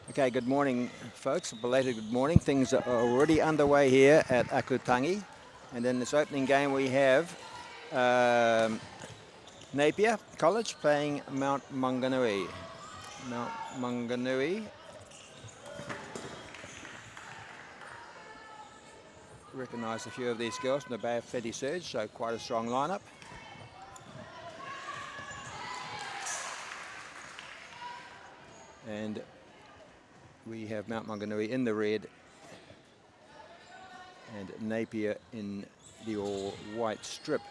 Okay, good morning, folks. Belated good morning. Things are already underway here at Akutangi. And in this opening game, we have Napier College playing Mount Maunganui. Mount Maunganui recognise a few of these girls from the Bay of Plenty Surge, so quite a strong lineup. And we have Mount Maunganui in the red and Napier in the all white strip.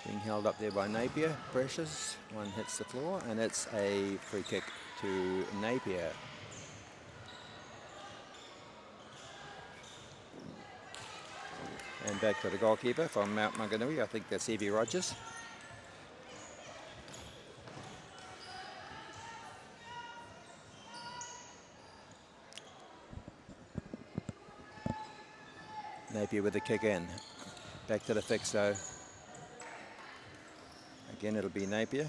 Being held up there by Napier, Precious. One hits the floor and it's a free kick to Napier. And back to the goalkeeper from Mount Maunganui. I think that's Evie Rogers. Napier with the kick in. Back to the fix though. Again, it'll be Napier.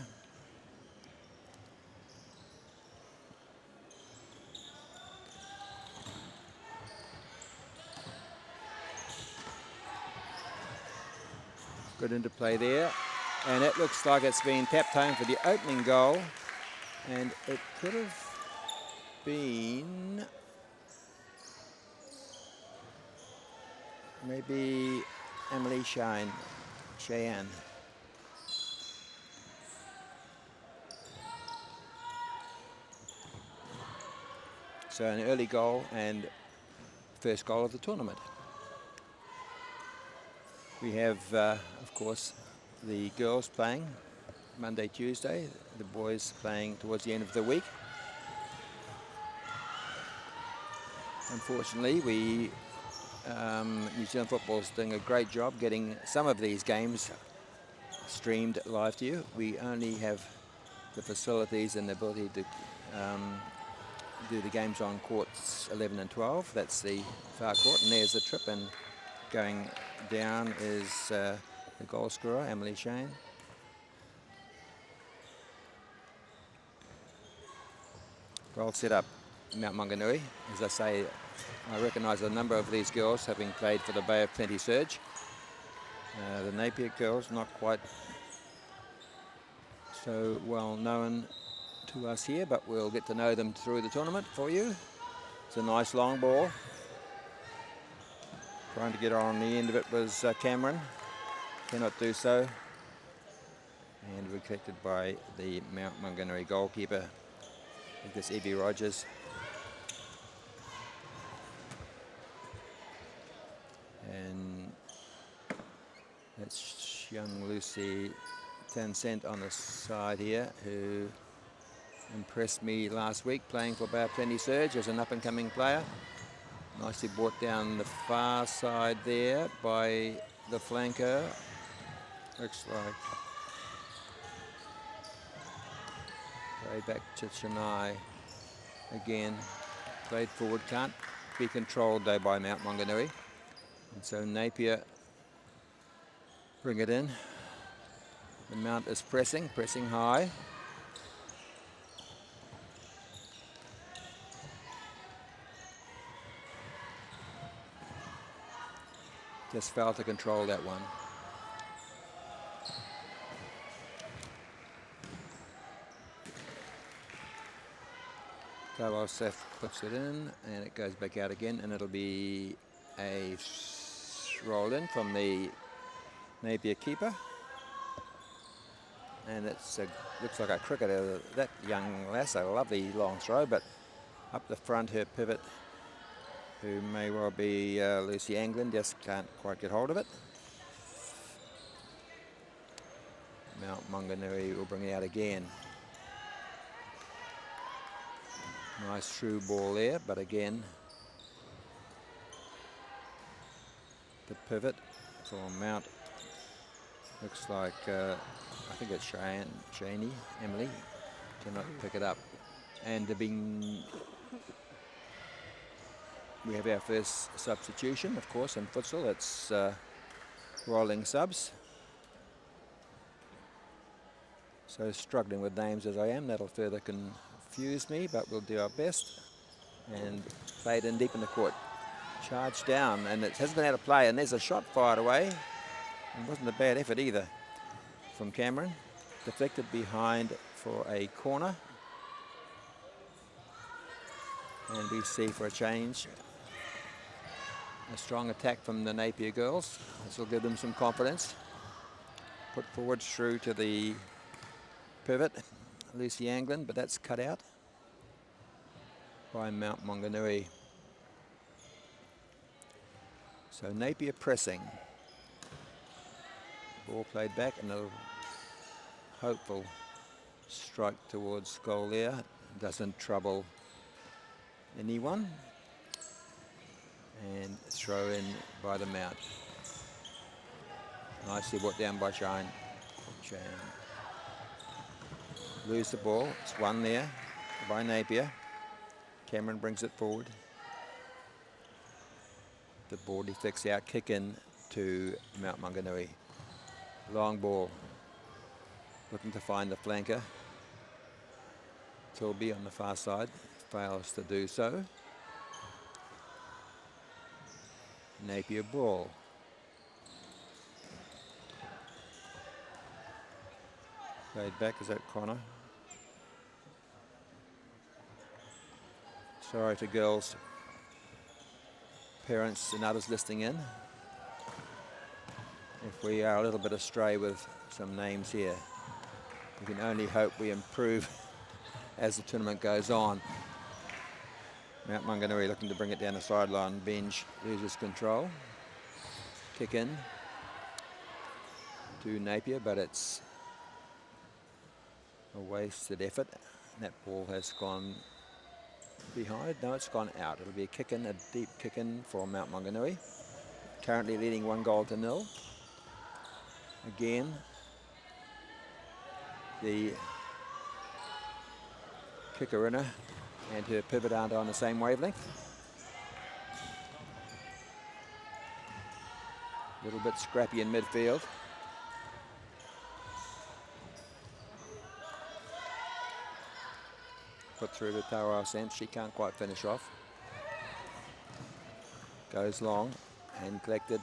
Good interplay there. And it looks like it's been tapped home for the opening goal. And it could have been maybe Emily Cheyenne. So an early goal and first goal of the tournament. We have, of course, the girls playing Monday, Tuesday, the boys playing towards the end of the week. Unfortunately, New Zealand Football is doing a great job getting some of these games streamed live to you. We only have the facilities and the ability to do the games on courts 11 and 12. That's the far court, and there's the trip, and going down is the goal scorer, Emily Shane. Well set up, Mount Maunganui. As I say, I recognise a number of these girls having played for the Bay of Plenty Surge. The Napier girls, not quite so well known to us here, but we'll get to know them through the tournament for you. It's a nice long ball. Trying to get on the end of it was Cameron. Cannot do so. And we're collected by the Mount Maunganui goalkeeper. I think that's Evie Rogers. And that's young Lucy Tencent on the side here, who impressed me last week playing for Bay of Plenty Surge as an up-and-coming player. Nicely brought down the far side there by the flanker. Looks like play back to Chennai again. Played forward, can't be controlled though by Mount Maunganui. And so Napier bring it in. The Mount is pressing high. Just failed to control that one. Kawasef puts it in and it goes back out again, and it'll be a roll in from the Napier keeper. And it's looks like a cricketer, that young lass, a lovely long throw, but up the front her pivot, who may well be Lucy Anglin, just can't quite get hold of it. Mount Maunganui will bring it out again. Nice through ball there, but again, the pivot for Mount looks like, I think it's Emily, cannot pick it up. And we have our first substitution, of course, in futsal. It's rolling subs. So struggling with names as I am, that'll further confuse me, but we'll do our best. And played in deep in the court. Charged down, and it hasn't been out of play, and there's a shot fired away. It wasn't a bad effort either from Cameron. Deflected behind for a corner. And we see for a change a strong attack from the Napier girls. This will give them some confidence. Put forward through to the pivot, Lucy Anglin, but that's cut out by Mount Maunganui. So Napier pressing. Ball played back, and a hopeful strike towards goal there. Doesn't trouble anyone. And throw in by the Mount. Nicely brought down by Shane. Lose the ball. It's won there by Napier. Cameron brings it forward. The ball deflects out, kick in to Mount Maunganui. Long ball. Looking to find the flanker. Tilby on the far side. Fails to do so. Napier ball. Played back, is that Connor? Sorry to girls, parents and others listening in if we are a little bit astray with some names here. We can only hope we improve as the tournament goes on. Mount Maunganui looking to bring it down the sideline. Benj loses control. Kick in to Napier, but it's a wasted effort. That ball has gone behind. No, it's gone out. It'll be a kick in, a deep kick in for Mount Maunganui. Currently leading 1-0. Again, the kicker-inner and her pivot aren't on the same wavelength. A little bit scrappy in midfield. Put through to Tara Sense. She can't quite finish off. Goes long and collected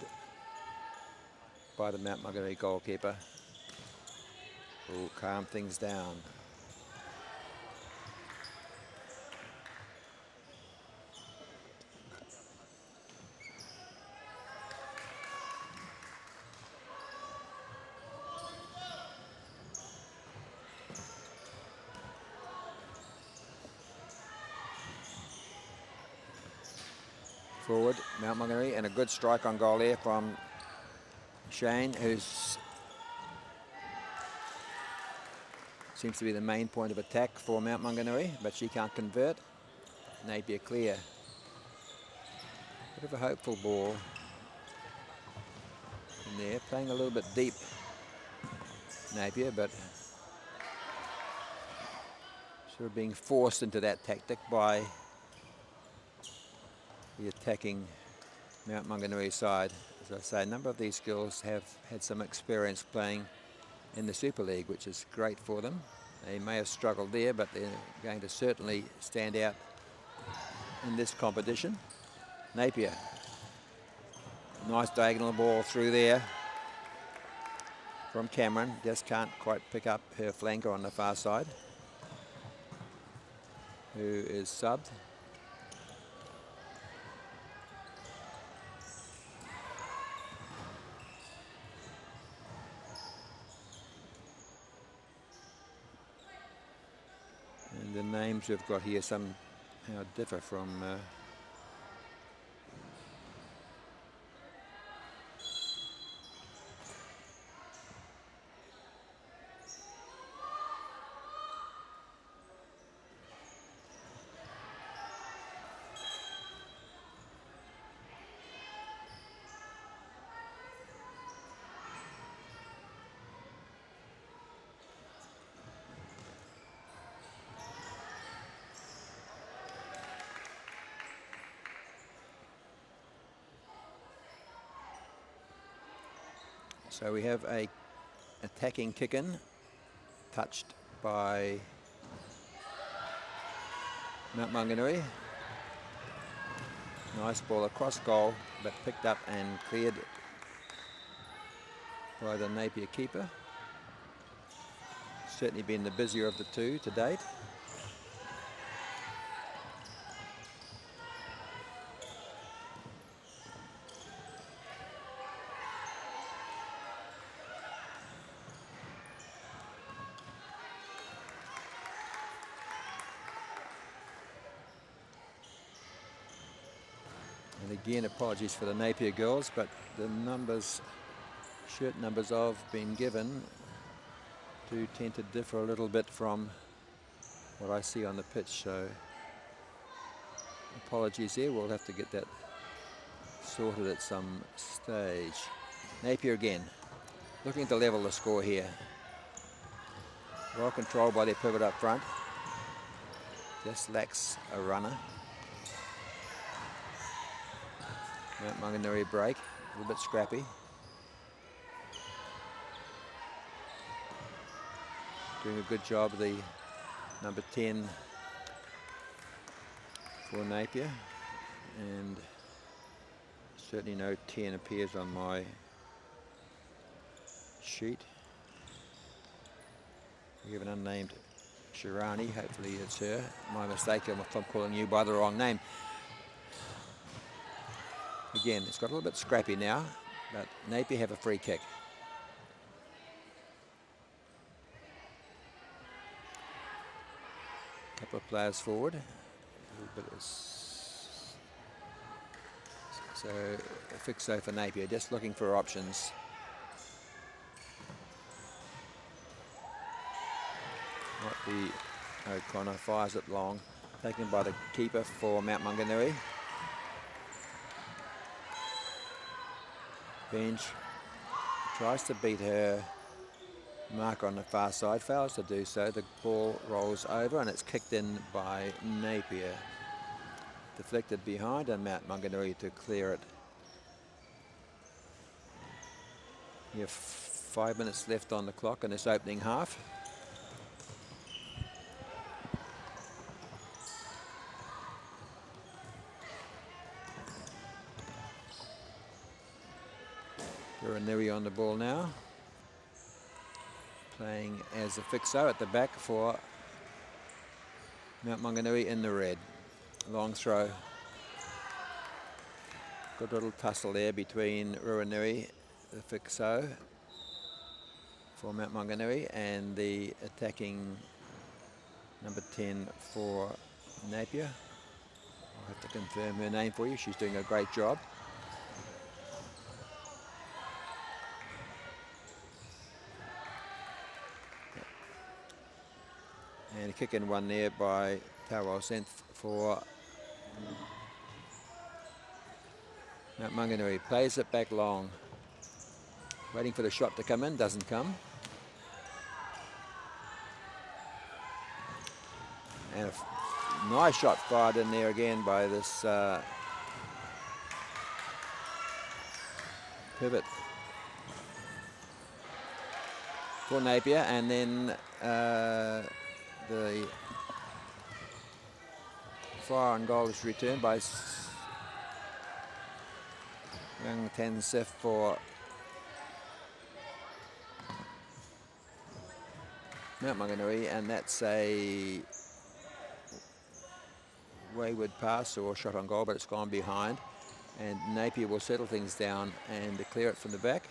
by the Mount Maunganui goalkeeper. Will calm things down. Forward, Mount Maunganui, and a good strike on goal there from Shane, who's seems to be the main point of attack for Mount Maunganui, but she can't convert. Napier clear. Bit of a hopeful ball in there, playing a little bit deep, Napier, but sort of being forced into that tactic by the attacking Mount Maunganui side. As I say, a number of these girls have had some experience playing in the Super League, which is great for them. They may have struggled there, but they're going to certainly stand out in this competition. Napier, nice diagonal ball through there from Cameron. Just can't quite pick up her flanker on the far side, who is subbed. And the names we've got here somehow differ from so we have a attacking kick-in touched by Maunganui. Nice ball across goal, but picked up and cleared by the Napier keeper. Certainly been the busier of the two to date. And again, apologies for the Napier girls, but the numbers, shirt numbers I've been given do tend to differ a little bit from what I see on the pitch, so apologies there. We'll have to get that sorted at some stage. Napier again, looking to level the score here. Well controlled by their pivot up front. Just lacks a runner. Maunganui break, a little bit scrappy. Doing a good job, the number 10 for Napier, and certainly no 10 appears on my sheet. We have an unnamed Shirani, hopefully it's her. My mistake if I'm calling you by the wrong name. Again, it's got a little bit scrappy now, but Napier have a free kick. Couple of players forward. A little bit of so a fixo for Napier, just looking for options. Might be O'Connor, fires it long, taken by the keeper for Maunganui. Bench tries to beat her marker on the far side, fails to do so. The ball rolls over and it's kicked in by Napier. Deflected behind and Maunganui to clear it. You have 5 minutes left on the clock in this opening half. Rangaru on the ball now, playing as a fixo at the back for Maunganui in the red. Long throw. Good little tussle there between Rangaru, the fixo for Maunganui, and the attacking number 10 for Napier. I'll have to confirm her name for you. She's doing a great job. And a kick in one there by Tawal sent for Maunganui. Plays it back long. Waiting for the shot to come in, doesn't come. And a nice shot fired in there again by this pivot for Napier, and then the fire on goal is returned by Young Tansef for Maunganui, and that's a wayward pass or shot on goal, but it's gone behind, and Napier will settle things down and declare it from the back.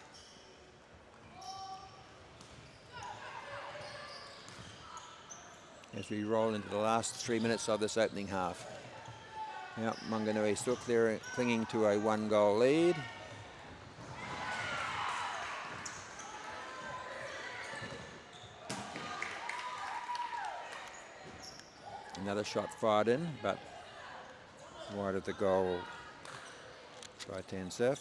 As we roll into the last 3 minutes of this opening half. Now Maunganui still clinging to a 1-goal lead. Another shot fired in, but wide of the goal by Tansef.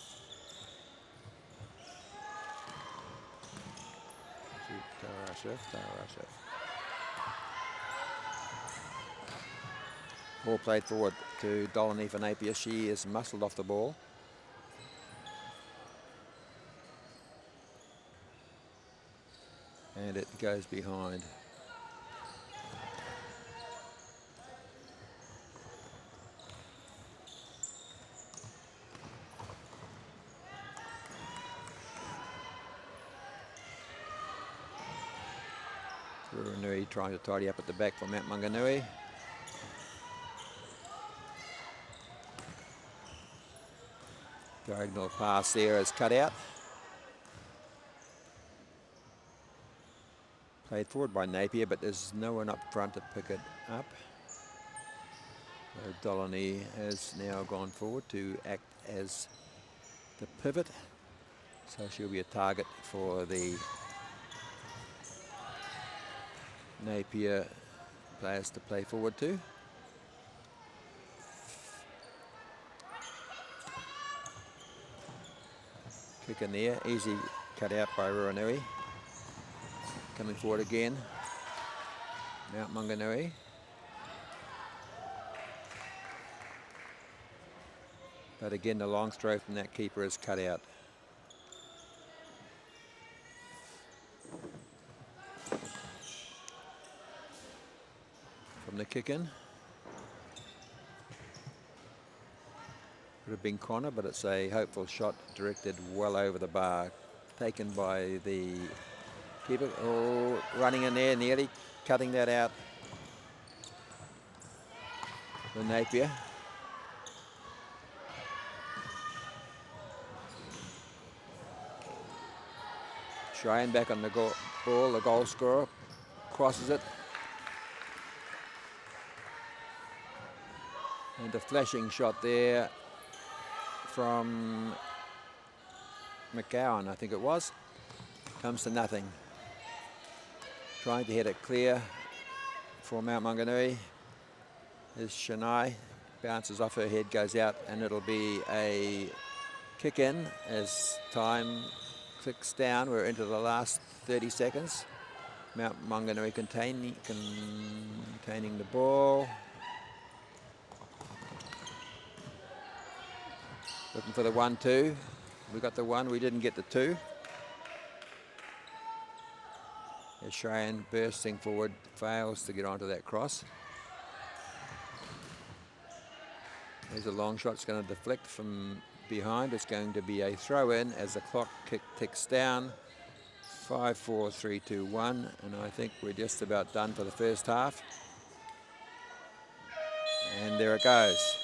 Tarasef. Ball played forward to Dolany for Napier. She is muscled off the ball. And it goes behind. Maunganui trying to tidy up at the back for Mount Maunganui. Diagonal pass there is cut out. Played forward by Napier, but there's no one up front to pick it up. Dolany has now gone forward to act as the pivot. So she'll be a target for the Napier players to play forward to. Kick in there, easy cut out by Rangaru. Coming forward again, Mount Maunganui. But again, the long stroke from that keeper is cut out. From the kick in. Could have been corner, but it's a hopeful shot directed well over the bar. Taken by the keeper. Oh, running in there, nearly cutting that out. The Napier. Cheyenne back on the ball, the goal scorer crosses it. And a flashing shot there from McGowan, I think it was. Comes to nothing. Trying to hit it clear for Mount Maunganui is Shania. Bounces off her head, goes out, and it'll be a kick in as time clicks down. We're into the last 30 seconds. Mount Maunganui containing the ball. Looking for the 1-2. We got the 1, we didn't get the 2. As Cheyenne bursting forward, fails to get onto that cross. There's a long shot, it's going to deflect from behind. It's going to be a throw in as the clock ticks down. 5, 4, 3, 2, 1. And I think we're just about done for the first half. And there it goes.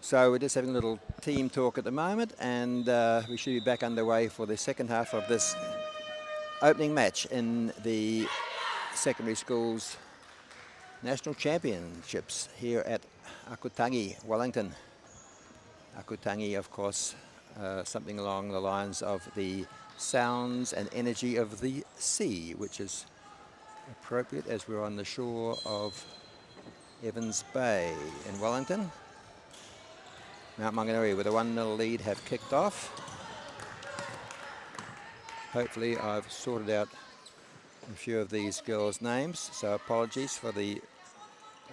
So we're just having a little team talk at the moment, and we should be back underway for the second half of this opening match in the secondary schools national championships here at Akutangi, Wellington. Akutangi, of course, something along the lines of the sounds and energy of the sea, which is appropriate as we're on the shore of Evans Bay in Wellington. Mount Maunganui with a 1-0 lead have kicked off. Hopefully I've sorted out a few of these girls' names, so apologies for the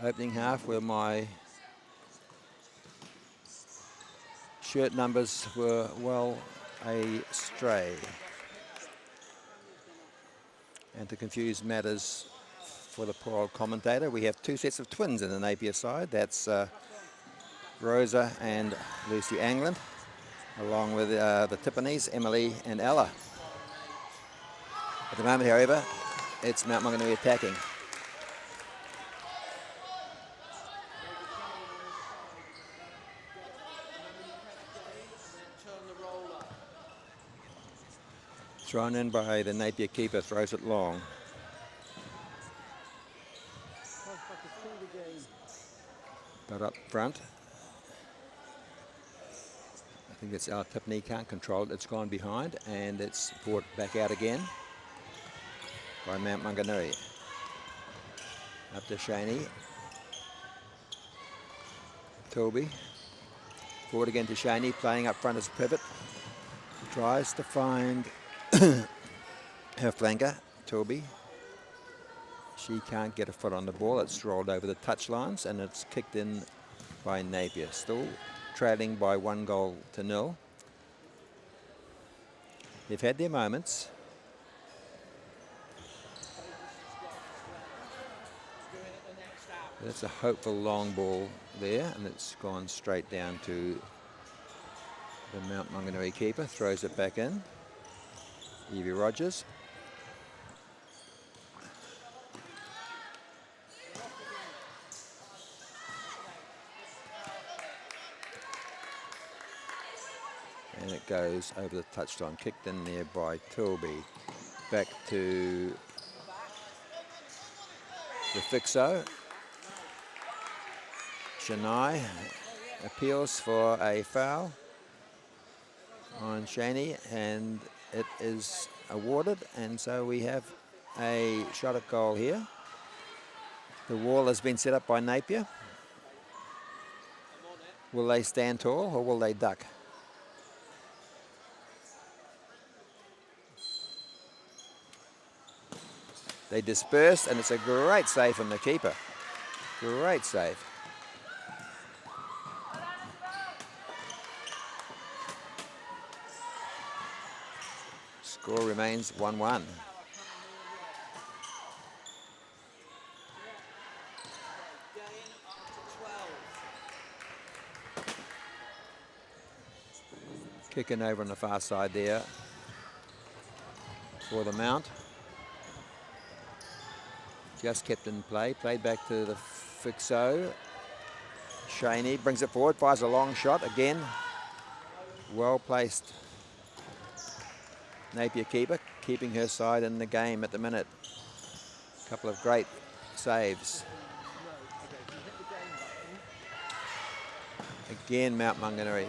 opening half where my shirt numbers were well astray. And to confuse matters for the poor old commentator, we have two sets of twins in the Napier side. That's Rosa and Lucy Angland, along with the Tipponeys, Emily and Ella. At the moment, however, it's Mount Maunganui attacking. Thrown in by the Napier keeper, throws it long. But up front, I think it's our Tiffany can't control it. It's gone behind and it's brought back out again by Mount Maunganui. Up to Shaney. Toby. Forward again to Shaney, playing up front as a pivot. Tries to find her flanker, Toby. She can't get a foot on the ball. It's rolled over the touch lines and it's kicked in by Napier. Still trailing by 1-0. They've had their moments. That's a hopeful long ball there, and it's gone straight down to the Mount Maunganui keeper. Throws it back in. Evie Rogers. And it goes over the touchline, kicked in there by Tilby. Back to the fixo. Chennai appeals for a foul on Shaney, and it is awarded, and so we have a shot at goal here. The wall has been set up by Napier. Will they stand tall or will they duck? They dispersed, and it's a great save from the keeper. Great save. Score remains 1-1. Kicking over on the far side there for the Mount. Just kept in play, played back to the Fixo. Shaney brings it forward, fires a long shot again. Well placed. Napier keeper, keeping her side in the game at the minute. A couple of great saves. Again, Mount Maunganui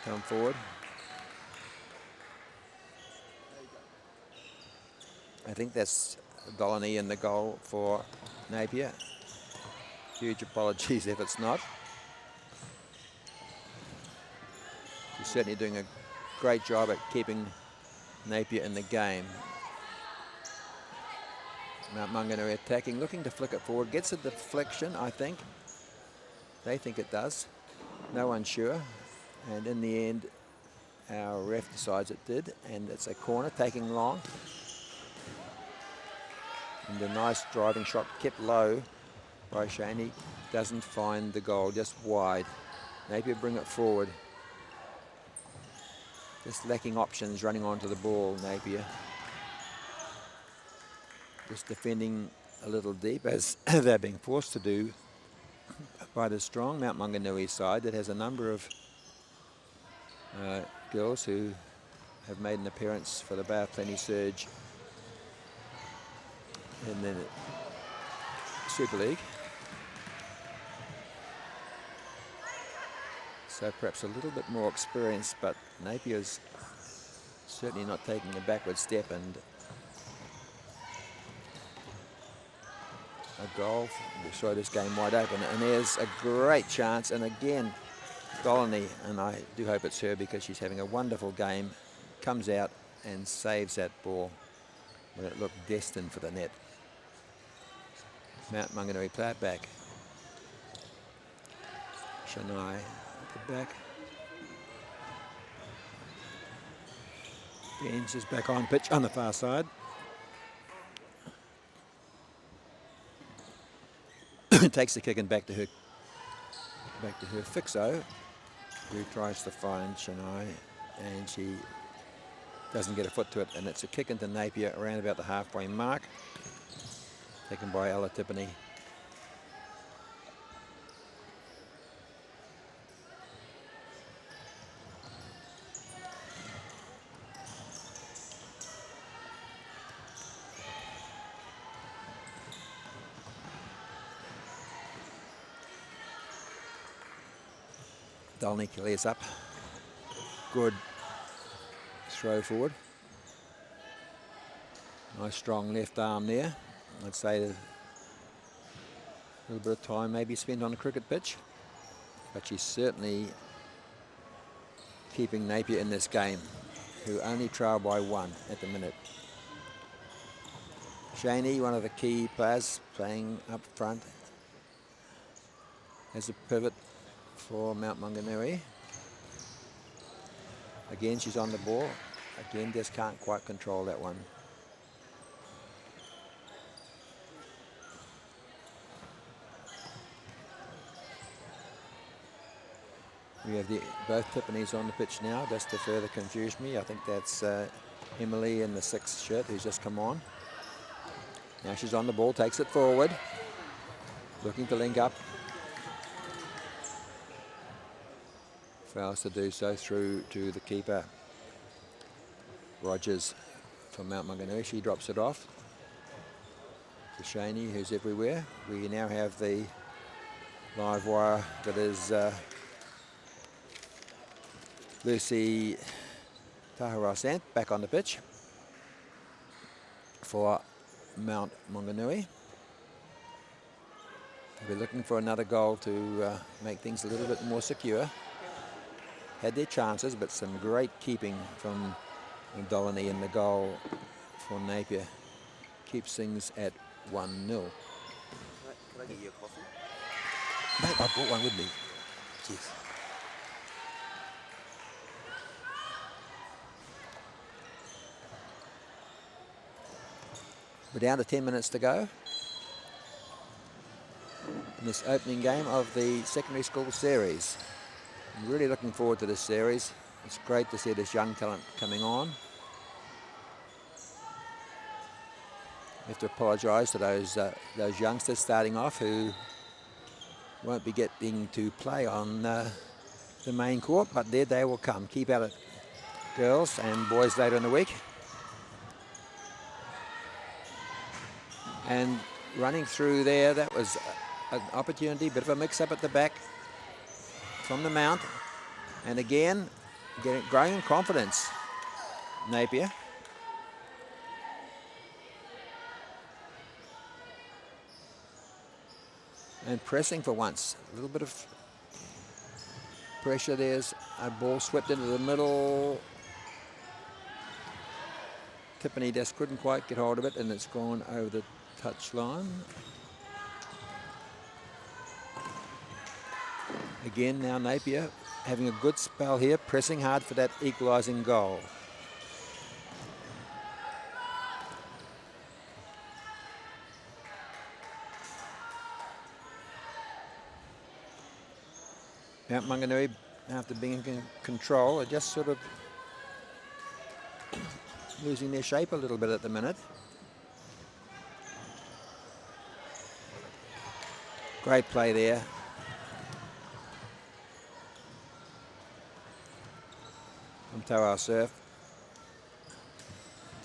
come forward. I think that's Dolany in the goal for Napier. Huge apologies if it's not. She's certainly doing a great job at keeping Napier in the game. Mount Maunganui attacking, looking to flick it forward. Gets a deflection, I think. They think it does. No one's sure. And in the end, our ref decides it did. And it's a corner, taking long. And a nice driving shot kept low by Shaney. Doesn't find the goal, just wide. Napier bring it forward. Just lacking options running onto the ball, Napier. Just defending a little deep, as they're being forced to do by the strong Mount Maunganui side that has a number of girls who have made an appearance for the Bay of Plenty Surge in the Super League. So perhaps a little bit more experience, but Napier's certainly not taking a backward step, and a goal will show this game wide open. And there's a great chance, and again, Dolany, and I do hope it's her because she's having a wonderful game, comes out and saves that ball when it looked destined for the net. Mount Maunganui play it back. Shania at the back. Benz is back on pitch on the far side. Takes the kick and back to her Fixo, who tries to find Shania, and she doesn't get a foot to it, and it's a kick into Napier around about the halfway mark, taken by Ella Tippany. Dolny clears up. Good throw forward. Nice strong left arm there. I'd say a little bit of time maybe spent on a cricket pitch, but she's certainly keeping Napier in this game, who only trail by 1 at the minute. Shaney, one of the key players, playing up front as a pivot for Mount Maunganui. Again, she's on the ball. Again, just can't quite control that one. We have both Tippanys on the pitch now, just to further confuse me. I think that's Emily in the 6th shirt who's just come on. Now she's on the ball, takes it forward, looking to link up. Fails to do so through to the keeper, Rogers from Mount Maunganui. She drops it off to Shaney, who's everywhere. We now have the live wire that is Lucy Taharasant back on the pitch for Mount Maunganui. We're looking for another goal to make things a little bit more secure. Had their chances, but some great keeping from Dolany in the goal for Napier. Keeps things at 1-0. Can I get you a coffee? Mate, I brought one with me. Cheers. We're down to 10 minutes to go in this opening game of the secondary school series. I'm really looking forward to this series. It's great to see this young talent coming on. I have to apologise to those youngsters starting off who won't be getting to play on the main court, but their day will come. Keep at it, girls and boys, later in the week. And running through there, that was an opportunity, bit of a mix-up at the back from the mount. And again, growing in confidence, Napier. And pressing for once. A little bit of pressure. There's a ball swept into the middle. Tiffany just couldn't quite get hold of it, and it's gone over the touch line. Again, now Napier having a good spell here, pressing hard for that equalising goal. Mount Maunganui, after being in control, are just sort of losing their shape a little bit at the minute. Great play there. From Tauau Surf.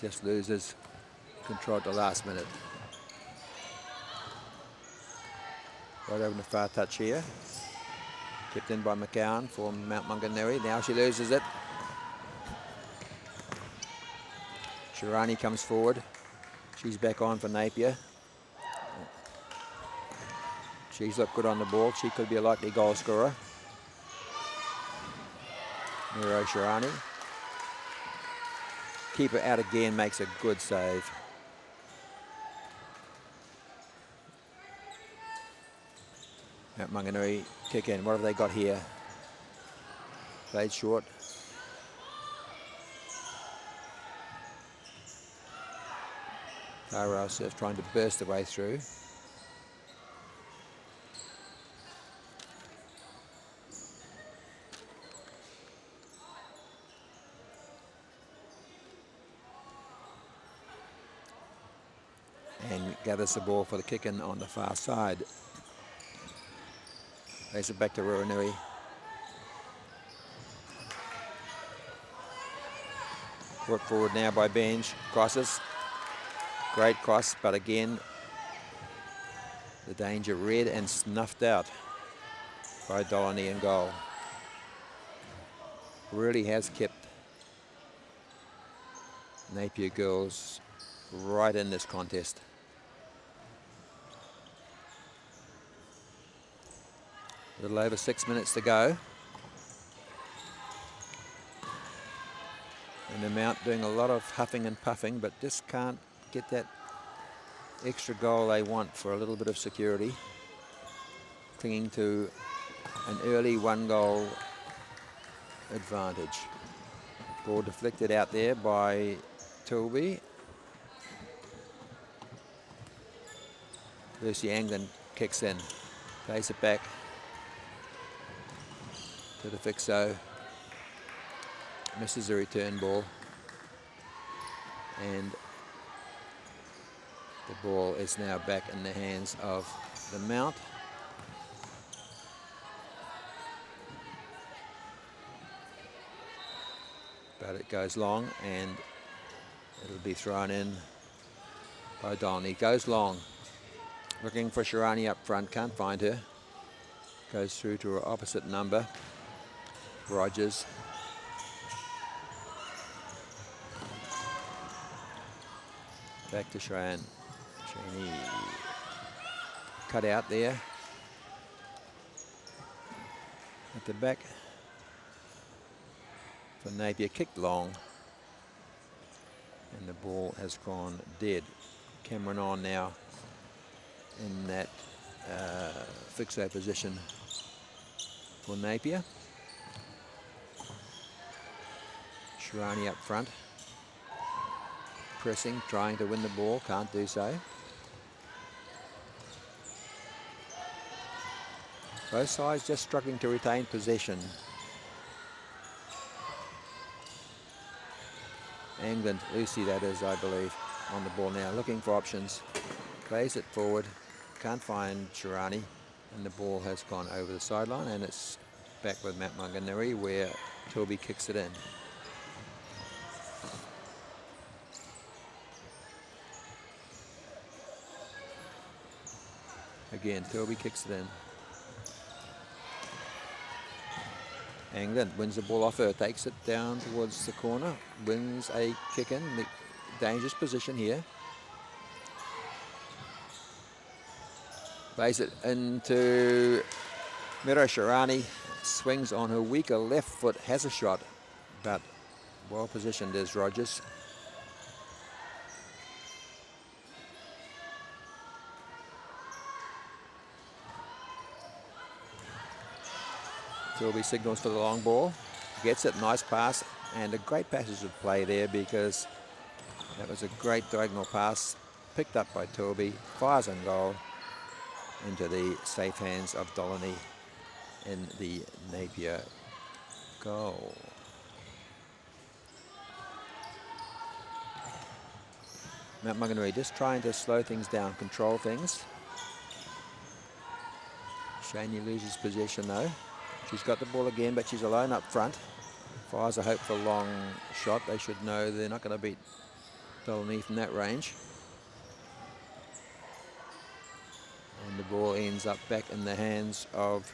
Just loses control at the last minute. Right over the far touch here. Kept in by McCowan for Mount Maunganui. Now she loses it. Shirani comes forward. She's back on for Napier. She's looked good on the ball. She could be a likely goal scorer. Miro Shirani. Keeper out again, makes a good save. Mount Maunganui kick in. What have they got here? Played short. Tauau Surf trying to burst the way through. And gathers the ball for the kick in on the far side. Plays it back to Ruanui. Brought forward now by Benj. Crosses. Great cross, but again, the danger read and snuffed out by Dolany in goal. Really has kept Napier girls right in this contest. A little over 6 minutes to go. And the Mount doing a lot of huffing and puffing, but just can't get that extra goal they want for a little bit of security. Clinging to an early 1-goal advantage. Ball deflected out there by Tilby. Lucy Anglin kicks in, plays it back to the Fixo. Misses the return ball. And the ball is now back in the hands of the Mount. But it goes long and it'll be thrown in by Dolny. Goes long. Looking for Shirani up front, can't find her. Goes through to her opposite number, Rogers. Back to Cheyenne. Shani cut out there. At the back for Napier, kicked long. And the ball has gone dead. Cameron on now in that fixo position for Napier. Shirani up front. pressing, trying to win the ball, can't do so. Both sides just struggling to retain possession. England, Lucy that is, I believe, on the ball now, looking for options. Plays it forward, can't find Shirani, and the ball has gone over the sideline, and it's back with Maunganui, where Toby kicks it in. Again, Toby kicks it in. England wins the ball off her, takes it down towards the corner, wins a kick in, the dangerous position here. Plays it into Mira Shirani, swings on her weaker left foot, has a shot, but well positioned is Rogers. Tilby signals for the long ball, gets it, nice pass, and a great passage of play there, because that was a great diagonal pass, picked up by Tilby, fires on goal into the safe hands of Dolany in the Napier goal. Maunganui just trying to slow things down, control things. Shaney loses possession though. She's got the ball again, but she's alone up front. Fires a hopeful long shot. They should know they're not going to beat Dolany from that range. And the ball ends up back in the hands of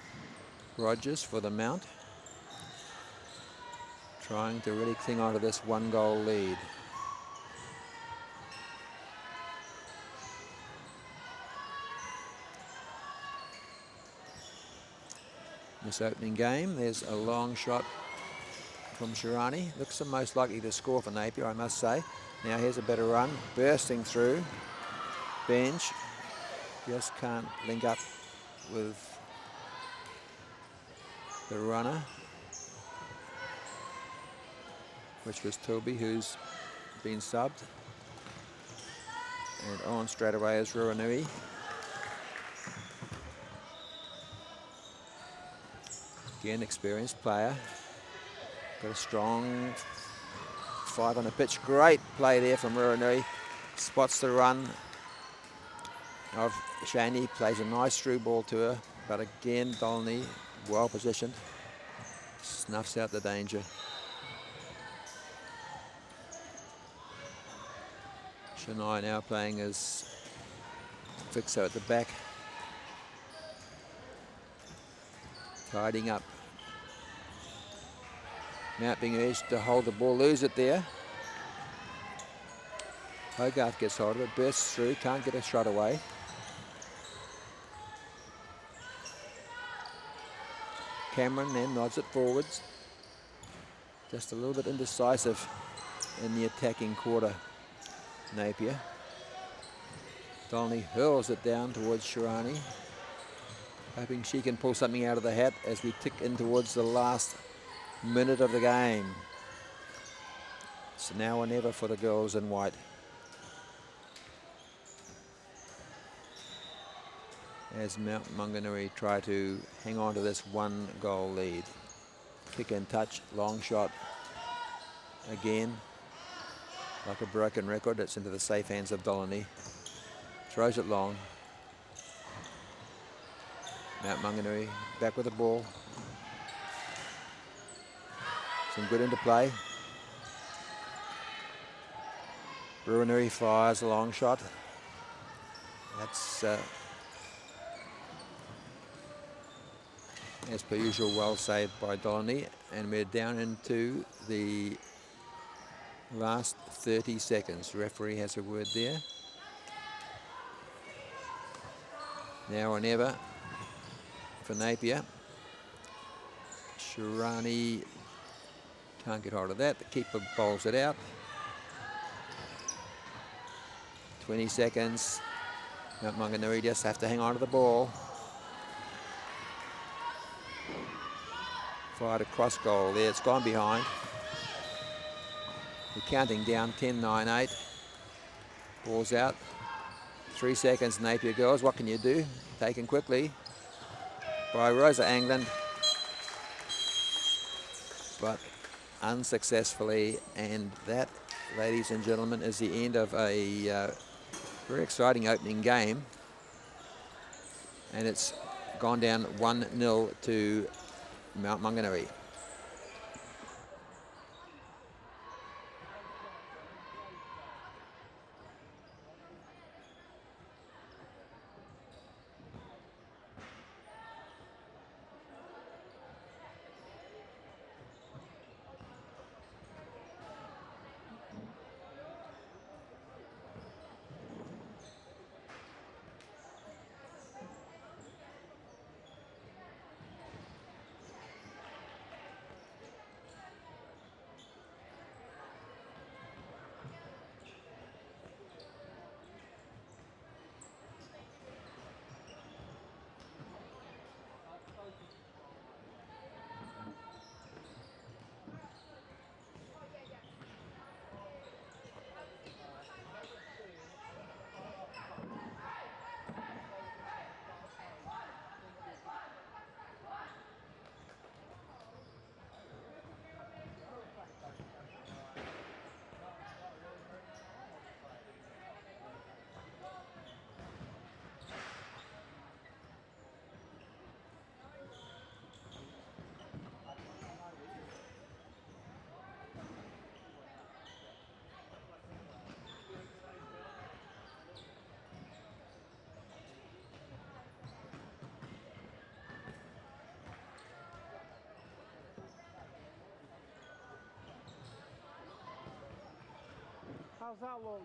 Rogers for the mount. Trying to really cling on to this 1-goal lead. This opening game, there's a long shot from Shirani. Looks the most likely to score for Napier, I must say. Now here's a better run, bursting through. Bench, just can't link up with the runner, which was Tilby, who's been subbed. And on straight away is Rangaru. Again, experienced player. Got a strong fight on the pitch. Great play there from Rangaru. Spots the run of Shani, plays a nice through ball to her. But again, Dolany, well positioned, snuffs out the danger. Shania now playing as fixer at the back. Tidying up. Mount being urged to hold the ball, lose it there. Hogarth gets hold of it, bursts through, can't get a shot away. Cameron then nods it forwards. Just a little bit indecisive in the attacking quarter, Napier. Dolany hurls it down towards Shirani, hoping she can pull something out of the hat as we tick in towards the last minute of the game. It's now or never for the girls in white. As Maunganui try to hang on to this 1-goal lead. Kick and touch, long shot. Again, like a broken record, it's into the safe hands of Dolany. Throws it long. Maunganui back with the ball. Some good interplay. Rangaru fires a long shot. That's, as per usual, well saved by Dolany. And we're down into the last 30 seconds. Referee has a word there. Now or never for Napier. Shirani can't get hold of that. The keeper bowls it out. 20 seconds. Maunganui just have to hang on to the ball. Fired across goal there. It's gone behind. We're counting down 10, 9, 8. Ball's out. 3 seconds, Napier girls. What can you do? Taken quickly by Rosa Angland, but unsuccessfully. And that, ladies and gentlemen, is the end of a very exciting opening game. And it's gone down 1-0 to Mount Maunganui. How's that look?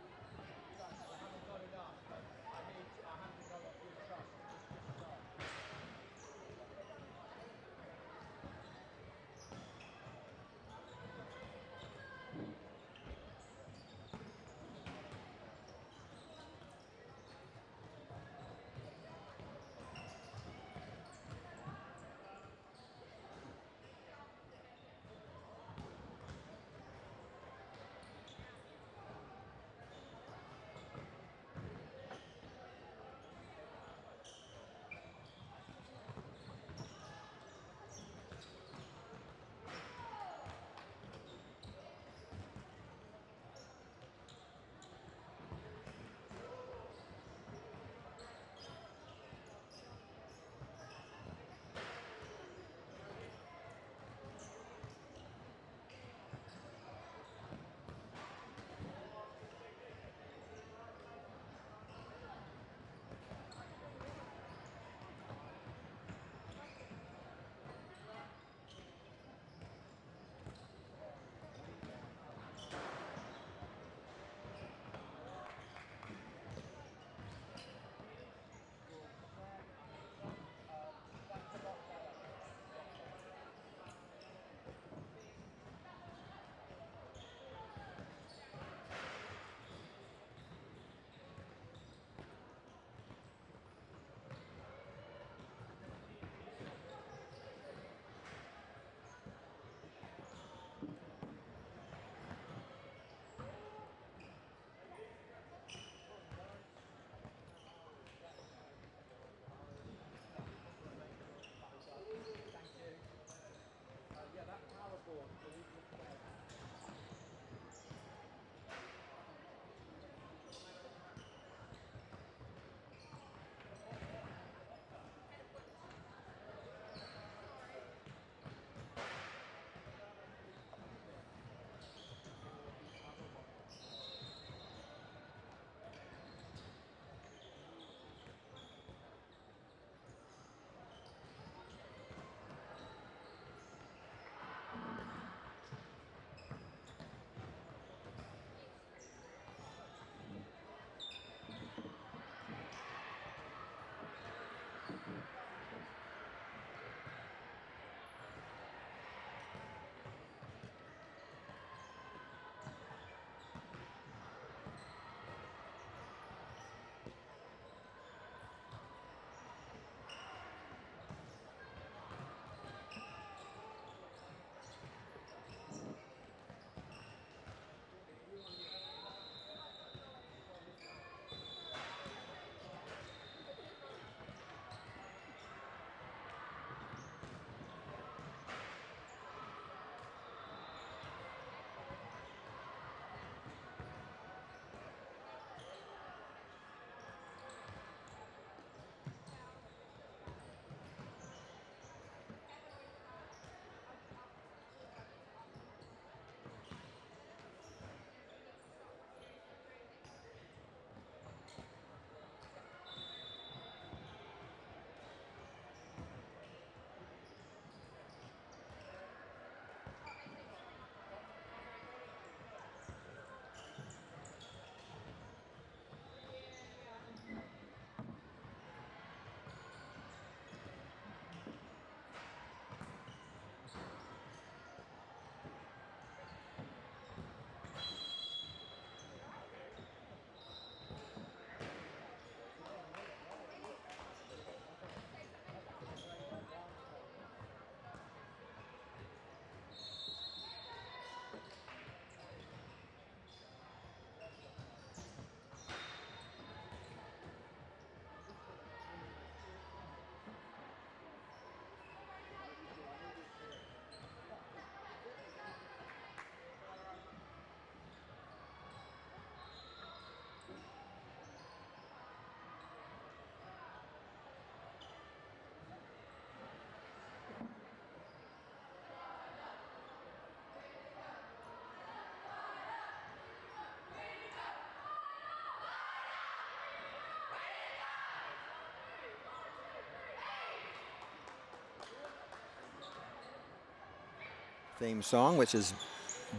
theme song, which is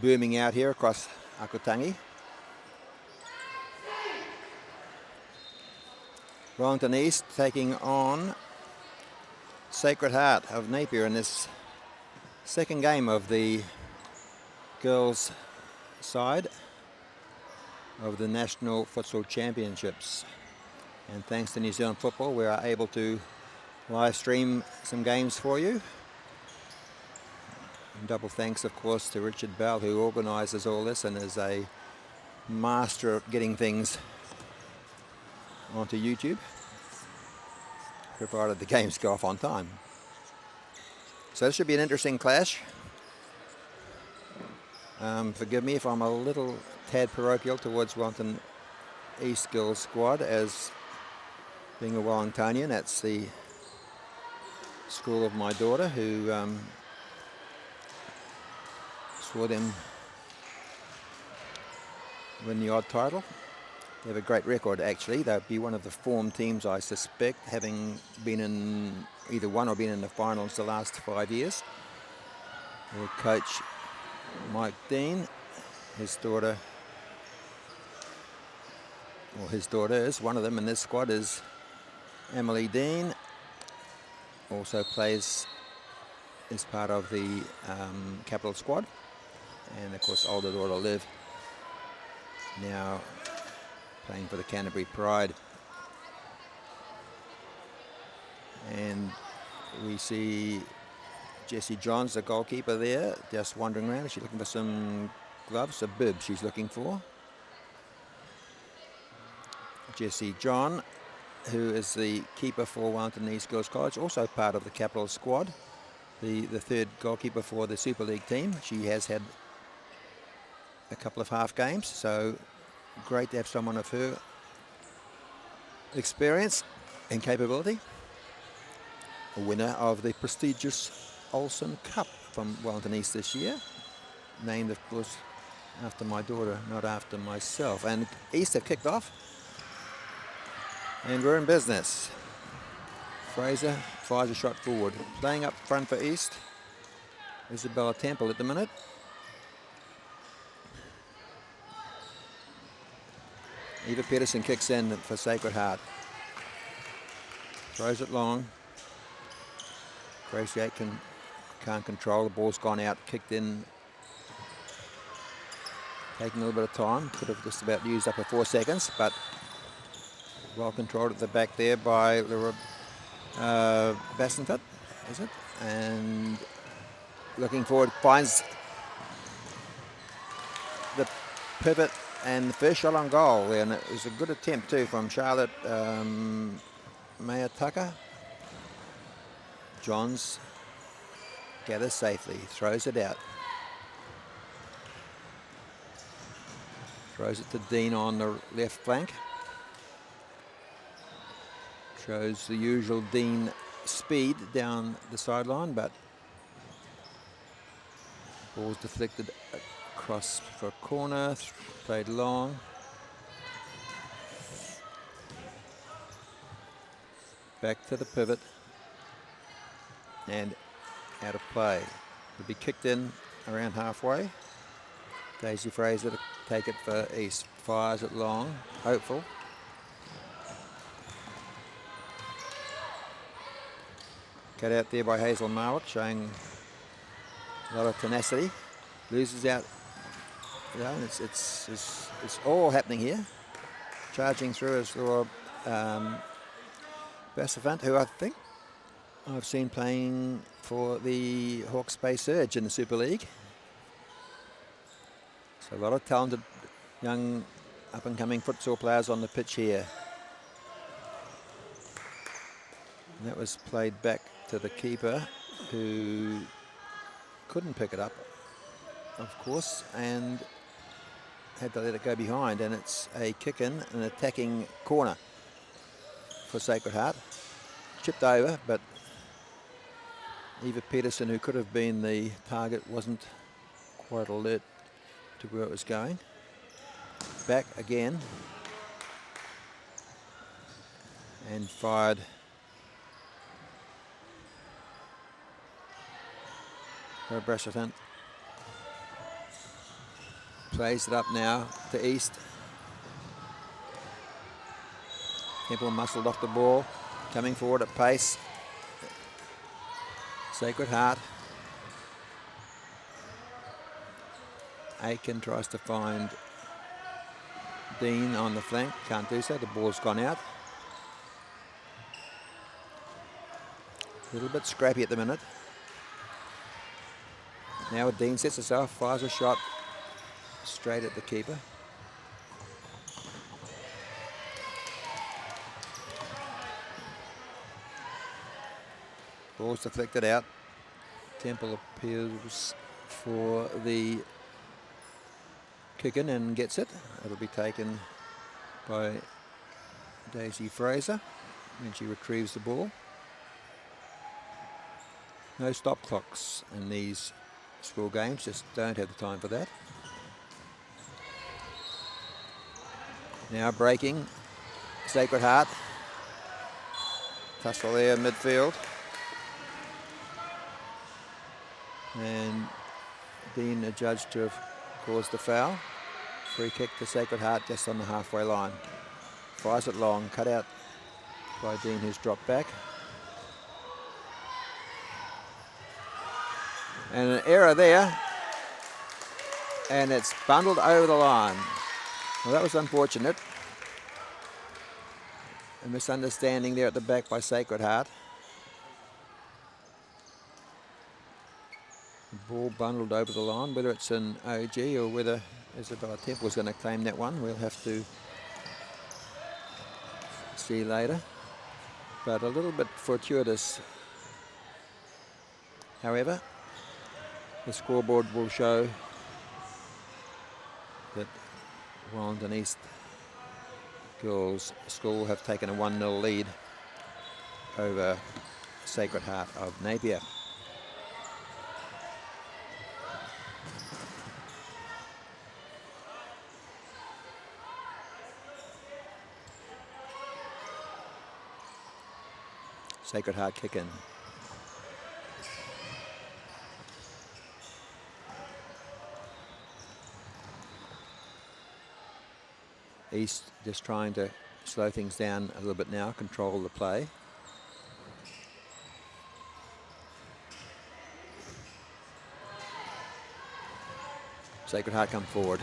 booming out here across Akutangi. Wellington East taking on Sacred Heart of Napier in this second game of the girls' side of the National Futsal Championships. And thanks to New Zealand Football, we are able to live stream some games for you. And double thanks, of course, to Richard Bell, who organises all this and is a master at getting things onto YouTube, provided the games go off on time. So this should be an interesting clash. Forgive me if I'm a little tad parochial towards Wellington East girls squad, as being a Wellingtonian. That's the school of my daughter, who saw them win the odd title. They have a great record, actually. They'll be one of the form teams, I suspect, having been in either one or been in the finals the last 5 years. Their coach, Mike Dean, his daughter is one of them in this squad, is Emily Dean. Also plays as part of the capital squad. And of course, older daughter Liv, now playing for the Canterbury Pride. And we see Jessie Johns, the goalkeeper there, just wandering around. Is she looking for some gloves? A bib she's looking for. Jessie John, who is the keeper for Wellington East Girls College, also part of the capital squad, the third goalkeeper for the Super League team. She has had a couple of half games, so great to have someone of her experience and capability. A winner of the prestigious Olsen Cup from Wellington East this year, named, of course, after my daughter, not after myself. And East have kicked off, and we're in business. Fraser fires a shot forward. Playing up front for East, Isabella Temple at the minute. Eva Peterson kicks in for Sacred Heart. Throws it long. Gracie Aitken can't control. The ball's gone out, kicked in. Taking a little bit of time. Could have just about used up her 4 seconds, but well controlled at the back there by Laura Bassenford, is it? And looking forward, finds the pivot and the first shot on goal. And it was a good attempt too from Charlotte Maya-Tucker. Johns gathers safely, throws it out. Throws it to Dean on the left flank. Shows the usual Dean speed down the sideline, but ball's deflected across for a corner, played long. Back to the pivot and out of play. Will be kicked in around halfway. Daisy Fraser to take it for East. Fires it long, hopeful. Cut out there by Hazel Marwick, showing a lot of tenacity. Loses out. Yeah, it's all happening here. Charging through is Laura Bassavant, who I think I've seen playing for the Hawke's Bay Surge in the Super League. So a lot of talented young up-and-coming futsal players on the pitch here. And that was played back to the keeper, who couldn't pick it up, of course, and had to let it go behind. And it's a kick in, an attacking corner for Sacred Heart. Chipped over, but Eva Peterson, who could have been the target, wasn't quite alert to where it was going. Back again. And fired for Brasserton. Plays it up now to East. Temple muscled off the ball, coming forward at pace. Sacred Heart. Aiken tries to find Dean on the flank, can't do so, the ball's gone out. A little bit scrappy at the minute. Now Dean sets herself, fires a shot straight at the keeper. Ball's deflected out. Temple appeals for the kick in and gets it. It'll be taken by Daisy Fraser when she retrieves the ball. No stop clocks in these school games, just don't have the time for that. Now breaking, Sacred Heart. Tussle there in midfield. And Dean adjudged to have caused the foul. Free kick to Sacred Heart just on the halfway line. Fires it long, cut out by Dean, who's dropped back. And an error there, and it's bundled over the line. Well, that was unfortunate. A misunderstanding there at the back by Sacred Heart. The ball bundled over the line, whether it's an OG or whether Isabella Temple's going to claim that one, we'll have to see later. But a little bit fortuitous. However, the scoreboard will show that Wellington East Girls School have taken a 1-0 lead over Sacred Heart of Napier. Sacred Heart kick in. East just trying to slow things down a little bit now, control the play. Sacred Heart come forward.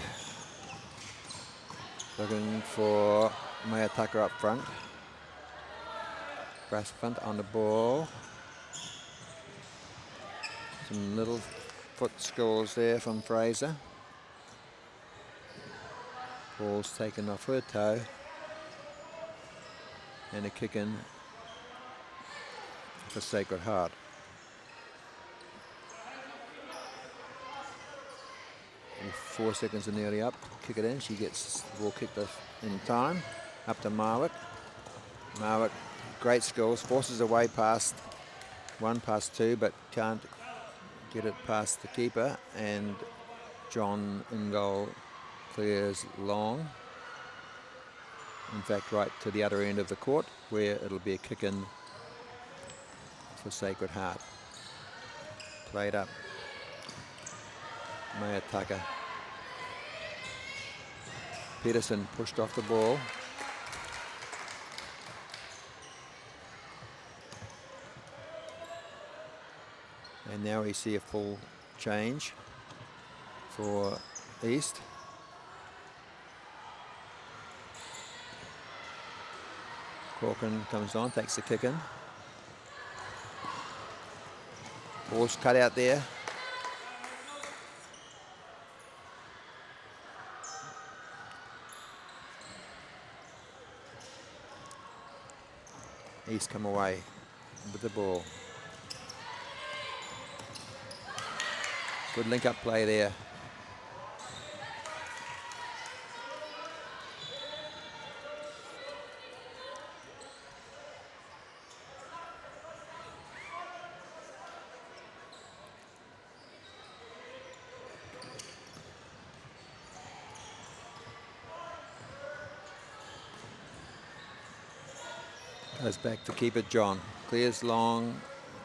Looking for Maya Tucker up front. Brass front on the ball. Some little foot skills there from Fraser. Ball's taken off her toe. And a kick in for Sacred Heart. And 4 seconds are nearly up. Kick it in. She gets the ball kicked off in time. Up to Marwick. Marwick, great skills. Forces away past 1, past 2, but can't get it past the keeper. And John in goal clears long. In fact, right to the other end of the court, where it'll be a kick in for Sacred Heart. Played up. Maya Tucker. Peterson pushed off the ball. And now we see a full change for East. Corcoran comes on, takes the kick in. Ball's cut out there. East come away with the ball. Good link-up play there. Goes back to keeper John. Clears long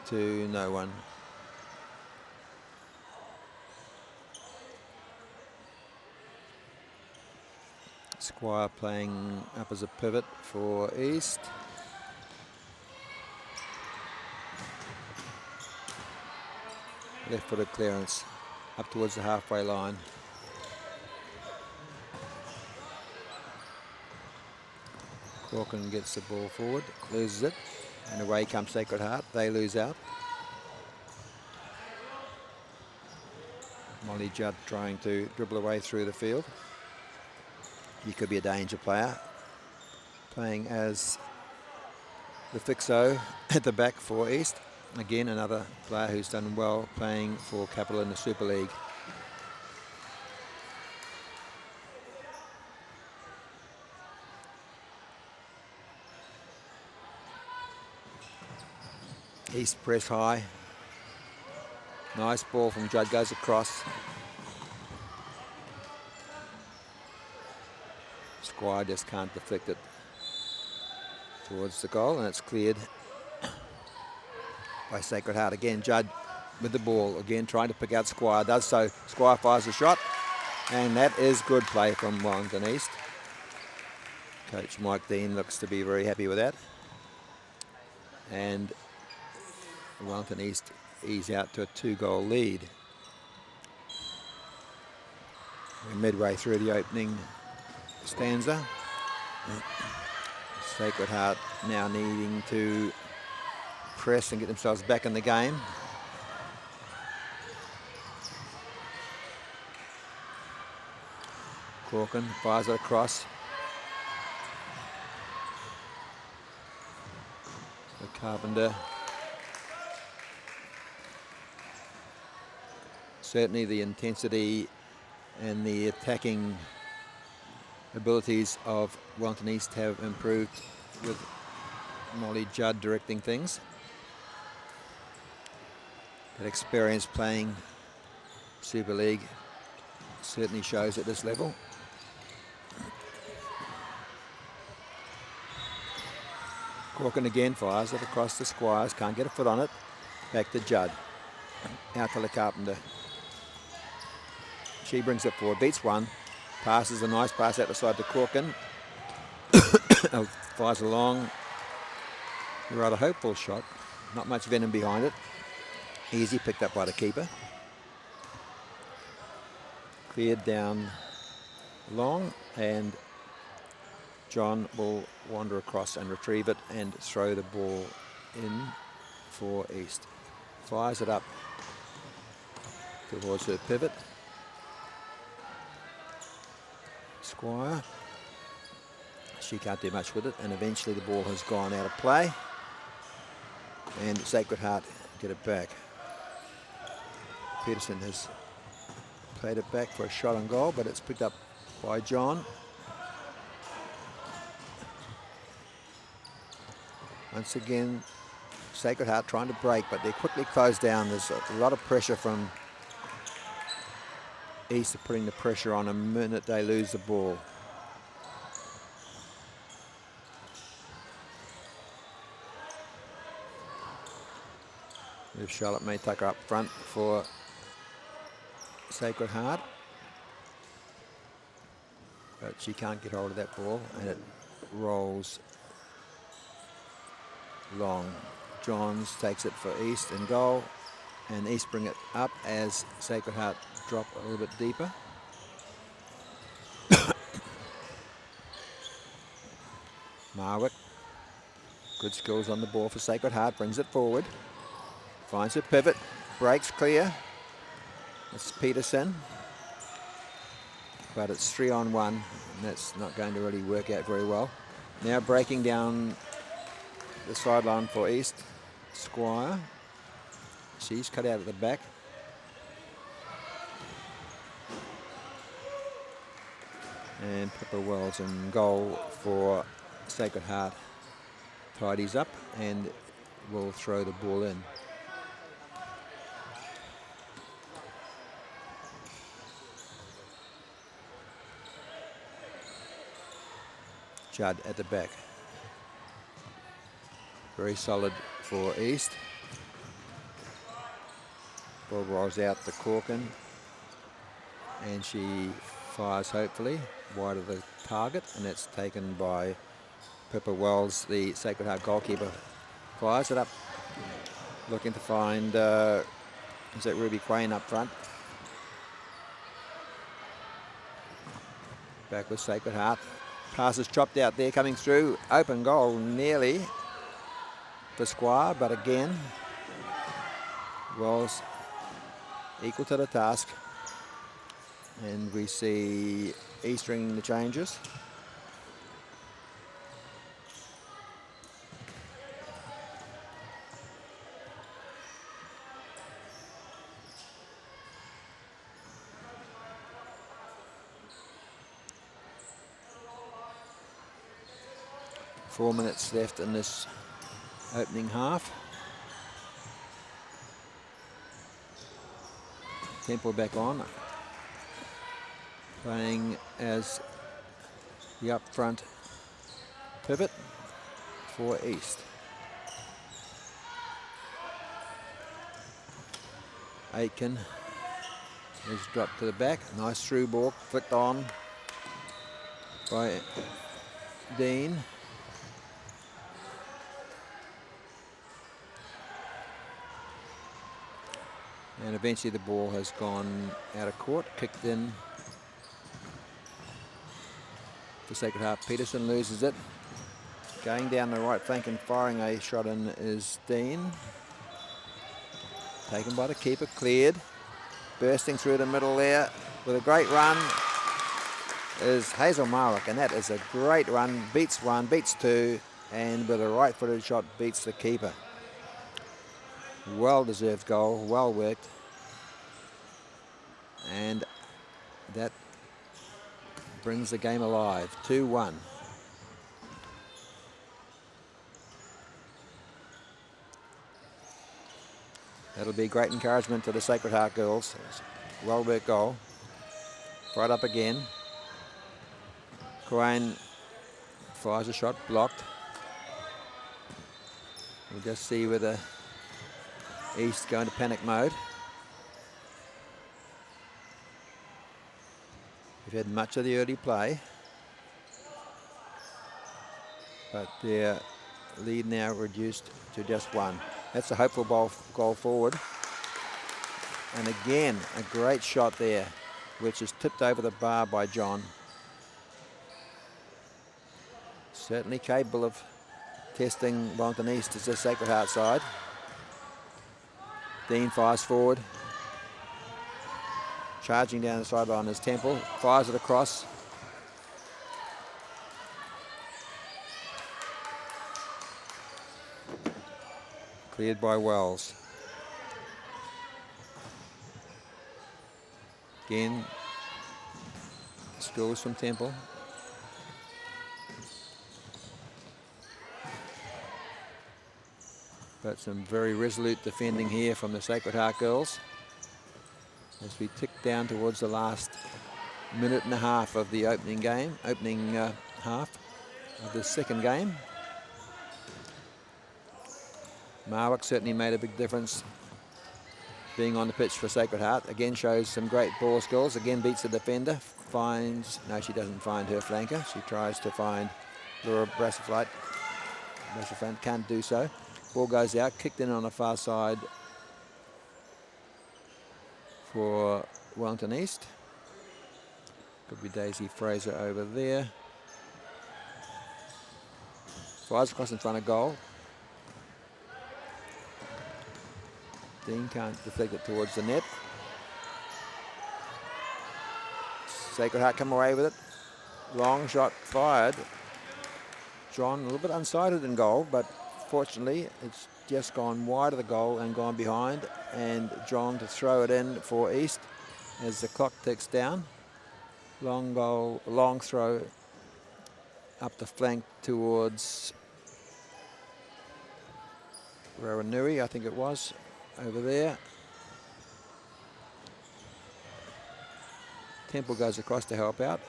to no one. Squire playing up as a pivot for East. Left-footed clearance up towards the halfway line. Corkin gets the ball forward, loses it, and away comes Sacred Heart. They lose out. Molly Judd trying to dribble away through the field. He could be a danger player. Playing as the fixo at the back for East. Again, another player who's done well playing for Capital in the Super League. East press high. Nice ball from Judd, goes across. Squire just can't deflect it towards the goal, and it's cleared by Sacred Heart. Again, Judd with the ball, again trying to pick out Squire, does so. Squire fires a shot, and that is good play from Wellington East. Coach Mike Dean looks to be very happy with that. And Wellington East ease out to a 2-goal lead. We're midway through the opening stanza. Sacred Heart now needing to press and get themselves back in the game. Corkin fires it across. The Carpenter. Certainly the intensity and the attacking abilities of Wellington East have improved with Molly Judd directing things. That experience playing Super League certainly shows at this level. Corkin again fires it across the Squires, can't get a foot on it. Back to Judd, out to the Carpenter. She brings it forward, beats one, passes a nice pass out the side to Corkin. Fires along, a rather hopeful shot, not much venom behind it. Easy, picked up by the keeper. Cleared down long, and John will wander across and retrieve it and throw the ball in for East. Fires it up towards her pivot. Squire, she can't do much with it, and eventually the ball has gone out of play, and Sacred Heart get it back. Peterson has played it back for a shot on goal, but it's picked up by John. Once again, Sacred Heart trying to break, but they're quickly closed down. There's a lot of pressure from East, putting the pressure on the minute they lose the ball. If Charlotte May Tucker up front for Sacred Heart, but she can't get hold of that ball, and it rolls long. Johns takes it for East in goal, and East bring it up as Sacred Heart drop a little bit deeper. Marwick, good skills on the ball for Sacred Heart, brings it forward, finds a pivot, breaks clear. It's Peterson, but it's 3-on-1, and that's not going to really work out very well. Now breaking down the sideline for East, Squire. She's cut out at the back. And Pepper Wells in goal for Sacred Heart. Tidies up and will throw the ball in. Judd at the back. Very solid for East. Ball rolls out to Corkin, and she Fires hopefully wide of the target, and that's taken by Pippa Wells, the Sacred Heart goalkeeper. Fires it up, looking to find, is it Ruby Crane up front? Back with Sacred Heart. Pass is chopped out there, coming through. Open goal nearly for Squire, but again, Wells equal to the task. And we see East ringing the changes. Four minutes left in this opening half. Temple back on, playing as the up front pivot for East. Aitken is dropped to the back. Nice through ball, flicked on by Dean. And eventually the ball has gone out of court, kicked in for Sacred Heart. Peterson loses it. Going down the right flank and firing a shot in is Dean. Taken by the keeper, cleared. Bursting through the middle there with a great run is Hazel Marwick, and that is a great run. Beats one, beats two, and with a right-footed shot beats the keeper. Well-deserved goal, well worked. And that brings the game alive, 2-1. That'll be great encouragement to the Sacred Heart girls. Well worked goal. Right up again. Crane fires a shot, blocked. We'll just see whether East go into panic mode. We've had much of the early play, but their lead now reduced to just one. That's a hopeful goal forward. And again, a great shot there, which is tipped over the bar by John. Certainly capable of testing Wellington East as the Sacred Heart side. Dean fires forward. Charging down the sideline is Temple. Fires it across. Cleared by Wells. Again, skills from Temple. But some very resolute defending here from the Sacred Heart girls as we tick down towards the last minute and a half of the opening half of the second game. Marwick certainly made a big difference being on the pitch for Sacred Heart. Again shows some great ball skills. Again beats the defender. Finds, no, she doesn't find her flanker. She tries to find Laura Brassaflight. Brassaflight can't do so. Ball goes out, kicked in on the far side for Wellington East. Could be Daisy Fraser over there. Fires across in front of goal. Dean can't deflect it towards the net. Sacred Heart come away with it. Long shot fired. John a little bit unsighted in goal, but fortunately it's just gone wide of the goal and gone behind, and John to throw it in for East as the clock ticks down. Long goal, long throw up the flank towards Rangaru, I think it was, over there. Temple goes across to help out,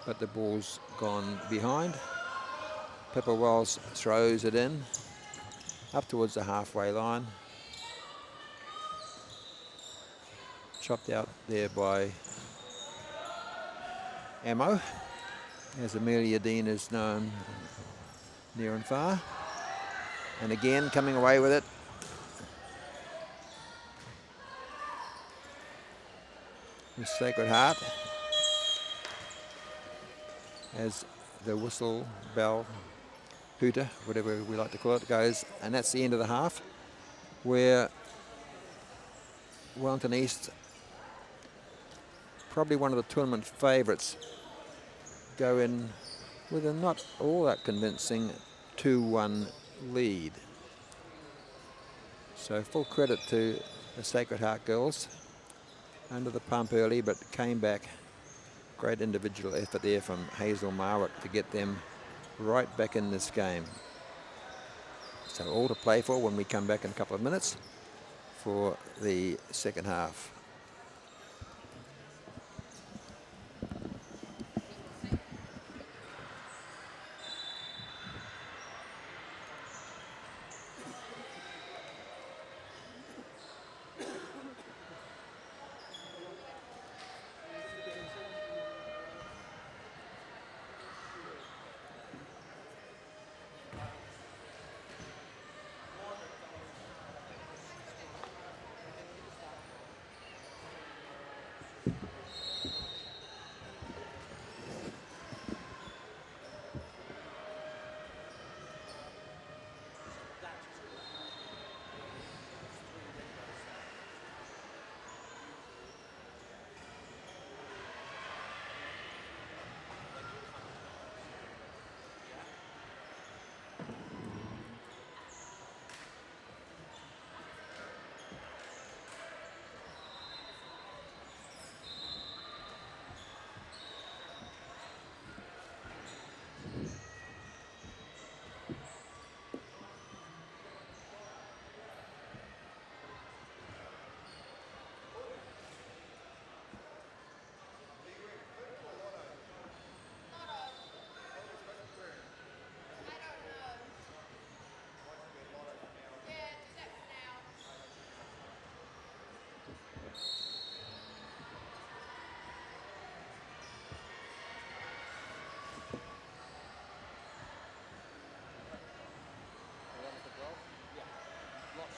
but the ball's gone behind. Pippa Wells throws it in up towards the halfway line. Chopped out there by ammo, as Amelia Dean is known near and far. And again, coming away with it. The Sacred Heart, as the whistle, bell, hooter, whatever we like to call it, goes. And that's the end of the half, where Wellington East, probably one of the tournament favourites, go in with a not all that convincing 2-1 lead. So full credit to the Sacred Heart girls. Under the pump early, but came back. Great individual effort there from Hazel Marwick to get them right back in this game. So all to play for when we come back in a couple of minutes for the second half.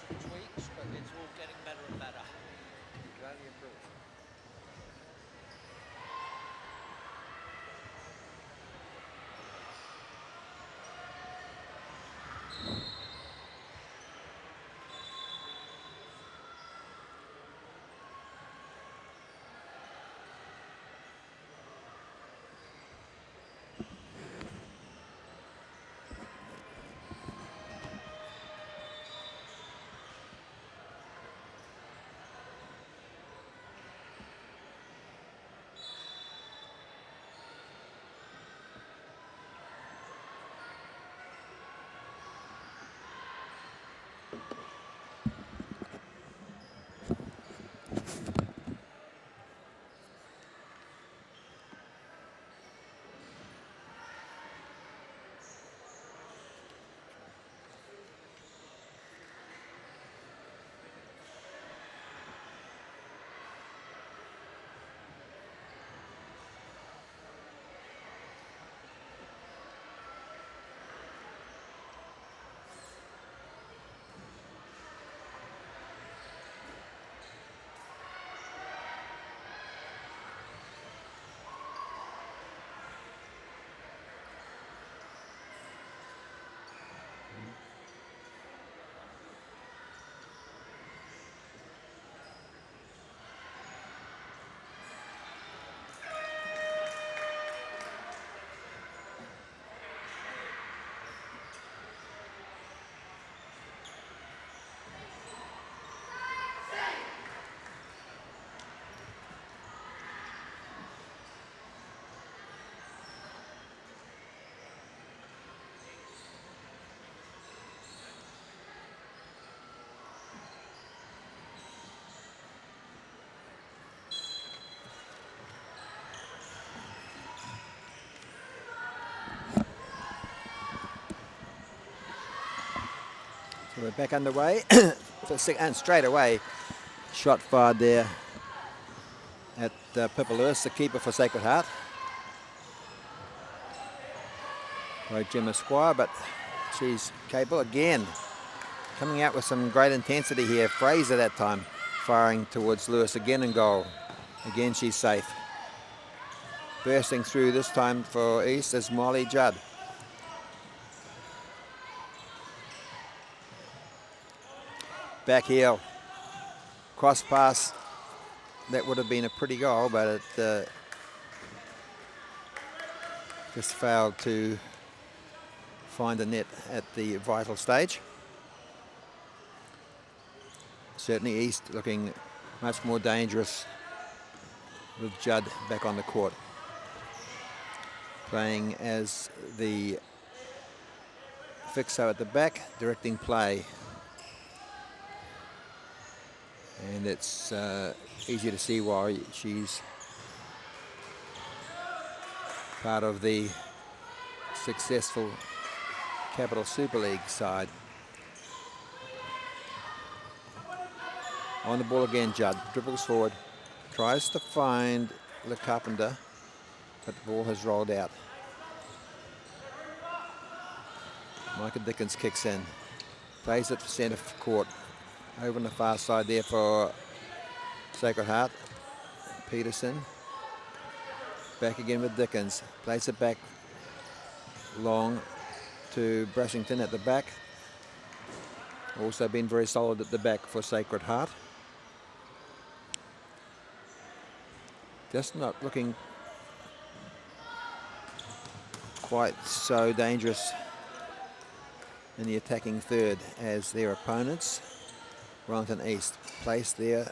Tweaks, but it's all getting better and better. Gradually improve. So we're back underway. And straight away, shot fired there at Pippa Lewis, the keeper for Sacred Heart. by Gemma Squire, but she's capable again. Coming out with some great intensity here. Fraser that time firing towards Lewis again in goal. Again, she's safe. Bursting through this time for East is Molly Judd. Back heel. Cross pass. That would have been a pretty goal, but it just failed to find the net at the vital stage. Certainly East looking much more dangerous with Judd back on the court. Playing as the fixer at the back, directing play. And it's easy to see why she's part of the successful Capital Super League side. On the ball again, Judd dribbles forward, tries to find Le Carpenter, but the ball has rolled out. Micah Dickens kicks in, plays it for centre court. Over on the far side there for Sacred Heart. Peterson. Back again with Dickens. Plays it back long to Brassington at the back. Also been very solid at the back for Sacred Heart. Just not looking quite so dangerous in the attacking third as their opponents. Wellington East placed there.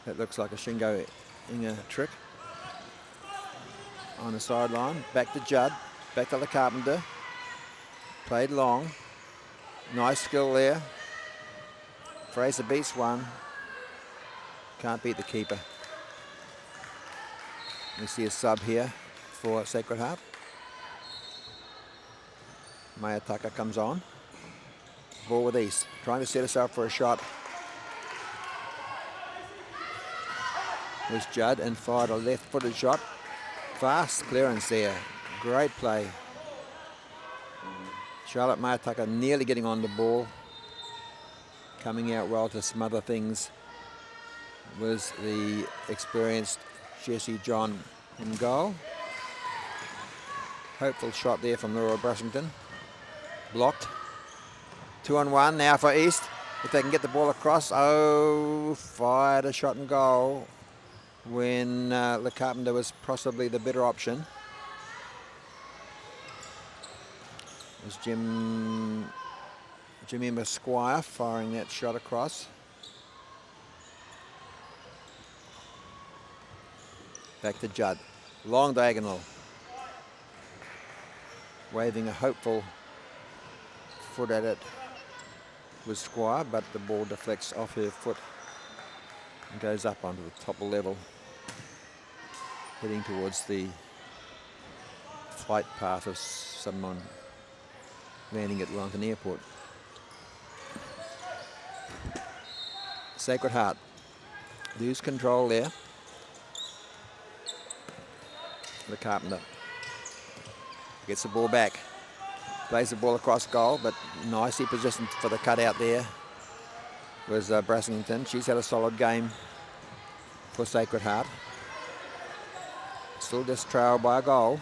That looks like a Shingo Inga trick. On the sideline, back to Judd, back to the Carpenter. Played long. Nice skill there. Fraser beats one. Can't beat the keeper. We see a sub here for Sacred Heart. Maya Tucker comes on. Ball with East, trying to set herself for a shot. There's Judd and fired a left-footed shot. Fast clearance there. Great play. Charlotte Maya Tucker nearly getting on the ball. Coming out well to smother things was the experienced Jessie John in goal. Hopeful shot there from Laura Brassington. Blocked. 2-on-1 now for East. If they can get the ball across. Oh, fired a shot and goal when Le Carpenter was possibly the better option. It was Jimmy Masquire firing that shot across. Back to Judd. Long diagonal. Waving a hopeful foot at it with Squire, but the ball deflects off her foot and goes up onto the top level, heading towards the flight path of someone landing at Wellington Airport. Sacred Heart lose control there. The Carpenter gets the ball back, plays the ball across goal, but nicely positioned for the cutout there was Brassington. She's had a solid game for Sacred Heart. Still just trailed by a goal.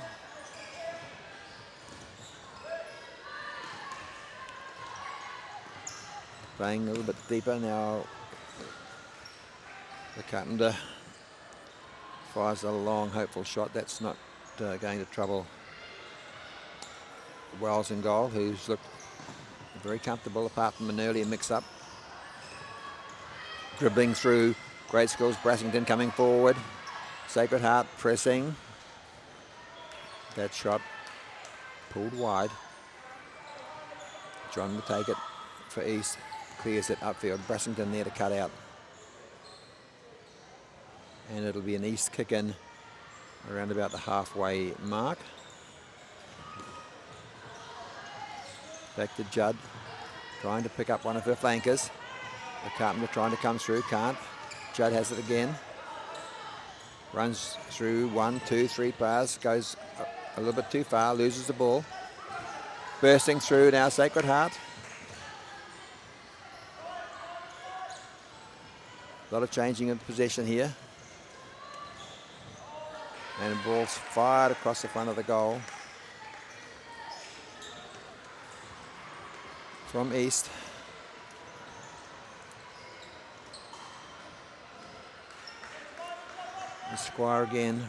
Playing a little bit deeper now. The Carpenter fires a long, hopeful shot. That's not going to trouble Wells in goal, who's looked very comfortable apart from an earlier mix-up. Dribbling through, great skills. Brassington coming forward. Sacred Heart pressing. That shot pulled wide. John will take it for East. Clears it upfield. Brassington there to cut out. And it'll be an East kick in around about the halfway mark. Back to Judd, trying to pick up one of her flankers. The Carpenter trying to come through, can't. Judd has it again. Runs through 1, 2, 3 players, goes a little bit too far, loses the ball. bursting through now, Sacred Heart. A lot of changing of possession here. And the ball's fired across the front of the goal. From East. And Squire again.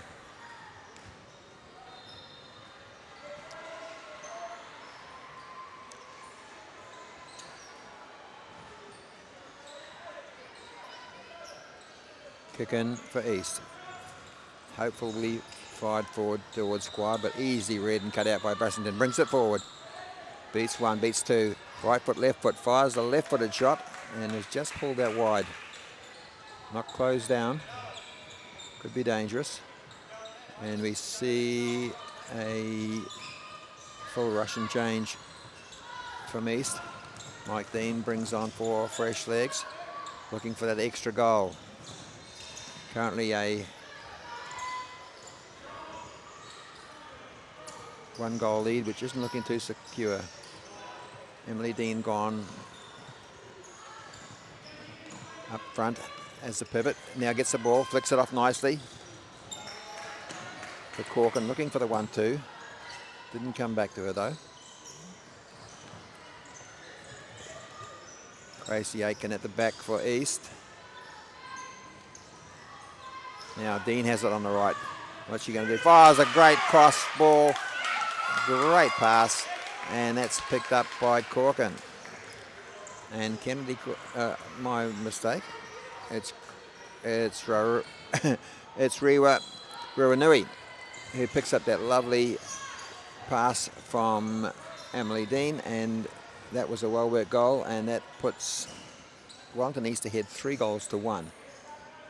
Kick in for East. Hopefully fired forward towards Squire, but easy read and cut out by Brassington. Brings it forward. Beats one, beats two. Right foot, left foot. Fires a left-footed shot and is just pulled out wide. Not closed down. Could be dangerous. And we see a full Russian change from East. Mike Dean brings on 4 fresh legs, looking for that extra goal. Currently a 1-goal lead, which isn't looking too secure. Emily Dean gone up front as the pivot. Now gets the ball, flicks it off nicely. For Corkin, looking for the 1-2. Didn't come back to her though. Gracie Aiken at the back for East. Now Dean has it on the right. What's she going to do? Fires a great cross ball. Great pass. And that's picked up by Corkin. And Kennedy, my mistake. It's Rangaru who picks up that lovely pass from Emily Dean, and that was a well-worked goal, and that puts Wellington East ahead 3-1.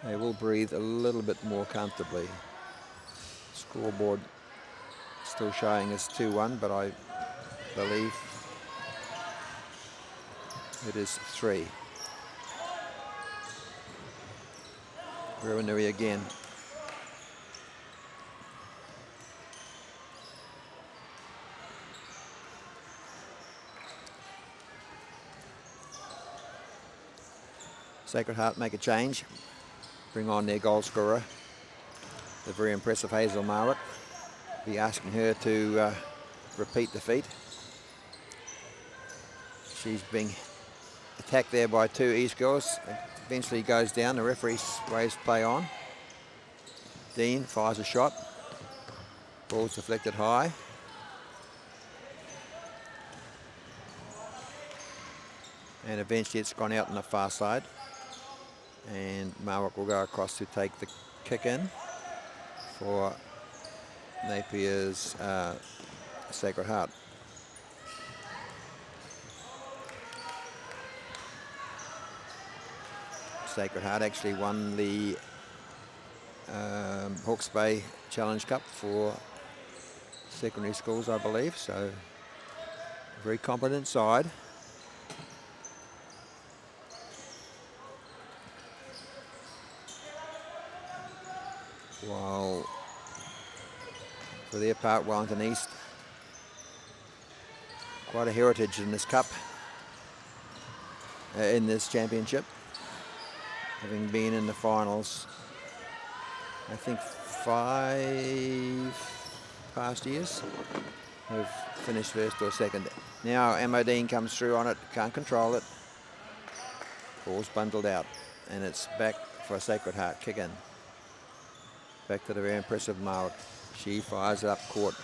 They will breathe a little bit more comfortably. Scoreboard still showing us 2-1, but I believe it is 3. Rangaru again. Sacred Heart make a change, bring on their goal scorer, the very impressive Hazel Marwick. Be asking her to repeat the feat. She's being attacked there by 2 East girls. Eventually goes down. The referee waves play on. Dean fires a shot. Ball's deflected high. And eventually it's gone out on the far side. And Marwick will go across to take the kick in for Napier's Sacred Heart. Sacred Heart actually won the Hawke's Bay Challenge Cup for secondary schools, I believe, so very competent side. While for their part, Wellington East, quite a heritage in this cup, in this championship, having been in the finals, I think 5 past years, have finished first or second. Now Amodine comes through on it, can't control it. Ball's bundled out, and it's back for a Sacred Heart kick in. Back to the very impressive Marwick. She fires it up court.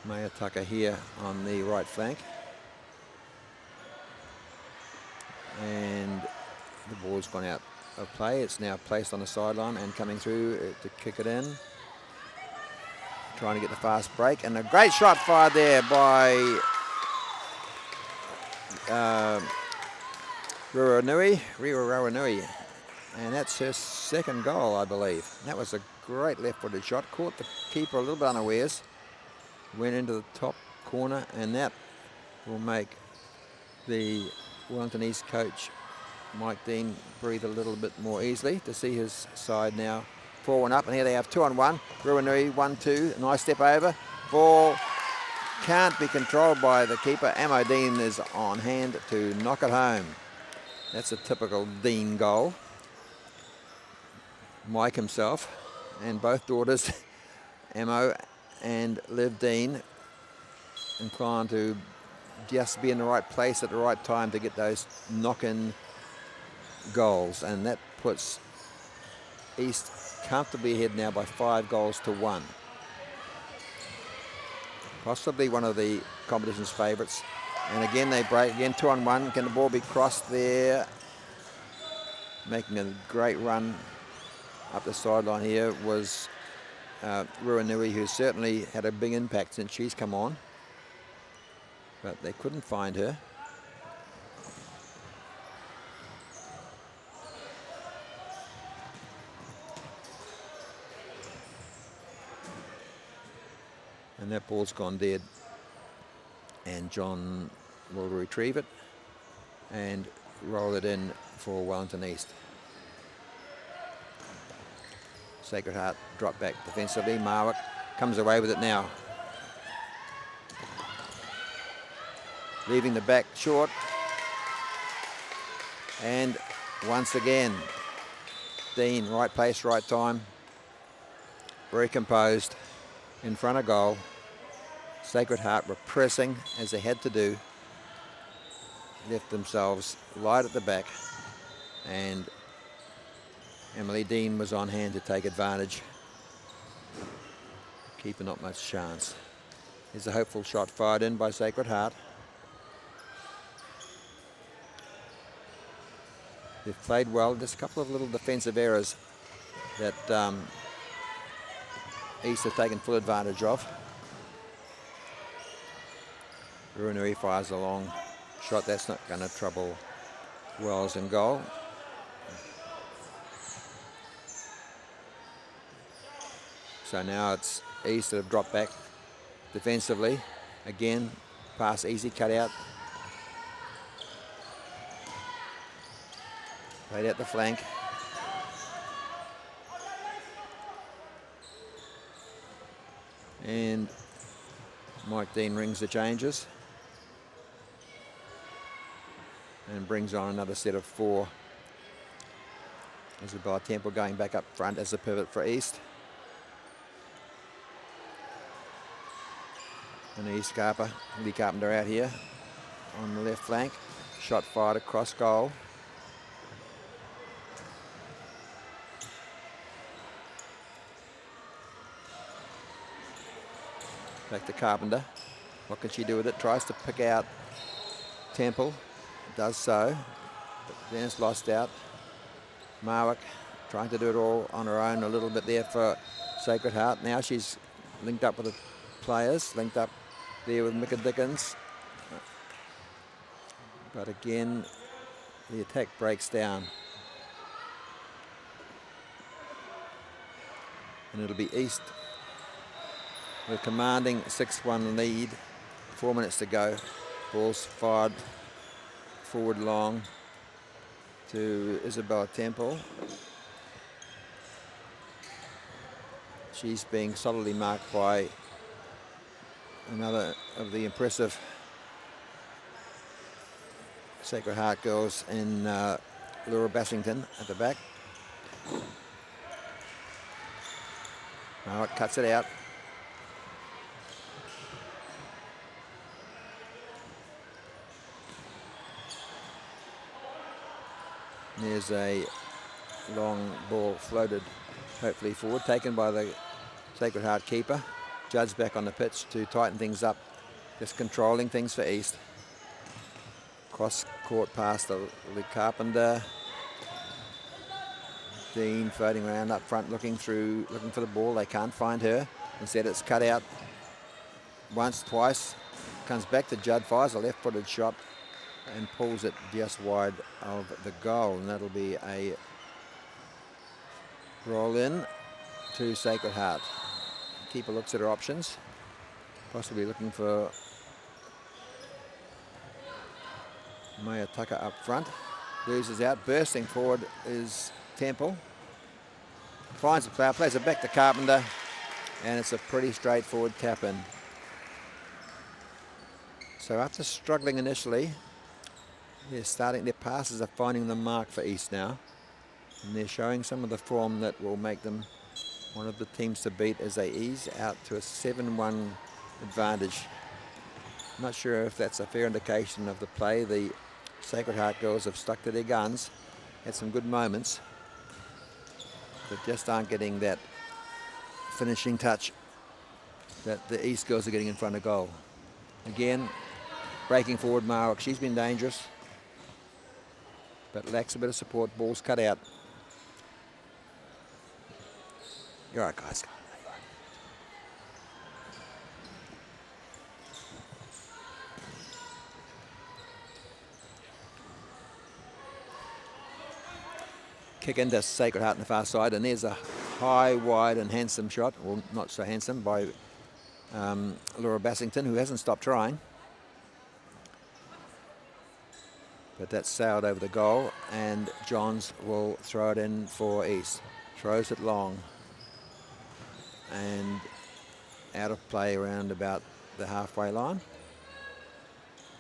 Maya Tucker here on the right flank. And the ball's gone out of play. It's now placed on the sideline and coming through to kick it in. Trying to get the fast break. And a great shot fired there by Rangaru, and that's her second goal, I believe. That was a great left-footed shot. Caught the keeper a little bit unawares. Went into the top corner, and that will make the Wellington East coach Mike Dean breathe a little bit more easily to see his side now 4-1 up, and here they have 2-on-1. Ruanui 1-2, nice step over. Ball can't be controlled by the keeper. Dean is on hand to knock it home. That's a typical Dean goal. Mike himself and both daughters, Amo and Liv Dean, inclined to just be in the right place at the right time to get those knock-in goals, and that puts East comfortably ahead now by 5-1. Possibly one of the competition's favourites. And again they break, again 2-on-1. Can the ball be crossed there? Making a great run up the sideline here was Ruanui, who certainly had a big impact since she's come on. But they couldn't find her. And that ball's gone dead. And John will retrieve it and roll it in for Wellington East. Sacred Heart drop back defensively. Marwick comes away with it now. Leaving the back short. And once again, Dean, right place, right time. Very composed in front of goal. Sacred Heart were pressing as they had to do. Left themselves light at the back, and Emily Dean was on hand to take advantage. Keeper not much chance. Here's a hopeful shot fired in by Sacred Heart. They've played well. Just a couple of little defensive errors that East have taken full advantage of. Ruanui fires a long shot. That's not going to trouble Wells in goal. So now it's East that have dropped back defensively. Again, pass easy, cut out. Played out the flank. And Mike Dean rings the changes and brings on another set of 4. Isabella Temple going back up front as a pivot for East. And Lee Carpenter out here on the left flank. Shot fired across goal. Back to Carpenter. What can she do with it? Tries to pick out Temple. Does so. But then it's lost out. Marwick trying to do it all on her own a little bit there for Sacred Heart. Now she's linked up with the players. Linked up there with Micah Dickens. But again, the attack breaks down. And it'll be East with a commanding 6-1 lead. 4 minutes to go. Ball's fired forward long to Isabella Temple. She's being solidly marked by another of the impressive Sacred Heart girls in Laura Bassington at the back. Now it cuts it out. There's a long ball floated, hopefully forward, taken by the Sacred Heart keeper. Judd's back on the pitch to tighten things up, just controlling things for East. Cross court pass to Lee Carpenter. Dean floating around up front, looking for the ball. They can't find her. Instead, it's cut out once, twice. Comes back to Judd, fires a left-footed shot and pulls it just wide of the goal, and that'll be a roll in to Sacred Heart. Keeper looks at her options, possibly looking for Maya Tucker up front. Loses out. Bursting forward is Temple. Finds the player, plays it back to Carpenter, and it's a pretty straightforward tap in. So after struggling initially, their passes are finding the mark for East now. And they're showing some of the form that will make them one of the teams to beat as they ease out to a 7-1 advantage. I'm not sure if that's a fair indication of the play. The Sacred Heart girls have stuck to their guns, had some good moments, but just aren't getting that finishing touch that the East girls are getting in front of goal. Again, breaking forward Marwick. She's been dangerous, but lacks a bit of support. Ball's cut out. You're all right, guys. Kick into Sacred Heart on the far side, and there's a high, wide and handsome shot, well, not so handsome, by Laura Bassington, who hasn't stopped trying. But that's sailed over the goal, and Johns will throw it in for East. Throws it long and out of play around about the halfway line,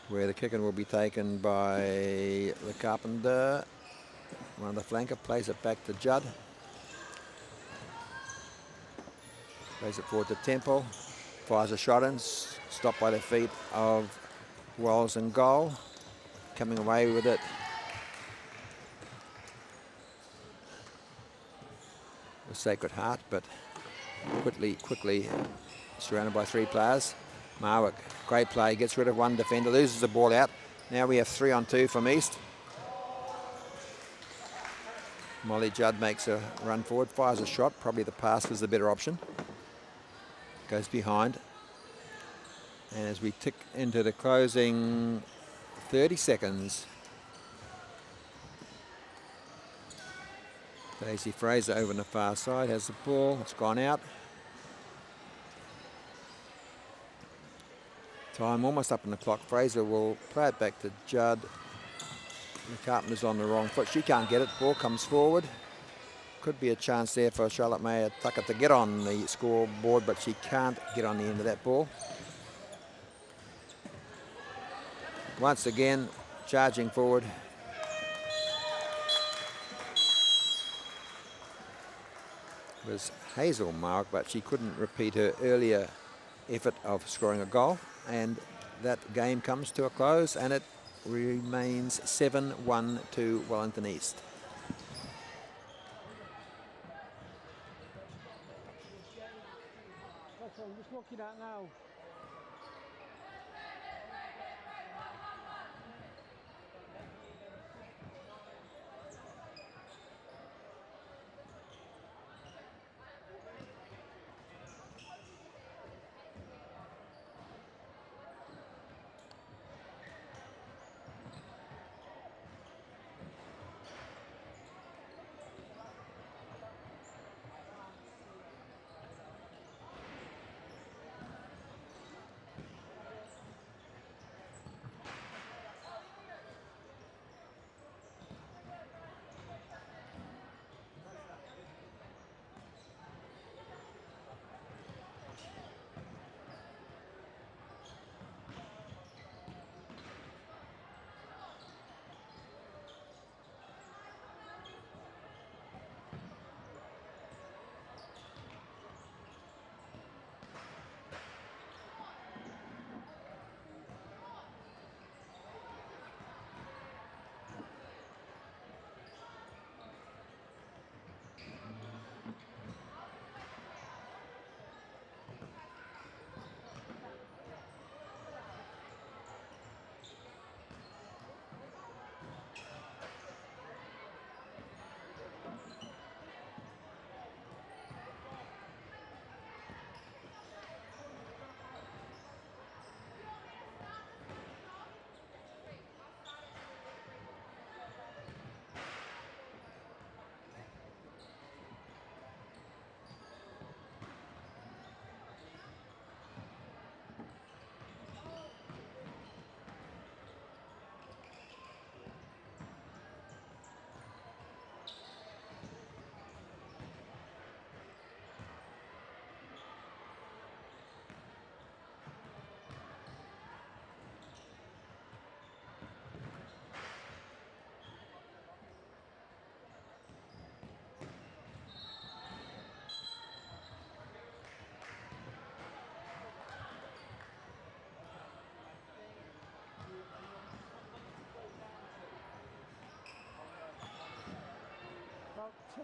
where the kick-in will be taken by the Carpenter. One of the flanker plays it back to Judd. Plays it forward to Temple. Fires a shot in, stopped by the feet of Wells and goal. Coming away with it the Sacred Heart, but quickly surrounded by 3 players. Marwick, great play, gets rid of one defender, loses the ball out. Now we have 3-on-2 from East. Molly Judd makes a run forward, fires a shot. Probably the pass was the better option. Goes behind. And as we tick into the closing 30 seconds, Daisy Fraser over on the far side has the ball. It's gone out. Time almost up on the clock. Fraser will play it back to Judd. The Carpenter's on the wrong foot. She can't get it. Ball comes forward. Could be a chance there for Charlotte Mayer Tucker to get on the scoreboard, but she can't get on the end of that ball. Once again, charging forward. Was Hazel Mark, but she couldn't repeat her earlier effort of scoring a goal. And that game comes to a close, and it remains 7-1 to Wellington East. That's what I'm just looking at now.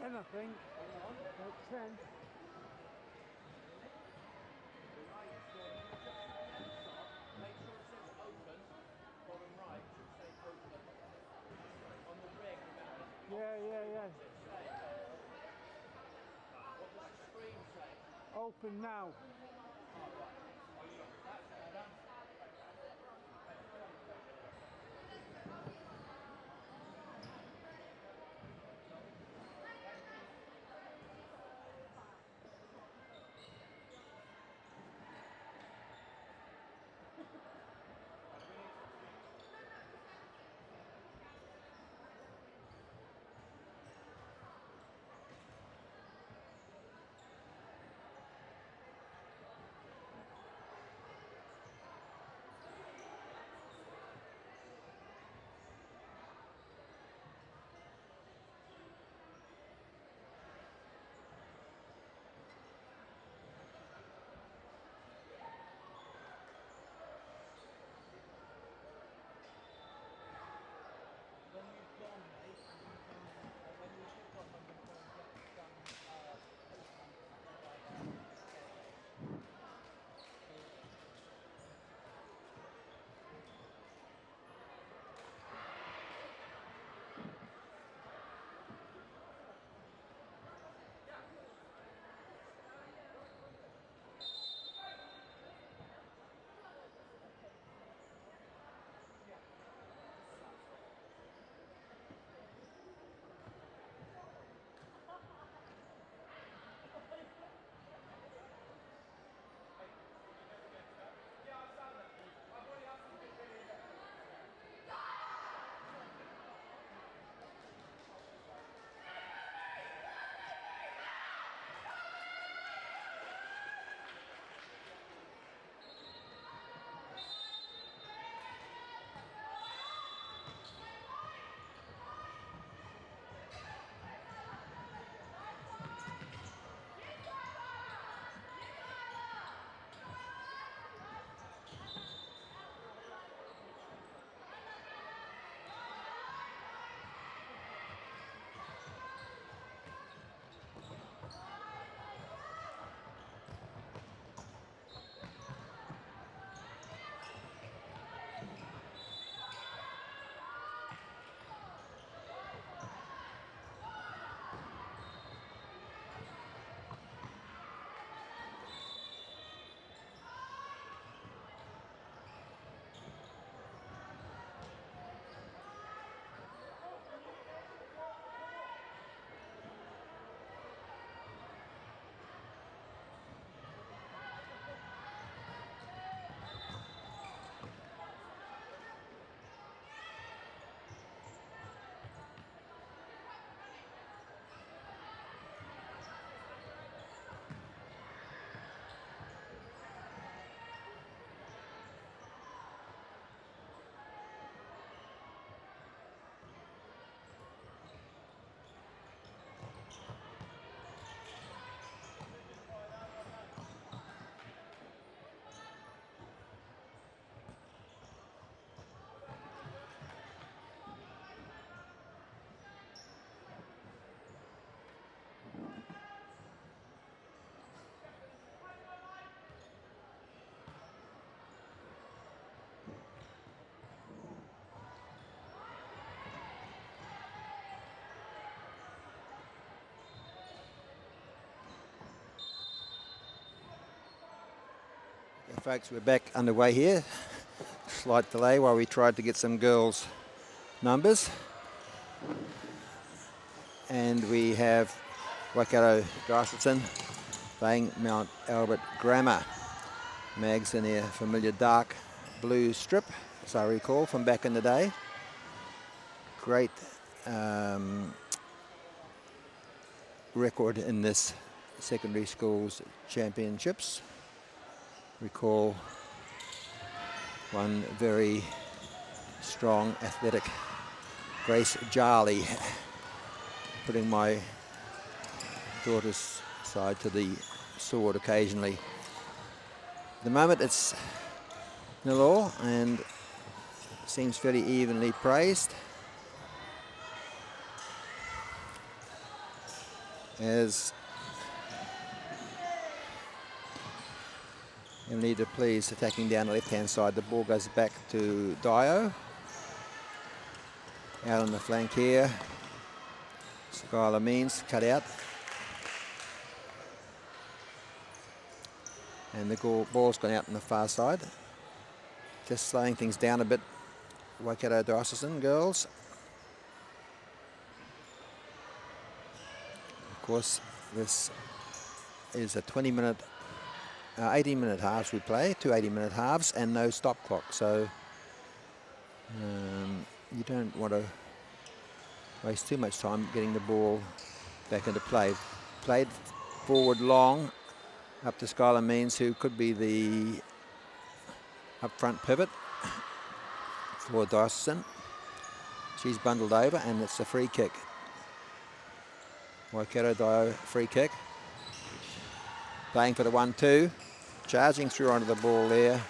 10, I think. 10. Make sure it says open. Bottom right should say open. On the rig, remember? Yeah. What does it say? What does the screen say? Open now. That's better. When you've gone, mate, when you kick off, I'm going to go and get some paper and something like that. Folks, we're back underway here. Slight delay while we tried to get some girls' numbers. And we have Waikato Geiselton playing Mount Albert Grammar. Mags in their familiar dark blue strip, as I recall from back in the day. Great record in this secondary schools championships. Recall one very strong athletic Grace Jarley putting my daughter's side to the sword occasionally. At the moment it's 0-0 and seems fairly evenly praised. as Emily de Please attacking down the left-hand side. The ball goes back to Dio. Out on the flank here. Skylar Means cut out. And the ball's gone out on the far side. Just slowing things down a bit. Waikato Diocesan girls. Of course, this is a 20-minute, 18-minute halves we play, 2 80-minute halves and no stop clock. So you don't want to waste too much time getting the ball back into play. Played forward long up to Skylar Means, who could be the up front pivot for Diocesan. She's bundled over and it's a free kick. Waikato Dio free kick. Playing for the 1-2. Charging through onto the ball there.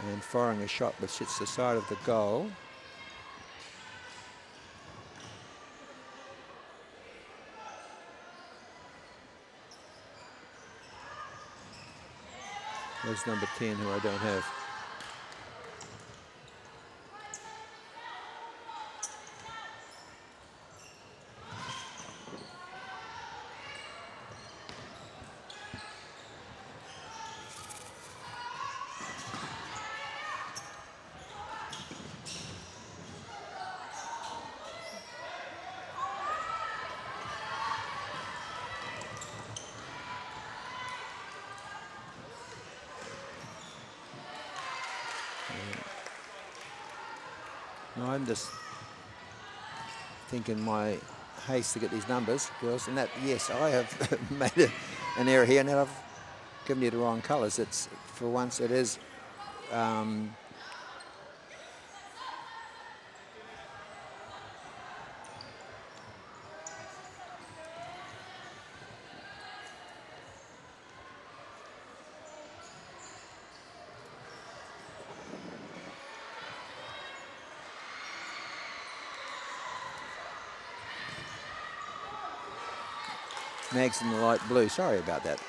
And firing a shot which hits the side of the goal. There's number 10, who I don't have. No, I'm just thinking my haste to get these numbers, girls, and that, yes, I have made an error here, and I've given you the wrong colours. It's, for once, it is Mags in the light blue. Sorry about that.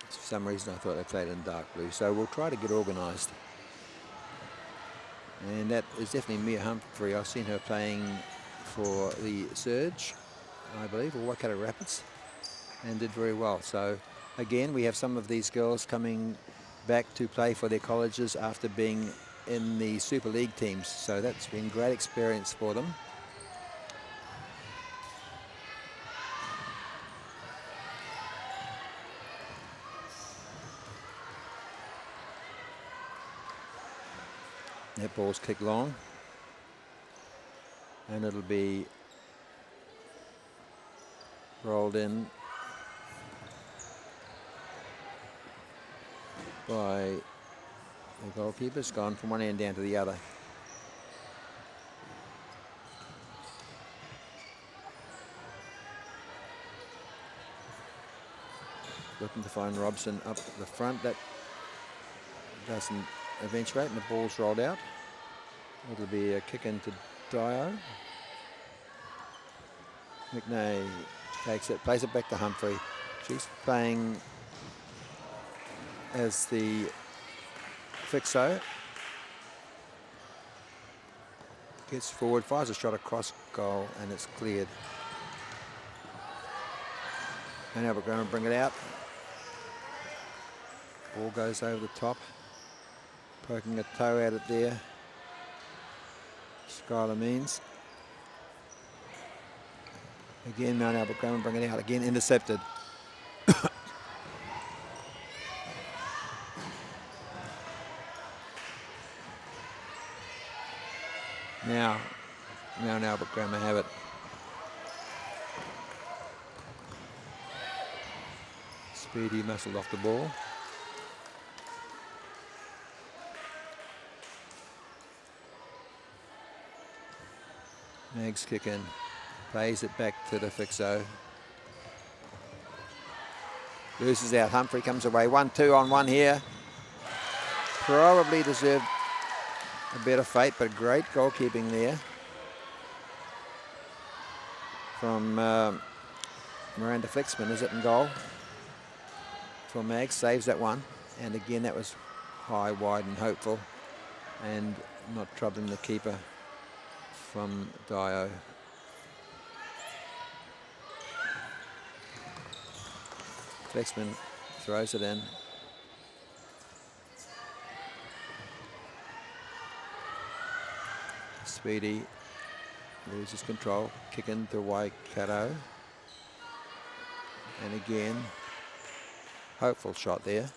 For some reason I thought they played in dark blue, so we'll try to get organised. And that is definitely Mia Humphrey. I've seen her playing for the Surge, I believe, or Waikato Rapids, and did very well. So again, we have some of these girls coming back to play for their colleges after being in the Super League teams. So that's been great experience for them. That ball's kicked long, and it'll be rolled in by the goalkeeper. It's gone from one end down to the other. Looking to find Robson up the front. That doesn't eventuate, and the ball's rolled out. It'll be a kick into Dio. McNay takes it, plays it back to Humphrey. She's playing as the fixo. Gets forward, fires a shot across goal, and it's cleared. And now we're going to bring it out. Ball goes over the top. Poking a toe at it there. Skylar Means. Again, Mount Albert Graham bring it out. Again, intercepted. Now, Mount Albert Graham have it. Speedy muscled off the ball. Mags kick in, plays it back to the fixo. Loses out. Humphrey comes away. 1-2 on one here. Probably deserved a better fate, but great goalkeeping there from Miranda Flexman. Is it in goal? For Mag, saves that one. And again, that was high, wide and hopeful, and not troubling the keeper from Dio. Flexman throws it in. Speedy loses control. Kick into Waikato. And again, hopeful shot there.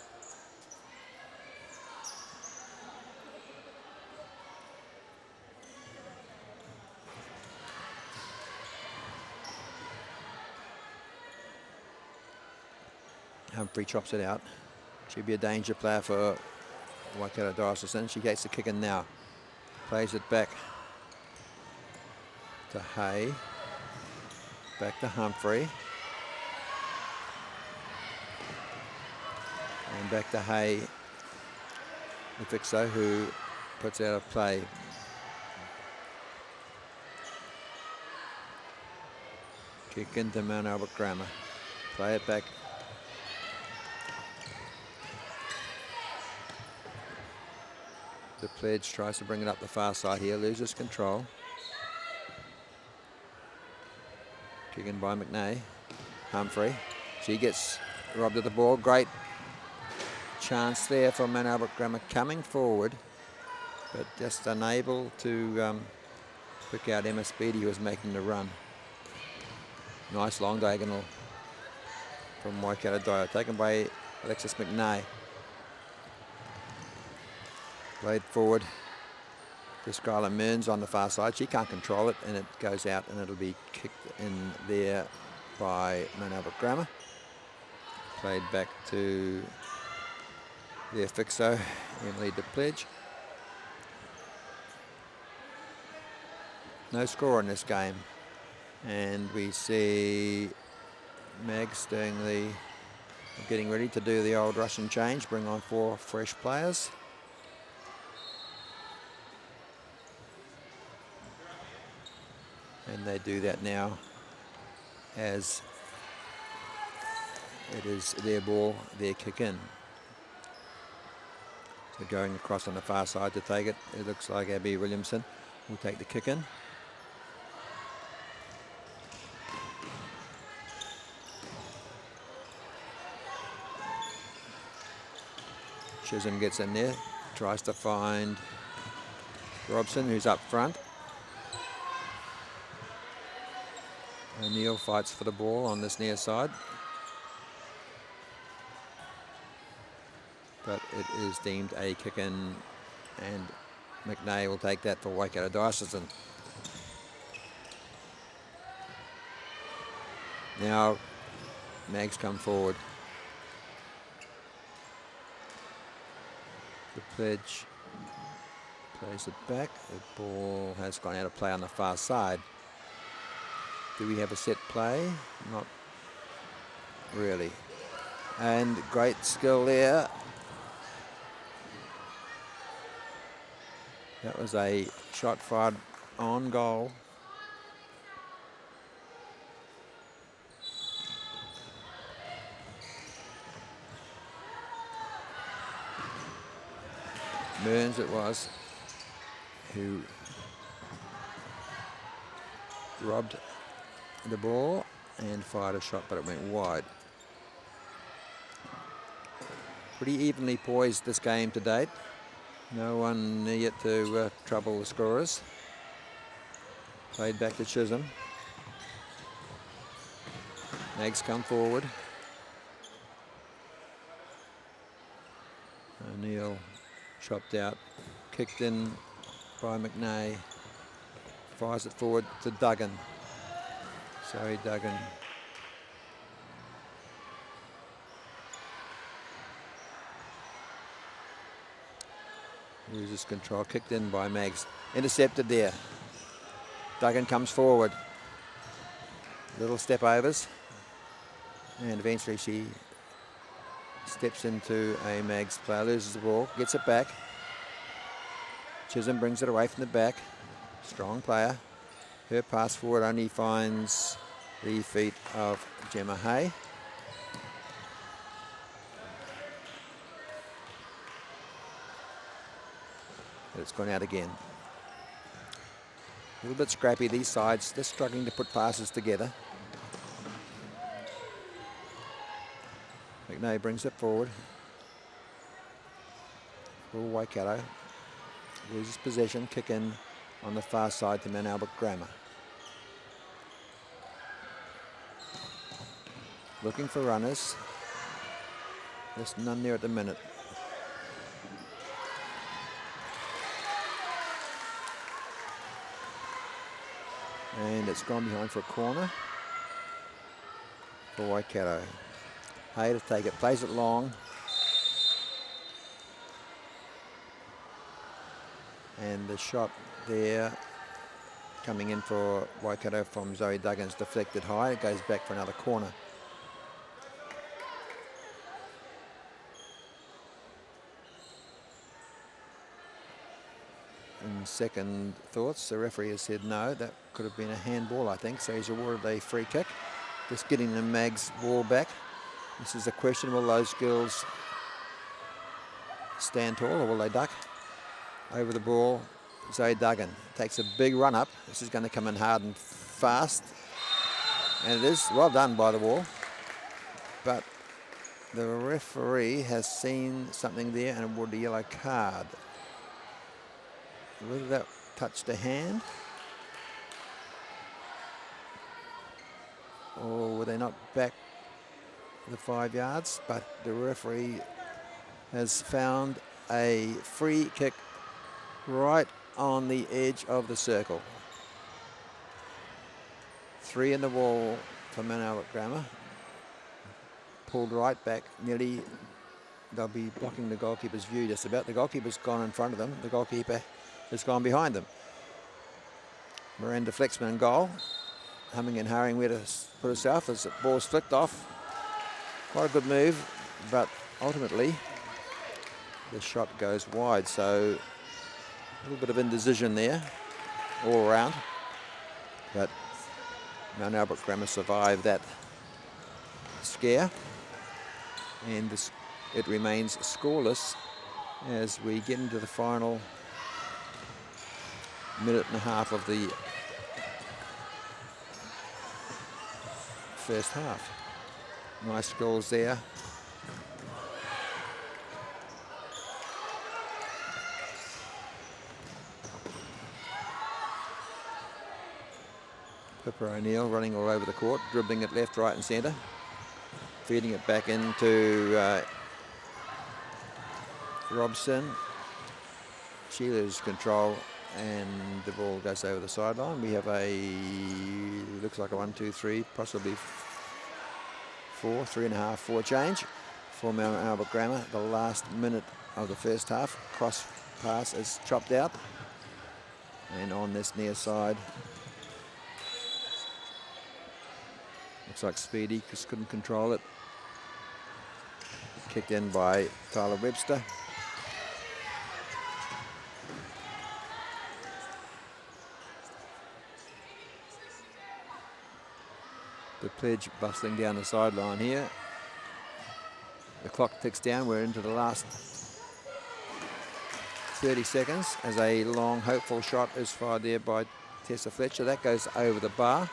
Humphrey chops it out. She'd be a danger player for Waikato Diocesan. She gets the kick in now. Plays it back to Hay. Back to Humphrey. And back to Hay, the fixer, who puts out of play. Kick into Mount Albert Grammar. Play it back. The Pledge tries to bring it up the far side here, loses control. Kick in by McNay. Humphrey. She gets robbed of the ball. Great chance there for Mount Albert Grammar coming forward, but just unable to pick out Emma Speedy, who was making the run. Nice long diagonal from Waikato Dio, taken by Alexis McNay. Played forward to Skylar Mearns on the far side. She can't control it, and it goes out, and it'll be kicked in there by Mount Albert Grammar. Played back to their fixer, Emily de Pledge. No score in this game, and we see Megs getting ready to do the old Russian change, bring on 4 fresh players. And they do that now as it is their ball, their kick in. So going across on the far side to take it, it looks like Abby Williamson will take the kick in. Chisholm gets in there, tries to find Robson, who's up front. O'Neill fights for the ball on this near side, but it is deemed a kick in, and McNay will take that for Waikato Diocesan. Now Mags come forward. The Pledge plays it back. The ball has gone out of play on the far side. Do we have a set play? Not really. And great skill there. That was a shot fired on goal. Mearns it was, who robbed the ball and fired a shot, but it went wide. Pretty evenly poised this game to date. No one yet to trouble the scorers. Played back to Chisholm. Mags come forward. O'Neill chopped out, kicked in by McNay. Fires it forward to Duggan. Sorry, Duggan. Loses control, kicked in by Mags. Intercepted there. Duggan comes forward. Little step overs. And eventually she steps into a Mags player, loses the ball, gets it back. Chisholm brings it away from the back. Strong player. Her pass forward only finds the feet of Gemma Hay. But it's gone out again. A little bit scrappy, these sides, just struggling to put passes together. McNay brings it forward. For Waikato. Loses possession, kick in on the far side to Mount Albert Grammar. Looking for runners. There's none there at the minute. And it's gone behind for a corner for Waikato. Hay to take it, plays it long. And the shot there coming in for Waikato from Zoe Duggan's deflected high. It goes back for another corner. In second thoughts, the referee has said no, that could have been a handball, I think, so he's awarded a free kick. Just getting the Mags ball back. This is a question, will those girls stand tall or will they duck? Over the ball, Zoe Duggan takes a big run up. This is going to come in hard and fast. And it is well done by the wall. But the referee has seen something there and awarded a yellow card. Whether that touched a hand or were they not back the 5 yards, but the referee has found a free kick right on the edge of the circle. 3 in the wall for Mount Albert Grammar. Pulled right back, nearly they'll be blocking the goalkeeper's view just about. The goalkeeper's gone in front of them. The goalkeeper has gone behind them. Miranda Flexman in goal. Humming and hurrying where to put herself as the ball's flicked off. Quite a good move, but ultimately the shot goes wide. So a little bit of indecision there all around. But Mount Albert Grammar survived that scare. And it remains scoreless as we get into the final minute and a half of the first half. Nice goals there. Pippa O'Neill running all over the court, dribbling it left, right and centre. Feeding it back into Robson. She loses control and the ball goes over the sideline. We have looks like a 1, 2, 3, possibly 4, 3.5, 4 change for Mount Albert Grammar. The last minute of the first half. Cross pass is chopped out. And on this near side, looks like Speedy just couldn't control it. Kicked in by Tyler Webster. The pledge bustling down the sideline here. The clock ticks down. We're into the last 30 seconds as a long, hopeful shot is fired there by Tessa Fletcher. That goes over the bar.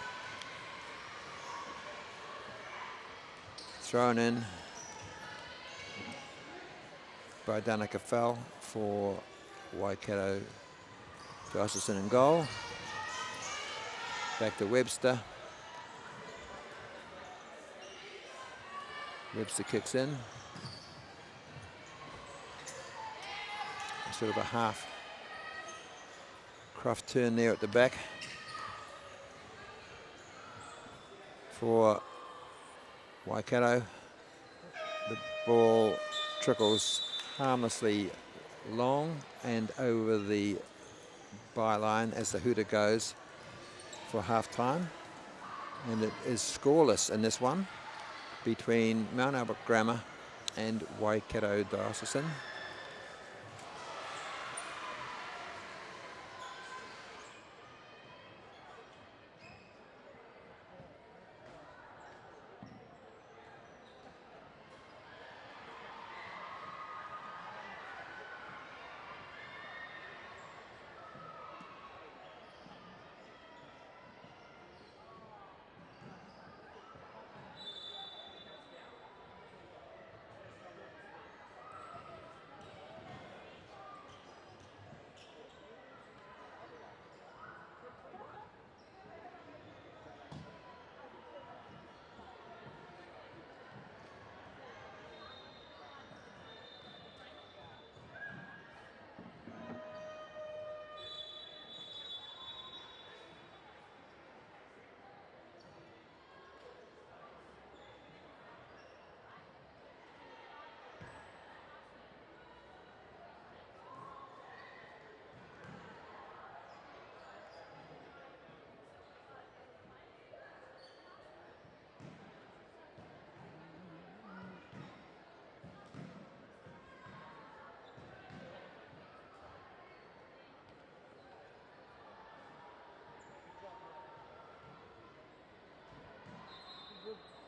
Thrown in by Danica Fell for Waikato. Gustafson in goal. Back to Webster. Webster kicks in. Sort of a half Croft turn there at the back for Waikato. The ball trickles harmlessly long and over the byline as the hooter goes for half-time. And it is scoreless in this one between Mount Albert Grammar and Waikato Diocesan.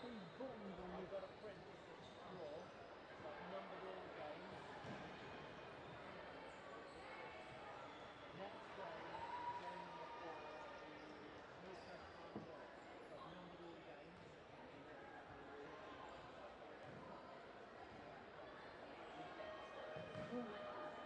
These buttons on the got a print that draw, like numbered all the games. Next game number 4 is Hillcrest Rangaru. So I've numbered all the games. Okay, then it is Shaking Heart Baredine.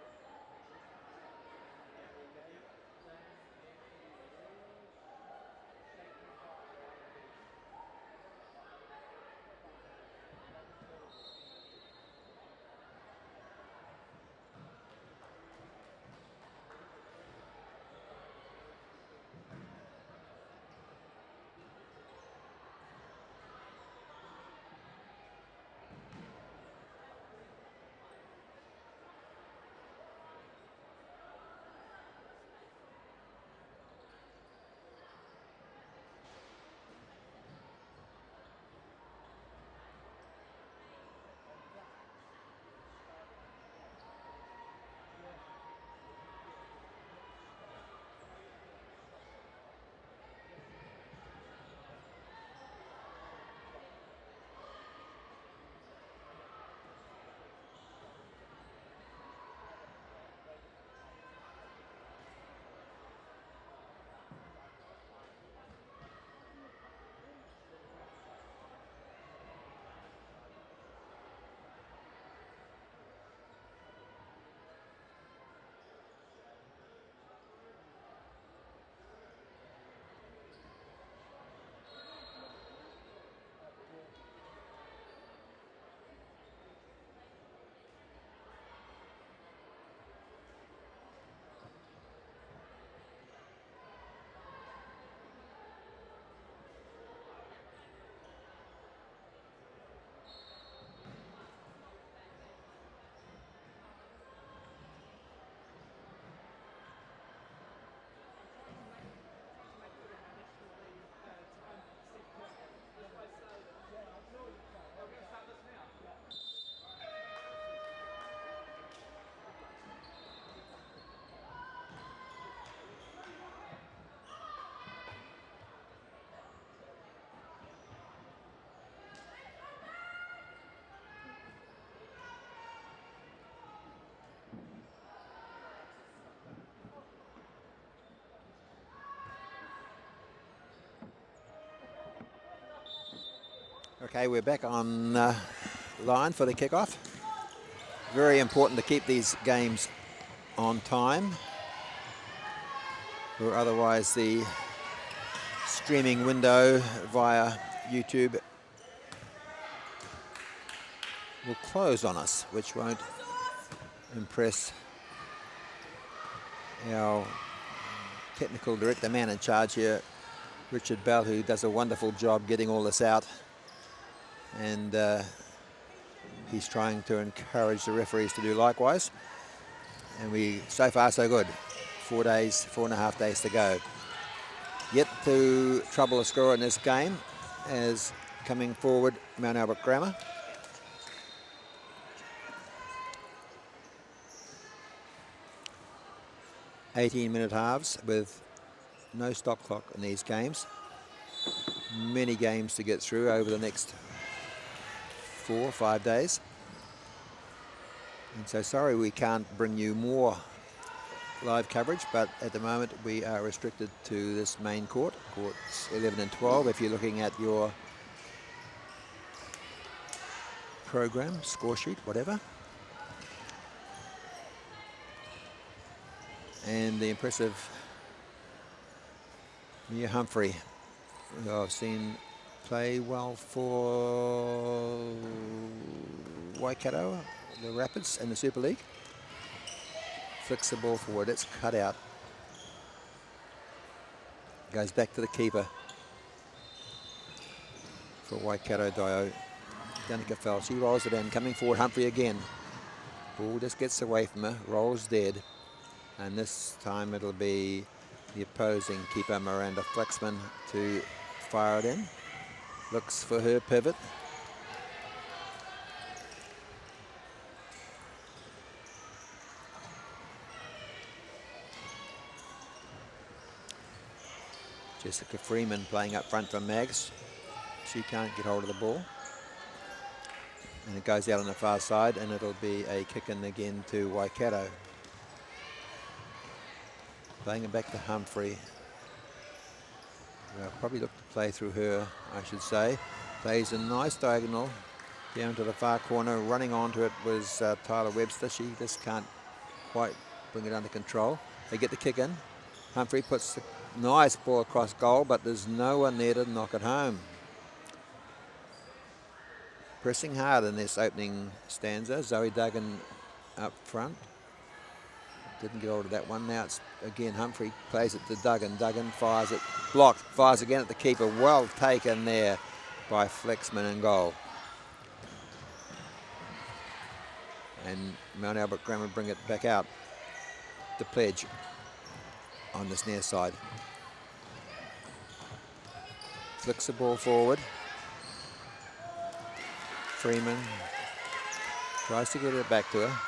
Okay, we're back on line for the kickoff. Very important to keep these games on time, or otherwise the streaming window via YouTube will close on us, which won't impress our technical director, man in charge here, Richard Bell, who does a wonderful job getting all this out. And he's trying to encourage the referees to do likewise. And so far so good. 4.5 days to go. Yet to trouble a score in this game as coming forward Mount Albert Grammar. 18-minute halves with no stop clock in these games. Many games to get through over the next 4 or 5 days. And so sorry we can't bring you more live coverage, but at the moment we are restricted to this main court, courts 11 and 12. If you're looking at your program, score sheet, whatever. And the impressive Mia Humphrey, who I've seen play well for Waikato, the Rapids and the Super League. Flicks the ball forward, it's cut out. Goes back to the keeper for Waikato Dio. Danica Fell, she rolls it in, coming forward, Humphrey again. Ball just gets away from her, rolls dead. And this time it'll be the opposing keeper, Miranda Flexman, to fire it in. Looks for her pivot. Jessica Freeman playing up front for Mags. She can't get hold of the ball. And it goes out on the far side, and it'll be a kick in again to Waikato. Playing it back to Humphrey. I'll probably look to play through her, I should say. Plays a nice diagonal down to the far corner. Running onto it was Tyler Webster. She just can't quite bring it under control. They get the kick in. Humphrey puts the nice ball across goal, but there's no one there to knock it home. Pressing hard in this opening stanza. Zoe Duggan up front. Didn't get hold of that one. Now it's again Humphrey plays it to Duggan. Duggan fires it, blocked, fires again at the keeper. Well taken there by Flexman in goal. And Mount Albert Grammar bring it back out. The pledge on this near side. Flicks the ball forward. Freeman tries to get it back to her.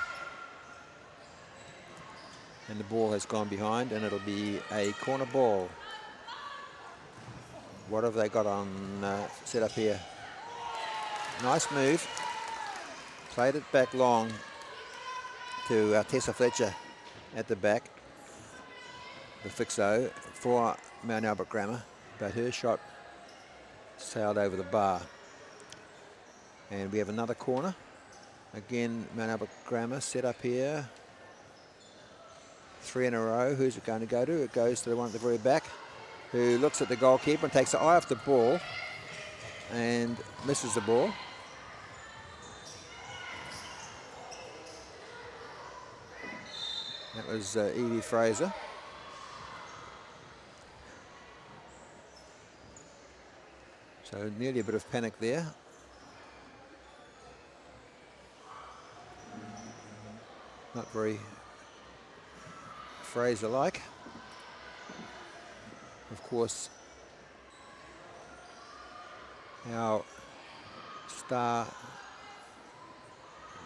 And the ball has gone behind, and it'll be a corner ball. What have they got on set up here? Nice move. Played it back long to Tessa Fletcher at the back. The fixo for Mount Albert Grammar, but her shot sailed over the bar. And we have another corner. Again, Mount Albert Grammar set up here. 3 in a row. Who's it going to go to? It goes to the one at the very back, who looks at the goalkeeper and takes the eye off the ball and misses the ball. That was Evie Fraser. So nearly a bit of panic there. Not very Fraser-like. Of course, our star,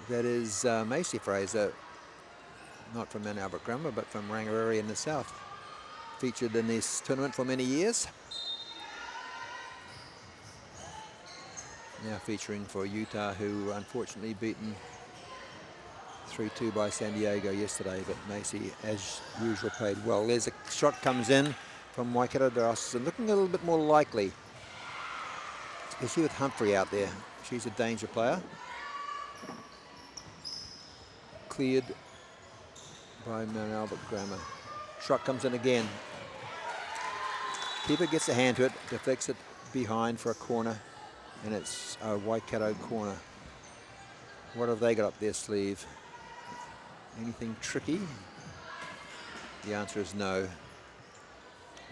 that is Macy Fraser, not from Mount Albert Grammar, but from Rangaru in the south. Featured in this tournament for many years. Now featuring for Utah, who were unfortunately beaten 3-2 by San Diego yesterday, but Macy, as usual, played well. There's a shot comes in from Waikato. They're looking a little bit more likely, especially with Humphrey out there. She's a danger player. Cleared by Mount Albert Grammar. Shot comes in again. Keeper gets a hand to it, deflects it behind for a corner, and it's a Waikato corner. What have they got up their sleeve? Anything tricky? The answer is no,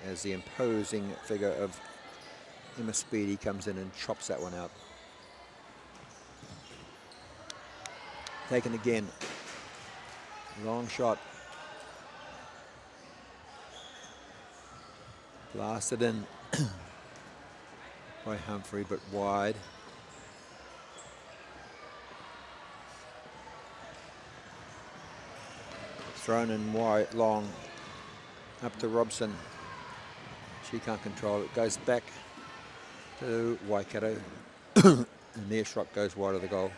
as the imposing figure of Emma Speedy comes in and chops that one out. Taken again. Long shot. Blasted in by Humphrey, but wide. Thrown in wide, long Up to Robson. She can't control it. Goes back to Waikato. And their shot goes wide of the goal.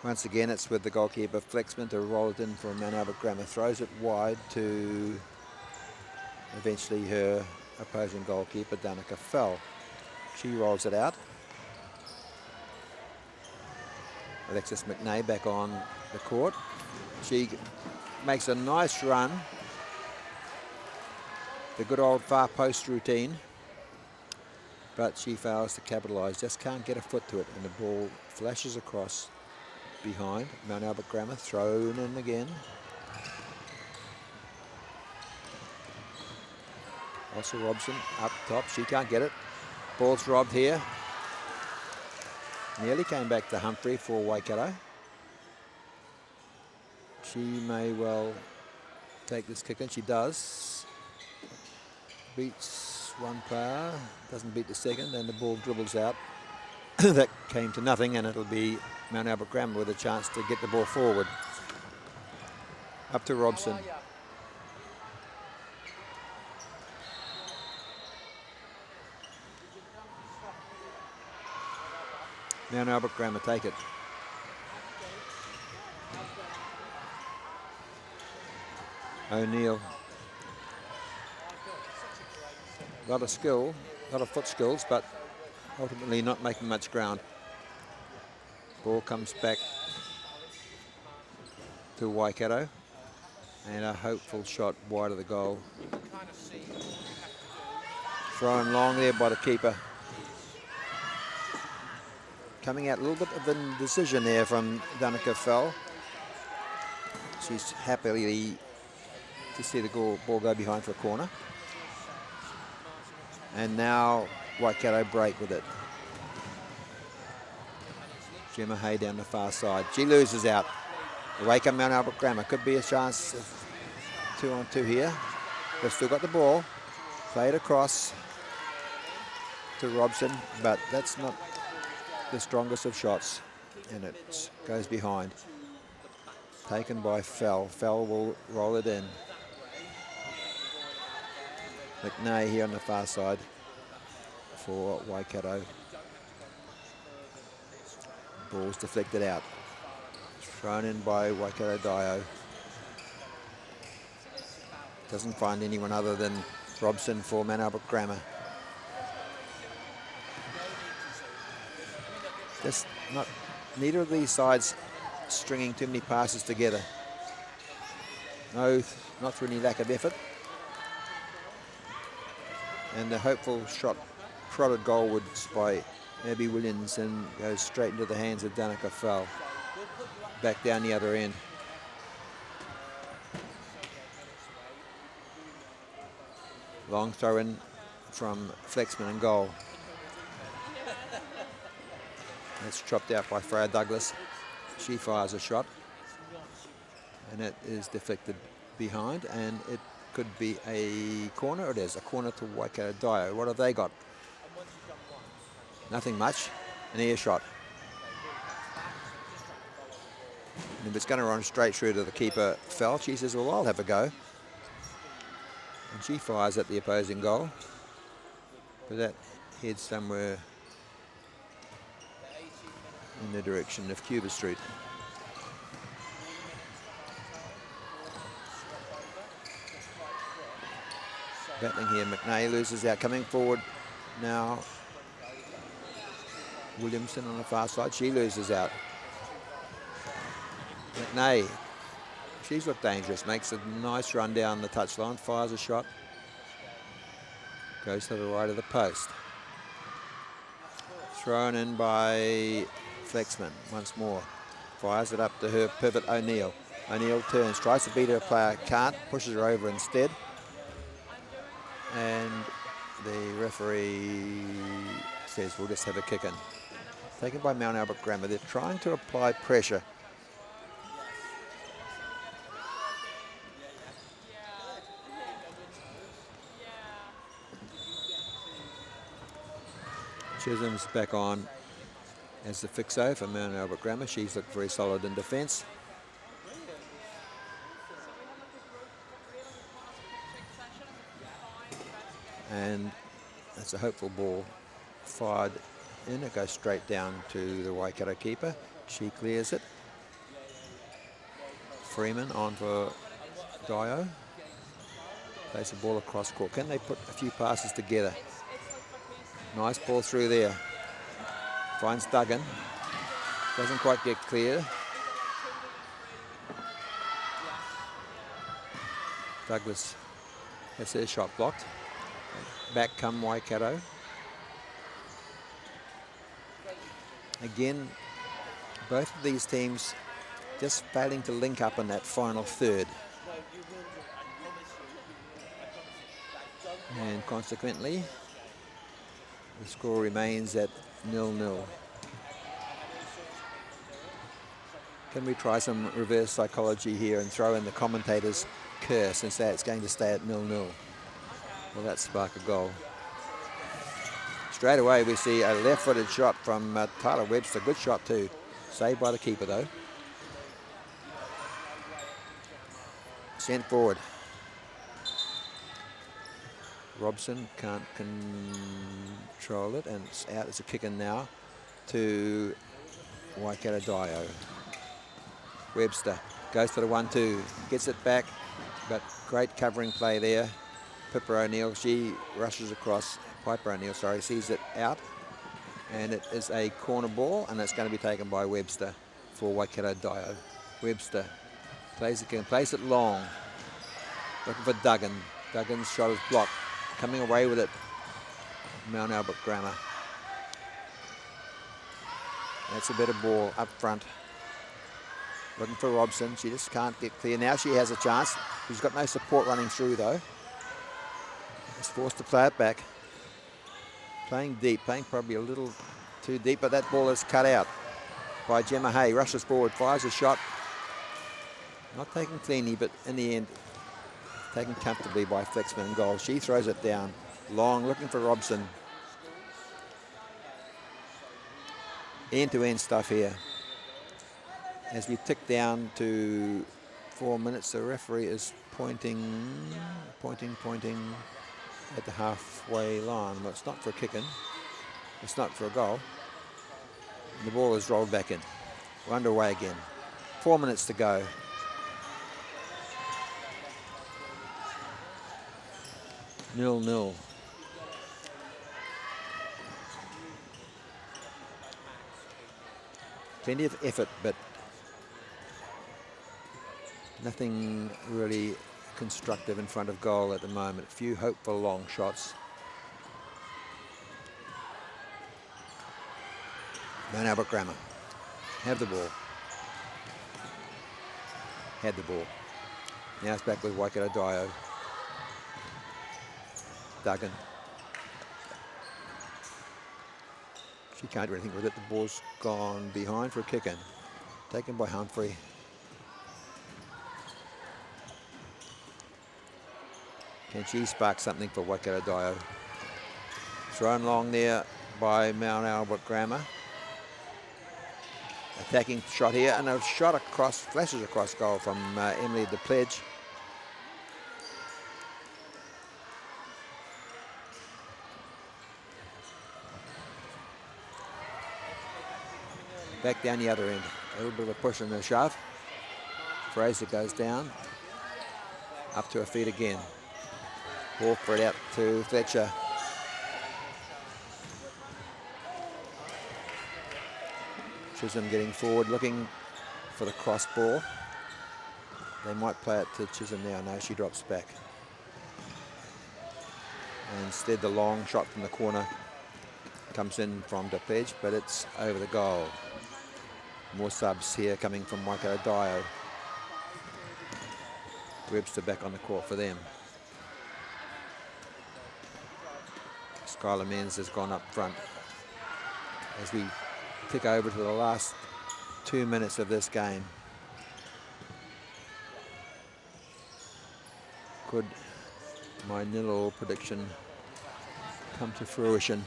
Once again, it's with the goalkeeper Flexman to roll it in for Mount Albert Grammar. Throws it wide to eventually her opposing goalkeeper, Danica Fell. She rolls it out. Alexis McNay back on the court. She makes a nice run. The good old far post routine. But she fails to capitalise, just can't get a foot to it. And the ball flashes across behind. Mount Albert Grammar thrown in again. Also Robson up top, she can't get it. Ball's robbed here. Nearly came back to Humphrey for Waikato. She may well take this kick, and she does. Beats one player, doesn't beat the second, and the ball dribbles out. That came to nothing, and it'll be Mount Albert Grammar with a chance to get the ball forward. Up to Robson. Mount Albert Grammar take it. O'Neill. A lot of skill, a lot of foot skills, but ultimately not making much ground. Ball comes back to Waikato, and a hopeful shot wide of the goal. Thrown long there by the keeper. Coming out a little bit of indecision there from Danica Fell. She's happily to see the ball go behind for a corner. And now Waikato break with it. Gemma Hay down the far side. She loses out. Away come Mount Albert Grammar. Could be a chance of 2-on-2 here. They've still got the ball. Play it across to Robson, but that's not the strongest of shots, and it goes behind. Taken by Fell. Fell will roll it in. McNay here on the far side for Waikato. Ball's deflected out. Thrown in by Waikato Dio. Doesn't find anyone other than Robson for Mount Albert Grammar. Just neither of these sides stringing too many passes together. No, not through any lack of effort. And the hopeful shot prodded goalwards by Abby Williamson goes straight into the hands of Danica Fell. Back down the other end. Long throw in from Flexman and goal. That's chopped out by Freya Douglas. She fires a shot, and it is deflected behind, and it could be a corner. It is a corner to Waikato Dio. What have they got? Nothing much. An ear shot. And if it's going to run straight through to the keeper, Fell, she says, well, I'll have a go. And she fires at the opposing goal. But that heads somewhere in the direction of Cuba Street. Battling here, McNay loses out, coming forward now. Williamson on the far side, she loses out. McNay, she's looked dangerous, makes a nice run down the touchline, fires a shot. Goes to the right of the post. Thrown in by Flexman once more. Fires it up to her pivot O'Neill. O'Neill turns, tries to beat her player, can't, pushes her over instead. And the referee says we'll just have a kick in. Taken by Mount Albert Grammar. They're trying to apply pressure. Chisholm's back on as the fixo for Mount Albert Grammar. She's looked very solid in defence. And that's a hopeful ball fired in. It goes straight down to the Waikato keeper. She clears it. Freeman on for Dio. Plays the ball across court. Can they put a few passes together? Nice ball through there. Finds Duggan. Doesn't quite get clear. Douglas has his shot blocked. Back come Waikato. Again, both of these teams just failing to link up in that final third. And consequently, the score remains at 0-0. Can we try some reverse psychology here and throw in the commentator's curse and say it's going to stay at 0-0? Will that spark a goal? Straight away we see a left-footed shot from Tyler Webster. Good shot too. Saved by the keeper though. Sent forward. Robson can't control it, and it's out. It's a kick in now to Waikato Dio. Webster goes to the 1-2, gets it back, but great covering play there. Pippa O'Neill, she rushes across. Piper O'Neill, sorry, sees it out, and it is a corner ball, and it's going to be taken by Webster for Waikato Dio. Webster plays it, can place it long, looking for Duggan. Duggan's shot is blocked. Coming away with it, Mount Albert Grammar. That's a better ball up front. Looking for Robson. She just can't get clear. Now she has a chance. She's got no support running through though. Is forced to play it back. Playing deep, playing probably a little too deep, but that ball is cut out by Gemma Hay. Rushes forward, fires a shot. Not taken cleanly, but in the end, taken comfortably by Flexman in goal. She throws it down long, looking for Robson. End-to-end stuff here. As we tick down to 4 minutes, the referee is pointing at the halfway line. Well, it's not for a kick in. It's not for a goal. And the ball is rolled back in. We're underway again. 4 minutes to go. Nil-nil. Plenty of effort, but nothing really constructive in front of goal at the moment. A few hopeful long shots. Mount Albert Grammar have the ball. Had the ball. Now it's back with Waikato Dio. Duggan. She can't do anything with it. The ball's gone behind for a kick in. Taken by Humphrey. Can she spark something for Waikato Dio? Thrown long there by Mount Albert Grammar. Attacking shot here, and a shot across, flashes across goal from Emily de Pledge. Back down the other end. A little bit of a push and a shove. Fraser goes down. Up to her feet again. Ball for it out to Fletcher. Chisholm getting forward, looking for the cross ball. They might play it to Chisholm now. No, she drops back. And instead, the long shot from the corner comes in from De Pledge, but it's over the goal. More subs here coming from Waikato Dio. Webster back on the court for them. Skylar Menz has gone up front. As we tick over to the last 2 minutes of this game. Could my nil-all prediction come to fruition?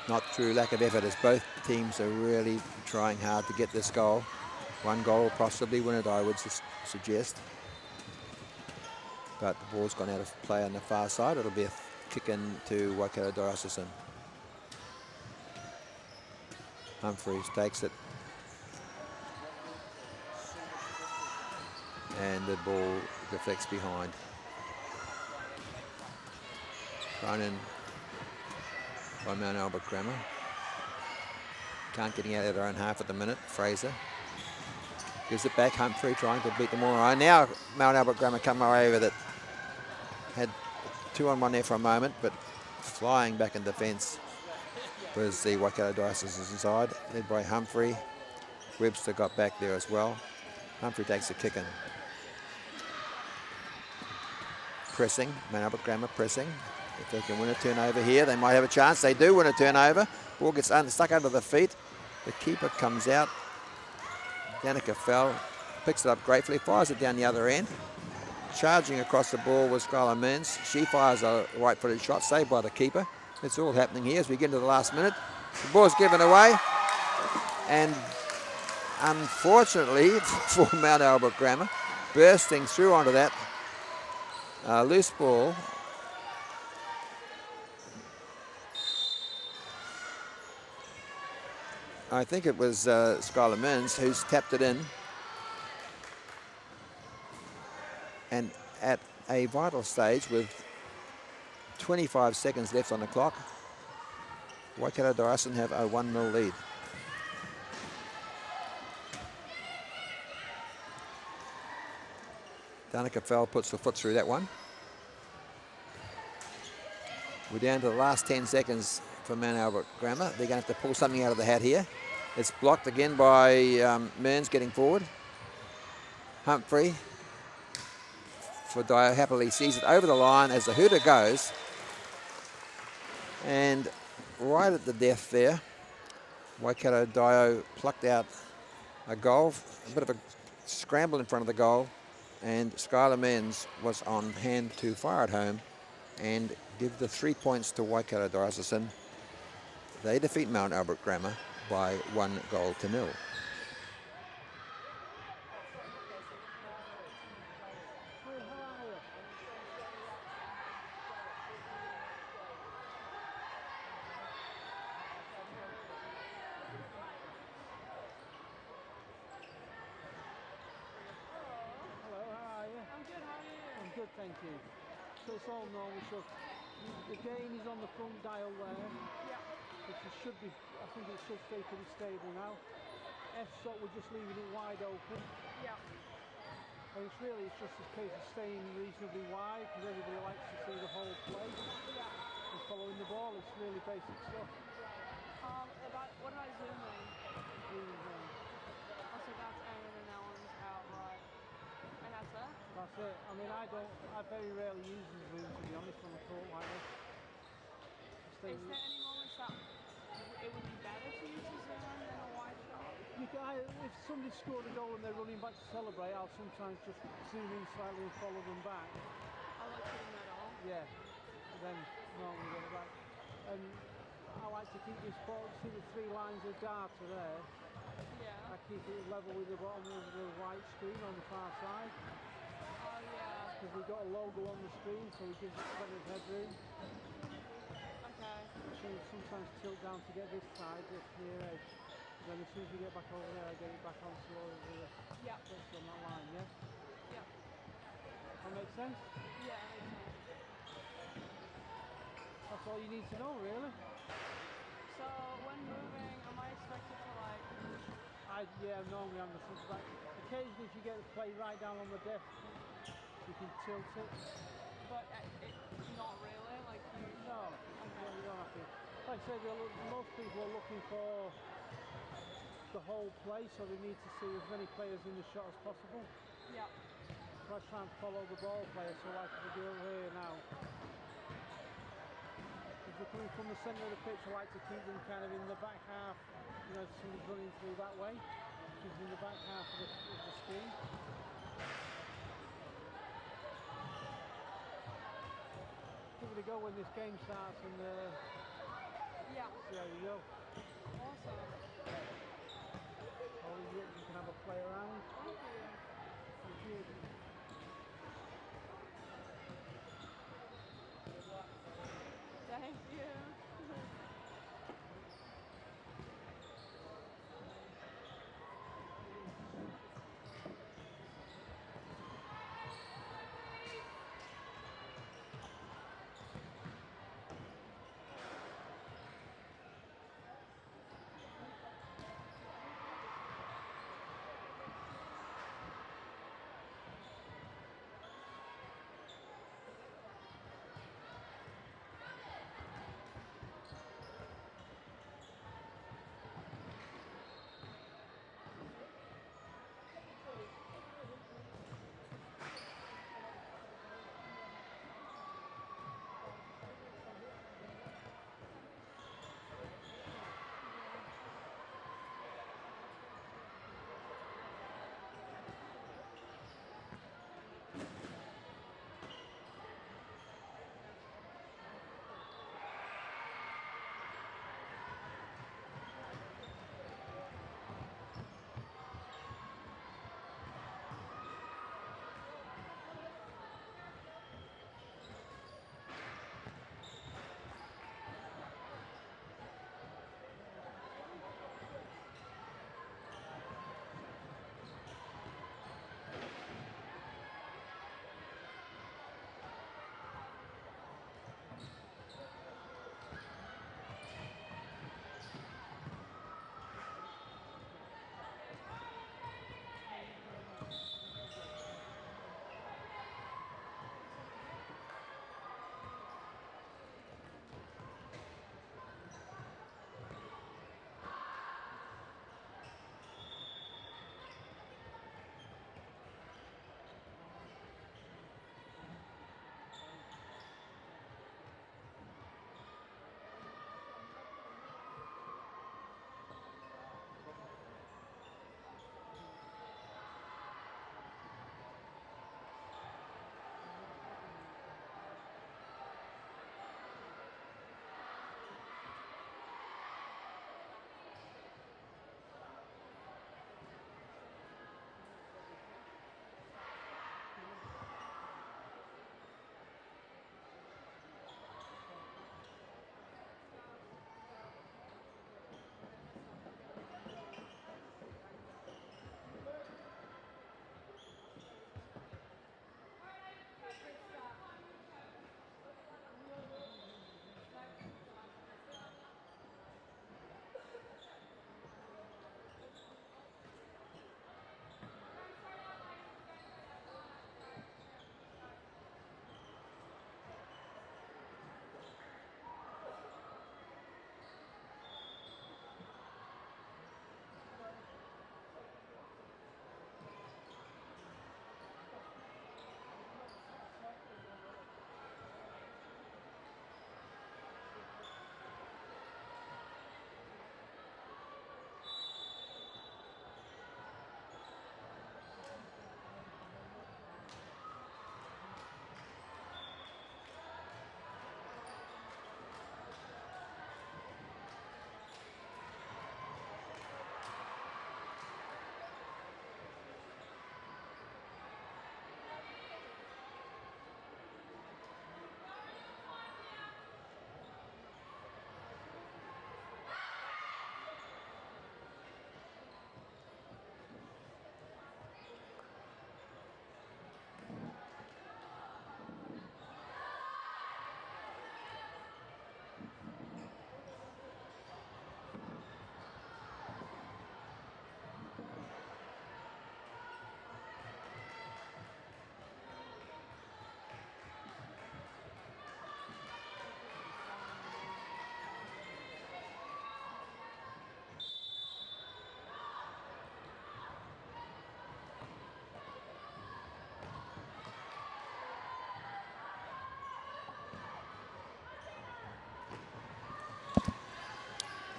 Not through lack of effort, as both teams are really trying hard to get this goal. One goal will possibly win it, I would suggest. but the ball's gone out of play on the far side. It'll be a kick in to Waikato Diocesan. Humphreys takes it. And the ball deflects behind. Thrown in by Mount Albert Grammar. Can't get out of their own half at the minute. Fraser gives it back. Humphrey trying to beat the Morai. Now Mount Albert Grammar come away with it. Had 2-on-1 there for a moment, but flying back in defence was the Waikato Diocesan side, led by Humphrey. Webster got back there as well. Humphrey takes a kick in. Pressing, Mount Albert Grammar pressing. If they can win a turnover here, they might have a chance. They do win a turnover. Ball gets stuck under the feet. The keeper comes out. Danica Fell picks it up gratefully, fires it down the other end. Charging across the ball was Skylar Mearns. She fires a right-footed shot, saved by the keeper. It's all happening here as we get into the last minute. The ball's given away. And unfortunately for Mount Albert Grammar, bursting through onto that loose ball. I think it was Skylar Mearns who's tapped it in. And at a vital stage with 25 seconds left on the clock, Waikato Diocesan have a 1-0 lead. Danica Fell puts the foot through that one. We're down to the last 10 seconds for Mount Albert Grammar. They're going to have to pull something out of the hat here. It's blocked again by Mearns getting forward. Humphrey for Dio happily sees it over the line as the hooter goes. And right at the death there, Waikato Dio plucked out a goal, a bit of a scramble in front of the goal, and Skylar Mearns was on hand to fire it home and give the 3 points to Waikato Diocesan. They defeat Mount Albert Grammar by 1-0. Thank you. So it's all normal stuff. The gain is on the front dial there. Yeah. Which it should be, I think it should stay pretty stable now. F-shot, we're just leaving it wide open. Yeah. And it's just a case of staying reasonably wide because everybody likes to see the whole play. Yeah. And following the ball, it's really basic stuff. What about zooming? Zooming zone. Also that's Aaron and Ellen's out right. And that's it? That's it. I mean, I very rarely use the zoom, to be honest, on a court like this. Is there any moments that it would be better to use a zoom than a wide shot? If somebody scored a goal and they're running back to celebrate, I'll sometimes just zoom in slightly and follow them back. I like putting that on. Yeah. And then normally get it back. And I like to keep this ball, see the 3 lines of data there. Yeah. I keep it level with the bottom of the white screen on the far side. Oh yeah. Because we've got a logo on the screen, so it gives it plenty of headroom. Okay. So you sometimes tilt down to get this side, this near edge. Then as soon as you get back over there, I get it back on slow over the touch on that line, yeah? Yeah. That makes sense? Yeah, it makes sense. That's all you need to know, really. So when moving, am I expected to like... Normally I'm the front back. Occasionally if you get the play right down on the desk, you can tilt it. But it's not really, like you... No, you don't have to. Like I said, most people are looking for the whole play, so they need to see as many players in the shot as possible. Yeah. So I try and follow the ball player, so like we do over here now. If they're coming from the centre of the pitch, I like to keep them kind of in the back half, you know, somebody's running through that way, which is in the back half of the screen. Give it a go when this game starts and Yeah. see how you go. Awesome. Or you can have a play around. Thank you. Thank you. Thank you.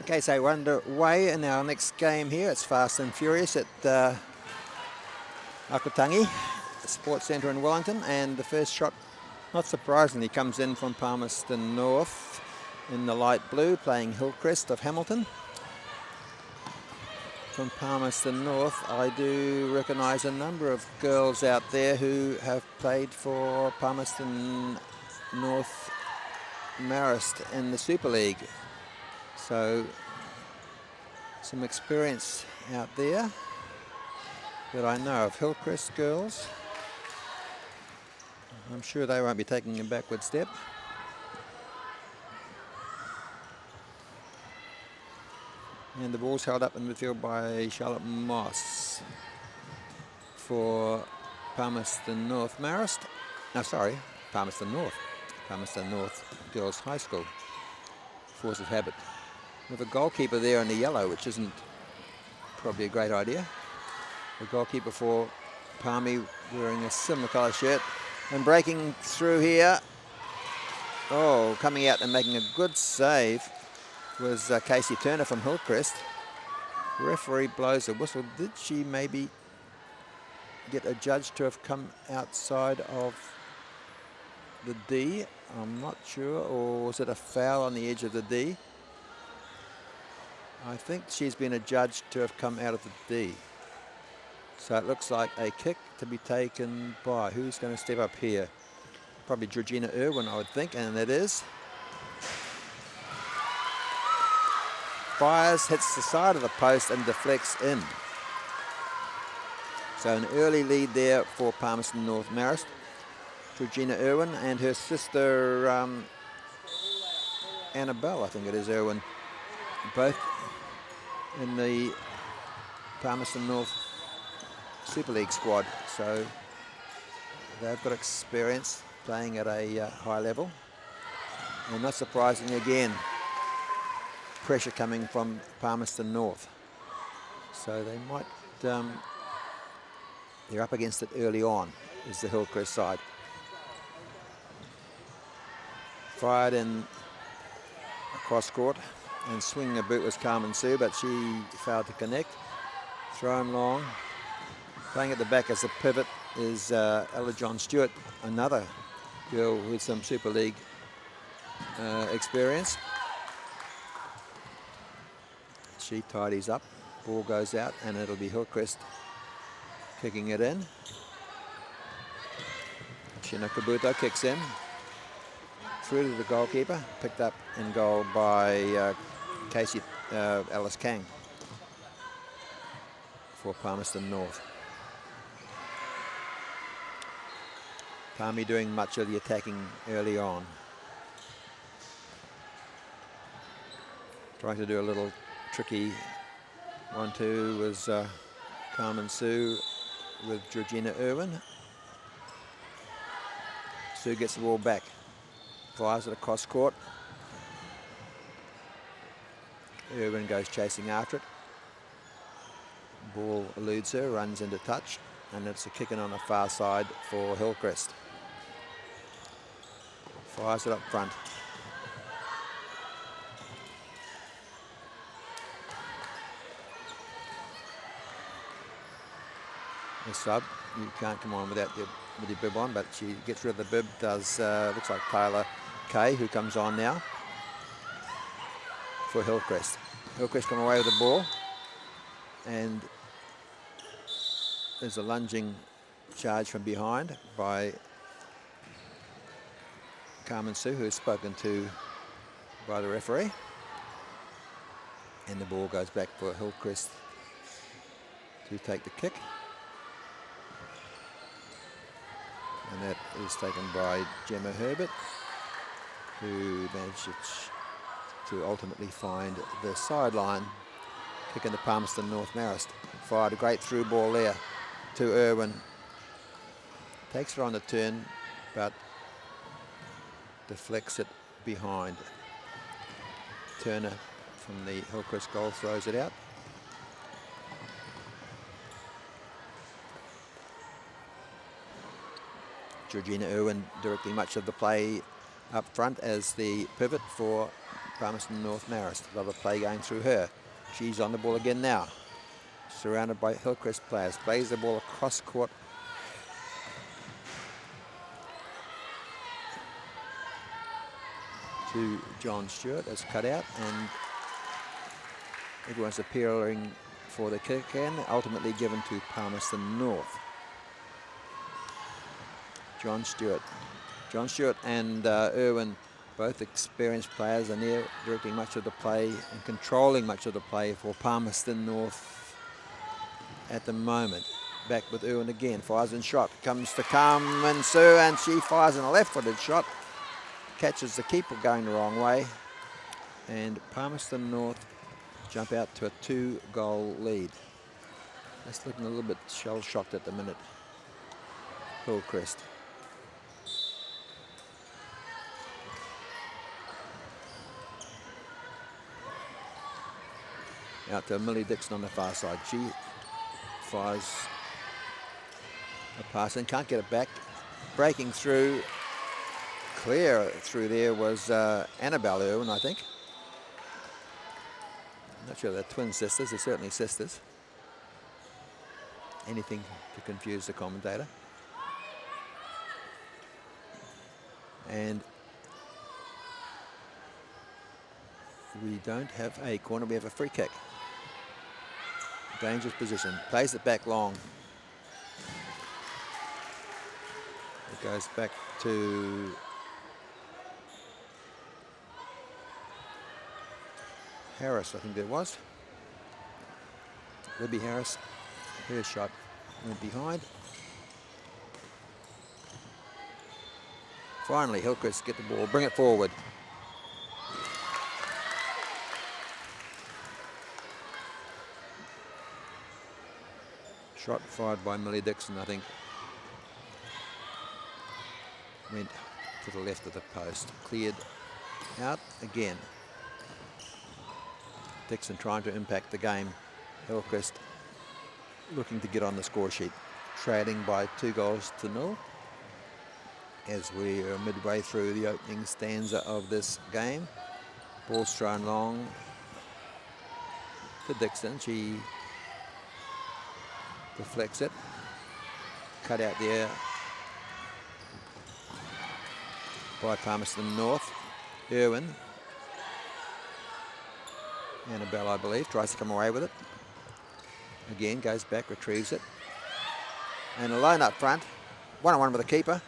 Okay, so we're underway in our next game here. It's Fast and Furious at Akutangi Sports Centre in Wellington, and the first shot, not surprisingly, comes in from Palmerston North in the light blue, playing Hillcrest of Hamilton. From Palmerston North, I do recognise a number of girls out there who have played for Palmerston North Marist in the Super League. So some experience out there that I know of. Hillcrest girls. I'm sure they won't be taking a backward step. And the ball's held up in midfield by Charlotte Moss for Palmerston North Marist. No, sorry, Palmerston North. Palmerston North Girls High School. Force of habit. With a goalkeeper there in the yellow, which isn't probably a great idea. The goalkeeper for Palmy wearing a similar colour shirt. And breaking through here. Oh, coming out and making a good save was Casey Turner from Hillcrest. Referee blows a whistle. Did she maybe get a judge to have come outside of the D? I'm not sure. Or was it a foul on the edge of the D? I think she's been adjudged to have come out of the D. So it looks like a kick to be taken by, who's going to step up here? Probably Georgina Irwin, I would think, and it is. Fires, hits the side of the post and deflects in. So an early lead there for Palmerston North Marist. Georgina Irwin and her sister Annabelle, I think it is Irwin, both in the Palmerston North Super League squad. So they've got experience playing at a high level. And not surprising again, pressure coming from Palmerston North. So they might, they're up against it early on, is the Hillcrest side. Fired in across court and swinging a boot was Carmen Sue, but she failed to connect. Thrown long. Playing at the back as a pivot is Ella John Stewart, another girl with some Super League experience. She tidies up, ball goes out, and it'll be Hillcrest kicking it in. Shina Kabuto kicks in. Through to the goalkeeper, picked up in goal by Casey Alice Kang for Palmerston North. Palmy doing much of the attacking early on. Trying to do a little tricky 1-2 was Carmen Sue with Georgina Irwin. Sue gets the ball back. Fires it across court. Irwin goes chasing after it. Ball eludes her, runs into touch, and it's a kick in on the far side for Hillcrest. Fires it up front. The sub, you can't come on without with your bib on, but she gets rid of the bib. Does looks like Tyler Kay, who comes on now for Hillcrest. Hillcrest come away with the ball, and there's a lunging charge from behind by Carmen Sue, who is spoken to by the referee, and the ball goes back for Hillcrest to take the kick. And that is taken by Gemma Herbert, who managed to ultimately find the sideline. Kick into Palmerston North Marist. Fired a great through ball there to Irwin. Takes her on the turn, but deflects it behind. Turner from the Hillcrest goal throws it out. Georgina Irwin directing much of the play up front as the pivot for Palmerston North Marist. A lot of play going through her. She's on the ball again now. Surrounded by Hillcrest players. Plays the ball across court. To John Stewart. It's cut out and everyone's appealing for the kick and ultimately given to Palmerston North. John Stewart and Irwin Both experienced players are near directing much of the play and controlling much of the play for Palmerston North at the moment. Back with Irwin again, fires in shot, comes to Carmen Sue, and she fires in a left-footed shot, catches the keeper going the wrong way, and Palmerston North jump out to a 2-goal lead. That's looking a little bit shell-shocked at the minute. Hillcrest. Out to Millie Dixon on the far side. She fires a pass and can't get it back. Breaking through, clear through there was Annabelle Irwin, I think. I'm not sure they're twin sisters, they're certainly sisters. Anything to confuse the commentator. And we don't have a corner, we have a free kick. Dangerous position, plays it back long. It goes back to Harris, I think there was. Libby Harris, her shot went behind. Finally, Hillcrest get the ball, bring it forward. Shot fired by Millie Dixon, I think. Went to the left of the post. Cleared out again. Dixon trying to impact the game. Hillcrest looking to get on the score sheet. Trailing by 2-0 as we are midway through the opening stanza of this game. Ball's thrown long to Dixon. She deflects it. Cut out there by Palmerston North. Irwin. Annabelle, I believe, tries to come away with it. Again, goes back, retrieves it. And alone up front. 1-on-1 with the keeper.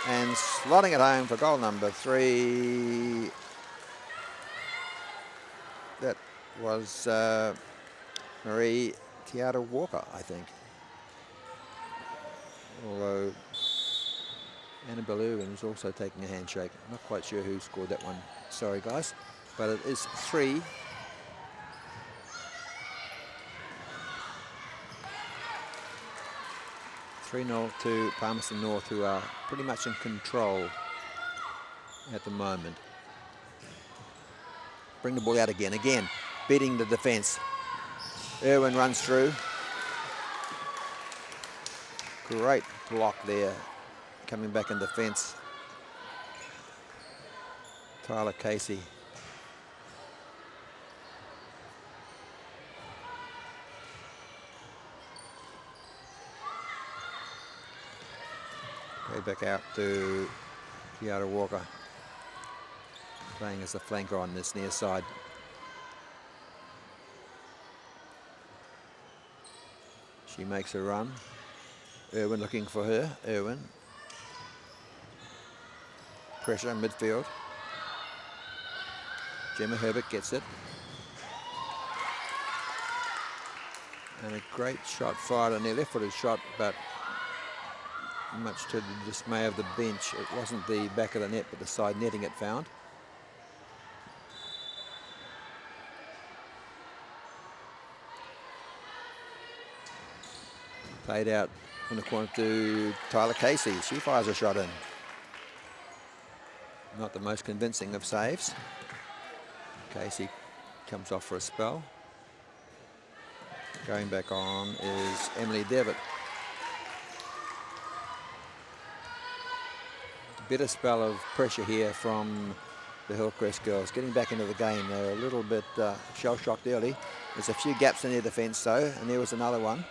And slotting it home for goal number 3. That was Marie Tiara Walker, I think. Although Annabelle Irwin is also taking a handshake. I'm not quite sure who scored that one. Sorry, guys. But it is 3. 3-0 to Palmerston North, who are pretty much in control at the moment. Bring the ball out again. Again, beating the defence. Irwin runs through. Great block there. Coming back in defence. Tyler Casey. Back out to Kiara Walker, playing as a flanker on this near side. She makes a run. Irwin looking for her. Irwin. Pressure in midfield. Gemma Herbert gets it. And a great shot fired on their left-footed shot, but much to the dismay of the bench, it wasn't the back of the net, but the side netting it found. Played out in the corner to Tyler Casey. She fires a shot in. Not the most convincing of saves. Casey comes off for a spell. Going back on is Emily Devitt. Better spell of pressure here from the Hillcrest girls. Getting back into the game. They're a little bit shell-shocked early. There's a few gaps in their defence though, and there was another one.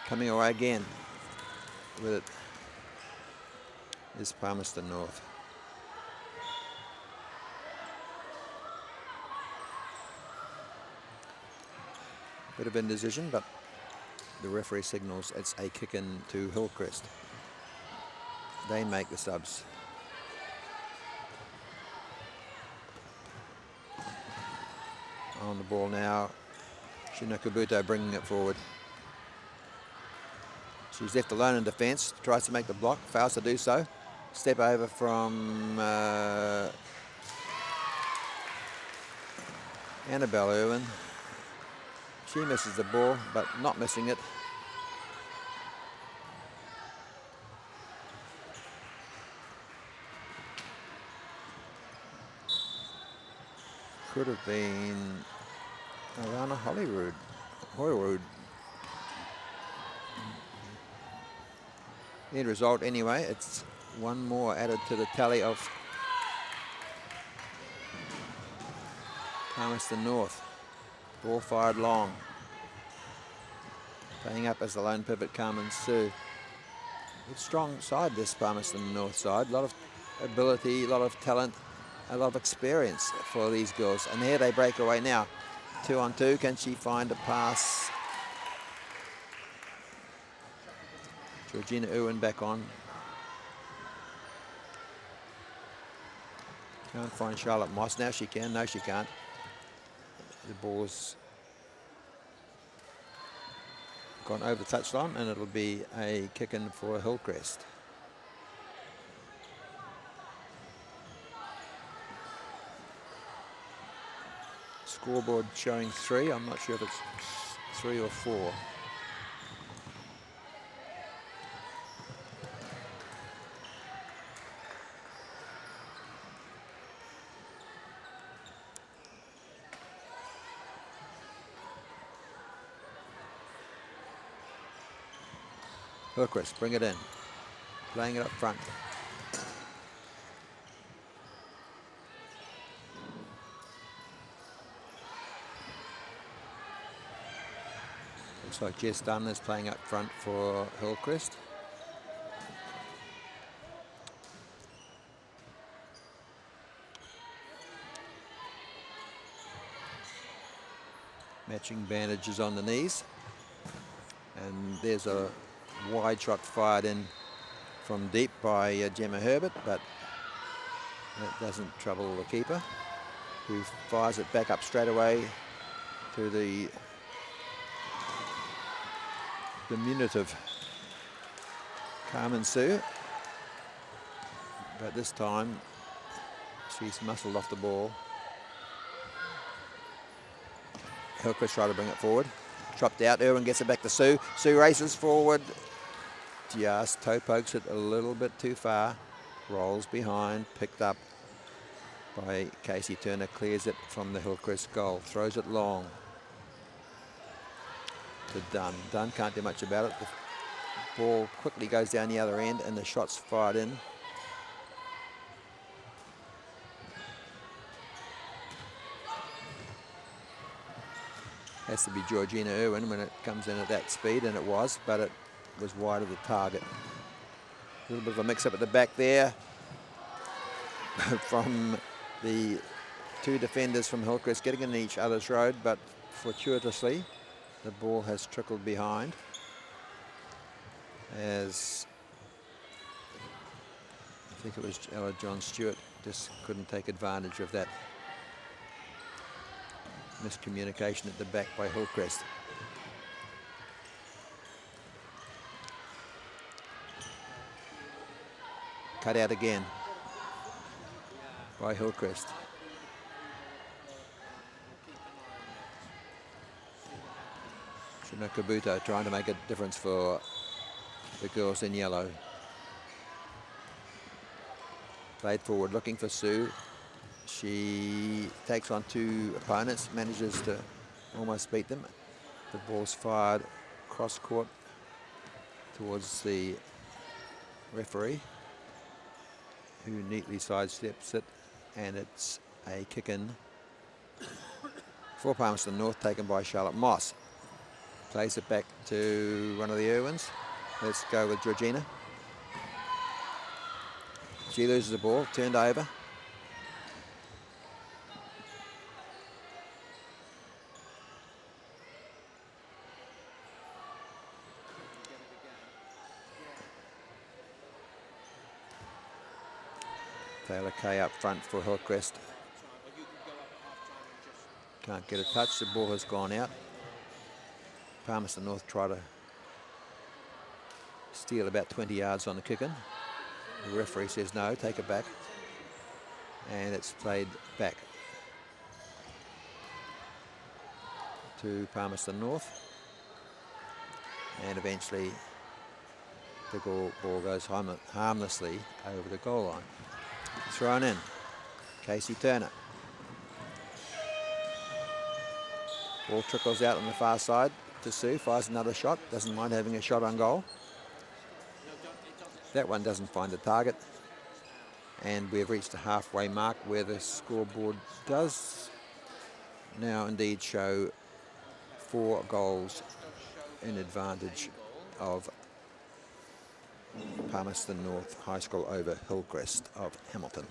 Coming away again with it is Palmerston North. Bit of indecision, but the referee signals it's a kick in to Hillcrest. they make the subs. On the ball now, Shinokabuto bringing it forward. She's left alone in defence, tries to make the block, fails to do so. Step over from Annabelle Irwin. She misses the ball, but not missing it. Could have been Alana Holyrood. End result anyway, it's one more added to the tally of Palmerston North. Ball fired long. Playing up as the lone pivot, Carmen Sue. It's a strong side, this Palmerston North side. A lot of ability, a lot of talent, a lot of experience for these girls. And here they break away now. 2-on-2, can she find a pass? Georgina Irwin back on. Can't find Charlotte Moss. Now she can. No, she can't. The ball's gone over the touchline, and it'll be a kick-in for Hillcrest. Scoreboard showing 3. I'm not sure if it's 3 or 4. Hillcrest, bring it in. Playing it up front. Looks like Jess Dunn is playing up front for Hillcrest. Matching bandages on the knees. And there's a wide shot fired in from deep by Gemma Herbert, but that doesn't trouble the keeper, who fires it back up straight away to the diminutive Carmen Sue. But this time she's muscled off the ball. Hillcrest try to bring it forward. Chopped out, Irwin gets it back to Sue. Sue races forward. Just toe pokes it a little bit too far. Rolls behind, picked up by Casey Turner, clears it from the Hillcrest goal. Throws it long to Dunn. Dunn can't do much about it. The ball quickly goes down the other end and the shot's fired in. Has to be Georgina Irwin when it comes in at that speed, and it was, but it was wide of the target. A little bit of a mix-up at the back there from the two defenders from Hillcrest getting in each other's road, but fortuitously the ball has trickled behind as I think it was Ella John Stewart just couldn't take advantage of that miscommunication at the back by Hillcrest. Cut out again by Hillcrest. Shinokabuto trying to make a difference for the girls in yellow. Played forward, looking for Sue. She takes on two opponents, manages to almost beat them. The ball's fired cross court towards the referee, who neatly sidesteps it, and it's a kick-in for Palmerston North, taken by Charlotte Moss. Plays it back to one of the Irwins. Let's go with Georgina. She loses the ball, turned over. Taylor Kay up front for Hillcrest. Can't get a touch. The ball has gone out. Palmerston North try to steal about 20 yards on the kick-in. The referee says no, take it back. And it's played back to Palmerston North. And eventually the ball goes harmlessly over the goal line. Thrown in. Casey Turner. Ball trickles out on the far side to Sue. Fires another shot. Doesn't mind having a shot on goal. That one doesn't find the target. And we've reached the halfway mark where the scoreboard does now indeed show 4 goals in advantage of Palmerston North High School over Hillcrest of Hamilton.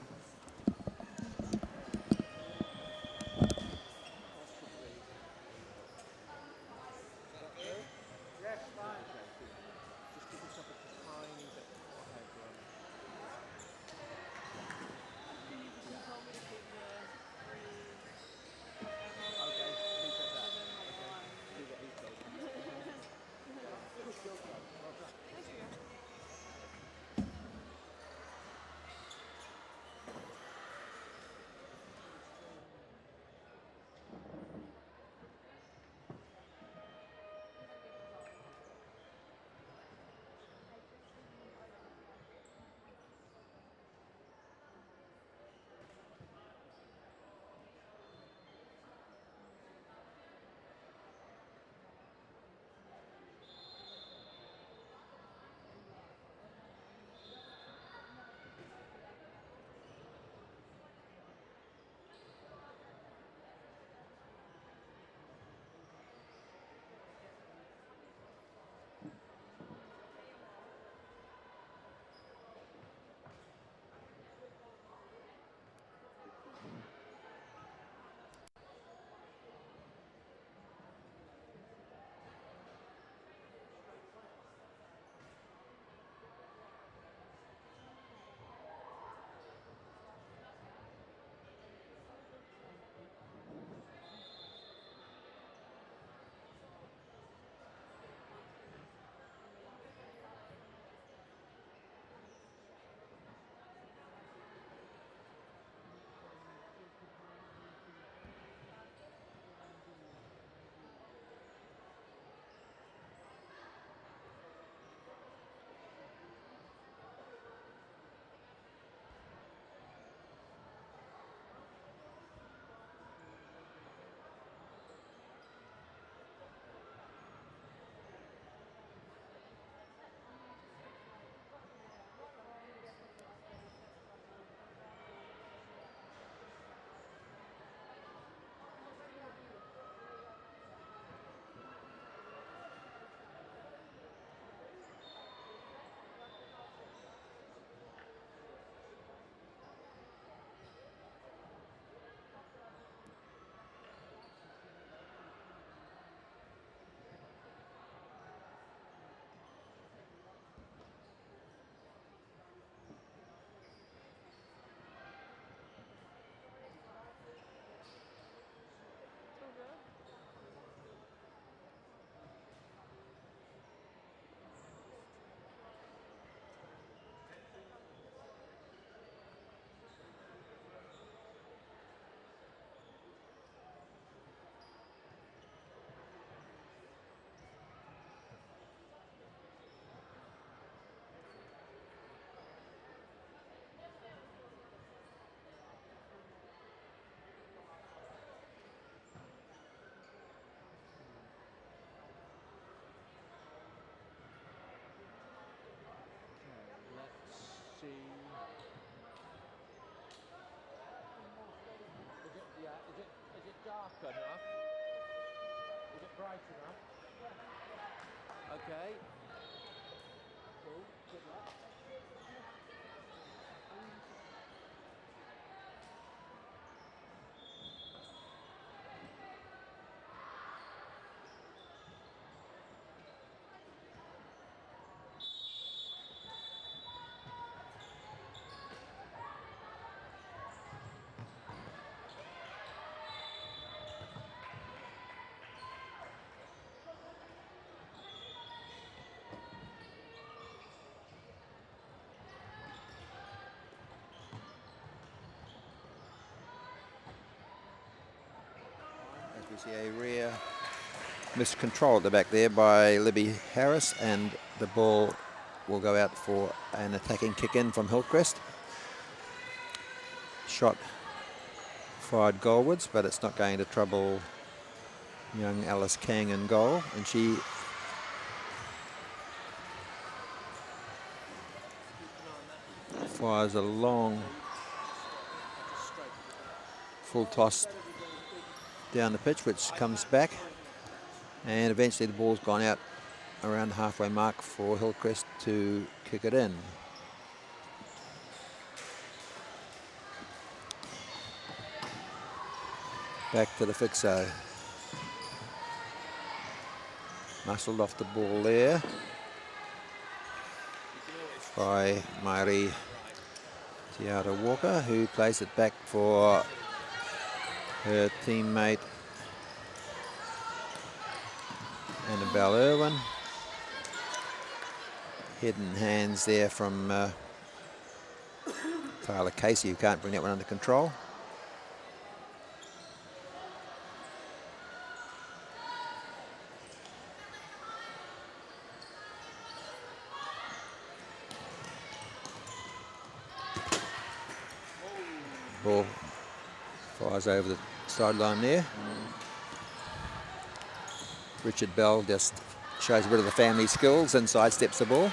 Is it dark enough? Is it bright enough? Okay. Cool. Good luck. See a rare miscontrol at the back there by Libby Harris, and the ball will go out for an attacking kick in from Hillcrest. Shot fired goalwards, but it's not going to trouble young Alice Kang in goal, and she fires a long full toss down the pitch, which comes back, and eventually the ball's gone out around the halfway mark for Hillcrest to kick it in. Back to the fixo. Muscled off the ball there by Mairi Tiara Walker, who plays it back for her teammate Annabelle Irwin. Hidden hands there from Tyler Casey, who can't bring that one under control. Ball fires over the sideline there. Richard Bell just shows a bit of the family skills and sidesteps the ball.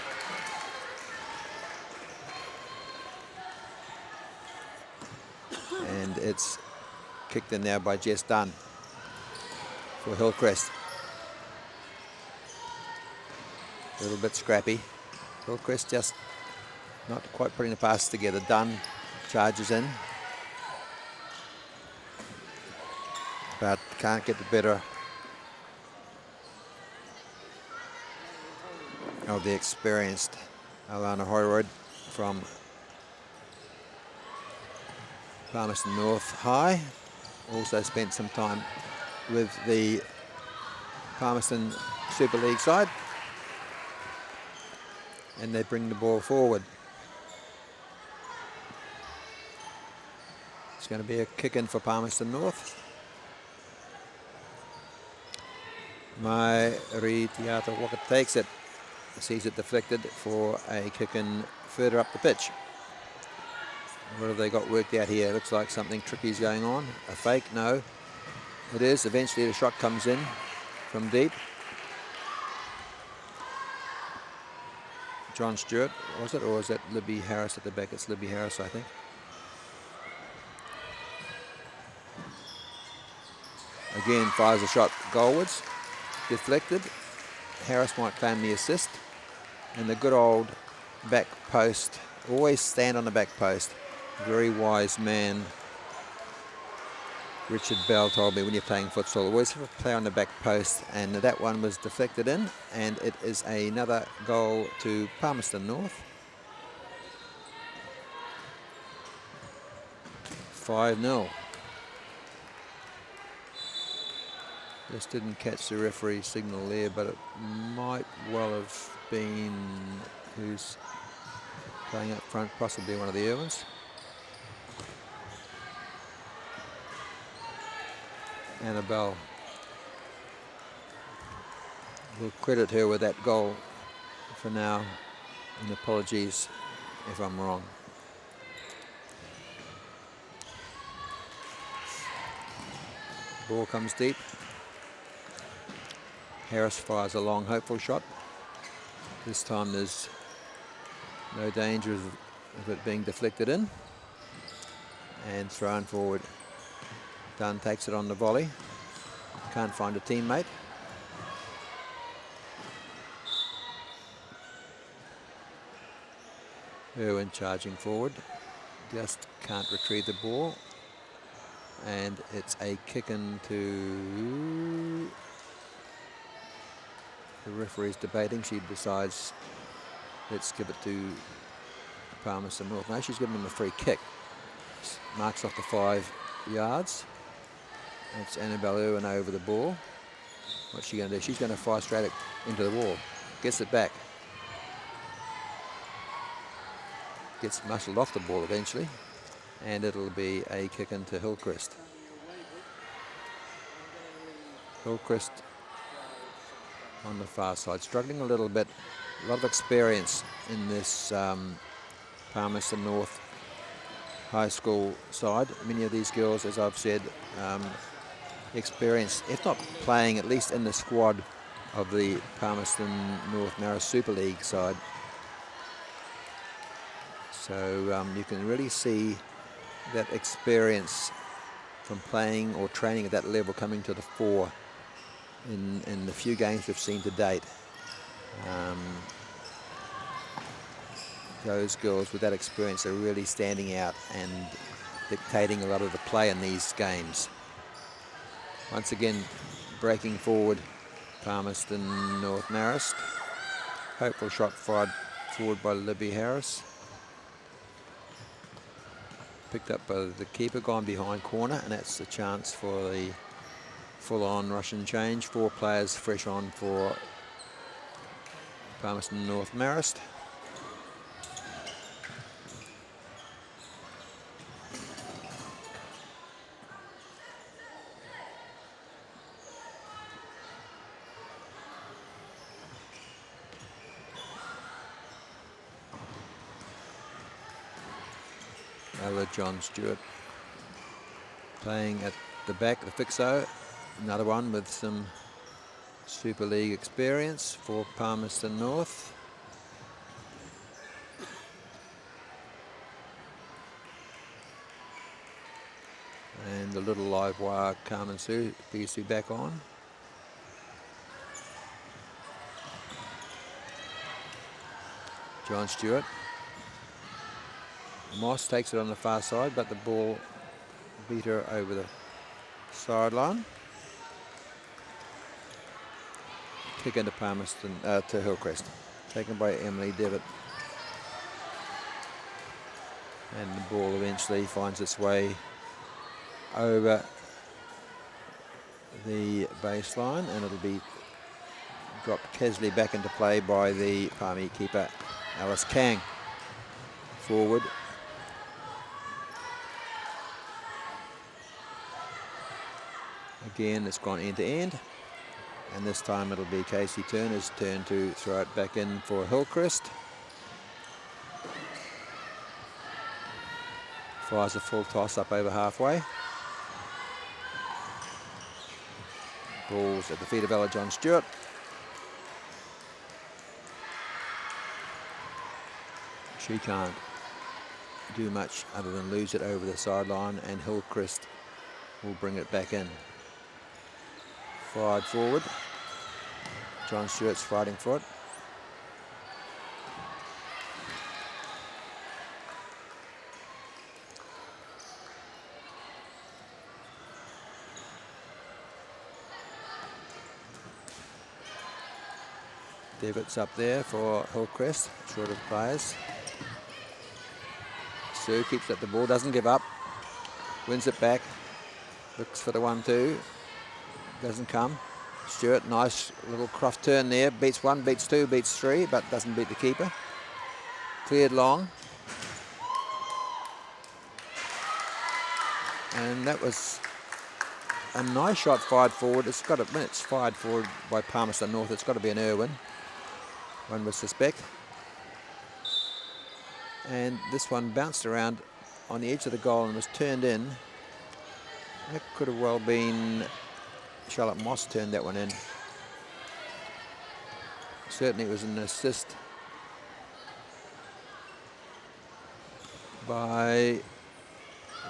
And it's kicked in now by Jess Dunn for Hillcrest. A little bit scrappy. Hillcrest just not quite putting the passes together. Dunn charges in, but can't get the better of the experienced Alana Hoyroyd from Palmerston North High. Also spent some time with the Palmerston Super League side, and they bring the ball forward. It's going to be a kick in for Palmerston North. Mairi Tiata Walker takes it, sees it deflected for a kick in further up the pitch. What have they got worked out here? Looks like something tricky is going on. A fake? No. It is. Eventually the shot comes in from deep. John Stewart, was it? Or was that Libby Harris at the back? It's Libby Harris, I think. Again, fires a shot goalwards. Deflected. Harris might claim the assist. And the good old back post. Always stand on the back post. Very wise man. Richard Bell told me when you're playing futsal, always have a play on the back post, and that one was deflected in, and it is another goal to Palmerston North. 5-0. Just didn't catch the referee's signal there, but it might well have been who's playing up front, possibly one of the Irwins. Annabelle. We'll credit her with that goal for now, and apologies if I'm wrong. Ball comes deep. Harris fires a long, hopeful shot. This time there's no danger of it being deflected in. And thrown forward. Dunn takes it on the volley. Can't find a teammate. Irwin charging forward. Just can't retrieve the ball. And it's a kick into... The referee's debating. She decides, let's give it to Palmerston North. No, she's given him a free kick. Marks off the 5 yards. It's Annabelle Irwin over the ball. What's she going to do? She's going to fire straight into the wall. Gets it back. Gets muscled off the ball eventually. And it'll be a kick into Hillcrest. Hillcrest on the far side, struggling a little bit. A lot of experience in this Palmerston North High School side. Many of these girls, as I've said, experience, if not playing, at least in the squad of the Palmerston North Marist Super League side. So you can really see that experience from playing or training at that level coming to the fore in the few games we've seen to date. Those girls with that experience are really standing out and dictating a lot of the play in these games. Once again, breaking forward, Palmerston North Marist. Hopeful shot fired forward by Libby Harris. Picked up by the keeper, gone behind corner, and that's the chance for the full-on Russian change. 4 players fresh on for Palmerston North Marist. John Stewart playing at the back, the fixo. Another one with some Super League experience for Palmerston North. And the little live wire Carmen Sue, PSU back on. John Stewart. Moss takes it on the far side, but the ball beat her over the sideline. Kick into Palmerston, to Hillcrest. Taken by Emily Devitt. And the ball eventually finds its way over the baseline, and it'll be dropped casually back into play by the Palmy keeper, Alice Kang. Forward. Again, it's gone end to end, and this time it'll be Casey Turner's turn to throw it back in for Hillcrest. Fires a full toss up over halfway. Ball's at the feet of Ella John Stewart. She can't do much other than lose it over the sideline, and Hillcrest will bring it back in. Fired forward. John Stewart's fighting for it. Devitt's up there for Hillcrest, short of players. Sue keeps at the ball, doesn't give up. Wins it back. Looks for the 1-2. Doesn't come. Stewart, nice little cross turn there. Beats 1, beats 2, beats 3, but doesn't beat the keeper. Cleared long. And that was a nice shot fired forward. It's got when it's fired forward by Palmerston North, it's got to be an Irwin, one would suspect. And this one bounced around on the edge of the goal and was turned in. That could have well been Charlotte Moss turned that one in. Certainly it was an assist by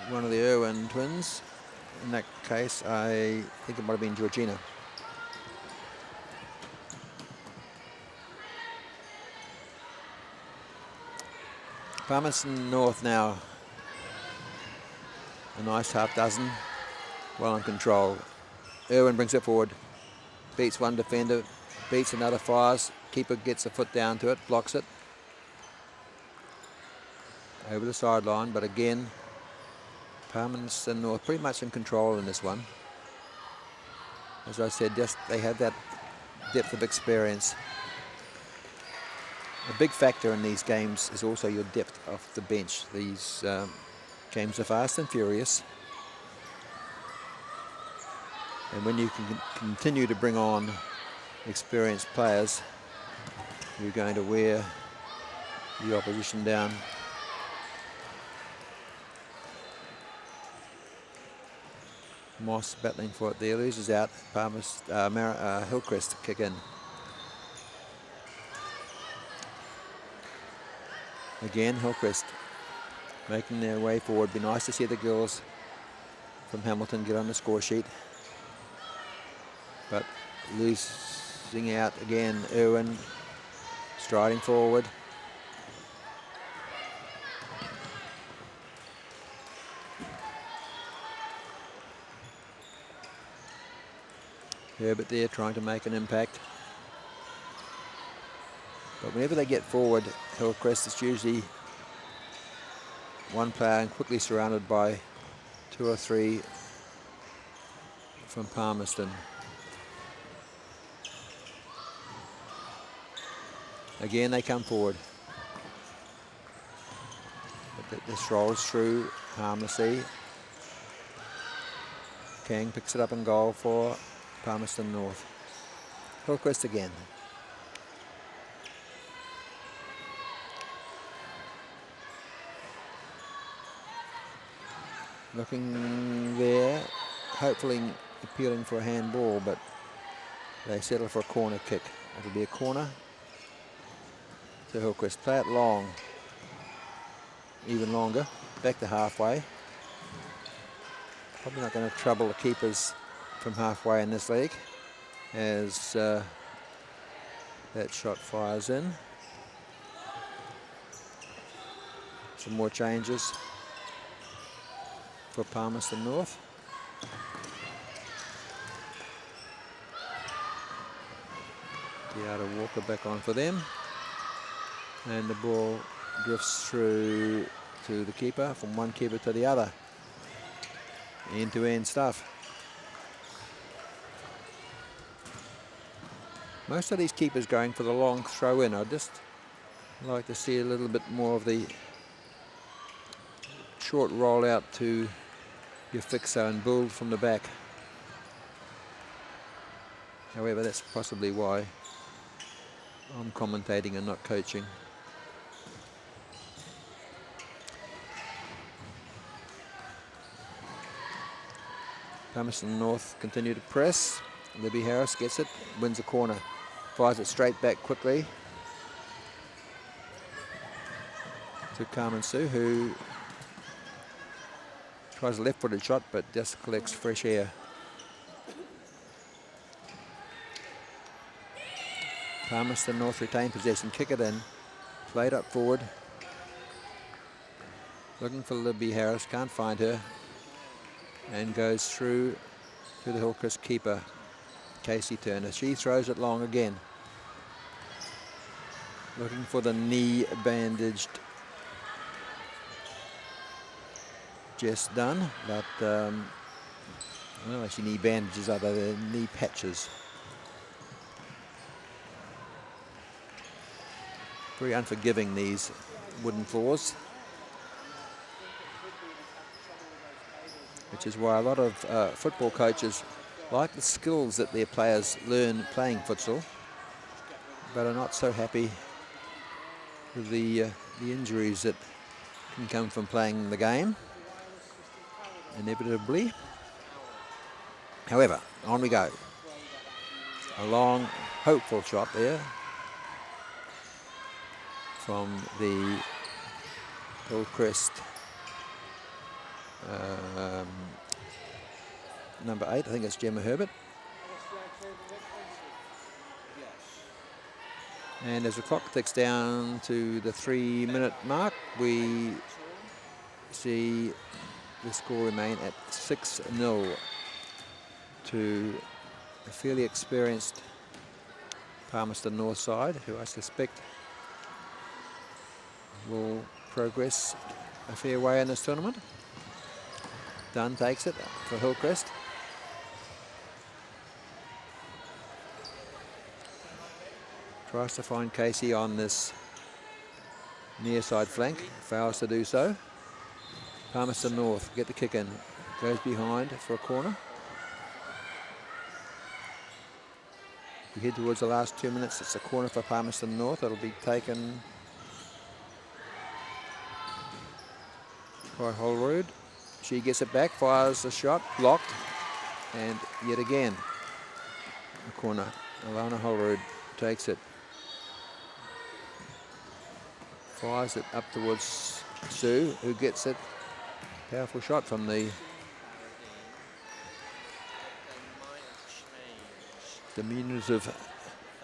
one of the Irwin twins. In that case, I think it might have been Georgina. Palmerston North now, a nice half dozen, well in control. Irwin brings it forward, beats one defender, beats another, fires. Keeper gets a foot down to it, blocks it. Over the sideline, but again, Palmerston North pretty much in control in this one. As I said, just they have that depth of experience. A big factor in these games is also your depth off the bench. These games are fast and furious. And when you can continue to bring on experienced players, you're going to wear the opposition down. Moss battling for it there, loses out. Hillcrest kick in. Again, Hillcrest making their way forward. Be nice to see the girls from Hamilton get on the score sheet. But losing out again, Irwin striding forward. Herbert there trying to make an impact. But whenever they get forward, Hillcrest is usually one player and quickly surrounded by 2 or 3 from Palmerston. Again, they come forward. But this rolls through harmlessly. King picks it up in goal for Palmerston North. Hillcrest again. Looking there, hopefully appealing for a handball, but they settle for a corner kick. It'll be a corner to Hillcrest. Play it long, even longer, back to halfway. Probably not going to trouble the keepers from halfway in this league as that shot fires in. Some more changes for Palmerston North. Deata Walker back on for them. And the ball drifts through to the keeper, from one keeper to the other. End-to-end stuff. Most of these keepers going for the long throw in. I'd just like to see a little bit more of the short roll out to your fixer and build from the back. However, that's possibly why I'm commentating and not coaching. Palmerston North continue to press. Libby Harris gets it, wins the corner, fires it straight back quickly to Carmen Sue, who tries a left-footed shot but just collects fresh air. Palmerston North retain possession, kick it in, played up forward. Looking for Libby Harris, can't find her, and goes through to the Hillcrest keeper, Casey Turner. She throws it long again. Looking for the knee-bandaged Jess Dunn, but well, actually knee bandages are the knee patches. Very unforgiving, these wooden floors, which is why a lot of football coaches like the skills that their players learn playing futsal, but are not so happy with the injuries that can come from playing the game, inevitably. However, on we go. A long, hopeful shot there from the Hillcrest number 8, I think it's Gemma Herbert. And as the clock ticks down to the 3-minute mark, we see the score remain at 6-0 to a fairly experienced Palmerston North side, who I suspect will progress a fair way in this tournament. Dunn takes it for Hillcrest. Tries to find Casey on this near side flank, fails to do so. Palmerston North get the kick in, goes behind for a corner. We head towards the last 2 minutes. It's a corner for Palmerston North. It'll be taken by Holroyd. She gets it back, fires a shot, blocked, and yet again, a corner. Alana Holroyd takes it. Fires it up towards Sue, who gets it. Powerful shot from the diminutive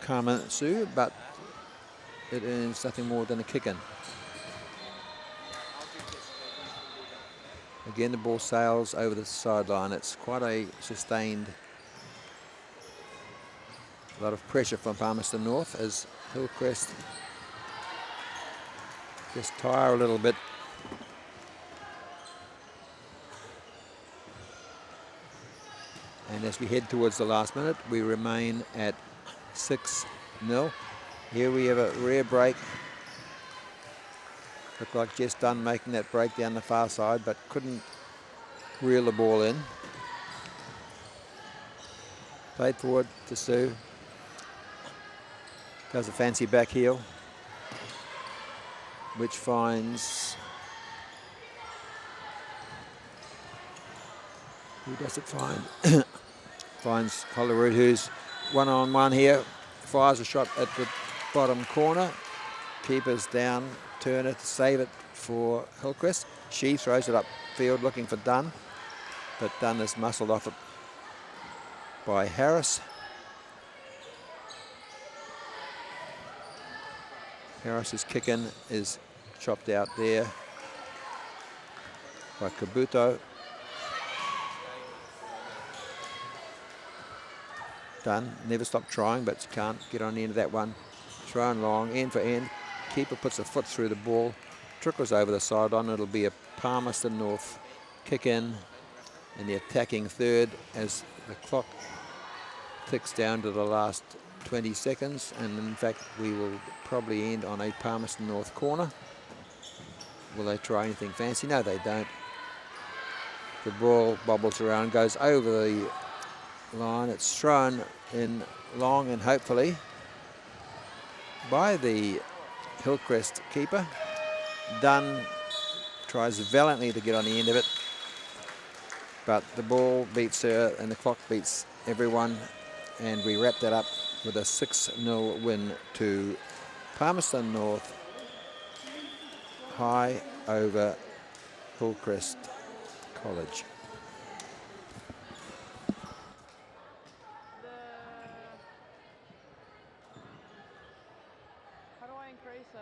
Carmen Sue, but it earns nothing more than a kick-in. Again, the ball sails over the sideline. It's quite a sustained, a lot of pressure from Palmerston North as Hillcrest just tire a little bit. And as we head towards the last minute, we remain at 6-0. Here we have a rare break. Looked like Jess Dunn making that break down the far side, but couldn't reel the ball in. Played forward to Sue. Does a fancy back heel, which finds, who does it find? Finds Hollywood, who's one-on-one here. Fires a shot at the bottom corner. Keeper's down. Turner to save it for Hillcrest. She throws it upfield looking for Dunn, but Dunn is muscled off it by Harris. Harris's kick-in is chopped out there by Kabuto. Dunn never stopped trying, but can't get on the end of that one. Thrown long, end for end. Keeper puts a foot through the ball, trickles over the sideline. It'll be a Palmerston North kick-in in the attacking third as the clock ticks down to the last 20 seconds. And in fact, we will probably end on a Palmerston North corner. Will they try anything fancy? No, they don't. The ball bobbles around, goes over the line. It's thrown in long and hopefully by the Hillcrest keeper. Dunn tries valiantly to get on the end of it, but the ball beats her and the clock beats everyone, and we wrap that up with a 6-0 win to Palmerston North High over Hillcrest College. How do I increase it?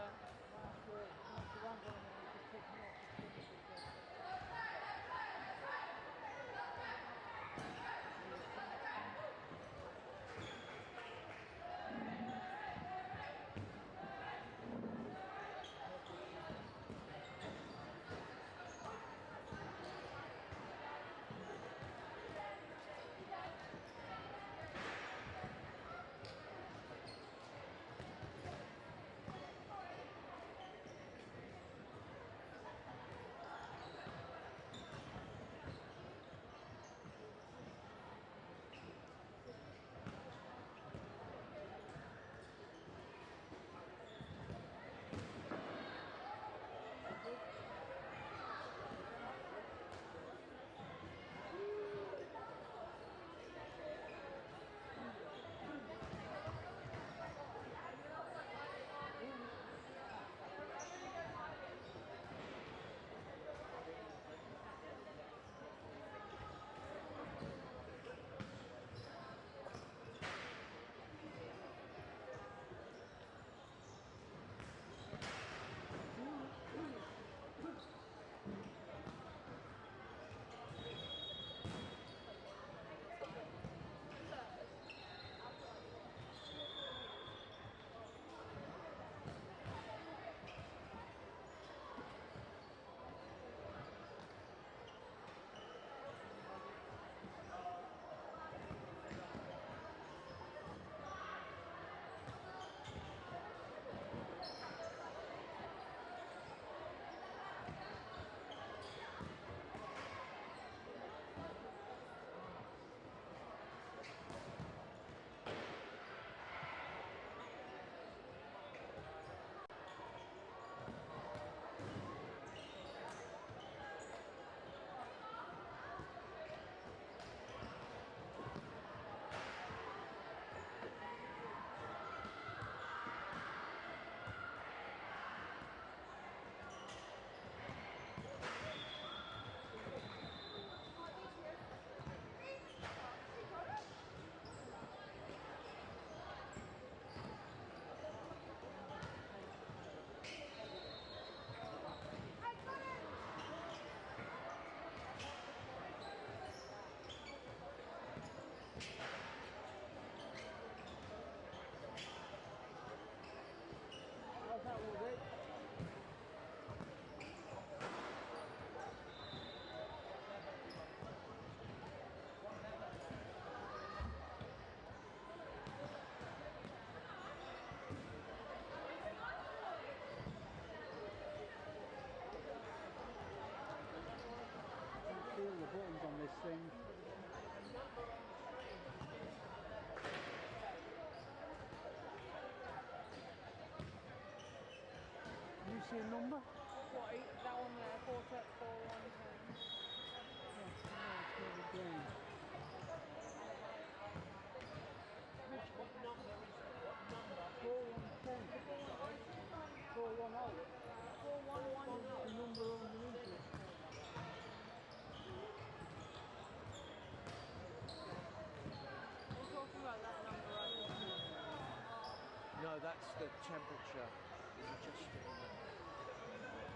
buttons on this thing. You see a number? What, that one there, 4-1-10. Yeah, no, it's not a game. What number is it? What number? 4-1-10. 4-1-0. 4-1-1. The number underneath it. We're talking about that number right there. No, that's the temperature is adjusting.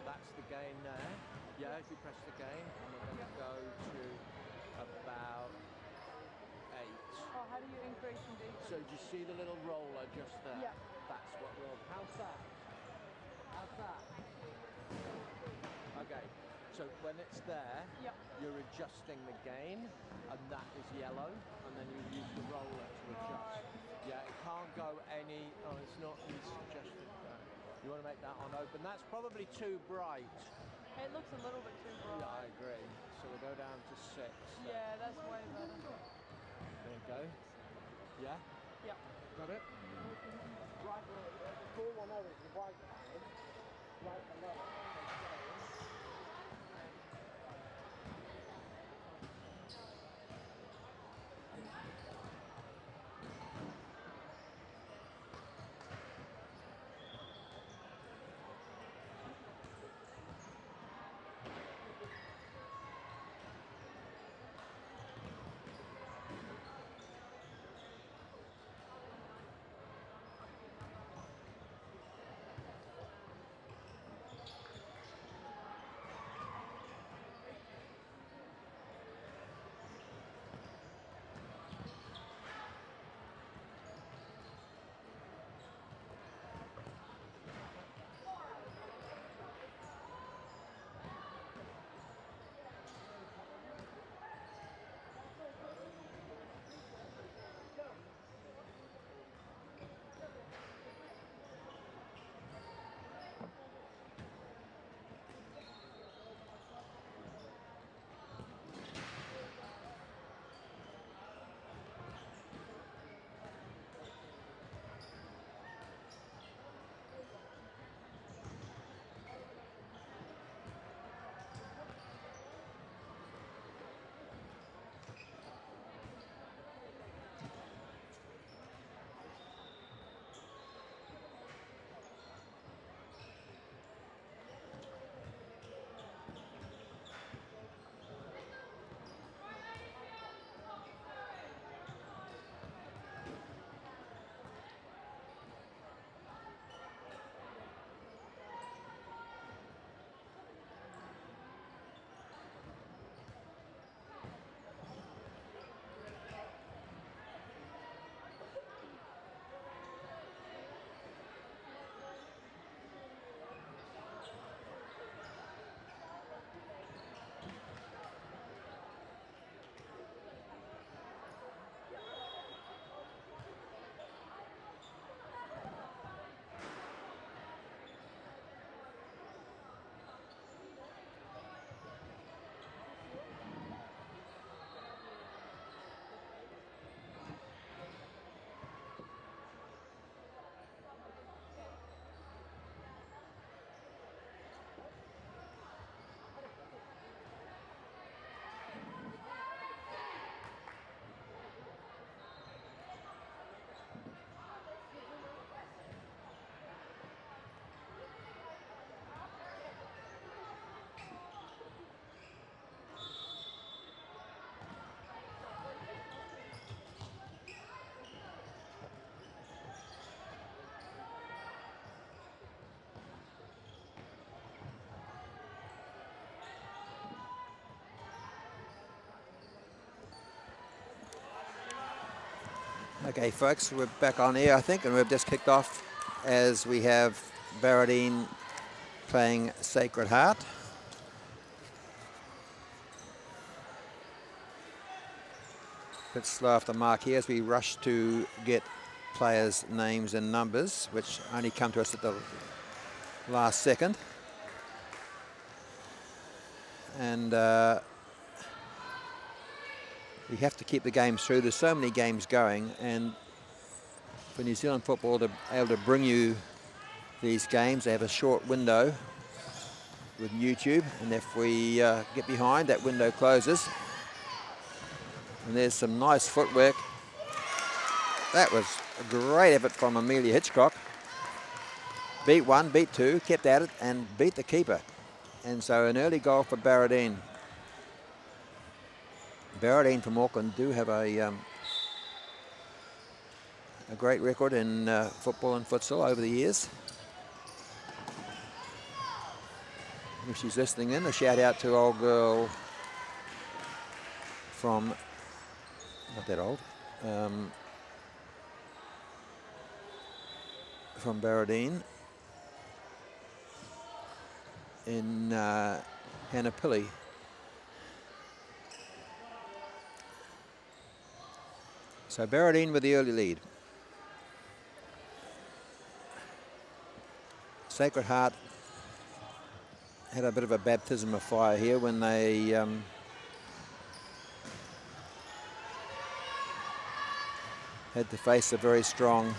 That's the gain there. Yeah, if you press the gain, and we're going to go to about 8. Oh, how do you increase and decrease? So do you see the little roller just there? Yeah. That's what roll. How's that? How's that? Okay. So when it's there, Yep. you're adjusting the gain, and that is yellow, and then you use the roller to adjust. Right. Yeah, it can't go any. Oh, it's not. He's suggested that. You want to make that on open. That's probably too bright. It looks a little bit too bright. Yeah, I agree. So we'll go down to 6. Then. Yeah, that's way better. There you go. Yeah? Yep. Got it? Right, 4-1-0 is the white line. Right below it. Okay, folks, we're back on air, I think, and we've just kicked off as we have Baredine playing Sacred Heart. Bit slow off the mark here as we rush to get players' names and numbers, which only come to us at the last second. And You have to keep the games through. There's so many games going, and for New Zealand football to be able to bring you these games, they have a short window with YouTube, and if we get behind, that window closes. And there's some nice footwork. That was a great effort from Amelia Hitchcock. Beat one, beat two, kept at it, and beat the keeper. And so an early goal for Baredine. Baredine from Auckland do have a great record in football and futsal over the years. If she's listening in, a shout out to old girl from, not that old, from Baredine in Hanapili. So Baredine with the early lead. Sacred Heart had a bit of a baptism of fire here when they had to face a very strong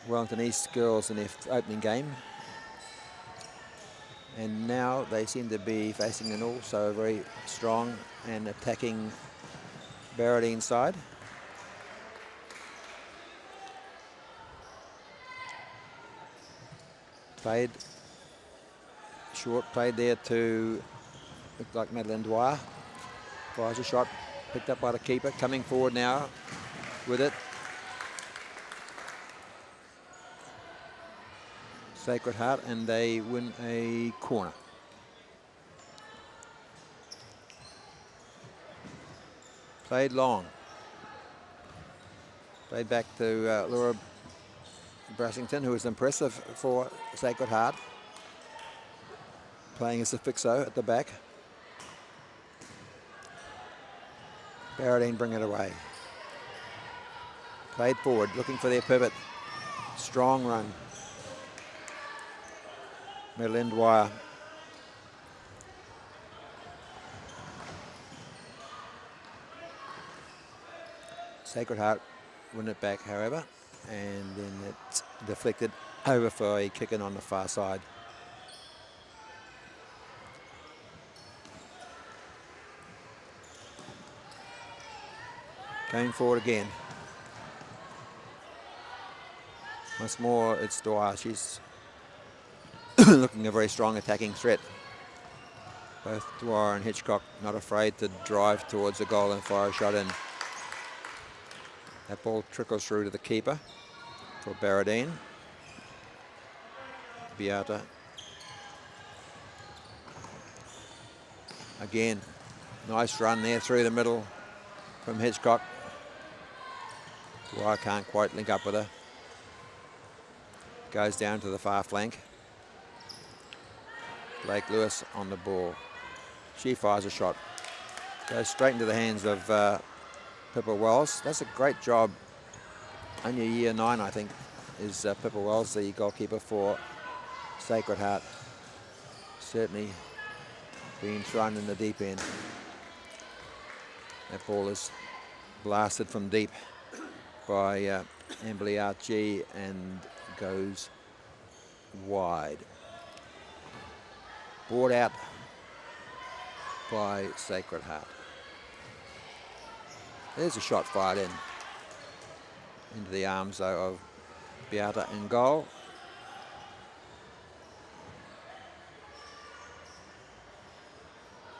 Wellington East girls in their opening game. And now they seem to be facing an also very strong and attacking Baredine side. Played short, played there to look like Madeline Dwyer. Fires a shot, picked up by the keeper, coming forward now with it. Sacred Heart, and they win a corner. Played long. Played back to Laura Brassington, who was impressive for Sacred Heart. Playing as a fixo at the back. Baredine bring it away. Played forward, looking for their pivot. Strong run. Madeline Dwyer. Sacred Heart win it back, however, and then it's deflected over for a kick in on the far side. Going forward again. Once more, it's Dwyer. She's looking a very strong attacking threat. Both Dwyer and Hitchcock not afraid to drive towards the goal and fire a shot in. That ball trickles through to the keeper for Baredine. Beata. Again, nice run there through the middle from Hitchcock. Dwyer can't quite link up with her. Goes down to the far flank. Blake Lewis on the ball. She fires a shot. Goes straight into the hands of Pippa Wells. That's a great job. Only year 9, I think, is Pippa Wells, the goalkeeper for Sacred Heart. Certainly being thrown in the deep end. That ball is blasted from deep by Amberley Archie and goes wide. Brought out by Sacred Heart. There's a shot fired into the arms, though, of Beata in goal.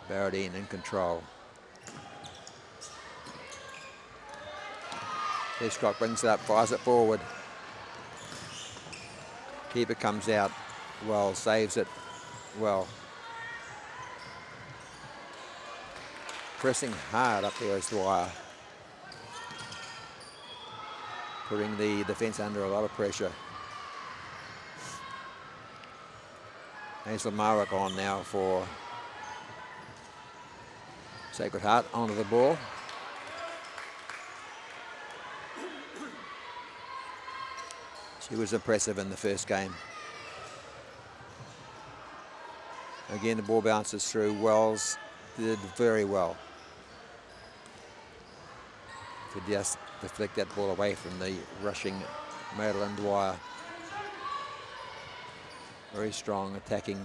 Baredine in control. Hitchcock brings it up, fires it forward. Keeper comes out well, saves it well. Pressing hard up there is Dwyer. Putting the defence under a lot of pressure. Hazel Marwick on now for Sacred Heart, onto the ball. She was impressive in the first game. Again, the ball bounces through. Wells did very well. to just deflect that ball away from the rushing Madeline Dwyer. Very strong attacking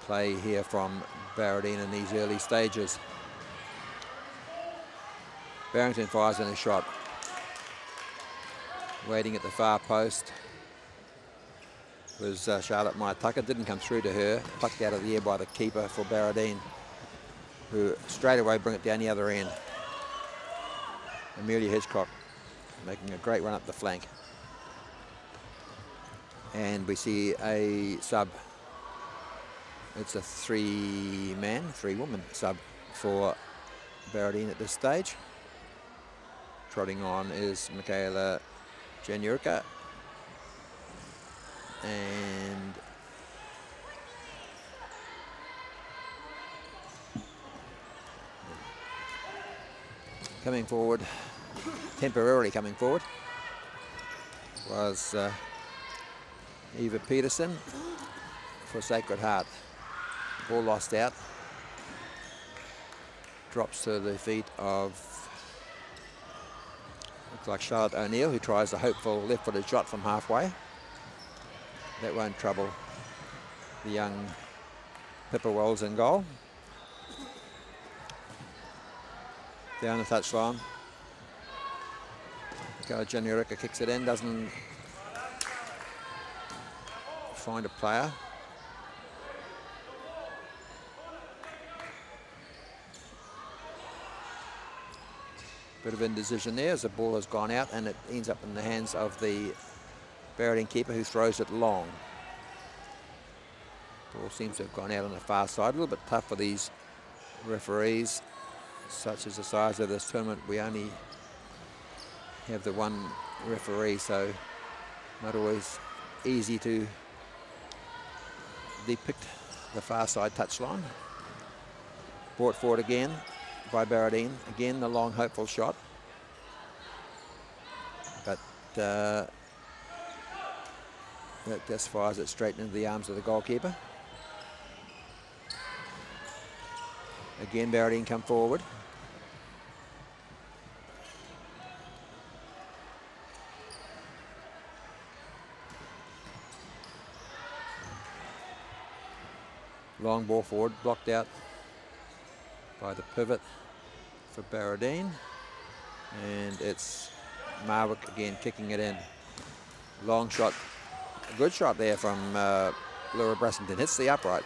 play here from Baredine in these early stages. Barrington fires in a shot. Waiting at the far post was Charlotte Maitucker. Didn't come through to her. Plucked out of the air by the keeper for Baredine, who straight away bring it down the other end. Amelia Hitchcock making a great run up the flank. And we see a sub. It's a three-woman sub for Baredine at this stage. Trotting on is Michaela Janurka. And coming forward, temporarily coming forward, was Eva Peterson for Sacred Heart. Ball lost out. Drops to the feet of, looks like Charlotte O'Neill, who tries a hopeful left-footed shot from halfway. That won't trouble the young Pippa Wells in goal. Down the touchline. Janurika kicks it in, doesn't find a player. Bit of indecision there as the ball has gone out and it ends up in the hands of the Baredine keeper, who throws it long. Ball seems to have gone out on the far side. A little bit tough for these referees, such as the size of this tournament. We only have the one referee, so not always easy to depict the far side touchline. Brought forward again by Baredine. Again, the long hopeful shot. But that just fires it straight into the arms of the goalkeeper. Again, Baredine come forward. Long ball forward, blocked out by the pivot for Baredine. And it's Marwick again kicking it in. Long shot. A good shot there from Laura Brassington. Hits the upright.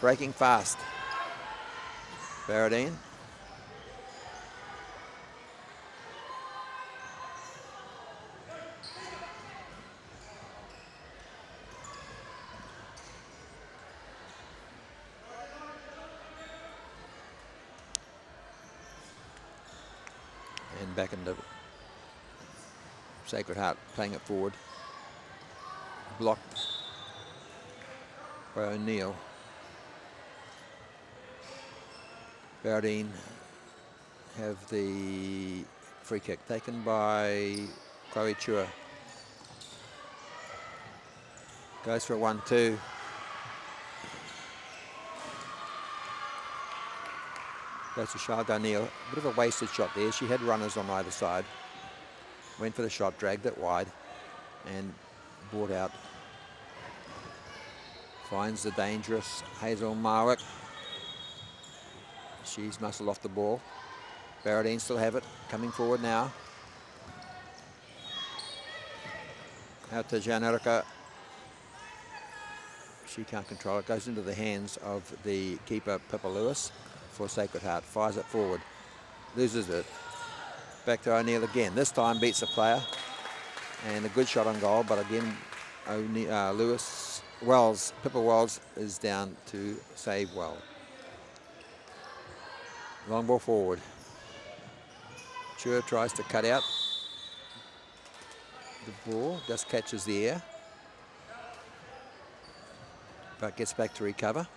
Breaking fast. Baredine. And back into Sacred Heart, playing it forward. Blocked by O'Neill. Baredine have the free kick taken by Chloe Chua. Goes for a 1-2. Goes to Charlotte O'Neill. A bit of a wasted shot there. She had runners on either side. Went for the shot, dragged it wide, and brought out. Finds the dangerous Hazel Marwick. She's muscled off the ball. Baredine still have it. Coming forward now. Out to Janurika. She can't control it. Goes into the hands of the keeper, Pippa Lewis, for Sacred Heart. Fires it forward. Loses it. Back to O'Neill again. This time beats the player. And a good shot on goal, but again, Pippa Wells is down to save well. Long ball forward. Chua tries to cut out. The ball just catches the air, but gets back to recover.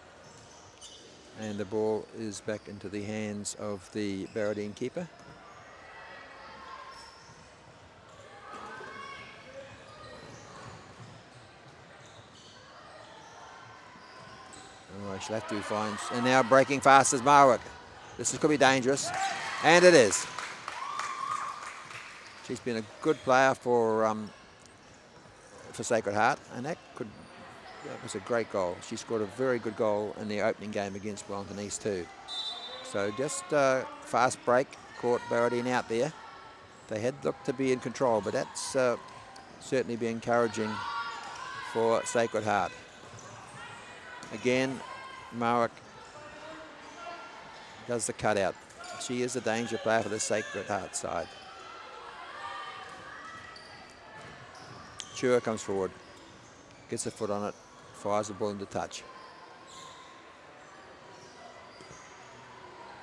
And the ball is back into the hands of the Baredine keeper. Oh, she'll have to find, and now breaking fast is Marwick. This could be dangerous, and it is. She's been a good player for Sacred Heart, and that was a great goal. She scored a very good goal in the opening game against Wellington East too. So just fast break, caught Baredine out there. They had looked to be in control, but that's certainly be encouraging for Sacred Heart. Again, Marwick does the cutout. She is a danger player for the Sacred Heart side. Chua comes forward, gets a foot on it, fires the ball into touch.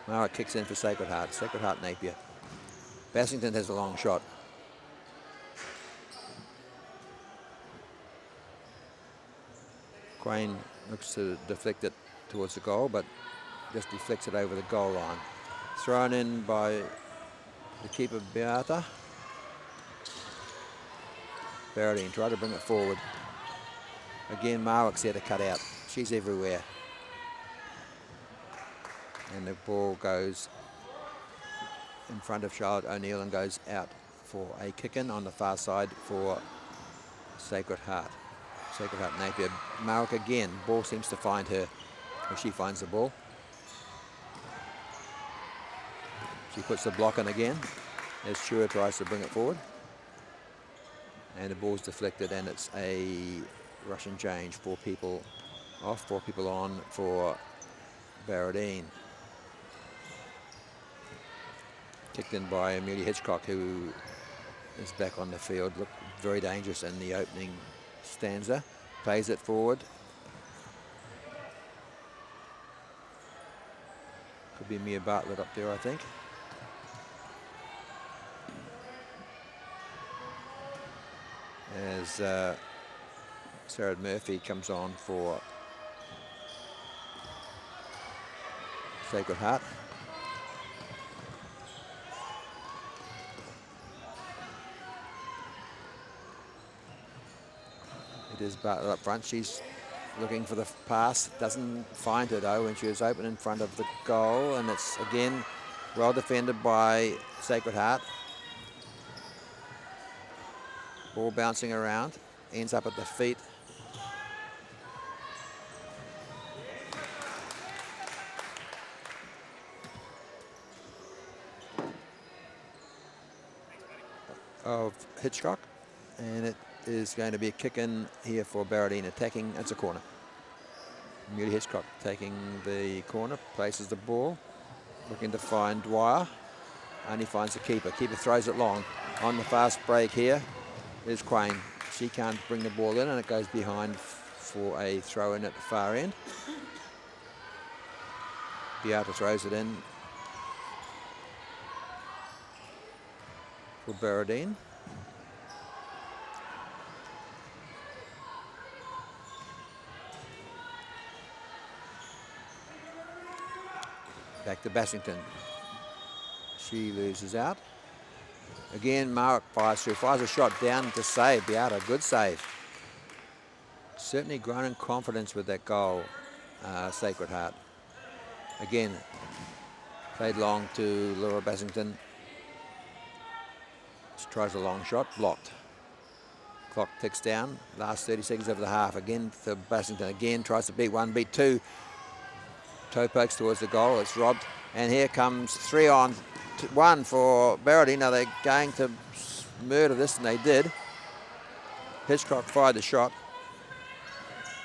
Marwick kicks in for Sacred Heart. Sacred Heart Napier. Bassington has a long shot. Quain looks to deflect it towards the goal, but just deflects it over the goal line. Thrown in by the keeper, Beata. Baredine tried to bring it forward. Again, Marwick's there to cut out. She's everywhere. And the ball goes in front of Charlotte O'Neill and goes out for a kick-in on the far side for Sacred Heart. Sacred Heart Napier. Marwick again. Ball seems to find her. Or she finds the ball. She puts the block in again as Chua tries to bring it forward. And the ball's deflected, and it's a Russian change. 4 people off, 4 people on for Baredine. Kicked in by Amelia Hitchcock, who is back on the field. Looked very dangerous in the opening stanza. Plays it forward. Could be Mia Bartlett up there, I think. As Sarah Murphy comes on for Sacred Heart. It is Bartlett up front. She's looking for the pass. Doesn't find her though when she was open in front of the goal, and it's again well defended by Sacred Heart. Ball bouncing around, ends up at the feet of Hitchcock, and it is going to be a kick in here for Baredine attacking. It's a corner. Amelia Hitchcock taking the corner, places the ball, looking to find Dwyer, only finds the keeper. Keeper throws it long. On the fast break here is Quain. She can't bring the ball in, and it goes behind for a throw in at the far end. Beata throws it in for Baredine. Back to Bassington. She loses out. Again, Marwick fires through, fires a shot down to save. Beata, good save. Certainly grown in confidence with that goal, Sacred Heart. Again, played long to Laura Bassington. She tries a long shot, blocked. Clock ticks down, last 30 seconds of the half. Again to Bassington, again tries to beat one, beat two. Toe pokes towards the goal, it's robbed. And here comes 3-on-1 for Baredine. Now they're going to murder this, and they did. Hitchcock fired the shot,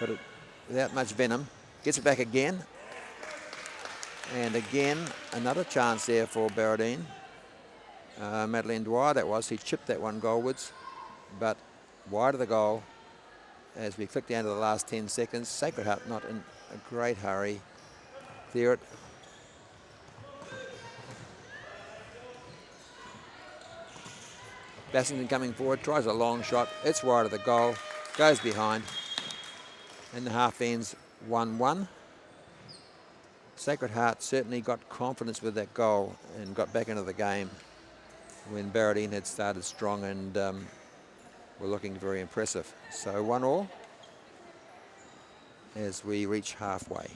but without much venom. Gets it back again. And again, another chance there for Baredine. Madeleine Dwyer, that was. He chipped that one goalwards, but wide of the goal. As we click down to the last 10 seconds, Sacred Heart not in a great hurry. Clear it. Bassington coming forward, tries a long shot. It's wide of the goal, goes behind, and the half ends 1-1. Sacred Heart certainly got confidence with that goal and got back into the game when Baredine had started strong and were looking very impressive. So 1-1 as we reach halfway.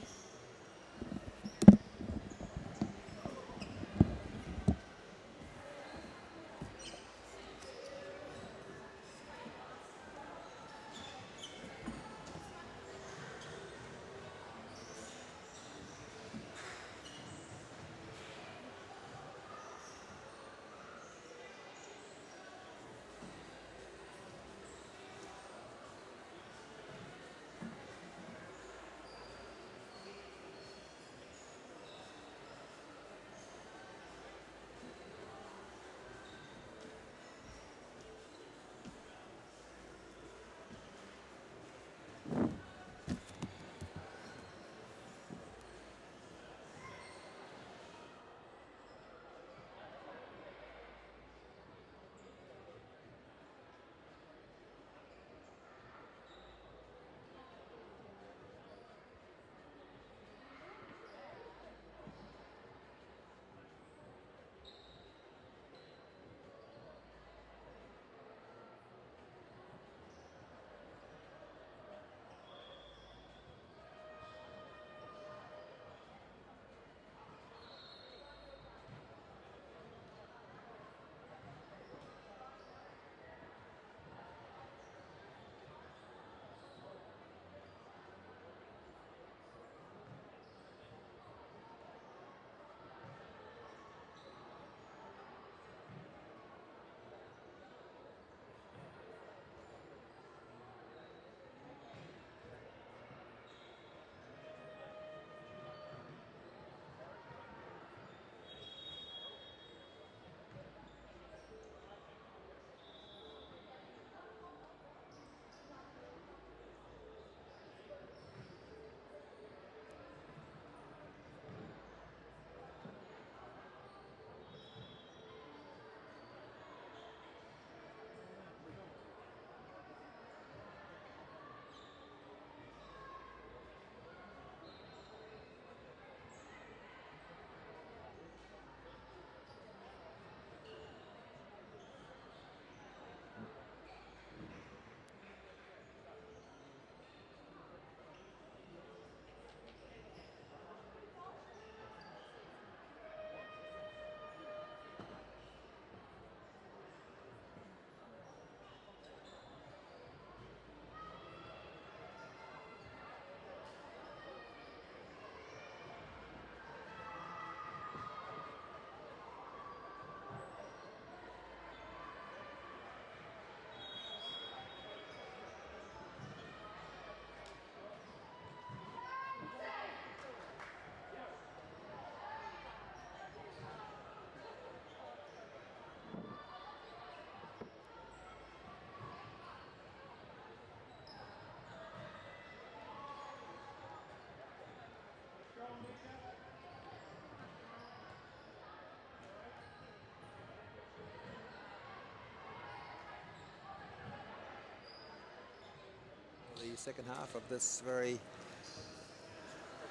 the second half of this very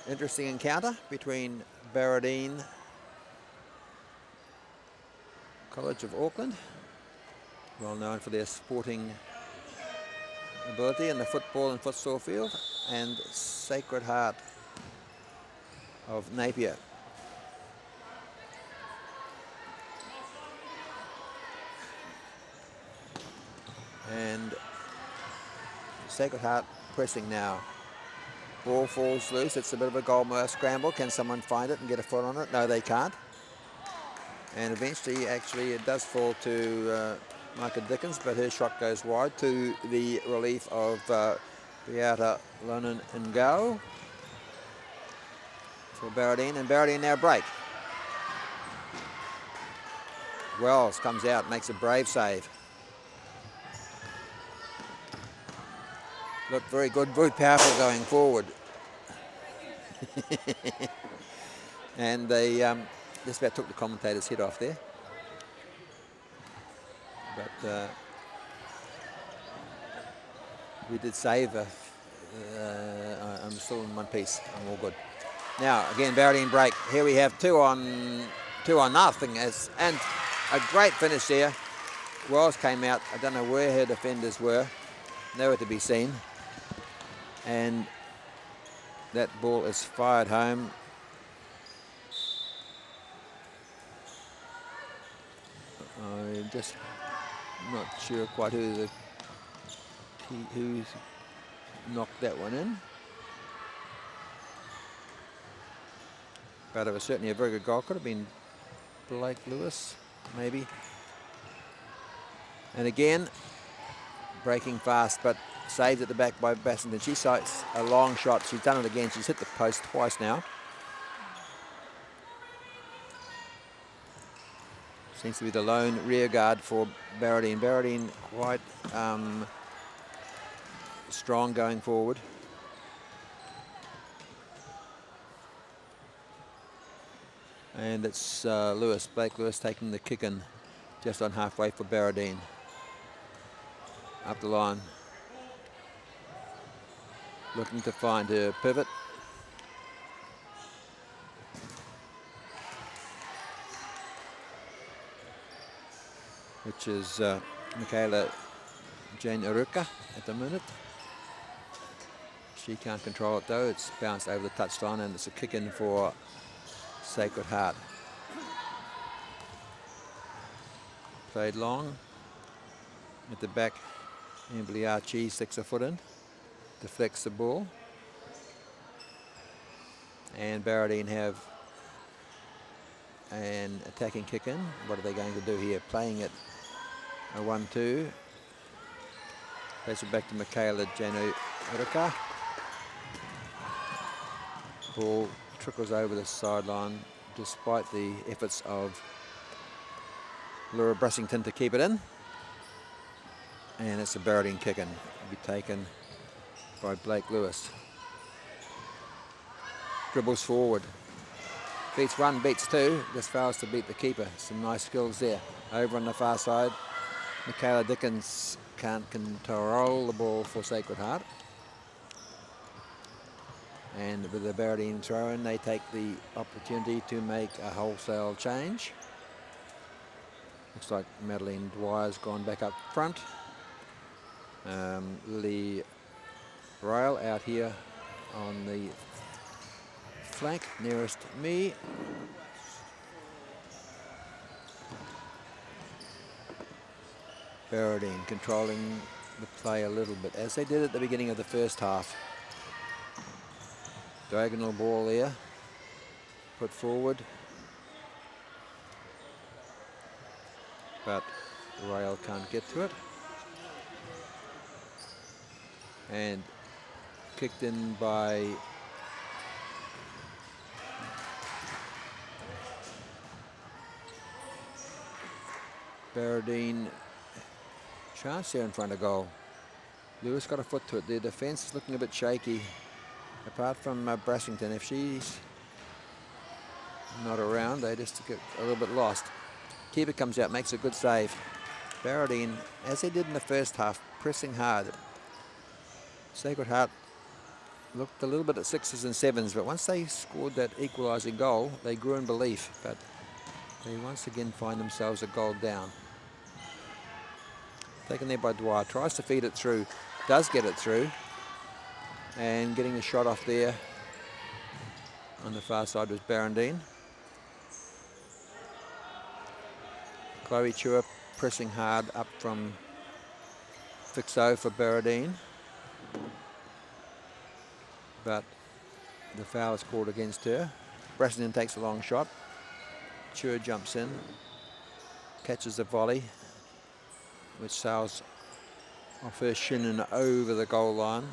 interesting encounter between Baredine College of Auckland, well known for their sporting ability in the football and futsal field, and Sacred Heart of Napier. And Sacred Heart pressing now. Ball falls loose. It's a bit of a goalmouth scramble. Can someone find it and get a foot on it? No, they can't. And eventually, actually, it does fall to Micah Dickens, but her shot goes wide to the relief of Beata Lonan Ngao for Baredine, and Baredine now break. Wells comes out, makes a brave save. Look, very good, very powerful going forward. And they just about took the commentator's head off there. But we did save. I'm still in one piece. I'm all good. Now, again, Baredine break. Here we have two on nothing. And a great finish there. Wells came out. I don't know where her defenders were. Nowhere to be seen. And that ball is fired home. I'm just not sure quite who's knocked that one in. But it was certainly a very good goal. Could have been Blake Lewis, maybe. And again, breaking fast, but saved at the back by Bassington. She sights a long shot. She's done it again. She's hit the post twice now. Seems to be the lone rear guard for Baredine. Baredine quite strong going forward. And it's Blake Lewis taking the kick in just on halfway for Baredine. Up the line. Looking to find her pivot. Which is Michaela Jane Iruka at the minute. She can't control it though. It's bounced over the touchline and it's a kick in for Sacred Heart. Played long. At the back, Emily Archie sticks a foot in. Deflects the ball. And Baredine have an attacking kick in. What are they going to do here? Playing it a 1-2. Plays it back to Michaela Janu Iruka. Ball trickles over the sideline despite the efforts of Laura Brassington to keep it in. And it's a Baredine kick in. It'll be taken by Blake Lewis. Dribbles forward. Beats one, beats two. Just fails to beat the keeper. Some nice skills there. Over on the far side, Michaela Dickens can't control the ball for Sacred Heart. And with the Baredine throw in, they take the opportunity to make a wholesale change. Looks like Madeline Dwyer's gone back up front. Lily Ryle out here on the flank nearest me. Baredine controlling the play a little bit, as they did at the beginning of the first half. Diagonal ball there, put forward. But Rail can't get to it. And kicked in by Baredine. Chance here in front of goal. Lewis got a foot to it. Their defence is looking a bit shaky. Apart from Brassington, if she's not around, they just get a little bit lost. Keeper comes out, makes a good save. Baredine, as they did in the first half, pressing hard. Sacred Heart looked a little bit at 6s and 7s, but once they scored that equalising goal, they grew in belief, but they once again find themselves a goal down. Taken there by Dwyer, tries to feed it through, does get it through, and getting a shot off there on the far side was Baredine. Chloe Chua pressing hard up from Fixo for Baredine. But the foul is called against her. Brassenden takes a long shot. Chua jumps in, catches the volley, which sails off her shin and over the goal line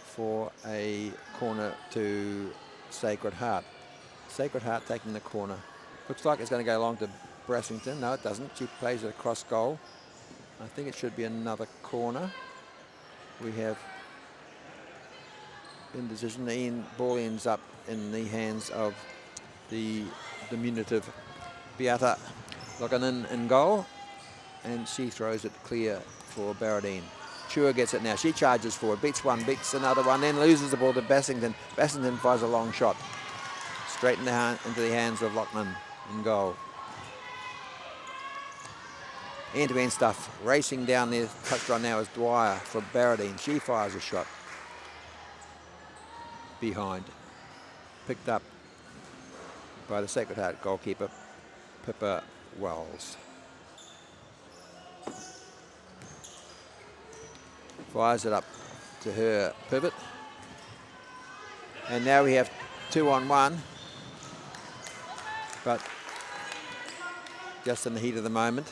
for a corner to Sacred Heart. Sacred Heart taking the corner. Looks like it's going to go along to Brassington. No, it doesn't. She plays it across goal. I think it should be another corner. We have indecision. Ball ends up in the hands of the diminutive Beata Lokanen in goal, and she throws it clear for Baredine. Chua gets it now. She charges forward, beats one, beats another one, then loses the ball to Bassington. Bassington fires a long shot straight into the hands of Lockman in goal. End-to-end stuff. Racing down there, touched on now is Dwyer for Baredine. She fires a shot behind. Picked up by the Sacred Heart goalkeeper, Pippa Wells. Fires it up to her pivot. And now we have 2-on-1. But just in the heat of the moment,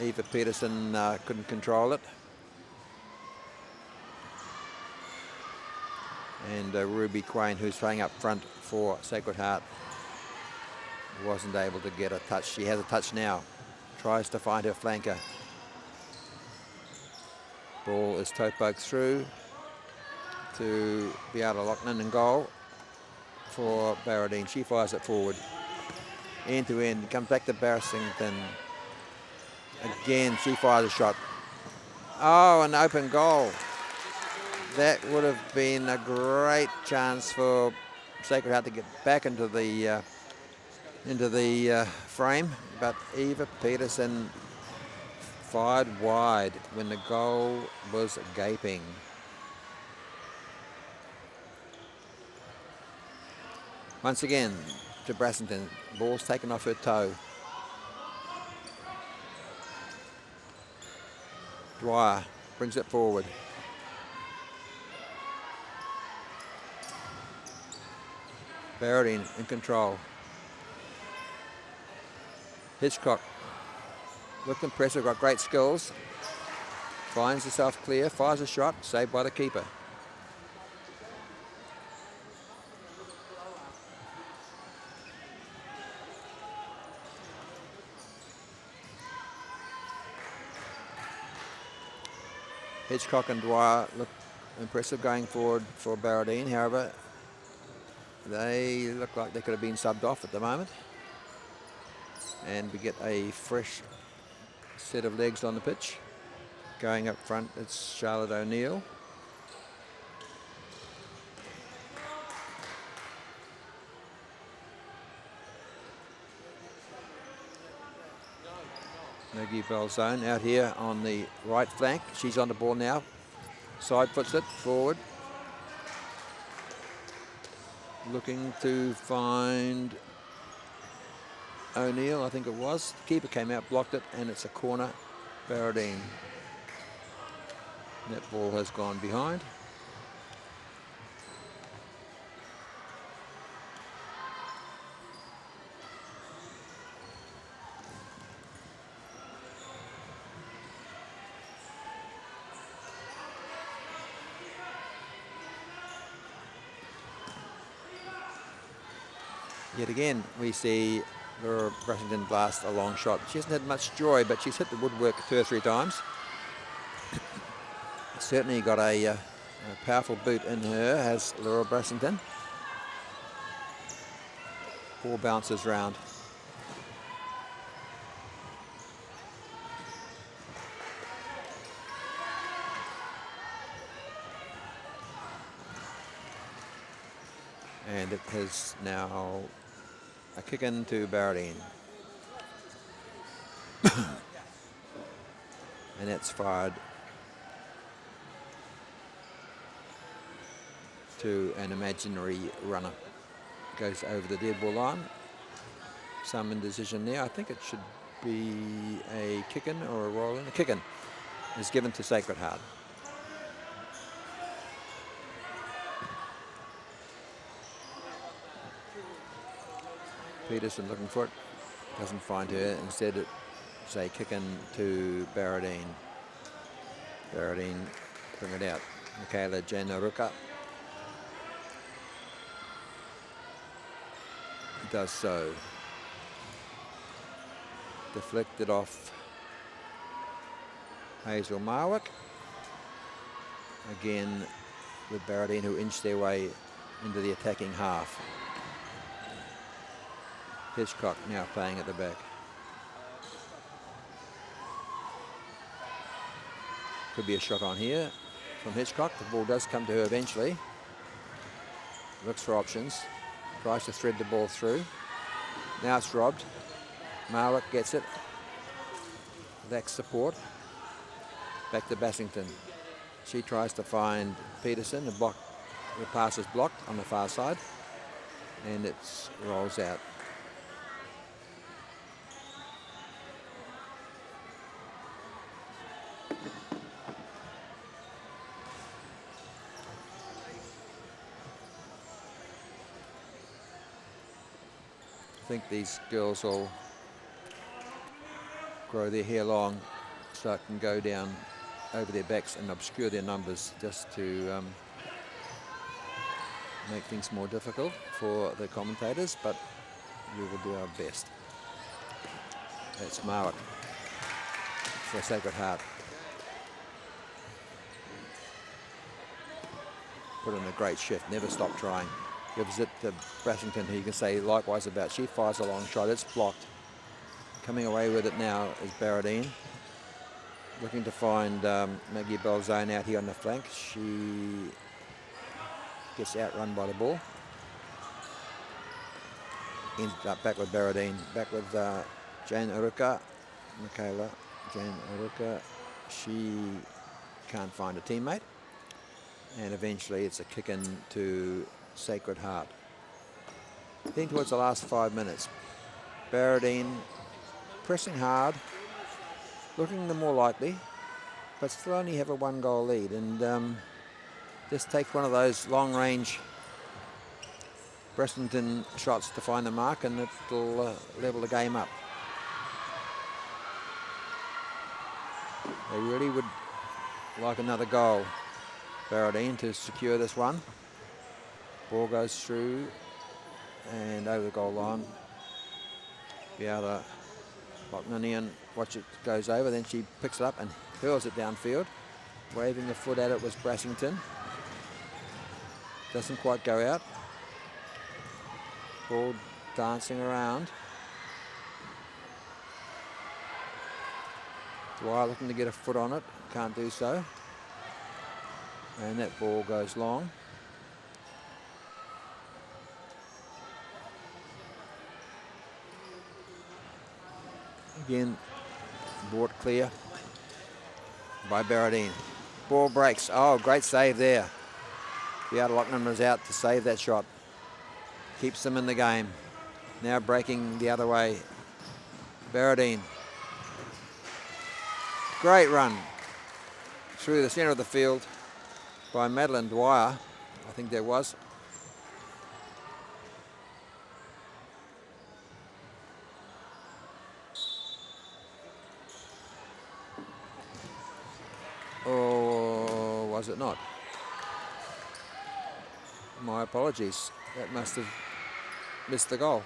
Eva Peterson couldn't control it. And Ruby Quain, who's playing up front for Sacred Heart, wasn't able to get a touch. She has a touch now. Tries to find her flanker. Ball is toe poked through to Beata Lockman in goal for Baredine. She fires it forward. End to end. Comes back to Barrington. Again, she fires a shot. Oh, an open goal. That would have been a great chance for Sacred Heart to get back into the frame, but Eva Peterson fired wide when the goal was gaping. Once again to Brassington. Ball's taken off her toe. Dwyer brings it forward. Baredine in control. Hitchcock looked impressive, got great skills. Finds herself clear, fires a shot, saved by the keeper. Hitchcock and Dwyer look impressive going forward for Baredine. However, they look like they could have been subbed off at the moment. And we get a fresh set of legs on the pitch. Going up front, it's Charlotte O'Neill. Maggie Belzone out here on the right flank. She's on the ball now. Side foots it forward. Looking to find O'Neill, I think it was. The keeper came out, blocked it, and it's a corner. Baredine. That ball has gone behind. Yet again, we see Laura Brassington blast a long shot. She hasn't had much joy, but she's hit the woodwork 2 or 3 times. Certainly got a powerful boot in her, has Laura Brassington. 4 bounces round. And it has now a kick into Baredine. And that's fired to an imaginary runner. Goes over the dead ball line. Some indecision there. I think it should be a kick-in or a roll-in. A kick-in is given to Sacred Heart. Peterson looking for it. Doesn't find her. Instead it's a kick-in to Baredine. Baredine bring it out. Michaela Janaruka does so. Deflected off Hazel Marwick. Again with Baredine, who inched their way into the attacking half. Hitchcock now playing at the back. Could be a shot on here from Hitchcock. The ball does come to her eventually. Looks for options. Tries to thread the ball through. Now it's robbed. Marwick gets it. Lacks support. Back to Bassington. She tries to find Peterson. The pass is blocked on the far side. And it rolls out. I think these girls will grow their hair long so it can go down over their backs and obscure their numbers, just to make things more difficult for the commentators, but we will do our best. That's Marwick for Sacred Heart. Put in a great shift, never stop trying. Gives it to Bassington, who you can say likewise about. She fires a long shot, it's blocked. Coming away with it now is Baredine. Looking to find Maggie Belzone out here on the flank. She gets outrun by the ball. Ends up back with Baredine. Back with Jane Uruka. Michaela Jane Uruka. She can't find a teammate. And eventually it's a kick in to Sacred Heart. Heading towards the last 5 minutes. Baredine pressing hard, looking the more likely, but still only have a 1-goal lead, and just take one of those long-range Bressington shots to find the mark, and it'll level the game up. They really would like another goal, Baredine, to secure this one. Ball goes through and over the goal line. Beata Maunganui, watch it goes over, then she picks it up and hurls it downfield. Waving a foot at it was Brassington. Doesn't quite go out. Ball dancing around. Dwyer looking to get a foot on it, can't do so. And that ball goes long. Again, brought clear by Baredine. Ball breaks. Oh, great save there. Beata Lockman was out to save that shot. Keeps them in the game. Now breaking the other way. Baredine. Great run through the centre of the field by Madeline Dwyer, I think there was. Or was it not? My apologies. That must have missed the goal.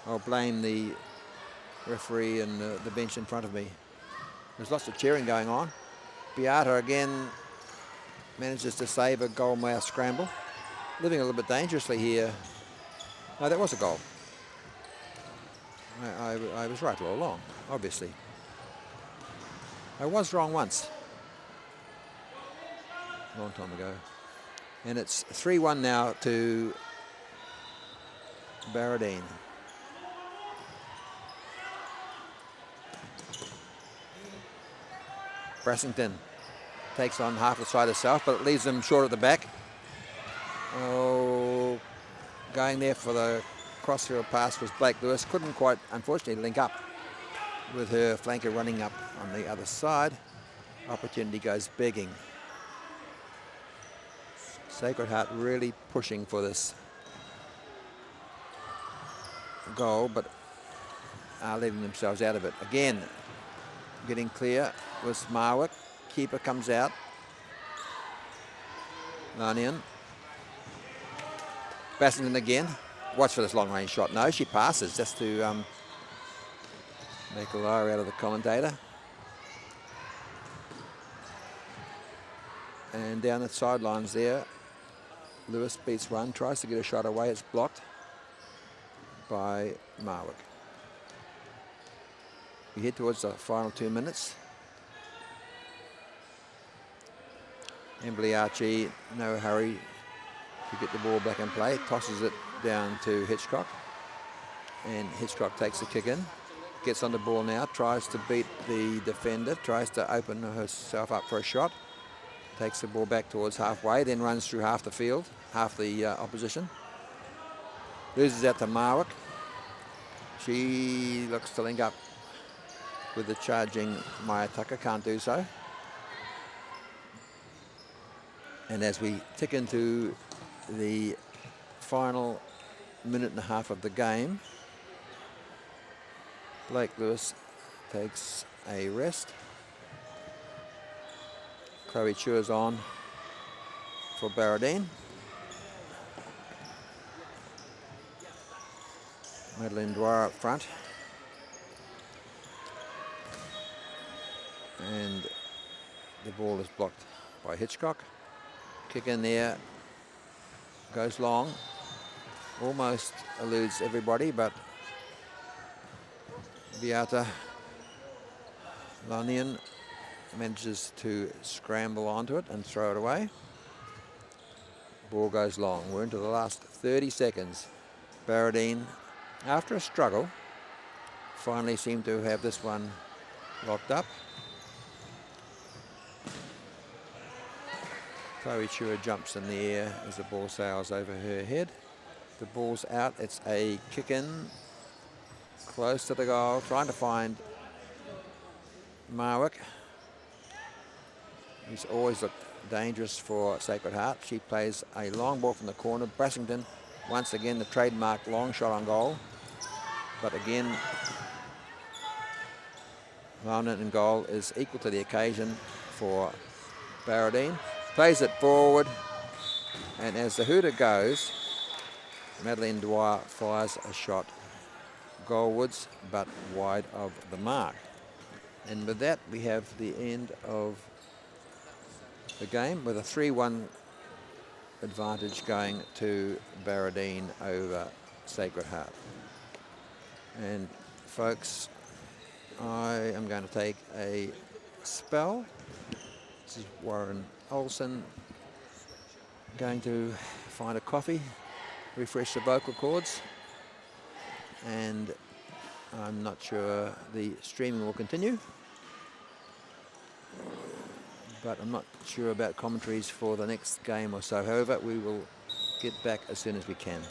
I'll blame the referee and the bench in front of me. There's lots of cheering going on. Beata again manages to save a goal mouth scramble. Living a little bit dangerously here. No, that was a goal. I was right all along, obviously. I was wrong once. A long time ago. And it's 3-1 now to Baredine. Brassington takes on half the side herself, but it leaves them short at the back. Oh, going there for the crossfield pass was Blake Lewis. Couldn't quite, unfortunately, link up with her flanker running up on the other side. Opportunity goes begging. Sacred Heart really pushing for this goal, but are leaving themselves out of it. Again, getting clear was Marwick. Keeper comes out. Lanian. Bassington again. Watch for this long range shot. No, she passes just to make a liar out of the commentator. And down the sidelines there, Lewis beats one, tries to get a shot away. It's blocked by Marwick. We head towards the final 2 minutes. Emily Archie, no hurry to get the ball back in play. Tosses it down to Hitchcock. And Hitchcock takes the kick in. Gets on the ball now, tries to beat the defender, tries to open herself up for a shot. Takes the ball back towards halfway, then runs through half the field, half the opposition. Loses out to Marwick. She looks to link up with the charging Maya Tucker, can't do so. And as we tick into the final minute and a half of the game, Blake Lewis takes a rest. Chloe Chua's on for Baredine. Madeline Dwyer up front. And the ball is blocked by Hitchcock. Kick in there, goes long. Almost eludes everybody, but Beata Lanian manages to scramble onto it and throw it away. Ball goes long. We're into the last 30 seconds. Baredine, after a struggle, finally seemed to have this one locked up. Chloe Chua jumps in the air as the ball sails over her head. The ball's out. It's a kick in, close to the goal, trying to find Marwick. He's always looked dangerous for Sacred Heart. She plays a long ball from the corner. Brassington, once again, the trademark long shot on goal. But again, Lanian in goal is equal to the occasion for Baredine. Plays it forward, and as the hooter goes, Madeline Dwyer fires a shot goalwards, but wide of the mark. And with that, we have the end of the game with a 3-1 advantage going to Baredine over Sacred Heart. And folks, I am going to take a spell. This is Warren Olsen going to find a coffee, refresh the vocal cords, and I'm not sure the streaming will continue, but I'm not sure about commentaries for the next game or so. However, we will get back as soon as we can.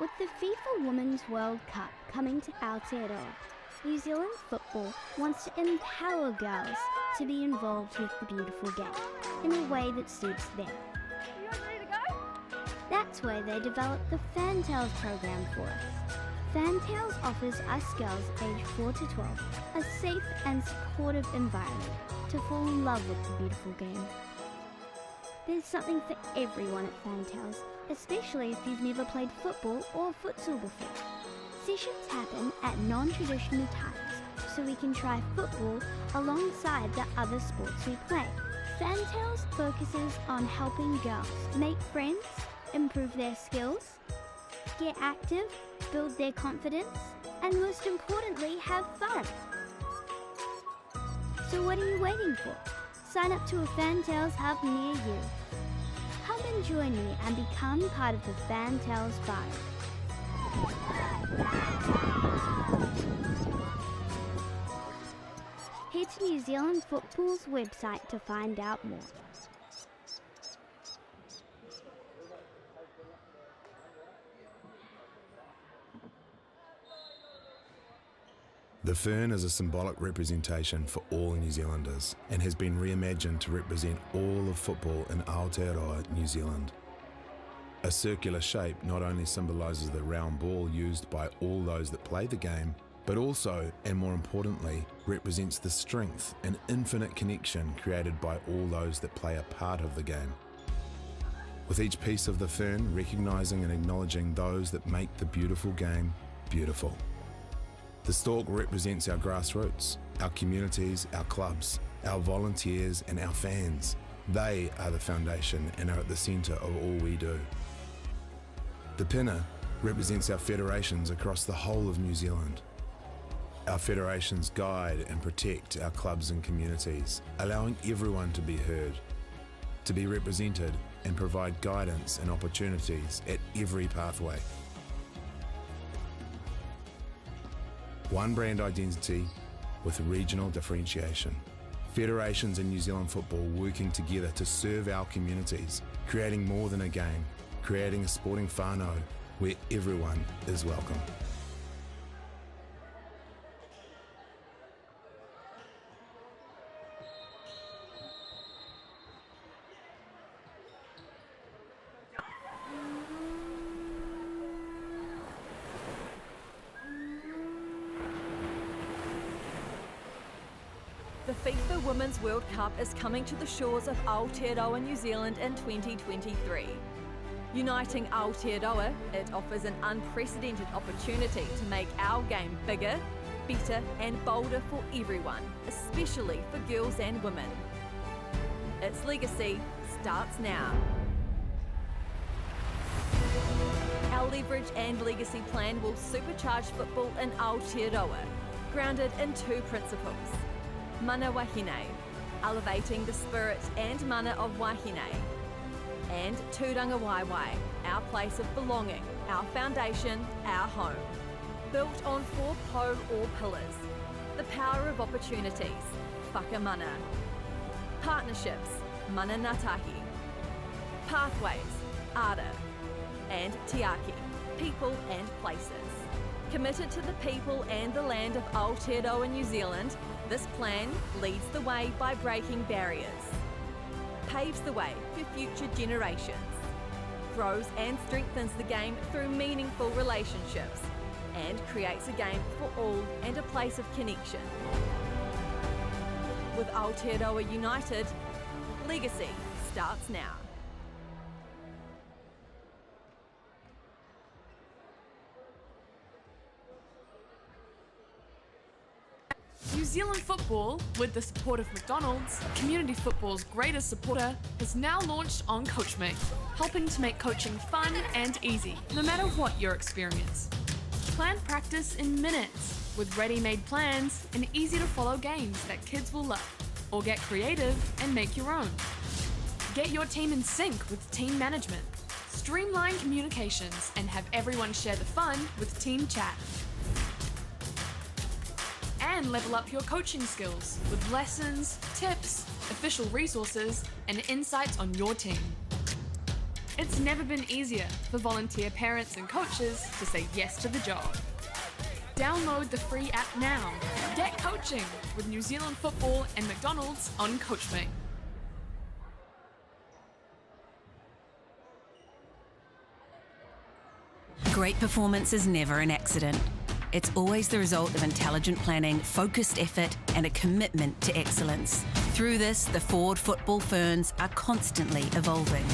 With the FIFA Women's World Cup coming to Aotearoa, New Zealand football wants to empower girls to be involved with the beautiful game in a way that suits them. You guys ready to go? That's why they developed the Fantails program for us. Fantails offers us girls aged 4 to 12 a safe and supportive environment to fall in love with the beautiful game. There's something for everyone at Fantails, especially if you've never played football or futsal before. Sessions happen at non-traditional times, so we can try football alongside the other sports we play. Fantails focuses on helping girls make friends, improve their skills, get active, build their confidence, and most importantly, have fun. So what are you waiting for? Sign up to a Fantails hub near you. Come and join me and become part of the Fantails Bar. Head to New Zealand Football's website to find out more. The fern is a symbolic representation for all New Zealanders and has been reimagined to represent all of football in Aotearoa, New Zealand. A circular shape not only symbolises the round ball used by all those that play the game, but also, and more importantly, represents the strength and infinite connection created by all those that play a part of the game. With each piece of the fern recognising and acknowledging those that make the beautiful game beautiful. The stalk represents our grassroots, our communities, our clubs, our volunteers and our fans. They are the foundation and are at the centre of all we do. The pinna represents our federations across the whole of New Zealand. Our federations guide and protect our clubs and communities, allowing everyone to be heard, to be represented and provide guidance and opportunities at every pathway. One brand identity with regional differentiation. Federations in New Zealand football working together to serve our communities, creating more than a game, creating a sporting whānau where everyone is welcome. The FIFA Women's World Cup is coming to the shores of Aotearoa, New Zealand in 2023. Uniting Aotearoa, it offers an unprecedented opportunity to make our game bigger, better and bolder for everyone, especially for girls and women. Its legacy starts now. Our Leverage and Legacy plan will supercharge football in Aotearoa, grounded in two principles. Mana Wahine, elevating the spirit and mana of Wahine. And Tūranga Waiwai, our place of belonging, our foundation, our home. Built on 4 po or pillars. The power of opportunities, whakamana. Partnerships, mana ngātahi. Pathways, ara. And tiaki, people and places. Committed to the people and the land of Aotearoa, New Zealand, this plan leads the way by breaking barriers, paves the way for future generations, grows and strengthens the game through meaningful relationships, and creates a game for all and a place of connection. With Aotearoa united, legacy starts now. New Zealand Football, with the support of McDonald's, community football's greatest supporter, has now launched on CoachMate, helping to make coaching fun and easy, no matter what your experience. Plan practice in minutes, with ready-made plans and easy-to-follow games that kids will love. Or get creative and make your own. Get your team in sync with team management. Streamline communications and have everyone share the fun with Team Chat. And level up your coaching skills with lessons, tips, official resources, and insights on your team. It's never been easier for volunteer parents and coaches to say yes to the job. Download the free app now. Get coaching with New Zealand Football and McDonald's on CoachMate. Great performance is never an accident. It's always the result of intelligent planning, focused effort, and a commitment to excellence. Through this, the Ford Football Ferns are constantly evolving.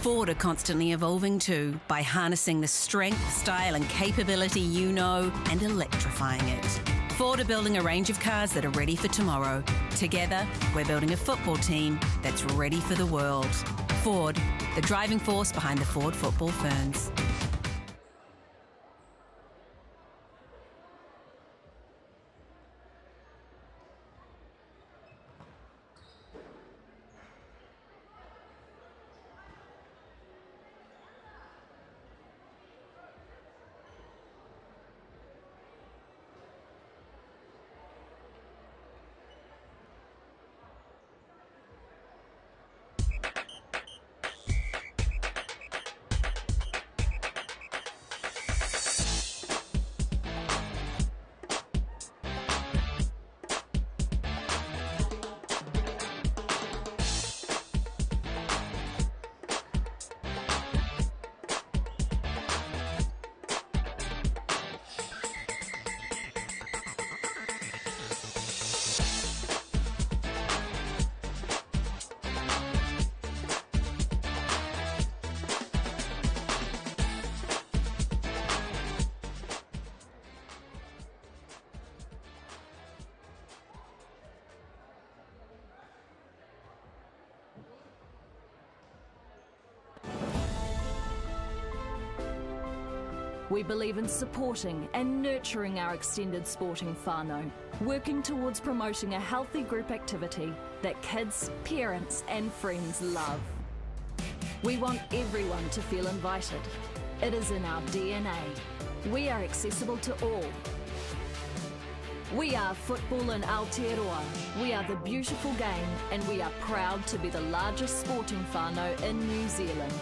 Ford are constantly evolving too, by harnessing the strength, style, and capability you know and electrifying it. Ford are building a range of cars that are ready for tomorrow. Together, we're building a football team that's ready for the world. Ford, the driving force behind the Ford Football Ferns. We believe in supporting and nurturing our extended sporting whānau, working towards promoting a healthy group activity that kids, parents and friends love. We want everyone to feel invited. It is in our DNA. We are accessible to all. We are football in Aotearoa. We are the beautiful game and we are proud to be the largest sporting whānau in New Zealand.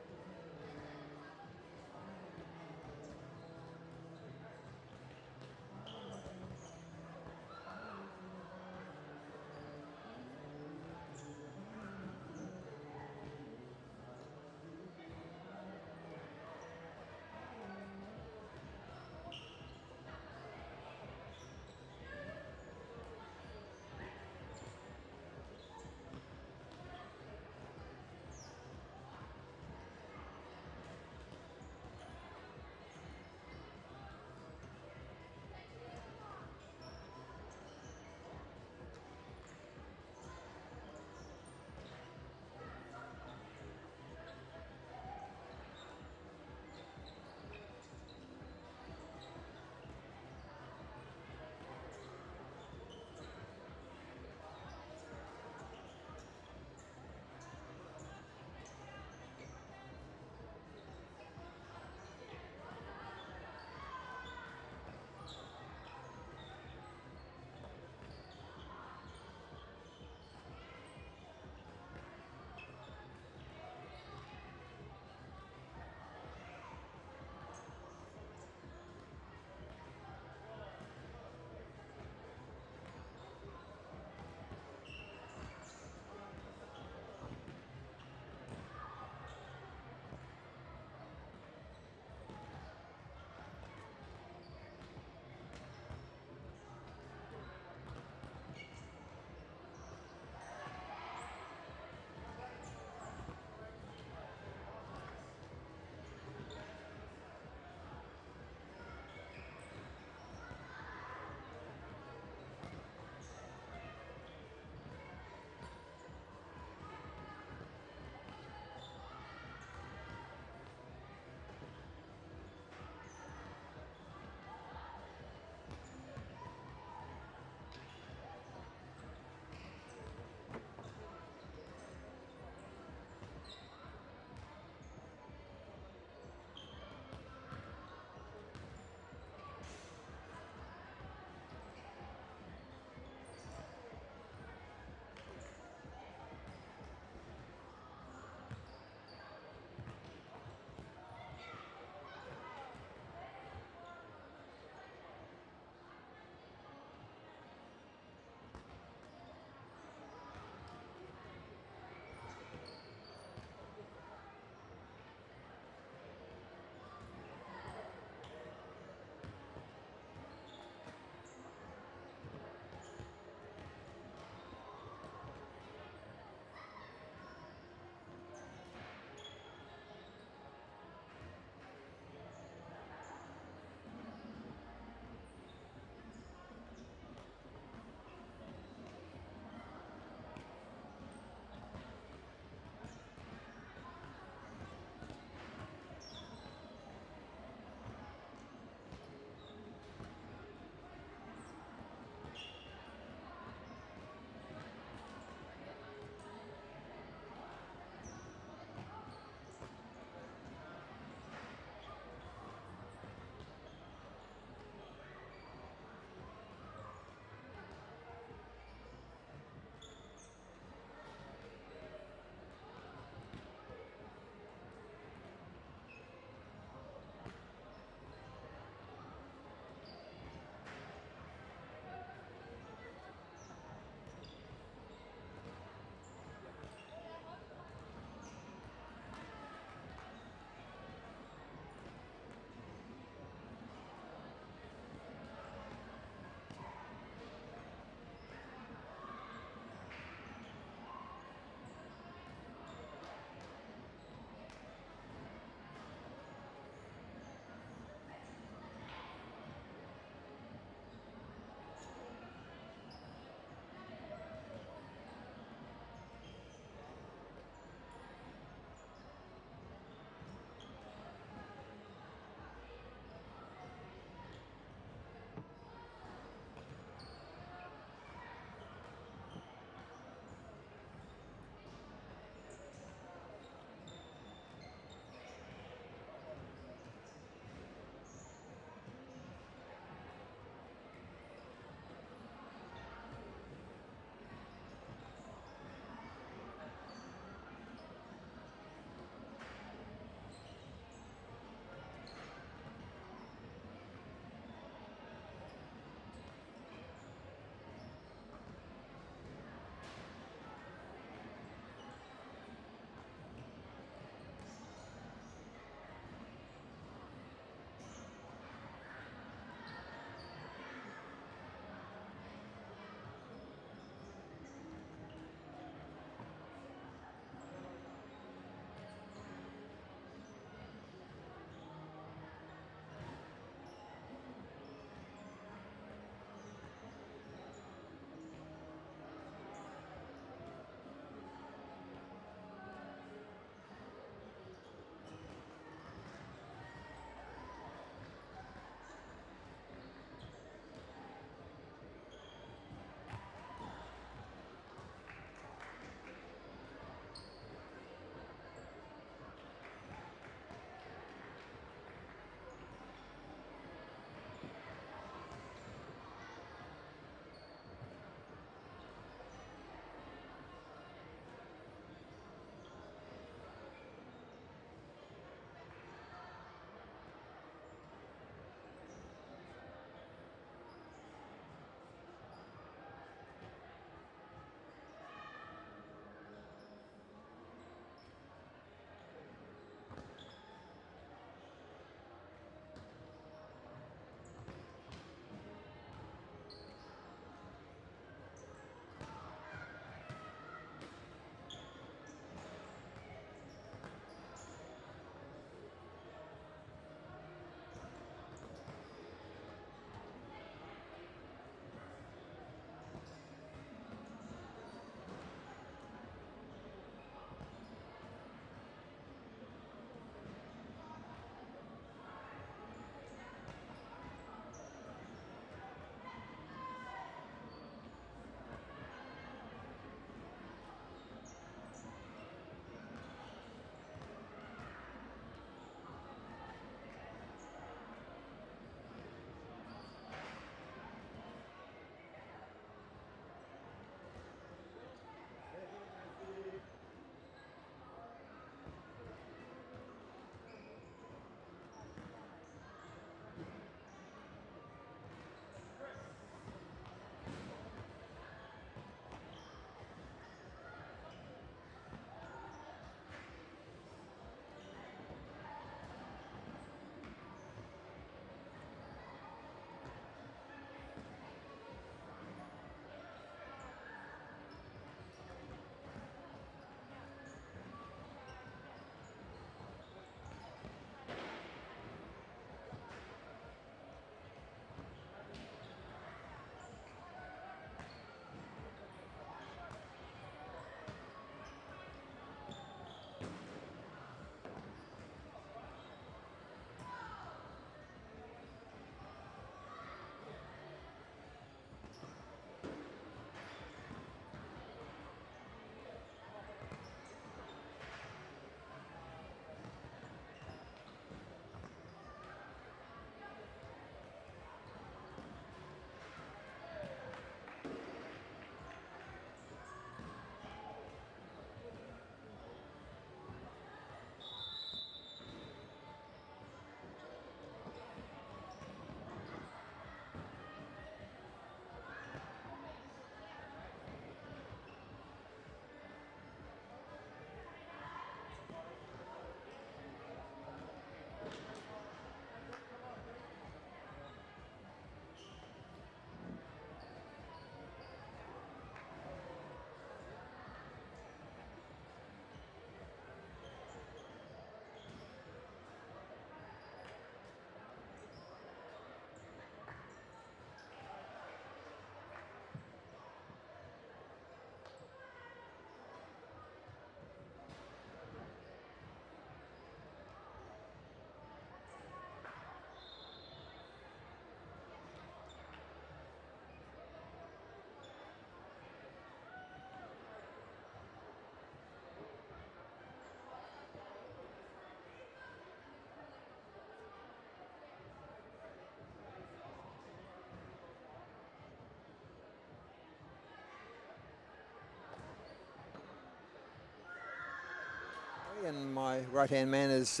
And my right-hand man is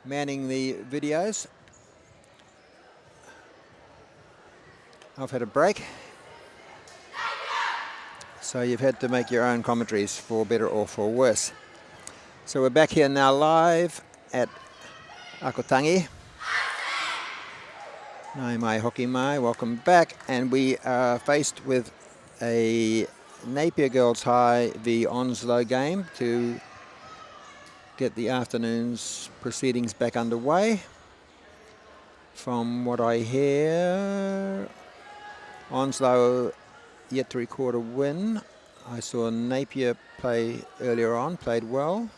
manning the videos. I've had a break. So you've had to make your own commentaries for better or for worse. So we're back here now live at Akotangi. Nai mai hoki mai, welcome back. And we are faced with a Napier Girls High v Onslow game to get the afternoon's proceedings back underway. From what I hear, Onslow yet to record a win. I saw Napier play earlier on, played well.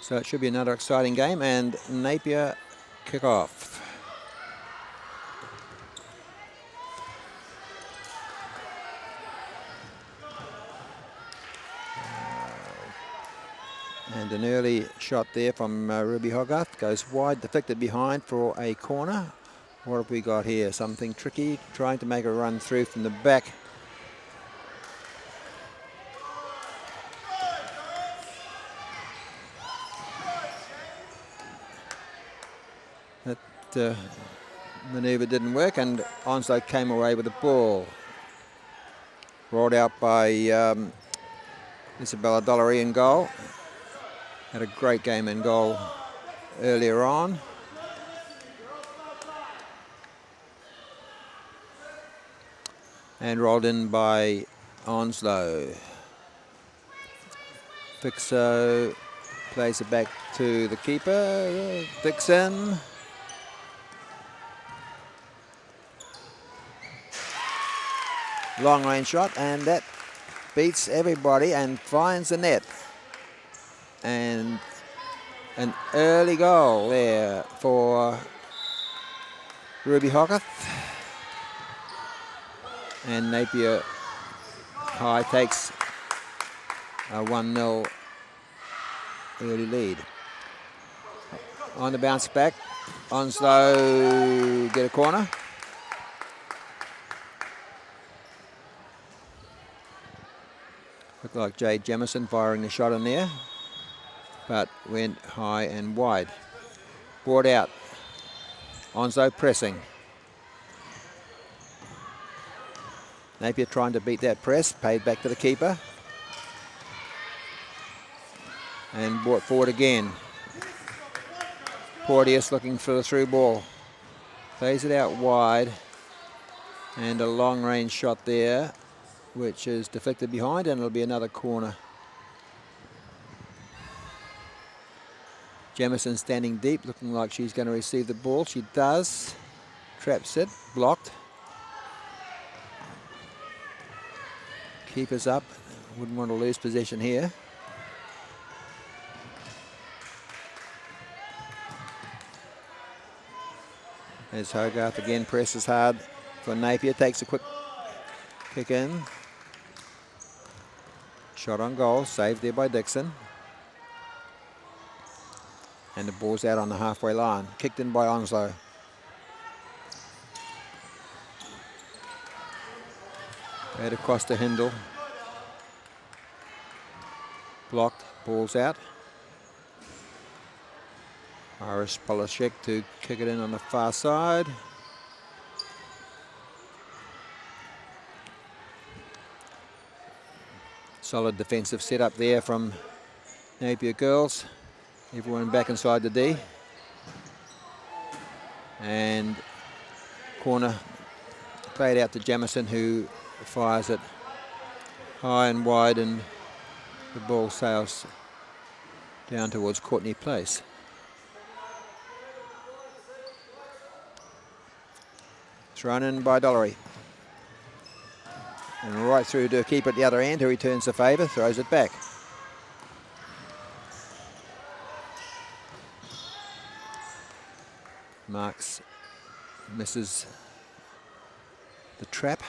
So it should be another exciting game, and Napier kick off. And an early shot there from Ruby Hogarth, goes wide, deflected behind for a corner. What have we got here? Something tricky, trying to make a run through from the back. That manoeuvre didn't work, and Onslow came away with the ball. Rolled out by Isabella Dollery in goal. Had a great game in goal earlier on. And rolled in by Onslow. Fixo plays it back to the keeper, Dixon. Long range shot, and that beats everybody and finds the net. And an early goal there for Ruby Hogarth. And Napier High takes a 1-0 early lead. On the bounce back, Onslow get a corner. Looked like Jade Jamison firing the shot in there, but went high and wide. Brought out. Onslow pressing. Napier trying to beat that press, paid back to the keeper. And brought forward again. Porteous looking for the through ball. Plays it out wide. And a long range shot there, which is deflected behind, and it'll be another corner. Jamison standing deep, looking like she's going to receive the ball. She does. Traps it, blocked. Keepers up. Wouldn't want to lose possession here. As Hogarth again presses hard for Napier, takes a quick kick in. Shot on goal, saved there by Dixon. And the ball's out on the halfway line, kicked in by Onslow. Head across to Hindle. Blocked, ball's out. Iris Polishek to kick it in on the far side. Solid defensive setup there from Napier Girls. Everyone back inside the D. And corner played out to Jamison, who fires it high and wide, and the ball sails down towards Courtney Place. Thrown in by Dollery. And right through to a keeper at the other end, who returns the favour, throws it back. Marks misses the trap,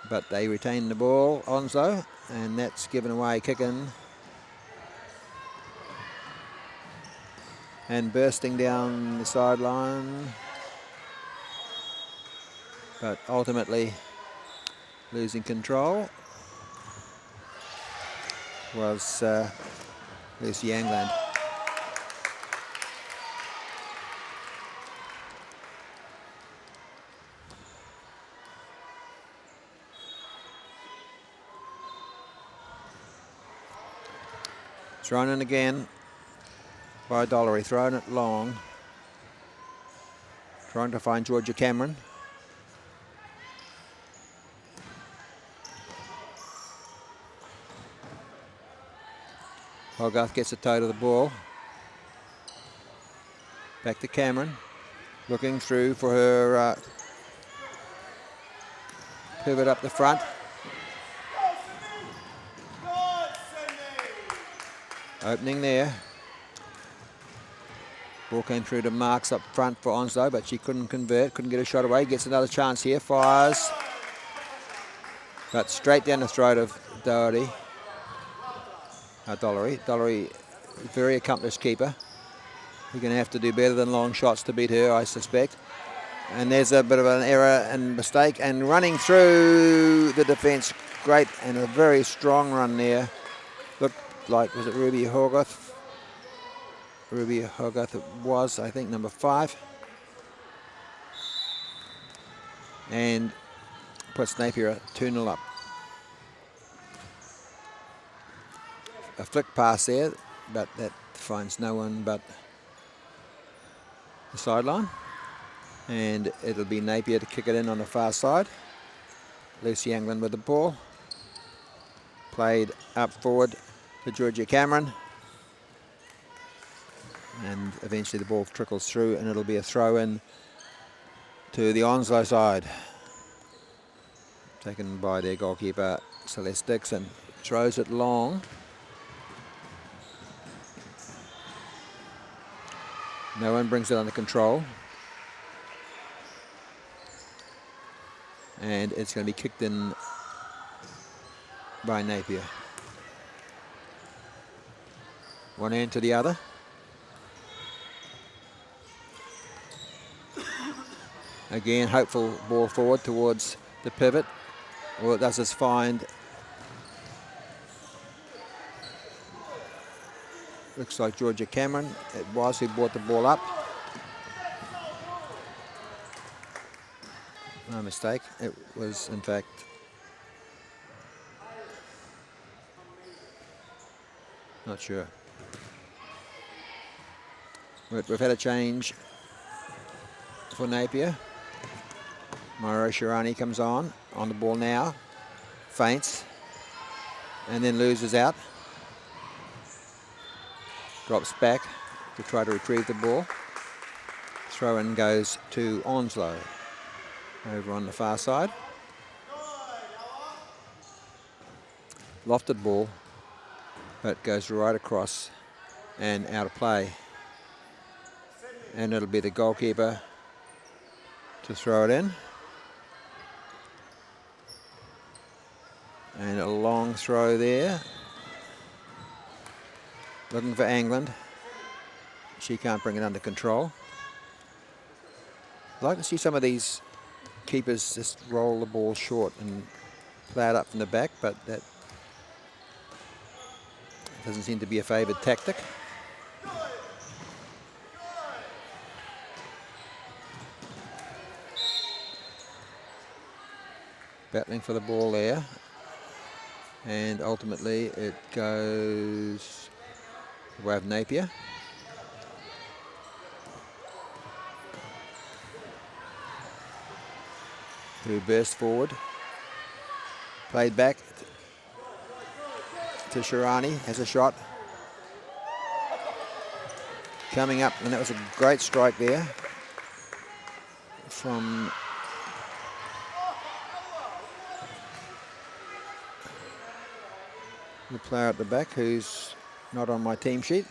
but they retain the ball, Onslow, and that's given away, kick in. And bursting down the sideline, but ultimately losing control. was Lucy Angland. Thrown in again by Dollery, thrown it long. Trying to find Georgia Cameron. Hogarth gets a toe to the ball. Back to Cameron. Looking through for her pivot up the front. Opening there. Ball came through to Marks up front for Onslow, but she couldn't convert, couldn't get a shot away. Gets another chance here, fires. But straight down the throat of Dollery. Dollery, very accomplished keeper. You're going to have to do better than long shots to beat her, I suspect. And there's a bit of an error and mistake. And running through the defence, great, and a very strong run there. Looked like, was it Ruby Hogarth? Ruby Hogarth it was, I think, number 5. And puts Napier 2-0 up. A flick pass there, but that finds no one but the sideline. And it'll be Napier to kick it in on the far side. Lucy Angland with the ball. Played up forward to Georgia Cameron. And eventually the ball trickles through and it'll be a throw in to the Onslow side. Taken by their goalkeeper, Celeste Dixon. Throws it long. No one brings it under control. And it's going to be kicked in by Napier. One end to the other. Again, hopeful ball forward towards the pivot. All it does is find, looks like Georgia Cameron. It was who brought the ball up. No mistake. It was, in fact, not sure. We've had a change for Napier. Mauro Shirani comes on the ball now, feints, and then loses out. Drops back to try to retrieve the ball. Throw in goes to Onslow over on the far side. Lofted ball, but goes right across and out of play. And it'll be the goalkeeper to throw it in. And a long throw there. Looking for Angland. She can't bring it under control. I'd like to see some of these keepers just roll the ball short and play it up from the back, but that doesn't seem to be a favoured tactic. Battling for the ball there. And ultimately it goes the way of Napier. Who burst forward. Played back to Shirani, has a shot. Coming up, and that was a great strike there from the player at the back who's not on my team sheet.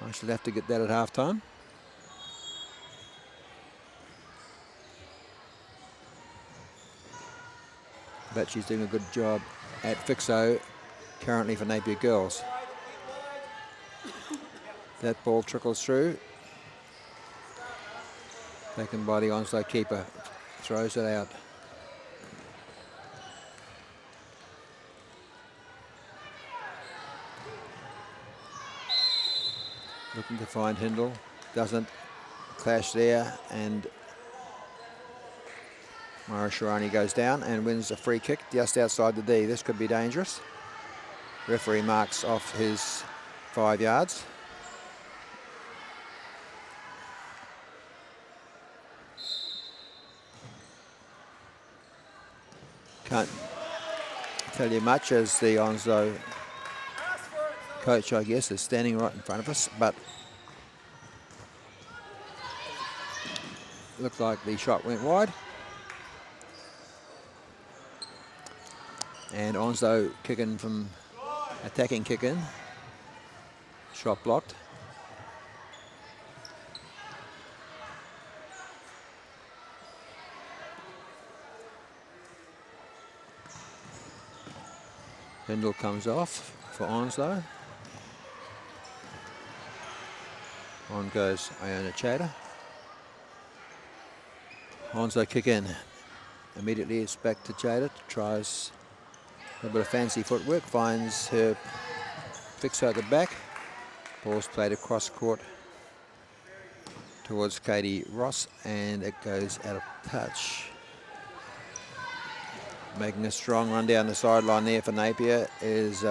I should have to get that at halftime. But she's doing a good job at Fixo, currently for Napier girls. That ball trickles through. Taken by the Onslow keeper. Throws it out. Looking to find Hindle. Doesn't. Clash there, and Mara Shirani goes down and wins a free kick just outside the D. This could be dangerous. Referee marks off his 5 yards. Can't tell you much as the Onslow coach, I guess, is standing right in front of us, but looked like the shot went wide. And Onslow kicking from attacking kick in. Shot blocked. Hindle comes off for Onslow. On goes Iona Chater. Onslow kick in. Immediately it's back to Chater. Tries a bit of fancy footwork. Finds her fixer at the back. Ball's played across court towards Katie Ross, and it goes out of touch. Making a strong run down the sideline there for Napier is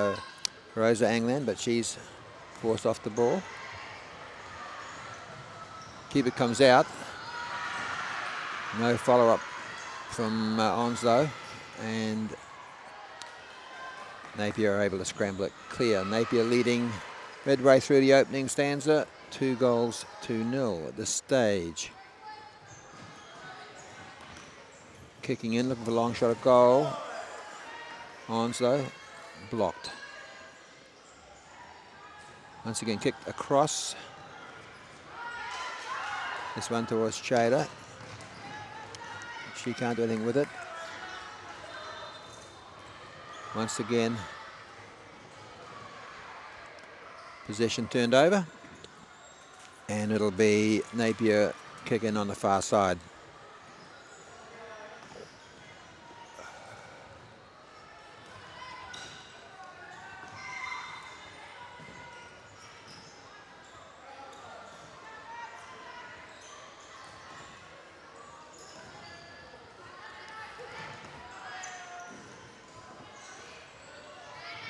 Rosa Angland, but she's forced off the ball. Keeper comes out. No follow-up from Onslow, and Napier are able to scramble it clear. Napier leading midway through the opening stanza, 2 goals to 0 at this stage. Kicking in, looking for a long shot at goal. Onslow blocked. Once again kicked across. This one towards Chater. She can't do anything with it. Once again, possession turned over, and it'll be Napier kicking on the far side.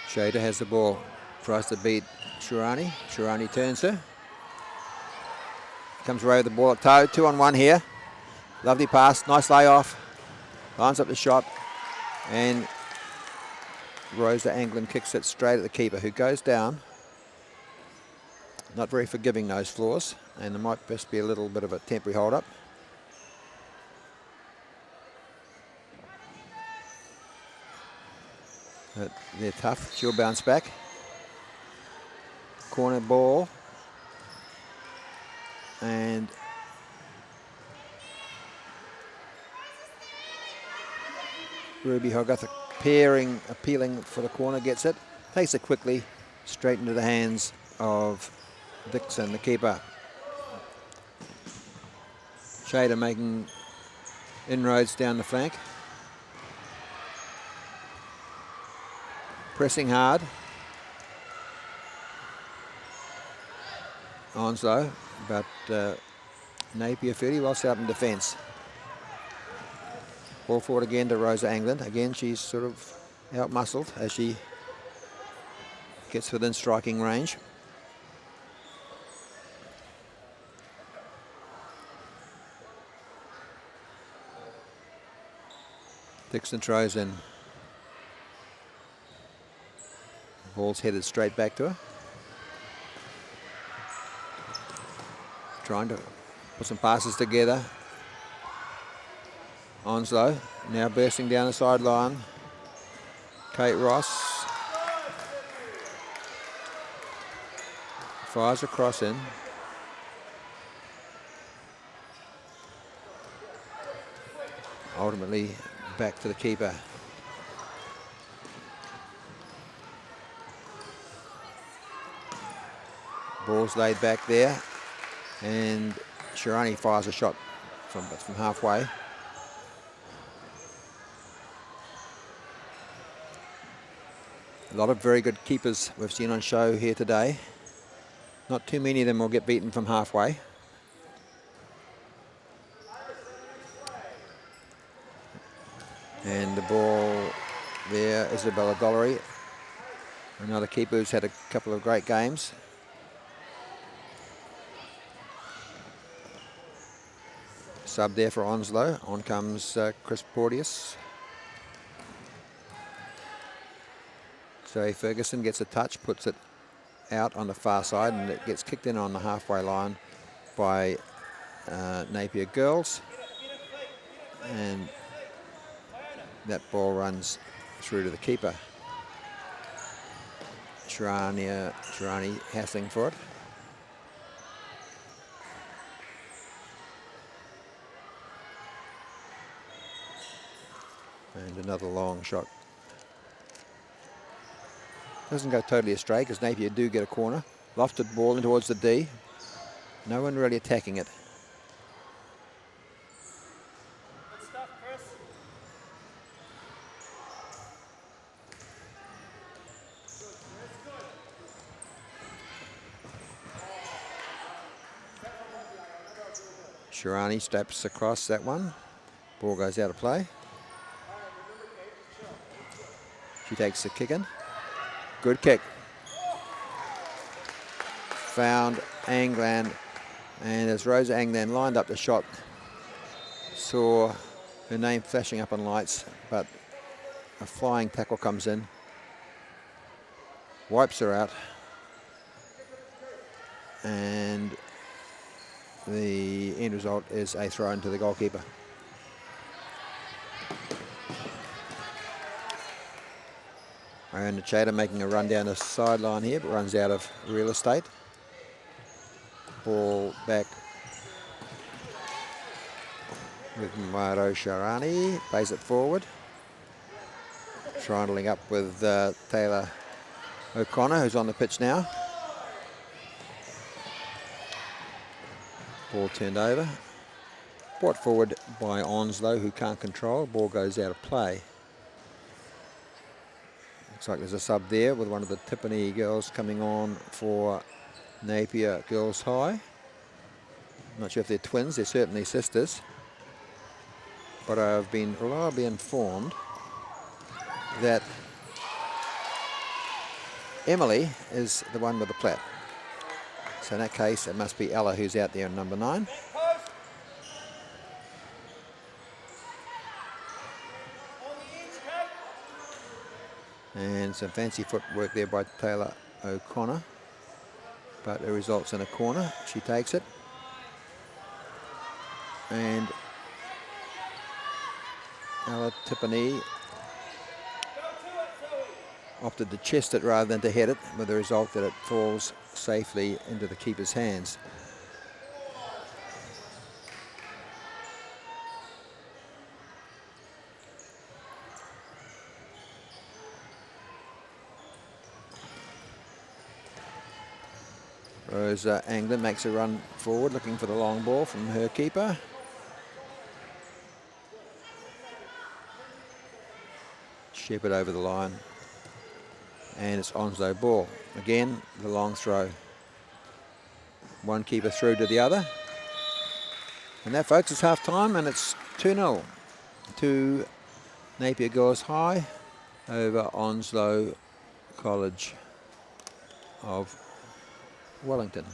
Chater has the ball, tries to beat Shirani. Shirani turns her. Comes away with the ball at toe. 2-on-1 here. Lovely pass, nice layoff. Lines up the shot. And Rosa Angland kicks it straight at the keeper, who goes down. Not very forgiving, those floors. And there might just be a little bit of a temporary hold-up. But they're tough. She'll bounce back. Corner ball. And Ruby Hogarth appealing for the corner, gets it. Takes it quickly straight into the hands of Dixon, the keeper. Chater making inroads down the flank. Pressing hard. Onslow, but Napier fairly well set up in defence. Ball forward again to Rosa Angland. Again, she's sort of out-muscled as she gets within striking range. Dixon throws in. Ball's headed straight back to her. Trying to put some passes together. Onslow now bursting down the sideline. Kate Ross fires a cross in. Ultimately back to the keeper. Ball's laid back there, and Shirani fires a shot from halfway. A lot of very good keepers we've seen on show here today. Not too many of them will get beaten from halfway. And the ball there, Isabella Dollery, another keeper who's had a couple of great games. Sub there for Onslow. On comes Chris Porteous. So Ferguson gets a touch, puts it out on the far side, and it gets kicked in on the halfway line by Napier girls. And that ball runs through to the keeper. Shirani hassling for it. And another long shot. Doesn't go totally astray because Napier do get a corner. Lofted ball in towards the D. No one really attacking it. Good stuff, Chris. Shirani steps across that one. Ball goes out of play. She takes the kick in. Good kick. Found Anglan, and as Rosa Anglan lined up the shot, saw her name flashing up on lights, but a flying tackle comes in, wipes her out, and the end result is a throw into the goalkeeper. Iona Chater making a run down the sideline here, but runs out of real estate. Ball back with Maro Sharani, plays it forward. Trundling up with Taylor O'Connor, who's on the pitch now. Ball turned over. Brought forward by Onslow, who can't control. Ball goes out of play. Looks like there's a sub there with one of the Tiffany girls coming on for Napier Girls High. I'm not sure if they're twins, they're certainly sisters. But I've been reliably informed that Emily is the one with the plat. So in that case, it must be Ella who's out there in number 9. And some fancy footwork there by Taylor O'Connor. But it results in a corner. She takes it. And Ella Tiffany opted to chest it rather than to head it, with the result that it falls safely into the keeper's hands. Rosa Anglan makes a run forward, looking for the long ball from her keeper. Shepherd over the line. And it's Onslow ball. Again, the long throw. One keeper through to the other. And that, folks, is half-time, and it's 2-0 to Napier Girls High over Onslow College of Wellington.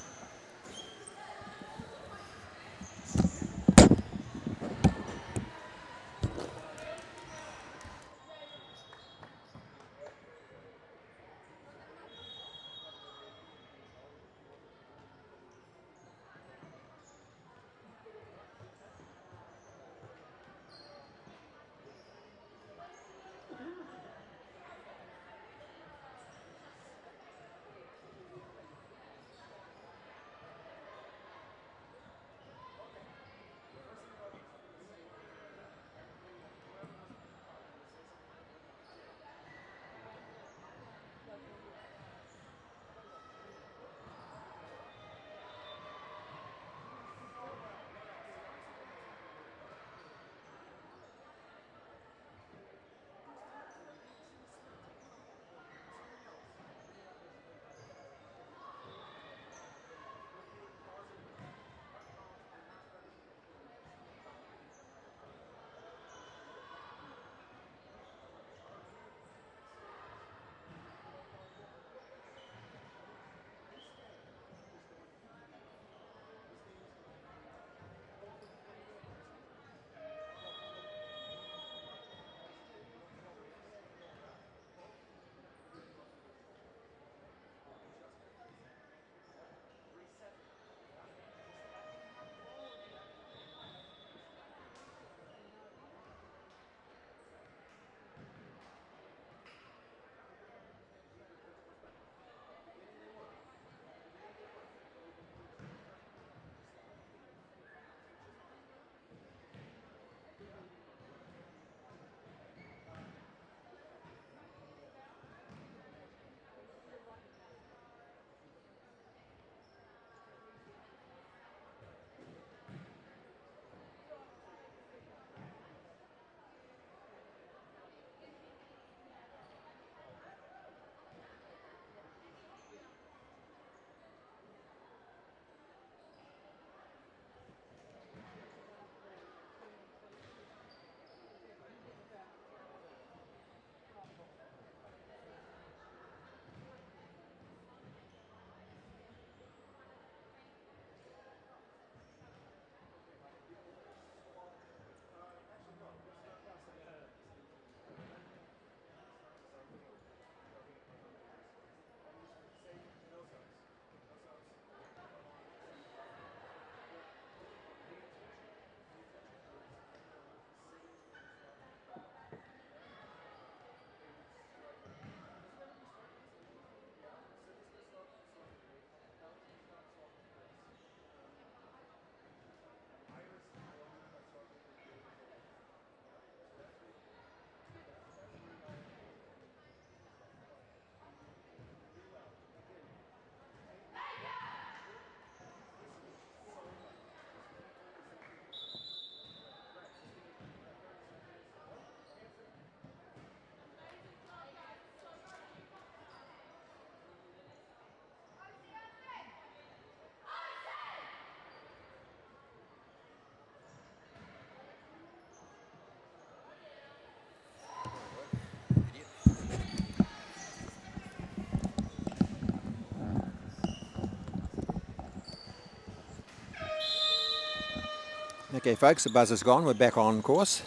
Okay, folks, the buzzer's gone. We're back on course.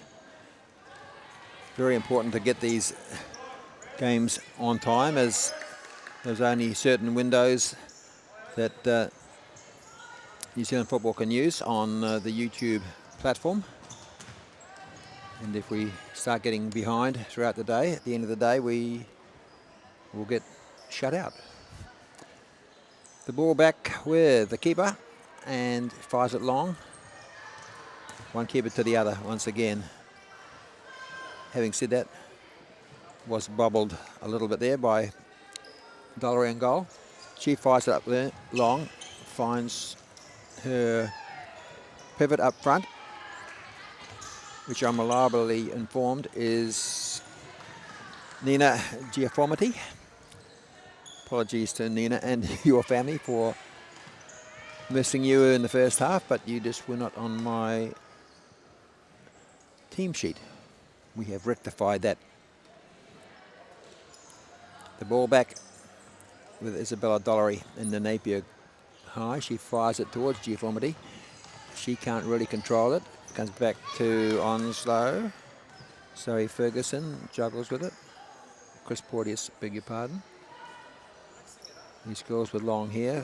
Very important to get these games on time, as there's only certain windows that New Zealand football can use on the YouTube platform. And if we start getting behind throughout the day, at the end of the day, we will get shut out. The ball back with the keeper and fires it long. One keeper to the other once again. Having said that, was bobbled a little bit there by Dollery in goal. She fires it up there long, finds her pivot up front, which I'm reliably informed is Nina Giaformiti. Apologies to Nina and your family for missing you in the first half, but you just were not on my team sheet. We have rectified that. The ball back with Isabella Dollery in the Napier high. She fires it towards Giaformiti. She can't really control it. Comes back to Onslow. Zoe Ferguson juggles with it. Chris Porteous, beg your pardon. These girls with long hair,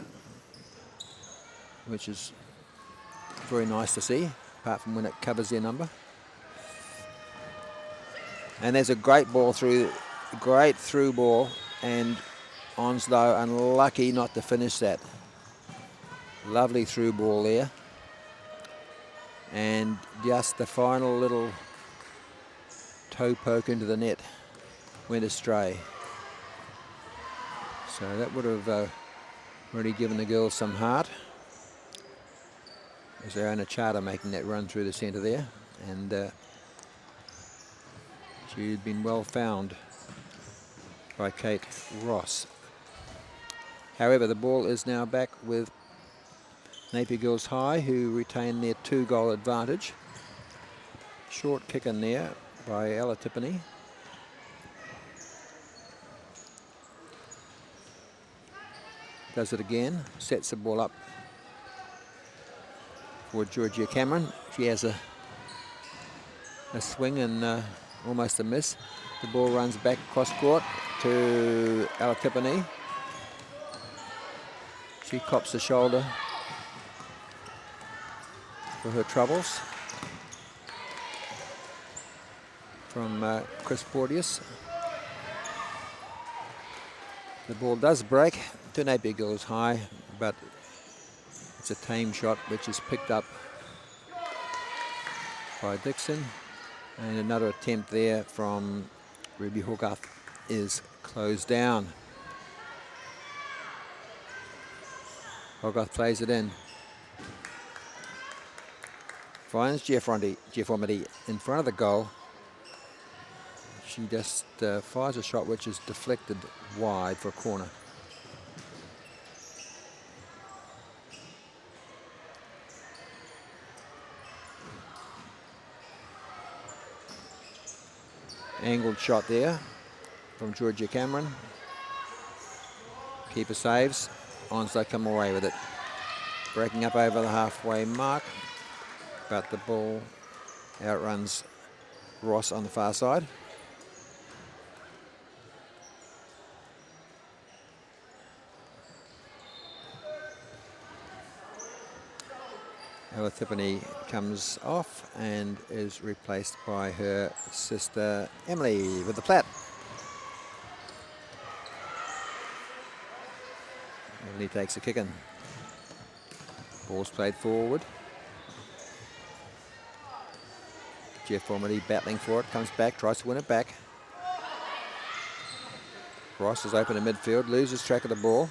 which is very nice to see, apart from when it covers their number. And there's a great through ball, and Onslow unlucky not to finish that. Lovely through ball there. And just the final little toe poke into the net went astray. So that would have really given the girls some heart. There's Aaron Charter making that run through the centre there. And she'd been well found by Kate Ross. However, the ball is now back with Napier Girls High, who retain their 2-goal advantage. Short kick in there by Ella Tippany. Does it again, sets the ball up for Georgia Cameron. She has a swing and almost a miss. The ball runs back cross court to Ella Tippany. She cops the shoulder for her troubles from Chris Porteous. The ball does break to Napier Girls High, but it's a tame shot which is picked up by Dixon. And another attempt there from Ruby Hogarth is closed down. Hogarth plays it in. Finds Giaformiti in front of the goal. She just fires a shot which is deflected wide for a corner. Angled shot there from Georgia Cameron. Keeper saves. Onslow come away with it. Breaking up over the halfway mark, but the ball outruns Ross on the far side. Ella Tippany comes off and is replaced by her sister Emily with the flat. Emily takes a kick in. Ball's played forward. Giaformiti battling for it, comes back, tries to win it back. Ross is open in midfield, loses track of the ball.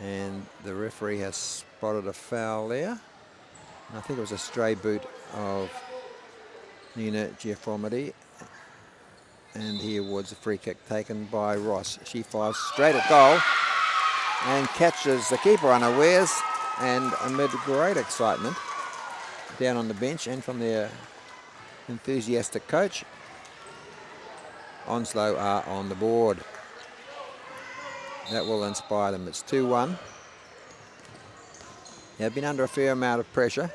And the referee has spotted a foul there. And I think it was a stray boot of Nina Giaformiti. And he awards a free kick taken by Ross. She fires straight at goal and catches the keeper unawares, and amid great excitement down on the bench and from their enthusiastic coach, Onslow are on the board. That will inspire them. It's 2-1. They've been under a fair amount of pressure.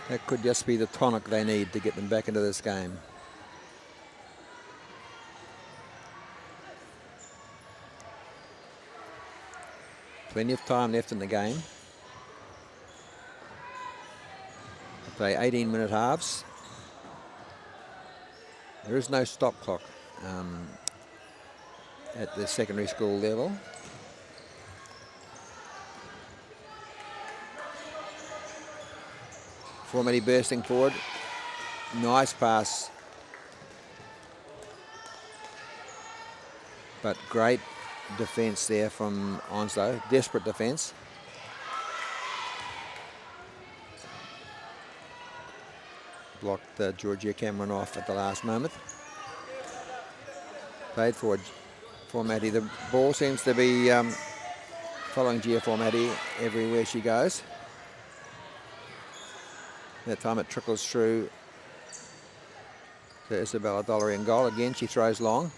That could just be the tonic they need to get them back into this game. Plenty of time left in the game. They play 18-minute halves. There is no stop clock at the secondary school level. Formati bursting forward. Nice pass. But great defence there from Onslow. Desperate defence. Blocked Georgia Cameron off at the last moment. Played forward. Formati. The ball seems to be following Gia Formati everywhere she goes. That time it trickles through to Isabella Dollery in goal. Again, she throws long.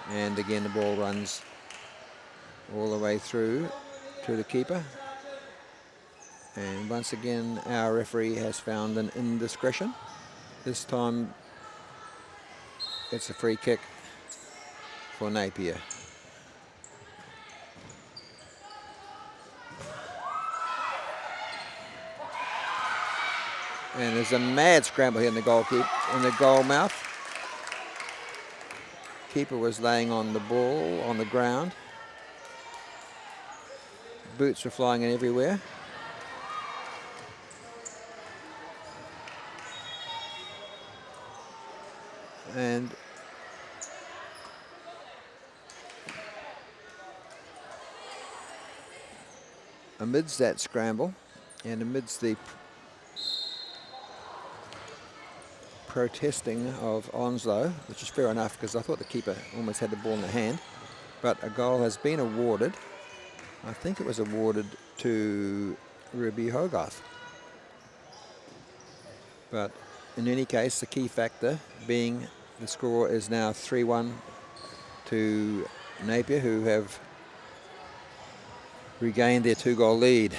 And again, the ball runs all the way through to the keeper. And once again, our referee has found an indiscretion. This time, it's a free kick for Napier. And there's a mad scramble here in the goal mouth. Keeper was laying on the ball on the ground. Boots were flying in everywhere. And amidst that scramble and amidst the protesting of Onslow, which is fair enough because I thought the keeper almost had the ball in the hand, but a goal has been awarded. I think it was awarded to Ruby Hogarth. But in any case, the key factor being the score is now 3-1 to Napier, who have regained their 2-goal lead.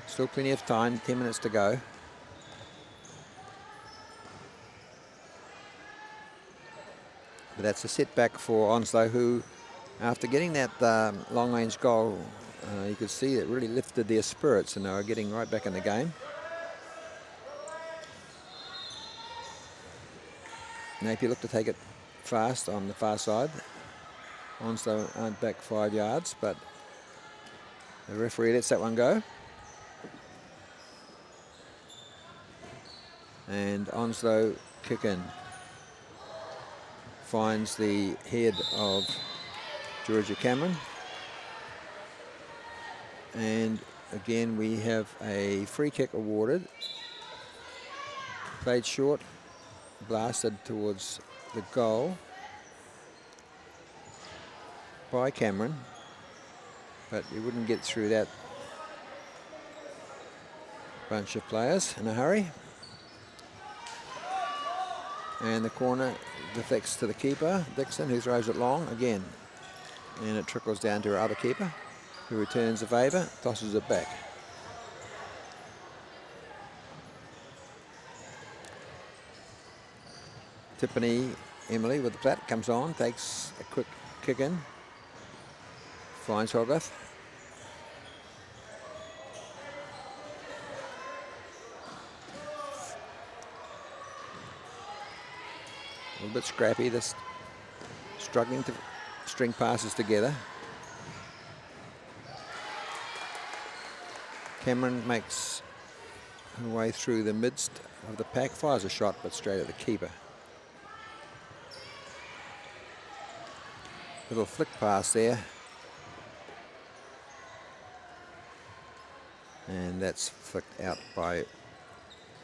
Still plenty of time, 10 minutes to go. But that's a setback for Onslow, who, after getting that long-range goal, you could see it really lifted their spirits, and they were getting right back in the game. Napier looked to take it fast on the far side. Onslow aren't back 5 yards, but the referee lets that one go. And Onslow kick in. Finds the head of Georgia Cameron. And again, we have a free kick awarded. Played short, blasted towards the goal by Cameron, but he wouldn't get through that bunch of players in a hurry. And the corner deflects to the keeper, Dixon, who throws it long again. And it trickles down to our other keeper, who returns the favour, tosses it back. Tiffany Emily with the plat comes on, takes a quick kick in, finds Hogarth. A little bit scrappy, this struggling to string passes together. Cameron makes her way through the midst of the pack, fires a shot but straight at the keeper. Little flick pass there. And that's flicked out by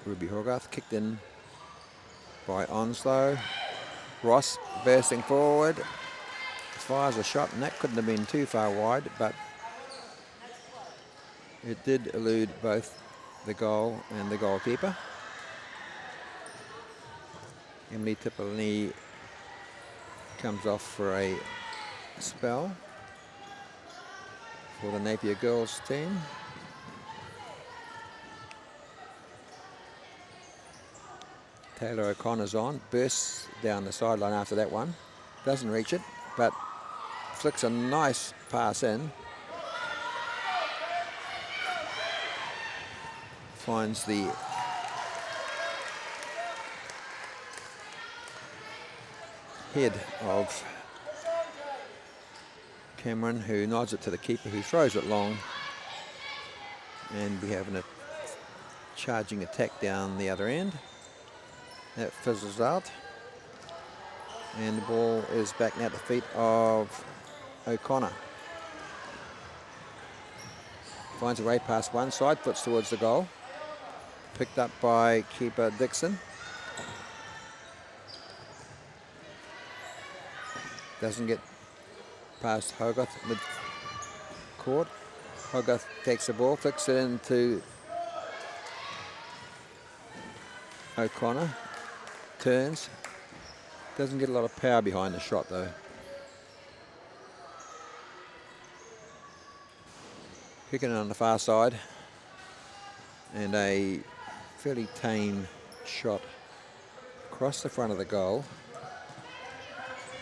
Ruby Hogarth, kicked in by Onslow. Ross bursting forward, fires a shot, and that couldn't have been too far wide, but it did elude both the goal and the goalkeeper. Emily Tippolini comes off for a spell. for the Napier girls team. Taylor O'Connor's on, bursts down the sideline after that one. Doesn't reach it, but flicks a nice pass in. Finds the head of Cameron, who nods it to the keeper, who throws it long. And we have a charging attack down the other end. That fizzles out. And the ball is back now at the feet of O'Connor. Finds a way past one side, puts towards the goal. Picked up by keeper Dixon. Doesn't get past Hogarth mid-court. Hogarth takes the ball, flicks it into O'Connor. Turns. Doesn't get a lot of power behind the shot though. Kicking it on the far side. And a fairly tame shot across the front of the goal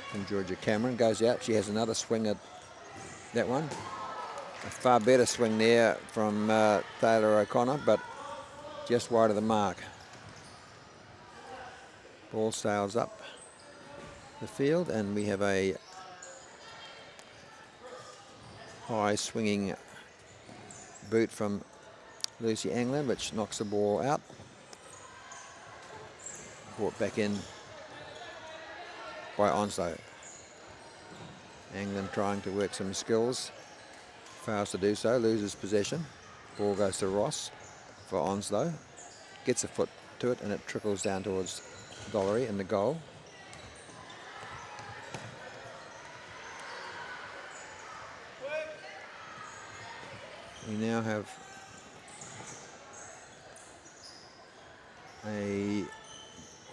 from Georgia Cameron. Goes out. She has another swing at that one. A far better swing there from Taylor O'Connor, but just wide of the mark. Ball sails up the field, and we have a high swinging boot from Lucy Anglin, which knocks the ball out. Brought back in by Onslow. Anglin trying to work some skills. Fails to do so, loses possession. Ball goes to Ross for Onslow. Gets a foot to it, and it trickles down towards Dollery in the goal. We now have a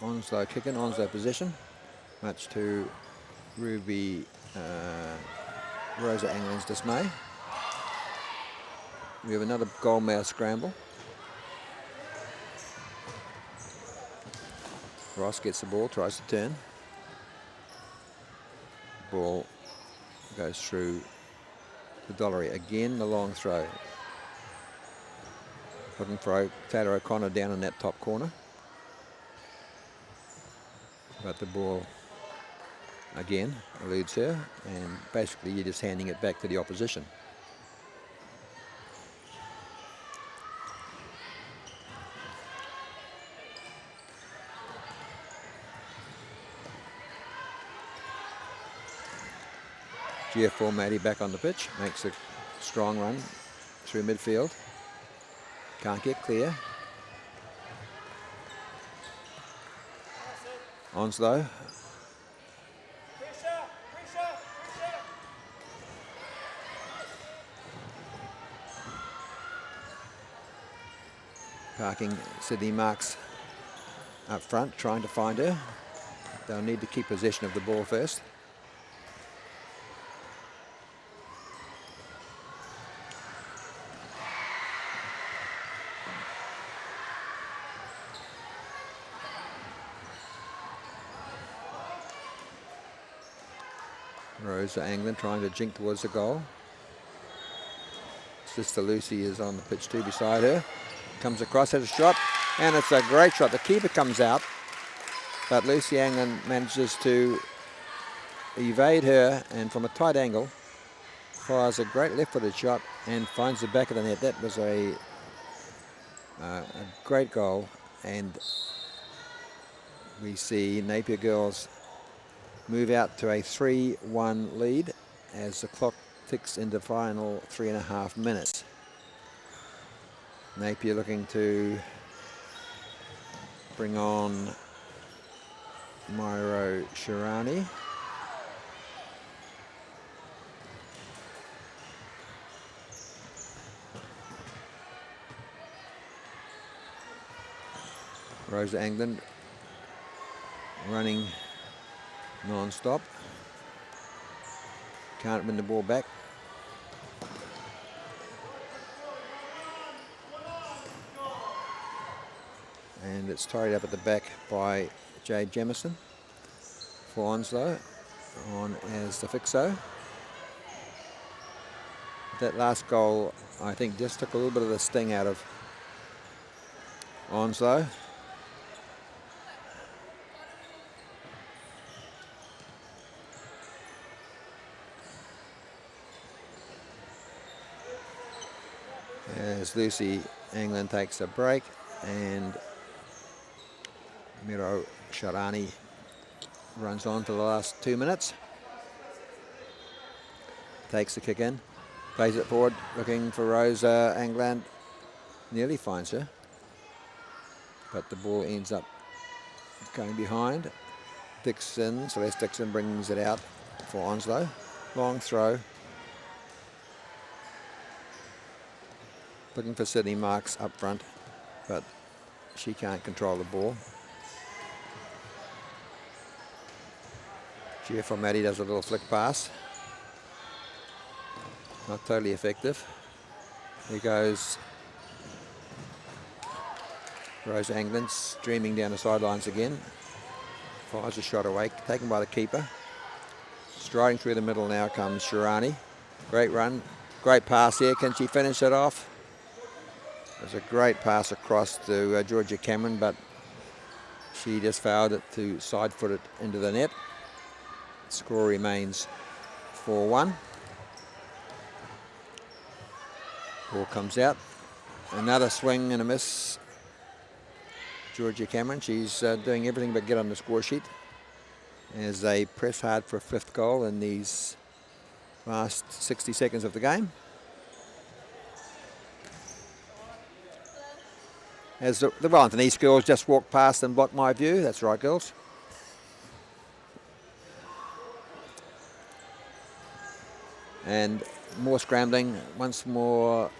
Onslow kick in, Onslow possession, much to Rosa Anglin's dismay. We have another goal-mouth scramble. Ross gets the ball, tries to turn. Ball goes through the Dollery again, the long throw. Looking for Taylor O'Connor down in that top corner. But the ball again eludes her, and basically you're just handing it back to the opposition. GF4 Matty back on the pitch, makes a strong run through midfield. Can't get clear. Onslow. Parking Sydney Marks up front, trying to find her. They'll need to keep possession of the ball first. Rosa Anglin trying to jink towards the goal. Sister Lucy is on the pitch too beside her. Comes across, has a shot, and it's a great shot. The keeper comes out, but Lucy Anglin manages to evade her, and from a tight angle fires a great left-footed shot and finds the back of the net. That was a great goal, and we see Napier girls move out to a 3-1 lead as the clock ticks into final 3.5 minutes. Napier looking to bring on Myro Shirani. Rosa Anglin running non-stop. Can't win the ball back. And it's tied up at the back by Jade Jamison for Onslow on as the fixo. That last goal, I think, just took a little bit of the sting out of Onslow. As Lucy England takes a break and Miro Sharani runs on for the last 2 minutes. Takes the kick in, plays it forward, looking for Rosa England. Nearly finds her, but the ball ends up going behind. Dixon, Celeste Dixon brings it out for Onslow. Long throw. Looking for Sydney Marks up front, but she can't control the ball. Gia Maddie does a little flick pass. Not totally effective. Here goes Rose England, streaming down the sidelines again. Fires a shot away, taken by the keeper. Striding through the middle now comes Shirani. Great run, great pass here. Can she finish it off? There's a great pass across to Georgia Cameron, but she just failed it to side foot it into the net. Score remains 4-1. Ball comes out. Another swing and a miss. Georgia Cameron, she's doing everything but get on the score sheet as they press hard for a 5th goal in these last 60 seconds of the game. As the Wellington East girls just walked past and blocked my view. That's right, girls. And more scrambling. Once more,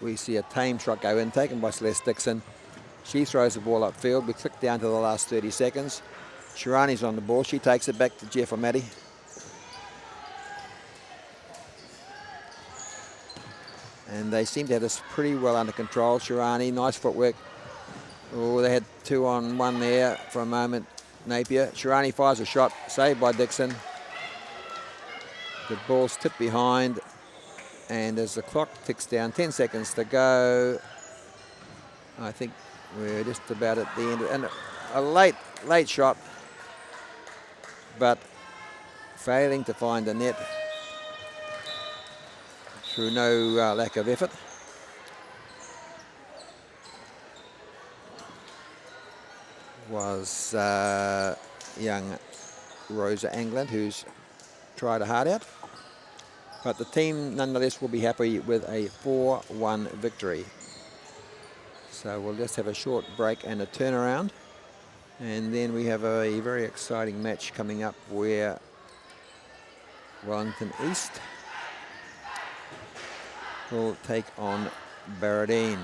we see a tame shot go in, taken by Celeste Dixon. She throws the ball upfield. We click down to the last 30 seconds. Shirani's on the ball. She takes it back to Jeff O'Malley. And they seem to have this pretty well under control. Shirani, nice footwork. Oh, they had 2-on-1 there for a moment. Napier. Shirani fires a shot, saved by Dixon. The ball's tipped behind. And as the clock ticks down, 10 seconds to go, I think we're just about at the end. And a late shot, but failing to find the net through no lack of effort. Was young Rosa England, who's tried a hard out. But the team, nonetheless, will be happy with a 4-1 victory. So we'll just have a short break and a turnaround. And then we have a very exciting match coming up where Wellington East will take on Baredine.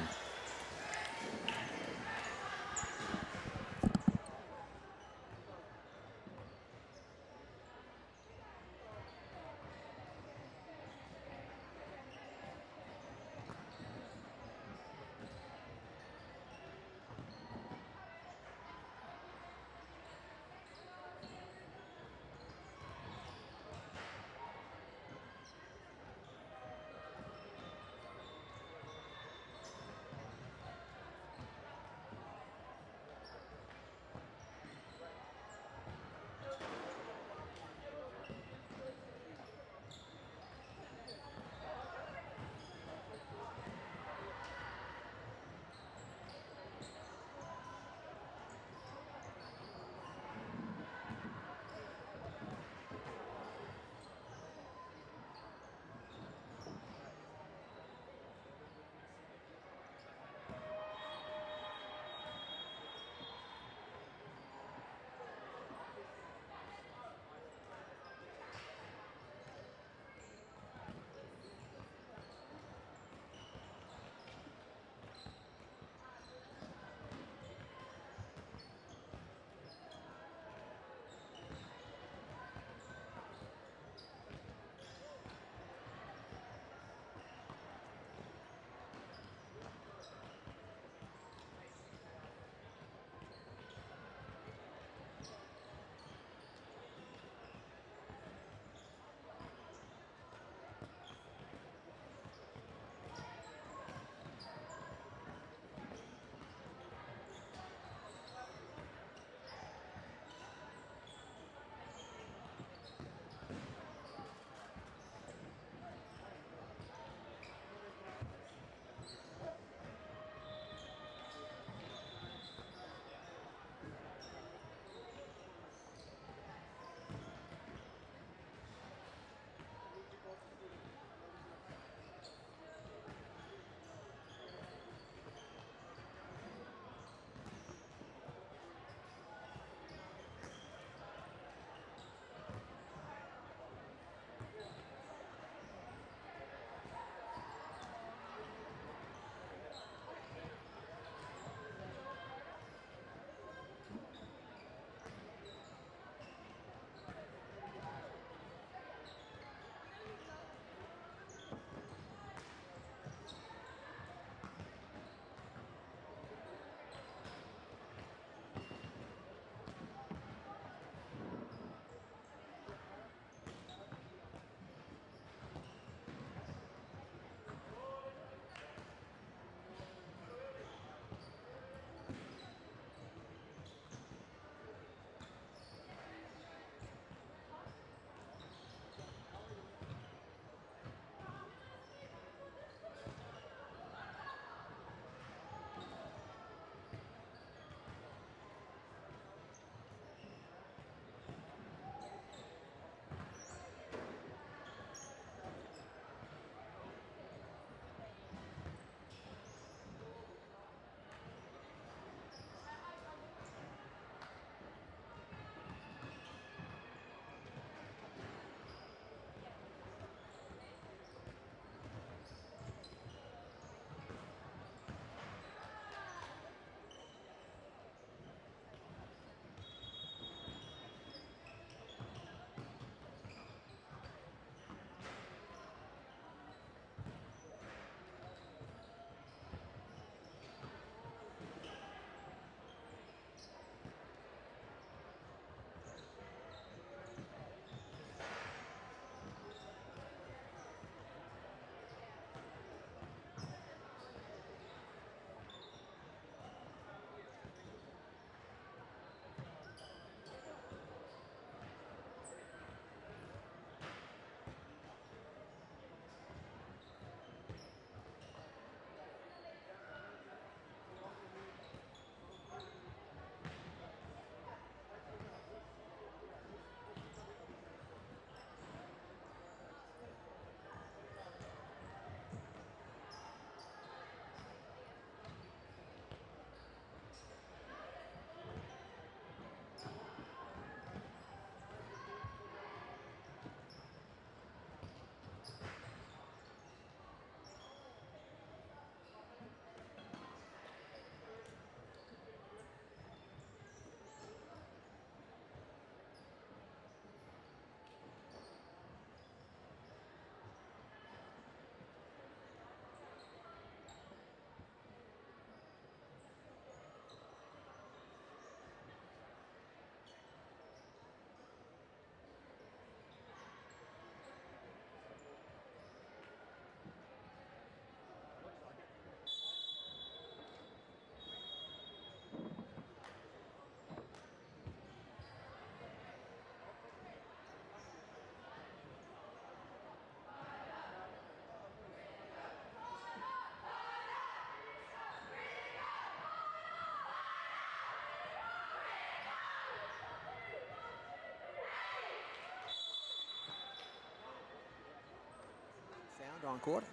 on court.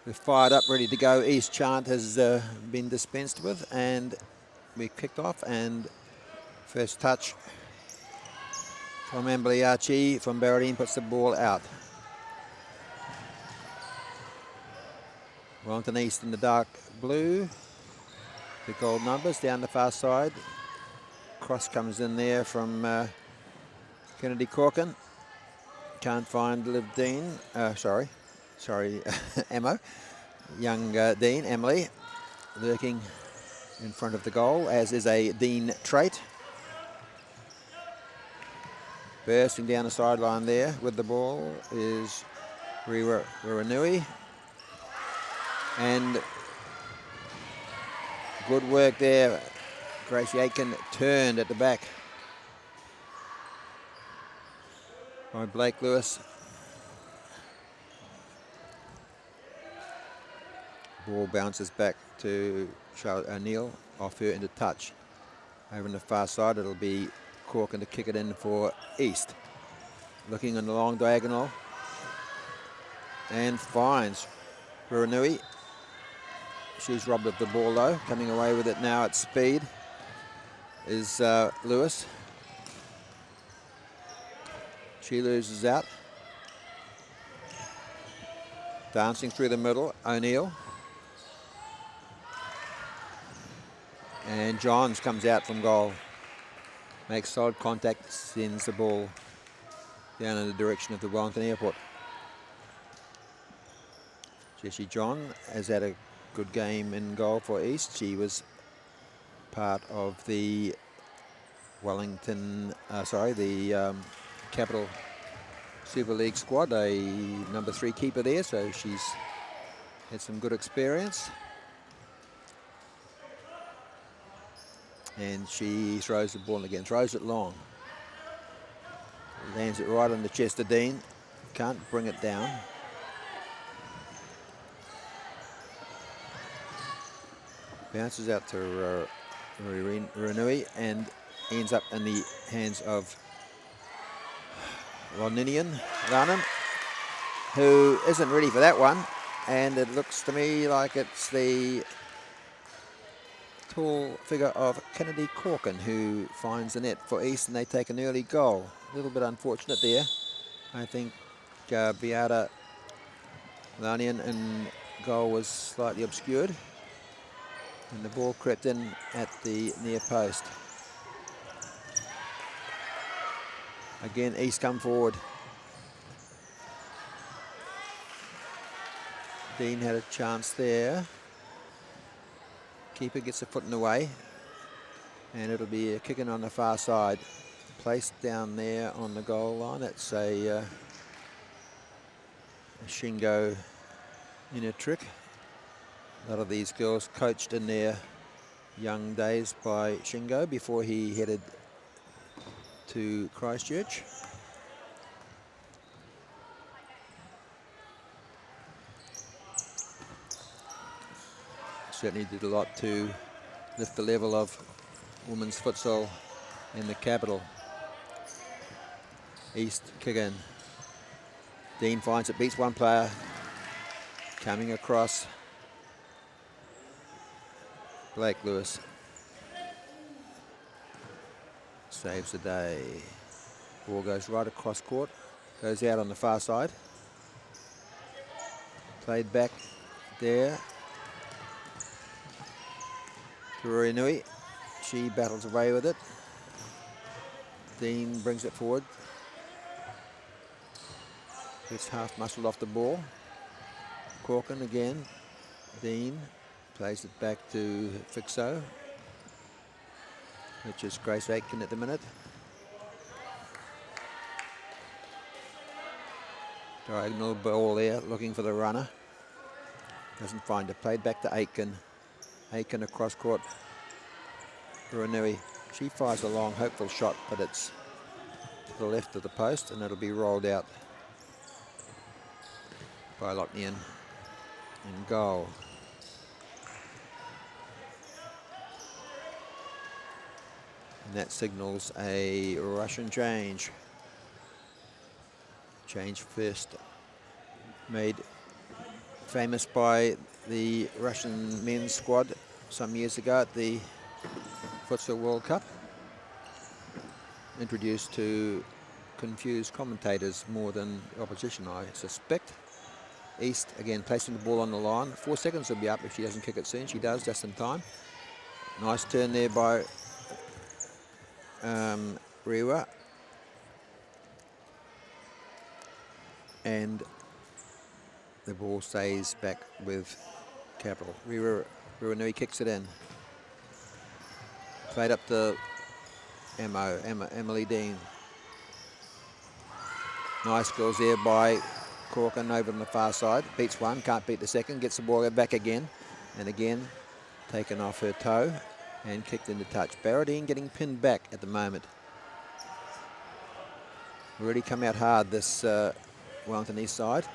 We're fired up, ready to go. East chant has been dispensed with, and we kicked off. And first touch from Emily Archie from Baredine puts the ball out. Wellington East in the dark blue. The gold numbers down the far side. Cross comes in there from Kennedy Corkin. Can't find Liv Dean. Sorry, Emo. Young Dean, Emily, lurking in front of the goal, as is a Dean trait. Bursting down the sideline there with the ball is Rangaru. And good work there. Gracie Aitken turned at the back by Blake Lewis. Ball bounces back to Charlotte O'Neill, off her into touch. Over on the far side, it'll be Corkin to kick it in for East. Looking on the long diagonal and finds Rangaru. She's robbed of the ball though. Coming away with it now at speed is Lewis. She loses out. Dancing through the middle, O'Neill. And Johns comes out from goal. Makes solid contact, sends the ball down in the direction of the Wellington Airport. Jessie John has had a good game in goal for East. She was part of the Capital Super League squad, a number 3 keeper there, so she's had some good experience. And she throws the ball again, throws it long. Lands it right on the chest of Dean. Can't bring it down. Bounces out to Rangaru and ends up in the hands of Loninian Ranham, who isn't ready for that one. And it looks to me like it's the tall figure of Kennedy Corkin who finds the net for East, and they take an early goal. A little bit unfortunate there. I think Beata Lanian in goal was slightly obscured, and the ball crept in at the near post. Again, East come forward. Dean had a chance there. Keeper gets a foot in the way, and it'll be a kicking on the far side. Placed down there on the goal line. It's a Shingo in a trick. A lot of these girls coached in their young days by Shingo before he headed to Christchurch. Certainly did a lot to lift the level of women's futsal in the capital. East kick in. Dean finds it, beats one player. Coming across. Blake Lewis saves the day. Ball goes right across court. Goes out on the far side. Played back there to Rangaru. She battles away with it. Dean brings it forward. Gets half muscled off the ball. Corkin again. Dean plays it back to Fixo, which is Grace Aitken at the minute. Diagonal ball there, looking for the runner. Doesn't find it. Played back to Aitken. Aitken across court. Rangaru. She fires a long, hopeful shot, but it's to the left of the post, and it'll be rolled out by Locknean in goal. And that signals a Russian change. Change first made famous by the Russian men's squad some years ago at the Futsal World Cup. Introduced to confuse commentators more than the opposition, I suspect. East again placing the ball on the line. 4 seconds will be up if she doesn't kick it soon. She does, just in time. Nice turn there by Rewa. And the ball stays back with Capital. Rangaru kicks it in. Played up to Emily Dean. Nice goals there by Corkin over on the far side. Beats one, can't beat the second. Gets the ball back again. And again, taken off her toe and kicked into touch. Baredine getting pinned back at the moment. Really come out hard, this Wellington East side.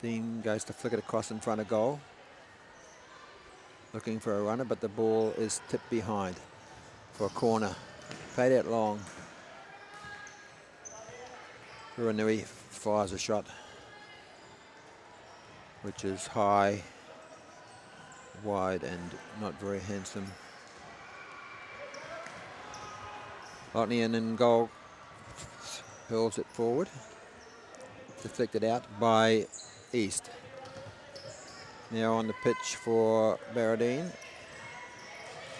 Dean goes to flick it across in front of goal. Looking for a runner, but the ball is tipped behind for a corner. Played out long. Rangaru fires a shot, which is high, wide, and not very handsome. Otnian in goal hurls it forward. Deflected out by East. Now on the pitch for Baredine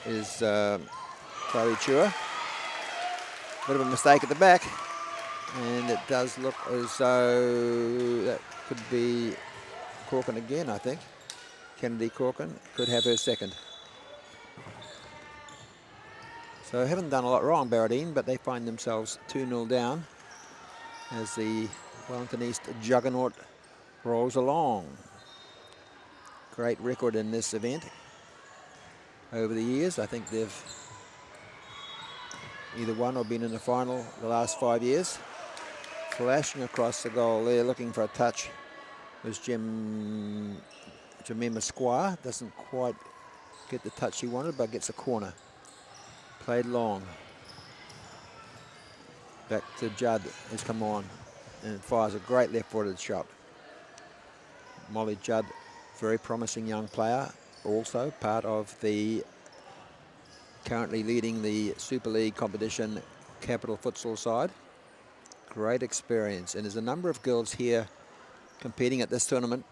is Chloe Chua. Bit of a mistake at the back, and it does look as though that could be Corkin again, I think. Kennedy Corkin could have her second. So haven't done a lot wrong, Baredine, but they find themselves 2-0 down as the Wellington East juggernaut rolls along. Great record in this event over the years. I think they've either won or been in the final the last 5 years. Flashing across the goal there, looking for a touch, was Jemima Squire. Doesn't quite get the touch he wanted, but gets a corner. Played long. Back to Judd has come on and fires a great left-footed shot. Molly Judd, very promising young player, also part of the currently leading the Super League competition Capital Futsal side. Great experience, and there's a number of girls here competing at this tournament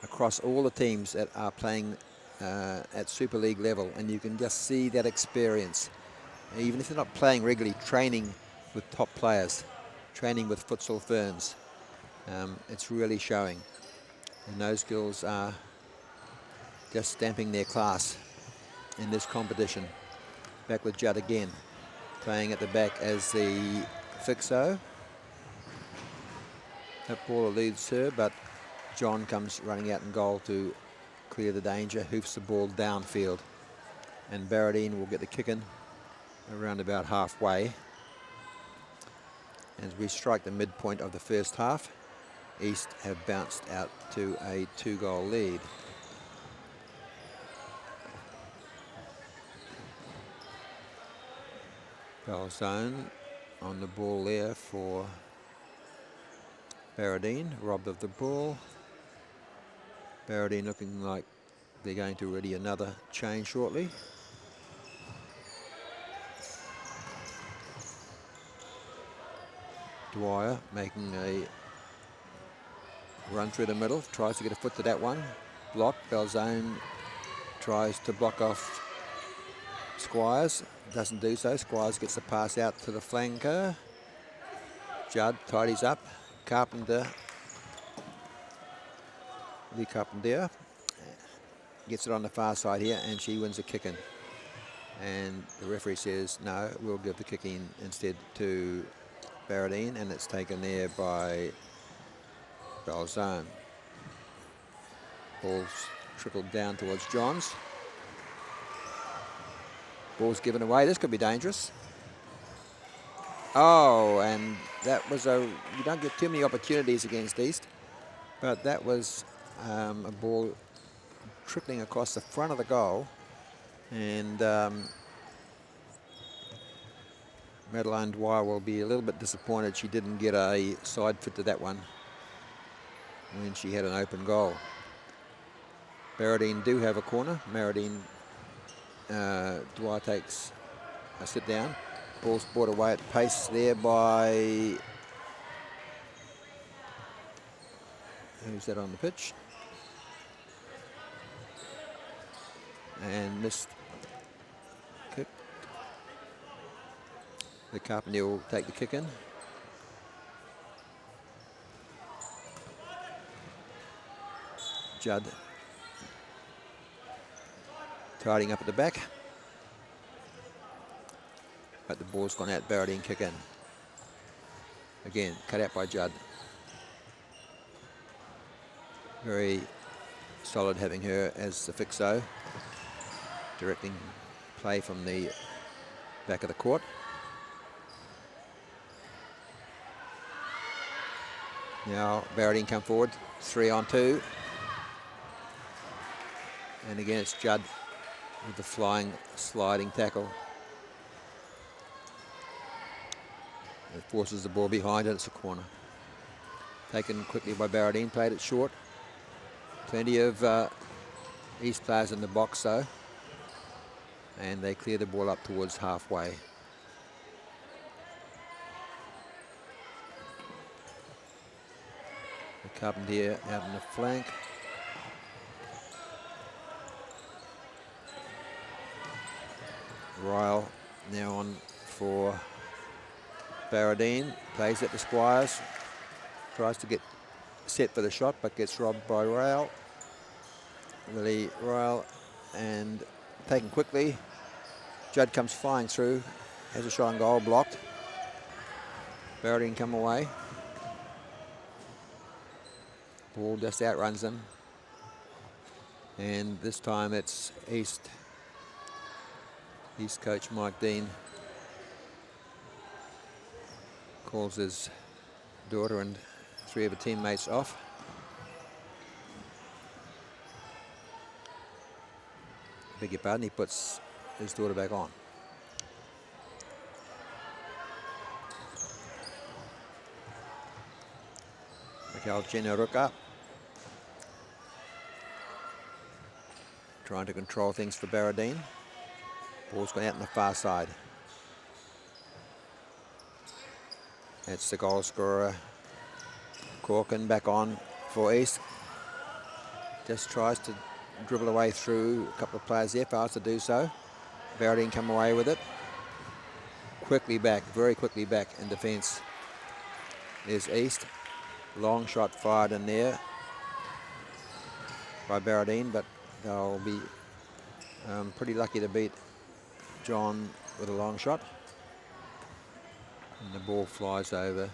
across all the teams that are playing at Super League level, and you can just see that experience. Even if they're not playing regularly, training with top players, training with futsal ferns, it's really showing. And those girls are just stamping their class in this competition. Back with Judd again, playing at the back as the fixo. That ball eludes her, but John comes running out in goal to clear the danger, hoofs the ball downfield. And Baredine will get the kick in around about halfway. As we strike the midpoint of the first half, East have bounced out to a 2-goal lead. Palmerston on the ball there for Baredine, robbed of the ball. Baredine looking like they're going to ready another change shortly. Dwyer making a run through the middle, tries to get a foot to that one. Block, Belzone tries to block off Squires, doesn't do so. Squires gets the pass out to the flanker. Judd tidies up. Carpenter, Lee Carpenter, gets it on the far side here, and she wins a kick in. And the referee says, no, we'll give the kick in instead to Baredine, and it's taken there by Belzone. Ball's trickled down towards Johns. Ball's given away. This could be dangerous. Oh, and that was you don't get too many opportunities against East, but that was a ball trickling across the front of the goal, and Madeline Dwyer will be a little bit disappointed she didn't get a side fit to that one when she had an open goal. Baredine do have a corner. Baredine, Dwyer takes a sit down. Ball's brought away at pace there by... Who's that on the pitch? And missed kick. The Carpenter will take the kick in. Judd tidying up at the back. But the ball's gone out. Baredine kick in. Again, cut out by Judd. Very solid having her as the fixo, directing play from the back of the court. Now Baredine come forward, 3-on-2. And again it's Judd with the flying, sliding tackle. It forces the ball behind and it's a corner. Taken quickly by Baredine, played it short. Plenty of East players in the box though. And they clear the ball up towards halfway. The Carpenter out on the flank. Ryle now on for Baredine. Plays it to Squires. Tries to get set for the shot but gets robbed by Ryle. Lily Ryle and taken quickly. Judd comes flying through. Has a shot on goal blocked. Baredine come away. Ball just outruns them. And this time it's East coach Mike Dean calls his daughter and 3 of her teammates off. Beg your pardon, he puts his daughter back on. Mikhail Jenaruka trying to control things for Baredine. Ball's gone out on the far side. That's the goal scorer. Corkin back on for East. Just tries to dribble away through a couple of players there, fast to do so. Baredine come away with it. Quickly back, very quickly back in defence is East. Long shot fired in there by Baredine, but they'll be pretty lucky to beat John with a long shot. And the ball flies over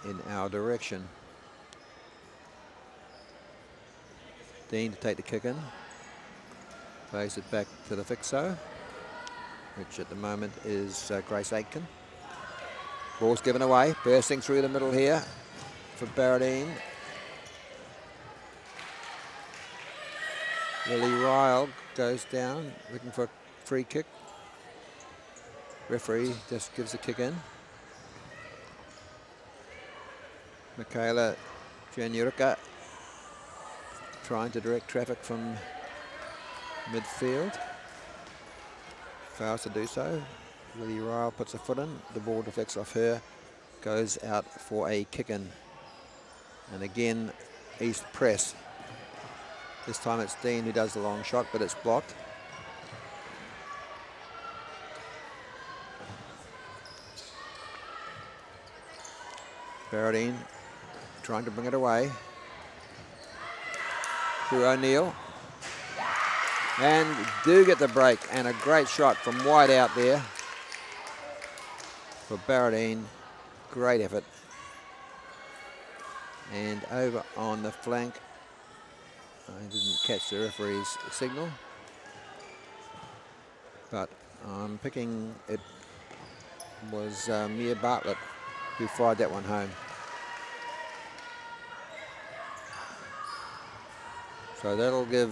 in our direction. Dean to take the kick in. Plays it back to the fixo, which at the moment is Grace Aitken. Ball's given away, bursting through the middle here for Baredine. Lily Ryle goes down, looking for a free kick. Referee just gives a kick in. Michaela Janurika trying to direct traffic from midfield. Fails to do so. Lily Ryle puts a foot in. The ball deflects off her. Goes out for a kick in. And again, East press. This time it's Dean who does the long shot, but it's blocked. Baredine trying to bring it away. Through O'Neill. And do get the break, and a great shot from wide out there for Baredine. Great effort. And over on the flank, I didn't catch the referee's signal, but I'm picking it was Mia Bartlett who fired that one home. So that'll give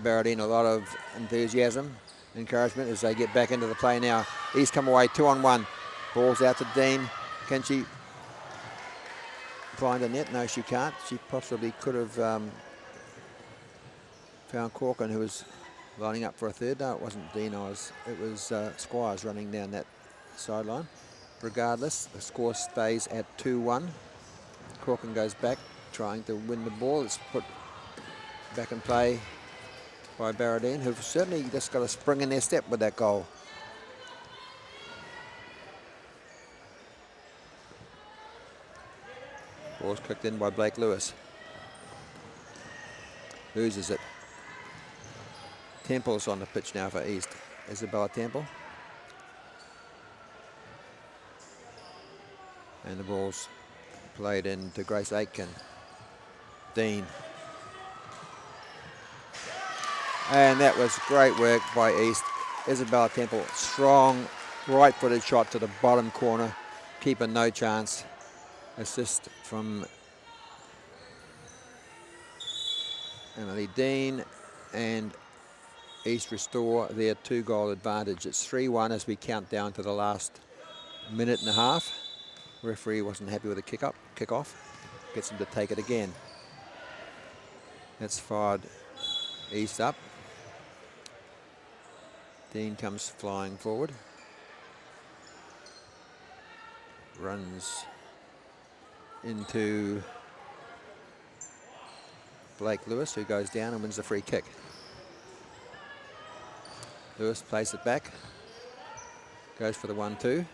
Baredine a lot of enthusiasm encouragement as they get back into the play now. East come away 2-on-1. Ball's out to Dean. Can she find a net? No, she can't. She possibly could have found Corkin, who was lining up for a third. No, it wasn't Dean. It was Squires running down that sideline. Regardless, the score stays at 2-1. Corkin goes back, trying to win the ball. It's put back in play by Baredine, who've certainly just got a spring in their step with that goal. Ball's kicked in by Blake Lewis. Loses it. Temple's on the pitch now for East. Isabella Temple. And the ball's played into Grace Aitken. Dean. And that was great work by East. Isabella Temple, strong, right-footed shot to the bottom corner. Keeper no chance. Assist from Emily Dean, and East restore their 2-goal advantage. It's 3-1 as we count down to the last minute and a half. Referee wasn't happy with the kick-off. Gets him to take it again. That's fired East up. Dean comes flying forward. Runs into Blake Lewis, who goes down and wins the free kick. Lewis plays it back. Goes for the 1-2.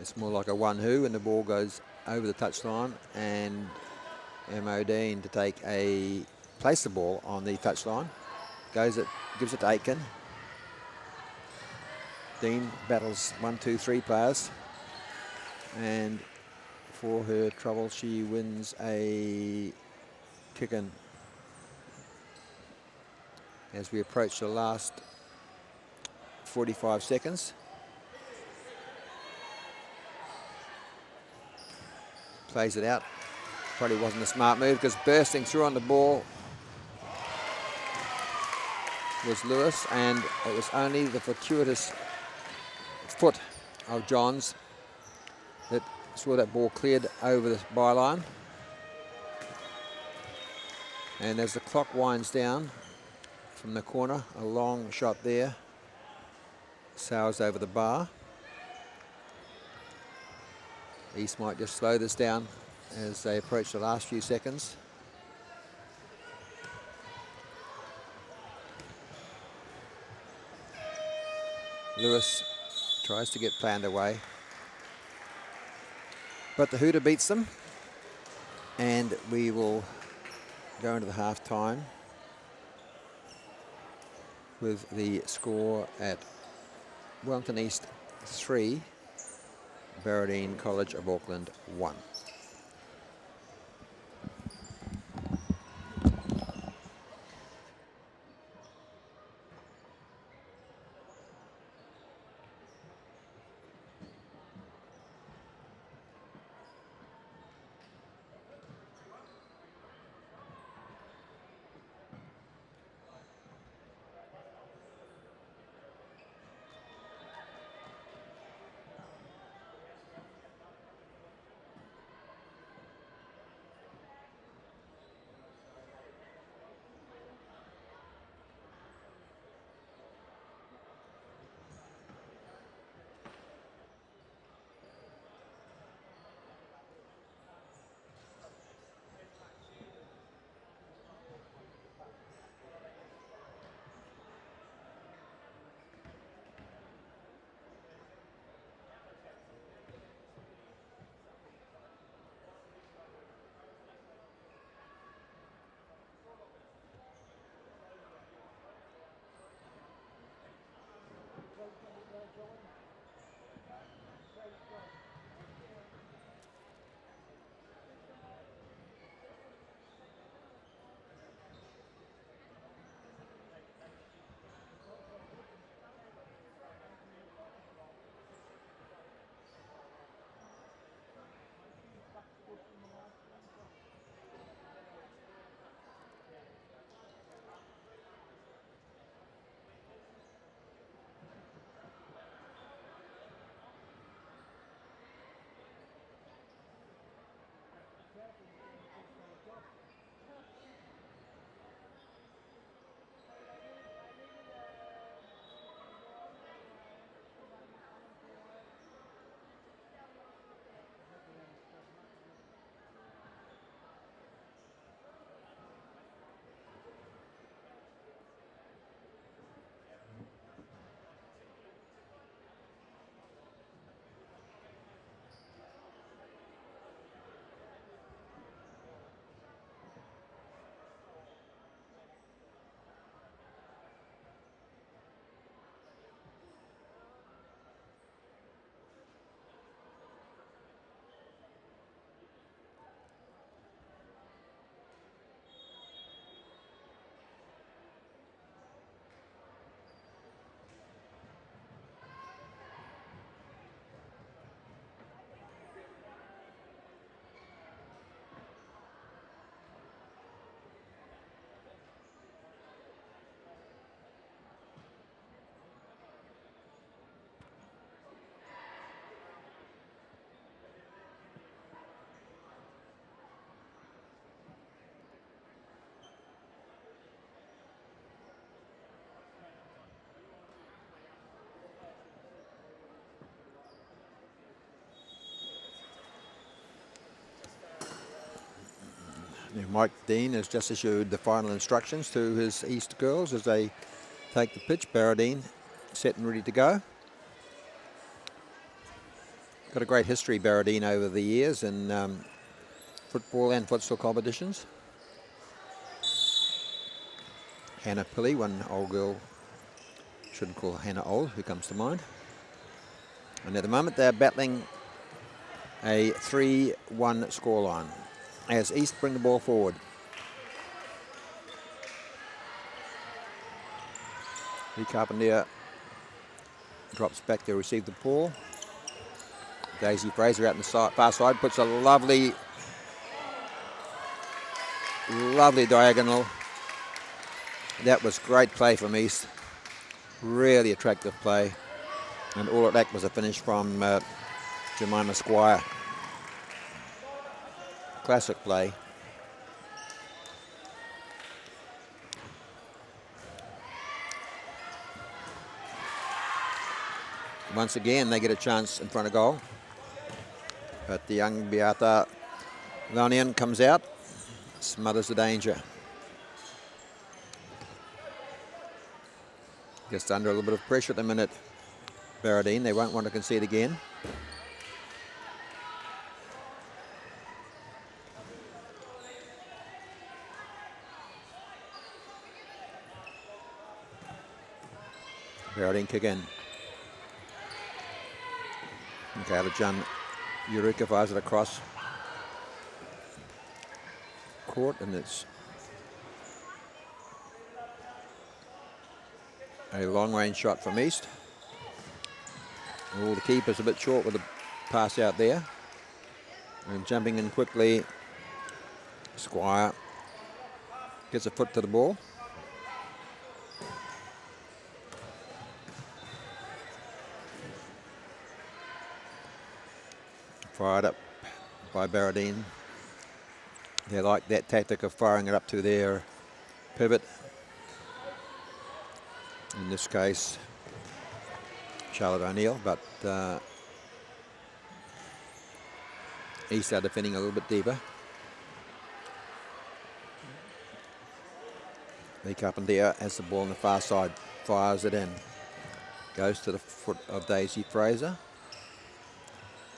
It's more like a 1-who, and the ball goes over the touchline, and M.O. Dean to place the ball on the touchline. Gives it to Aitken. Dean battles 1, 2, 3 players, and for her trouble, she wins a kick-in. As we approach the last 45 seconds. Plays it out. Probably wasn't a smart move, because bursting through on the ball was Lewis, and it was only the fortuitous foot of Johns that saw that ball cleared over the byline. And as the clock winds down from the corner, a long shot there sails over the bar. East might just slow this down as they approach the last few seconds. Lewis tries to get play underway, but the hooter beats them, and we will go into the half time with the score at Wellington East 3, Baredine College of Auckland 1. Mike Dean has just issued the final instructions to his East girls as they take the pitch. Baredine set and ready to go. Got a great history, Baredine, over the years in football and futsal competitions. Hannah Pilley, one old girl, shouldn't call Hannah old, who comes to mind. And at the moment they're battling a 3-1 scoreline as East bring the ball forward. Lee Carpentier drops back to receive the ball. Daisy Fraser out in the far side puts a lovely diagonal. That was great play from East. Really attractive play. And all it lacked was a finish from Jemima Squire. Classic play. Once again, they get a chance in front of goal. But the young Beata Lonian comes out, smothers the danger. Just under a little bit of pressure at the minute, Baredine. They won't want to concede again. Baredine kick in. Okay, John Eureka fires it across court, and it's a long-range shot from East. Oh, the keeper's a bit short with the pass out there. And jumping in quickly, Squire gets a foot to the ball. Fired up by Baredine. They like that tactic of firing it up to their pivot. In this case, Charlotte O'Neill, but East are defending a little bit deeper. Lee Carpentier has the ball on the far side, fires it in. Goes to the foot of Daisy Fraser.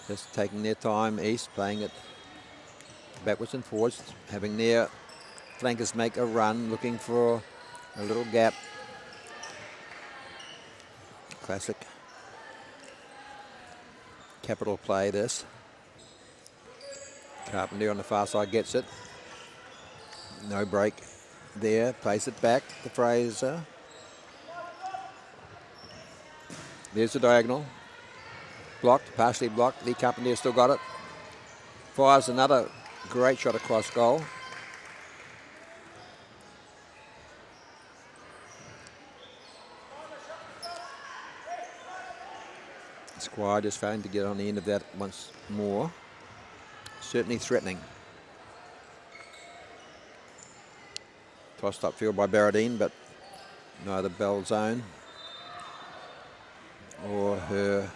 Just taking their time, East playing it backwards and forwards, having their flankers make a run, looking for a little gap. Classic capital play this. Carpentier on the far side gets it. No break there, plays it back to Fraser. There's the diagonal. Blocked, partially blocked. Lee Carpentier still got it. Fires another great shot across goal. Squire just failing to get on the end of that once more. Certainly threatening. Tossed upfield by Baredine, but neither Belzone or her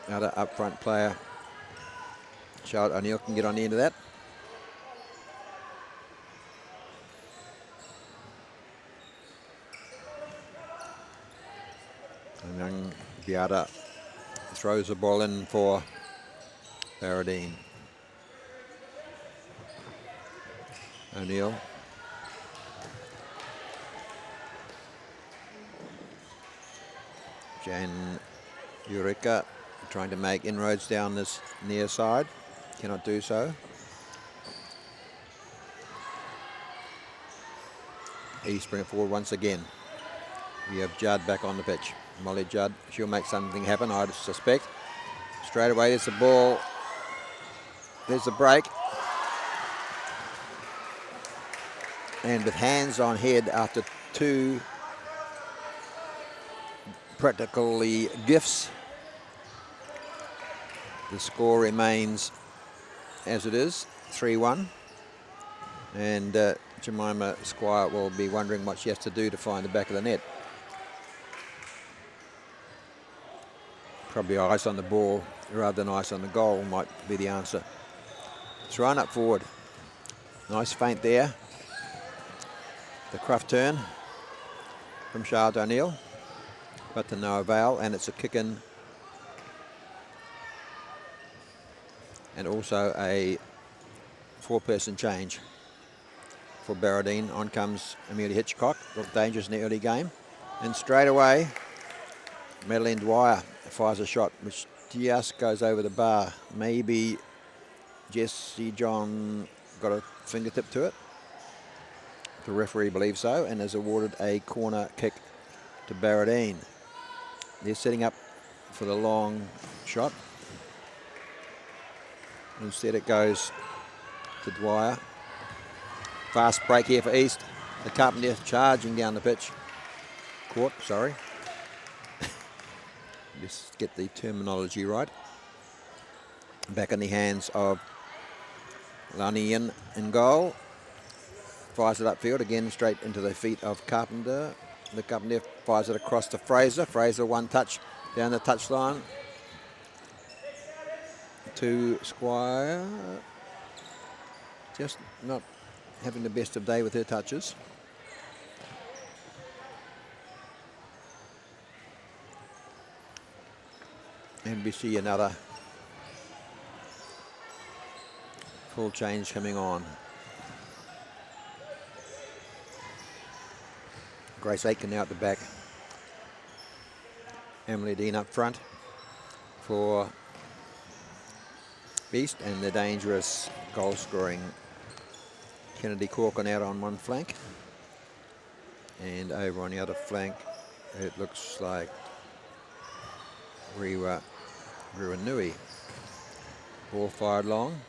other up front player, Charlotte O'Neill, can get on the end of that. And young Beata throws the ball in for Baredine. O'Neill. Jan Eureka trying to make inroads down this near side. Cannot do so. East bring it forward once again. We have Judd back on the pitch. Molly Judd, she'll make something happen, I suspect. Straight away, there's the ball. There's the break. And with hands on head after two practically gifts, the score remains as it is, 3-1. And Jemima Squire will be wondering what she has to do to find the back of the net. Probably ice on the ball rather than ice on the goal might be the answer. Thrown up forward. Nice feint there. The cruft turn from Charlotte O'Neill, but to no avail, and it's a kick in. And also a 4-person change for Baredine. On comes Amelia Hitchcock. Looked dangerous in the early game. And straight away, Madeline Dwyer fires a shot which just goes over the bar. Maybe Jessie John got a fingertip to it. The referee believes so and has awarded a corner kick to Baredine. They're setting up for the long shot. Instead it goes to Dwyer. Fast break here for East. The Carpenter charging down the pitch. Court, sorry. Just get the terminology right. Back in the hands of Lanian in goal. Fires it upfield again, straight into the feet of Carpenter. The Carpenter fires it across to Fraser. Fraser one touch down the touchline to Squire. Just not having the best of day with her touches. And we see another full change coming on. Grace Aitken now at the back. Emily Dean up front for East, and the dangerous goal-scoring Kennedy Corkin out on one flank. And over on the other flank, it looks like Rangaru. Ball fired long.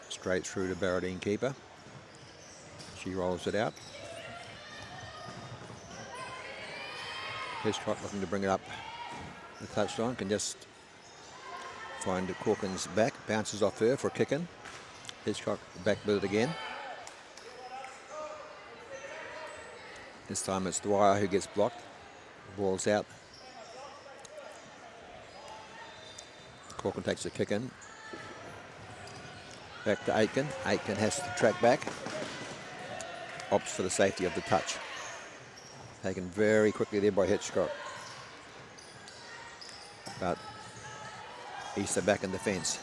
Straight through to Baredine keeper. She rolls it out. Hitchcock looking to bring it up the touchline. Can just find Corkin's back. Bounces off her for a kick in. Hitchcock back with it again. This time it's Dwyer who gets blocked. Ball's out. Corkin takes a kick in. Back to Aitken. Aitken has to track back. Opts for the safety of the touch. Taken very quickly there by Hitchcock. But East are back in defence.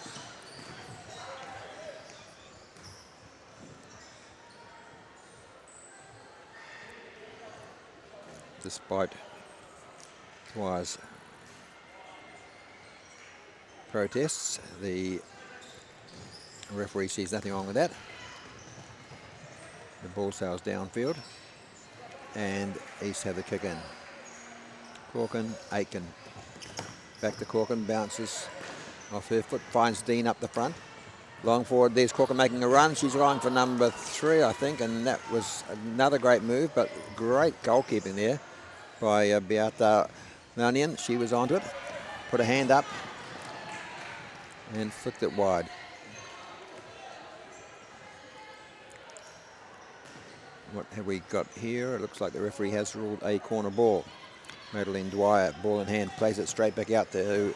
Despite Dwyer's protests, the referee sees nothing wrong with that. The ball sails downfield, and East have the kick in. Corkin, Aitken. Back to Corkin, bounces off her foot, finds Dean up the front. Long forward, there's Corkin making a run. She's going for number 3, I think, and that was another great move, but great goalkeeping there by Beata Lanian. She was onto it, put a hand up, and flicked it wide. What have we got here? It looks like the referee has ruled a corner ball. Madeline Dwyer, ball in hand, plays it straight back out to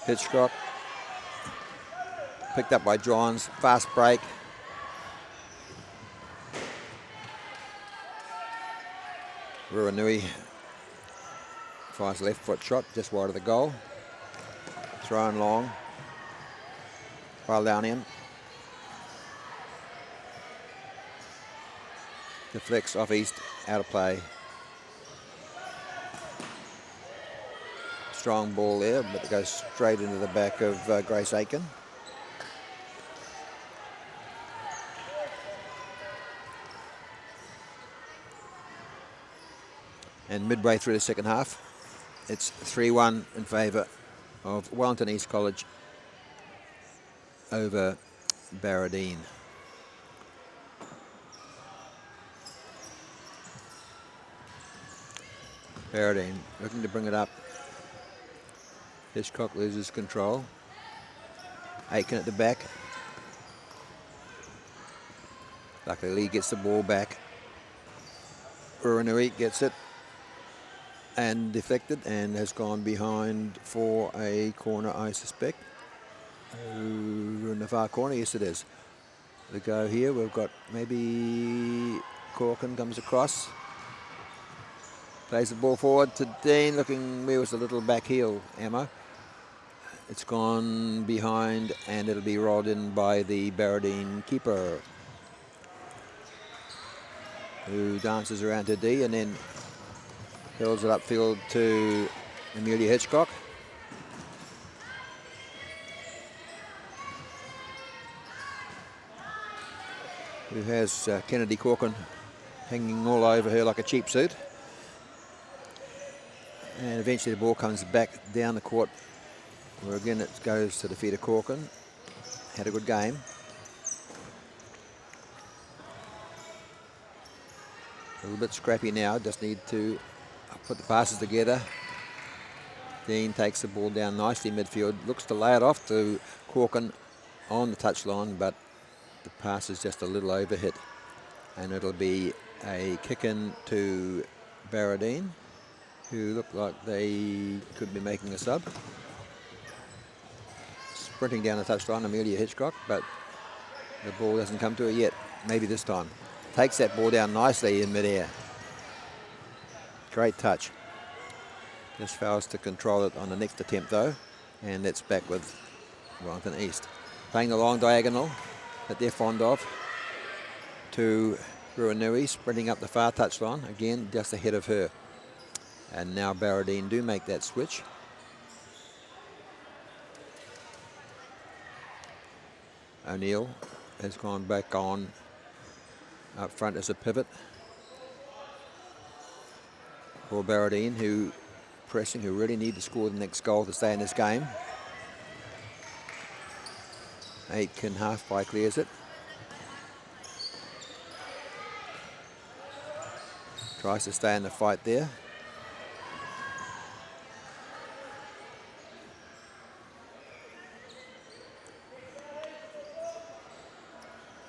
Hitchcock. Picked up by Johns, fast break. Ruanui fires a left foot shot just wide of the goal. Thrown long by Lanian. Deflects off East, out of play. Strong ball there, but it goes straight into the back of Grace Aitken. And midway through the second half, it's 3-1 in favour of Wellington East College over Baredine. Baredine looking to bring it up. Hitchcock loses control. Aitken at the back. Luckily Lee gets the ball back. Uranui gets it. and deflected and has gone behind for a corner, I suspect. In the far corner, yes it is. The go here, we've got maybe Corkin comes across. Plays the ball forward to Dean, looking, where was the little back heel ammo? It's gone behind and it'll be rolled in by the Baredine keeper, who dances around to D and then hurls it upfield to Amelia Hitchcock. Who has Kennedy Corkin hanging all over her like a cheap suit. And eventually the ball comes back down the court, where again it goes to the feet of Corkin. Had a good game. A little bit scrappy now, just need to put the passes together. Dean takes the ball down nicely midfield, looks to lay it off to Corkin on the touchline, but the pass is just a little overhit. And it'll be a kick in to Baredine, who look like they could be making a sub. Sprinting down the touchline, Amelia Hitchcock, but the ball doesn't come to her yet. Maybe this time. Takes that ball down nicely in midair. Great touch. Just fails to control it on the next attempt though, and it's back with Wellington East. Playing the long diagonal that they're fond of to Rangaru, sprinting up the far touchline, again just ahead of her. And now Baredine do make that switch. O'Neill has gone back on up front as a pivot for Baredine, who pressing, who really need to score the next goal to stay in this game. Aitken half-by clears it. Tries to stay in the fight there.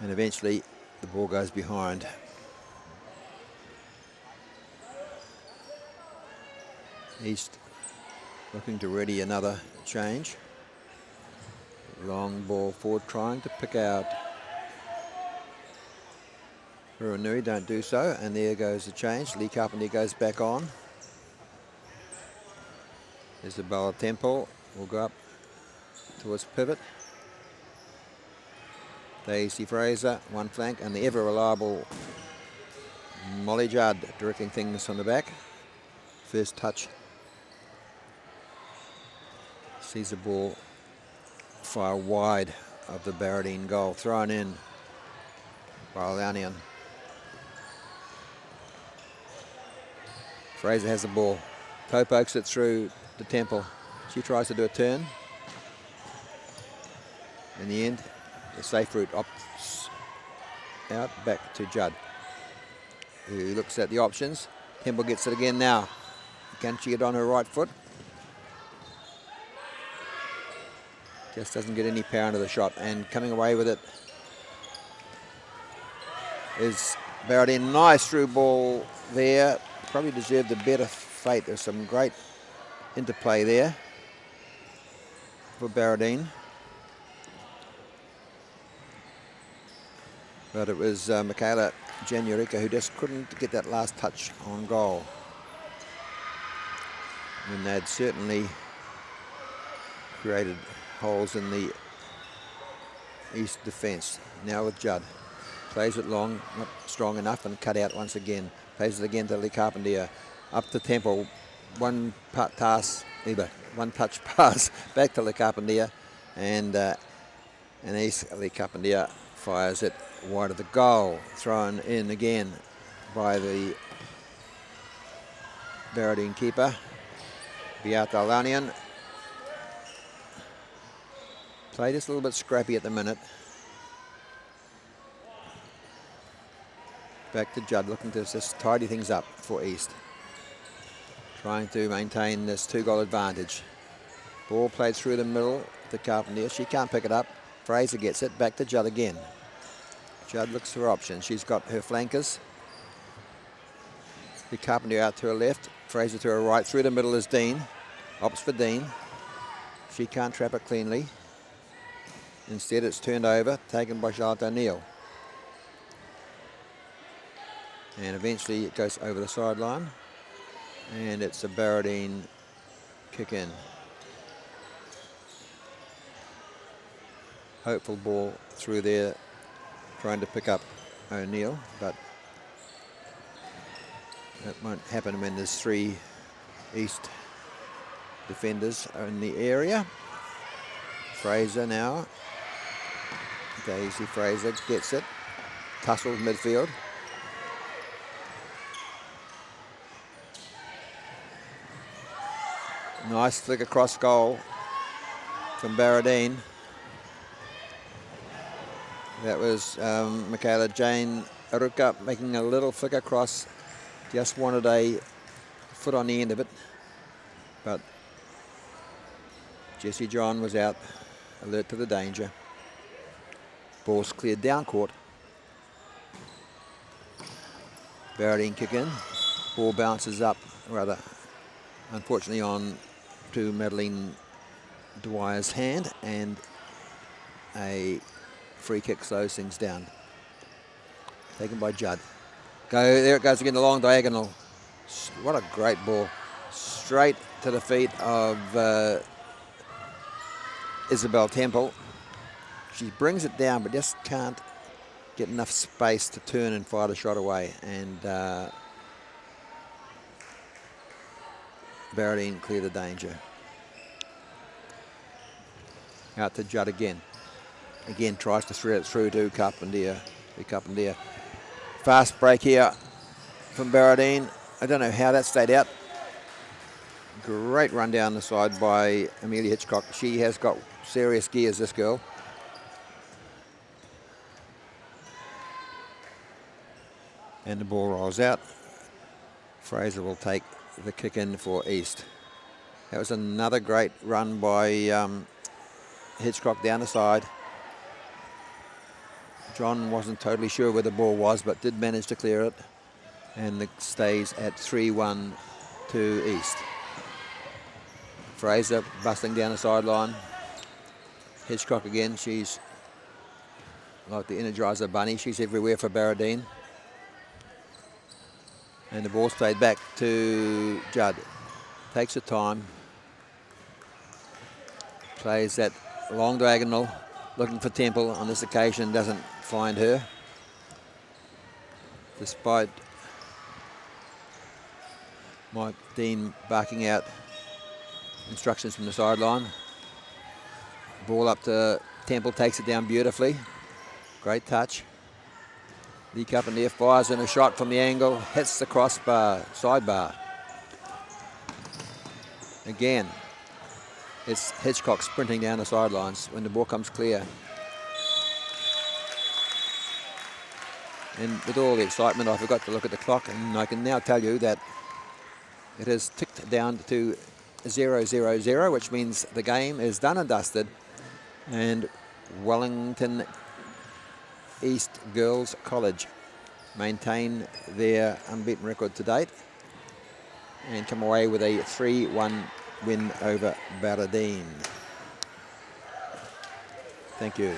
And eventually the ball goes behind. East looking to ready another change. Long ball forward, trying to pick out Rangaru, don't do so, and there goes the change. Lee Carpenter goes back on. Isabella Temple will go up towards pivot. Daisy Fraser, one flank, and the ever reliable Molly Judd directing things from the back. First touch. Sees the ball far wide of the Baredine goal. Thrown in by Lanian. Fraser has the ball. Toe pokes it through the Temple. She tries to do a turn. In the end, the safe route opts out back to Judd, who looks at the options. Temple gets it again now. Can she get on her right foot? Just doesn't get any power into the shot, and coming away with it is Baredine. Nice through ball there. Probably deserved a better fate. There's some great interplay there for Baredine. But it was Michaela Januarica who just couldn't get that last touch on goal. And they'd certainly created holes in the East defence. Now with Judd. Plays it long, not strong enough, and cut out once again. Plays it again to Lee Carpentier. Up to Temple. One touch pass back to Lee Carpentier. And Lee Carpentier fires it wide of the goal. Thrown in again by the Baredine keeper, Beata Lanian. Play just a little bit scrappy at the minute. Back to Judd, looking to just tidy things up for East. Trying to maintain this 2-goal advantage. Ball played through the middle to Carpentier. She can't pick it up. Fraser gets it. Back to Judd again. Judd looks for options. She's got her flankers. The Carpentier out to her left. Fraser to her right. Through the middle is Dean. Opts for Dean. She can't trap it cleanly. Instead, it's turned over, taken by Charlotte O'Neill. And eventually it goes over the sideline. And it's a Baredine kick in. Hopeful ball through there, trying to pick up O'Neill, but that won't happen when there's 3 East defenders in the area. Fraser now. Daisy Fraser gets it. Tussles midfield. Nice flick across goal from Baredine. That was Michaela Jane Aruka making a little flick across. Just wanted a foot on the end of it. But Jessie John was out, alert to the danger. Ball's cleared down court. Baredine kick in. Ball bounces up, rather unfortunately on to Madeline Dwyer's hand, and a free kick slows things down. Taken by Judd. There it goes again, the long diagonal. What a great ball. Straight to the feet of Isabel Temple. She brings it down, but just can't get enough space to turn and fire the shot away. And Baredine clear the danger. Out to Judd again. Again, tries to thread it through to Carpentier. Fast break here from Baredine. I don't know how that stayed out. Great run down the side by Amelia Hitchcock. She has got serious gears, this girl. And the ball rolls out. Fraser will take the kick in for East. That was another great run by Hitchcock down the side. John wasn't totally sure where the ball was, but did manage to clear it. And it stays at 3-1 to East. Fraser busting down the sideline. Hitchcock again, she's like the Energizer Bunny. She's everywhere for Baredine. And the ball's played back to Judd. Takes her time. Plays that long diagonal, looking for Temple. On this occasion, doesn't find her. Despite Mike Dean barking out instructions from the sideline. Ball up to Temple, takes it down beautifully. Great touch. Lee Carpentier fires in a shot from the angle, hits the crossbar, sidebar. Again, it's Hitchcock sprinting down the sidelines when the ball comes clear. And with all the excitement, I forgot to look at the clock, and I can now tell you that it has ticked down to 0-0-0, which means the game is done and dusted. And Wellington East Girls College maintain their unbeaten record to date and come away with a 3-1 win over Baredine. Thank you.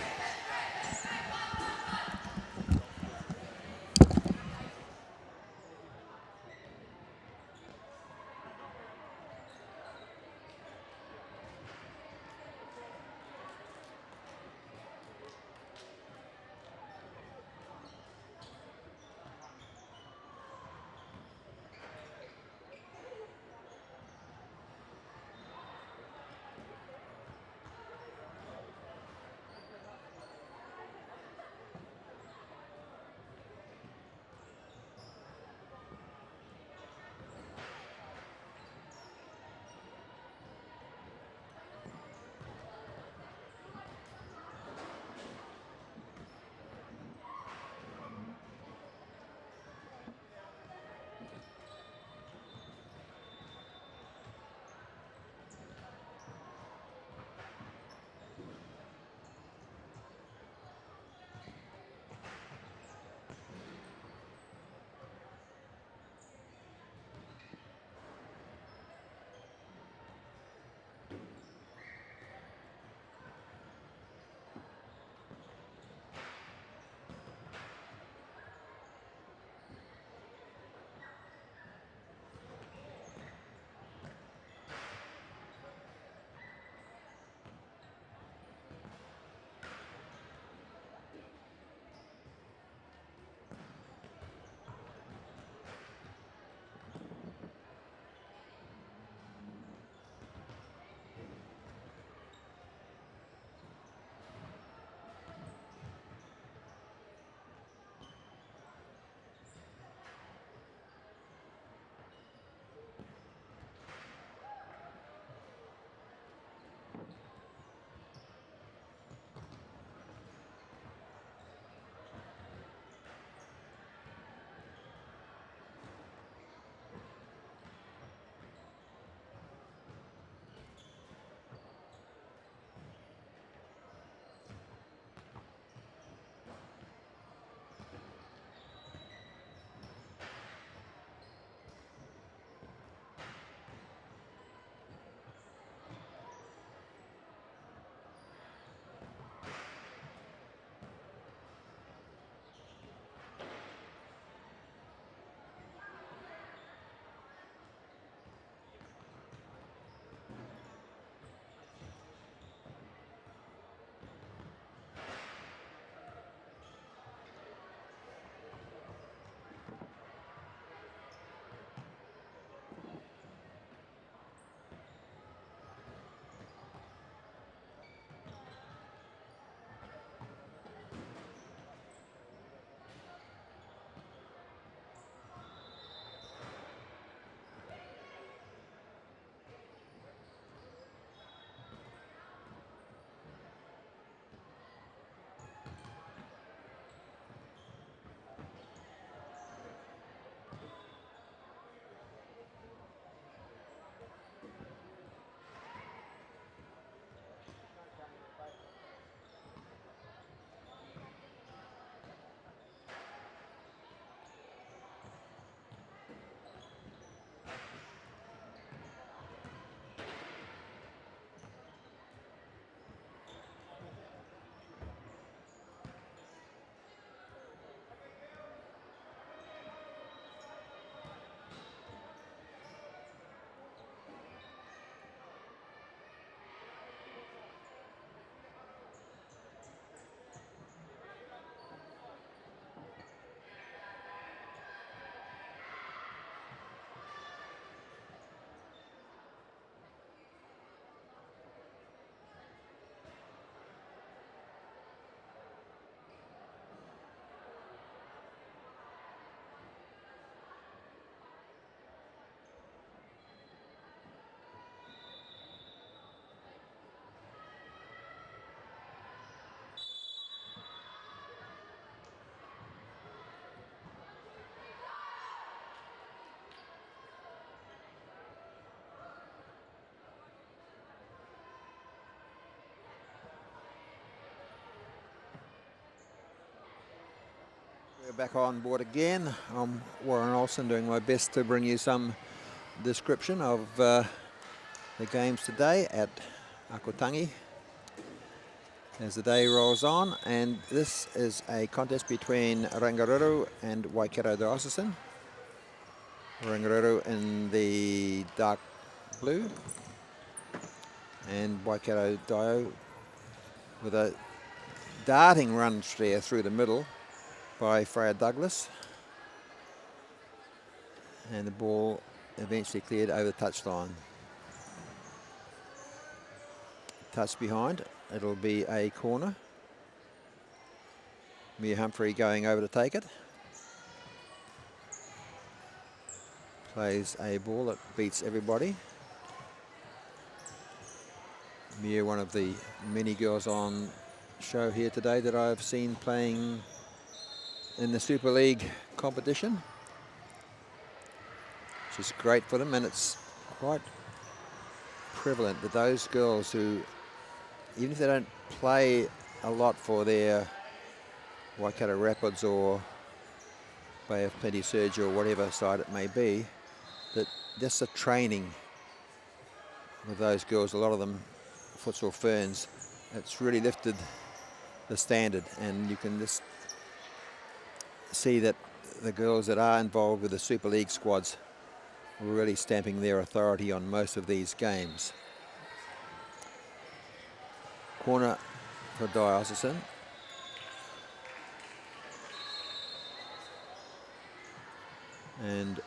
We're back on board again. I'm Warren Olsen, doing my best to bring you some description of the games today at Akotangi as the day rolls on, and this is a contest between Rangaru and Waikato Diocesan. Rangaru in the dark blue and Waikato Dio with a darting run there through the middle by Freya Douglas, and the ball eventually cleared over the touchline. Touch behind, it'll be a corner. Mia Humphrey going over to take it. Plays a ball that beats everybody. Mia, one of the many girls on show here today that I've seen playing in the Super League competition. She's great for them, and it's quite prevalent that those girls who, even if they don't play a lot for their Waikato Rapids or Bay of Plenty Surge or whatever side it may be, that just the training with those girls, a lot of them futsal ferns, it's really lifted the standard, and you can just see that the girls that are involved with the Super League squads are really stamping their authority on most of these games. Corner for Diocesan. And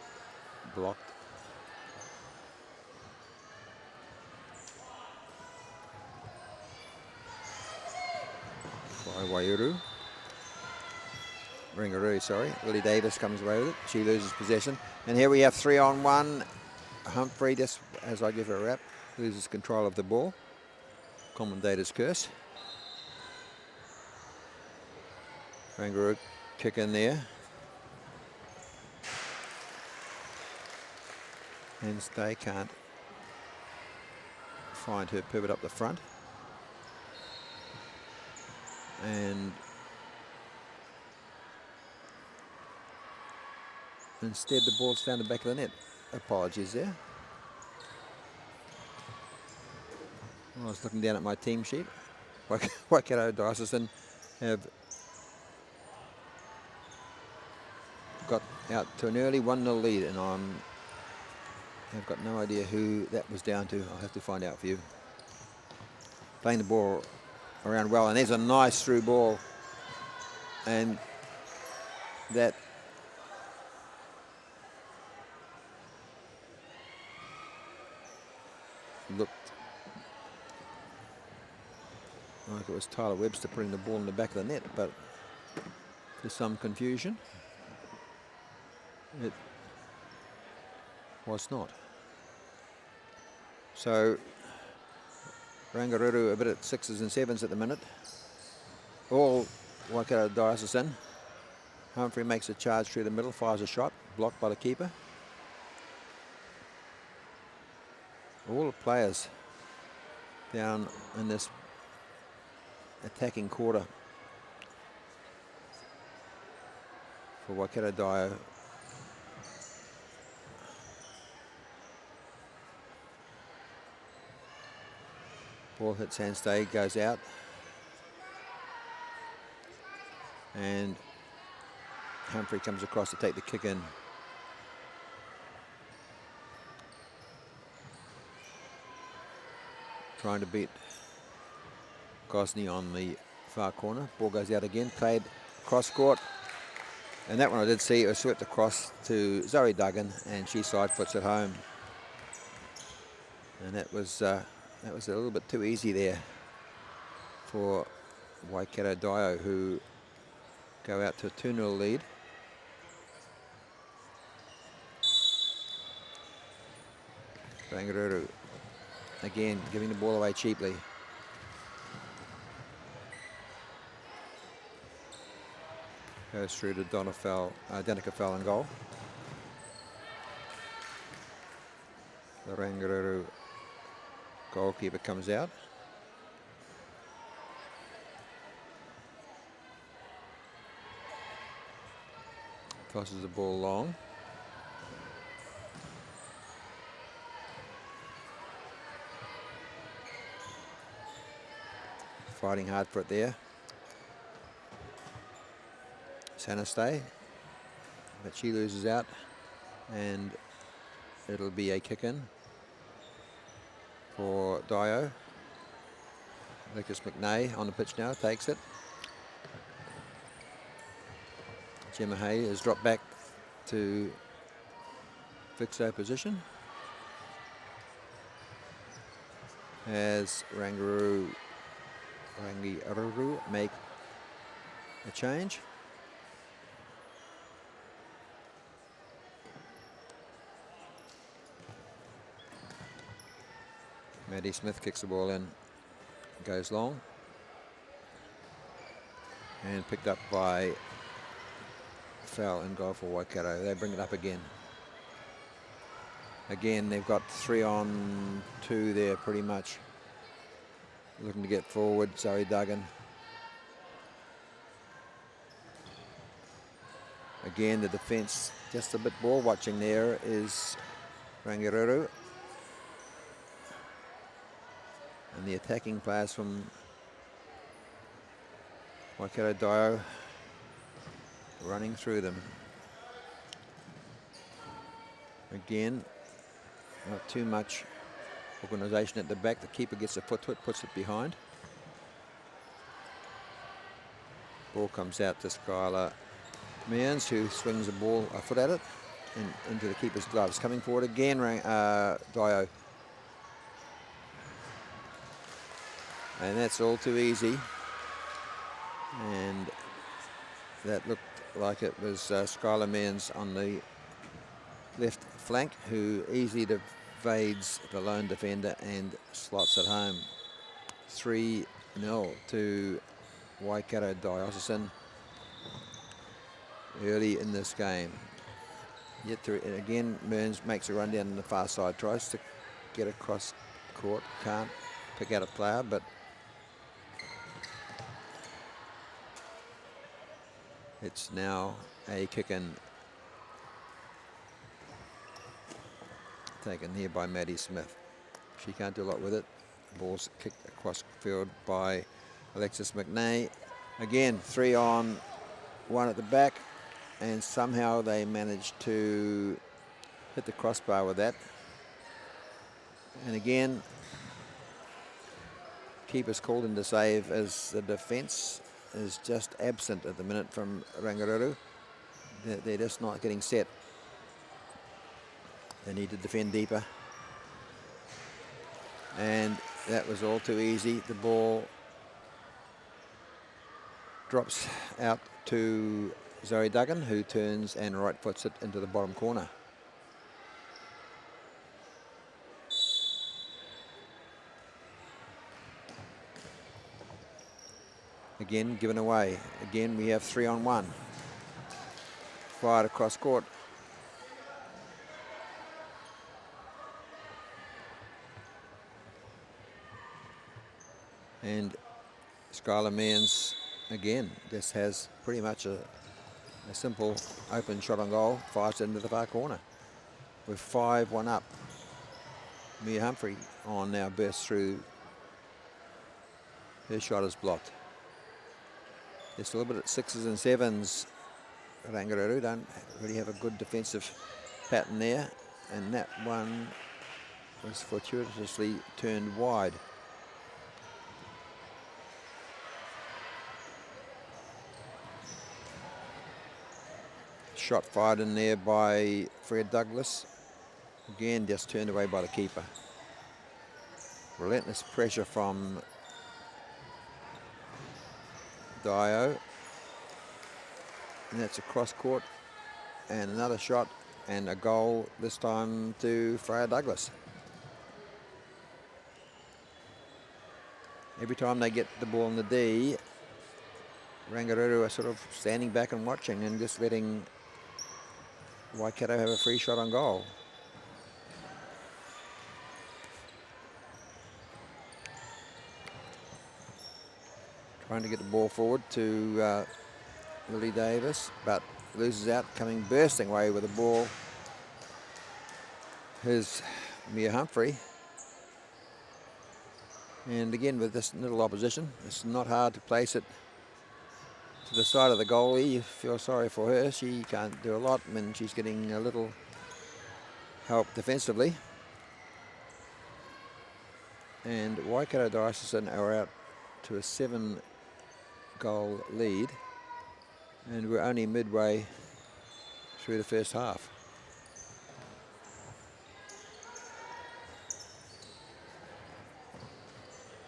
blocked. By Waiuru. Rangaru, sorry. Lily Davis comes away with it. She loses possession. And here we have 3-on-1. Humphrey, just as I give her a rap, loses control of the ball. Commentator's curse. Rangaru kick in there. And they can't find her pivot up the front. And instead the ball's found the back of the net. Apologies there. I was looking down at my team sheet. Waikato Diocesan have got out to an early 1-0 lead, and I've got no idea who that was down to. I'll have to find out for you. Playing the ball around well, and there's a nice through ball, and that looked like it was Tyler Webster putting the ball in the back of the net, but there's some confusion. It was not. So Rangaru a bit at 6s and 7s at the minute. All Waikato Diocesan. Humphrey makes a charge through the middle, fires a shot, blocked by the keeper. All the players down in this attacking quarter for Waikato Dio. Ball hits handstay, goes out. And Humphrey comes across to take the kick in. Trying to beat Gosney on the far corner. Ball goes out again, played cross court. And that one I did see, it was swept across to Zoe Duggan, and she side foots it home. And that was a little bit too easy there for Waikato Dio, who go out to a 2-0 lead. Rangaru again giving the ball away cheaply. Goes through to Danica Fell in goal. The Rangaru goalkeeper comes out. Tosses the ball long. Fighting hard for it there. Sanastay, but she loses out, and it'll be a kick-in for Dio. Lucas McNay on the pitch now, takes it. Gemma Hay has dropped back to fixer position as Rangaru make a change. Maddie Smith kicks the ball in, goes long, and picked up by foul and goal for Waikato. They bring it up again. Again, they've got 3-on-2 there pretty much. Looking to get forward, Zoe Duggan. Again, the defence just a bit ball watching there is Rangaru. And the attacking players from Waikato Dio running through them. Again, not too much organisation at the back. The keeper gets a foot to it, puts it behind. Ball comes out to Skylar Mearns, who swings the ball a foot at it and into the keeper's gloves. Coming forward again, Dio. And that's all too easy. And that looked like it was Skylar Mearns on the left flank, who easily evades the lone defender and slots it home. 3-0 to Waikato Diocesan early in this game. Yet to, again, Mearns makes a run down the far side, tries to get across court, can't pick out a player, but it's now a kick-in taken here by Maddie Smith. She can't do a lot with it. Ball's kicked across field by Alexis McNay. Again, 3-on-1 at the back, and somehow they managed to hit the crossbar with that. And again, keeper's called in to save as the defence is just absent at the minute from Rangaru. They're just not getting set. They need to defend deeper. And that was all too easy. The ball drops out to Zoe Duggan, who turns and right foots it into the bottom corner. Again, given away. Again, we have 3-on-1. Fired across court. And Skylar Mearns, again, just has pretty much a simple open shot on goal, fires it into the far corner. With 5-1 up. Mia Humphrey on now bursts through. Her shot is blocked. Just a little bit at 6s and 7s. Rangaru don't really have a good defensive pattern there. And that one was fortuitously turned wide. Shot fired in there by Fred Douglas. Again, just turned away by the keeper. Relentless pressure from Dio. And that's across court. And another shot and a goal, this time to Freya Douglas. Every time they get the ball in the D, Rangaru are sort of standing back and watching and just letting Waikato have a free shot on goal. Trying to get the ball forward to Lily Davis, but loses out, coming bursting away with the ball. Here's Mia Humphrey. And again, with this little opposition, it's not hard to place it to the side of the goalie. You feel sorry for her. She can't do a lot when she's getting a little help defensively. And Waikato Diocesan are out to a 7-goal lead. And we're only midway through the first half.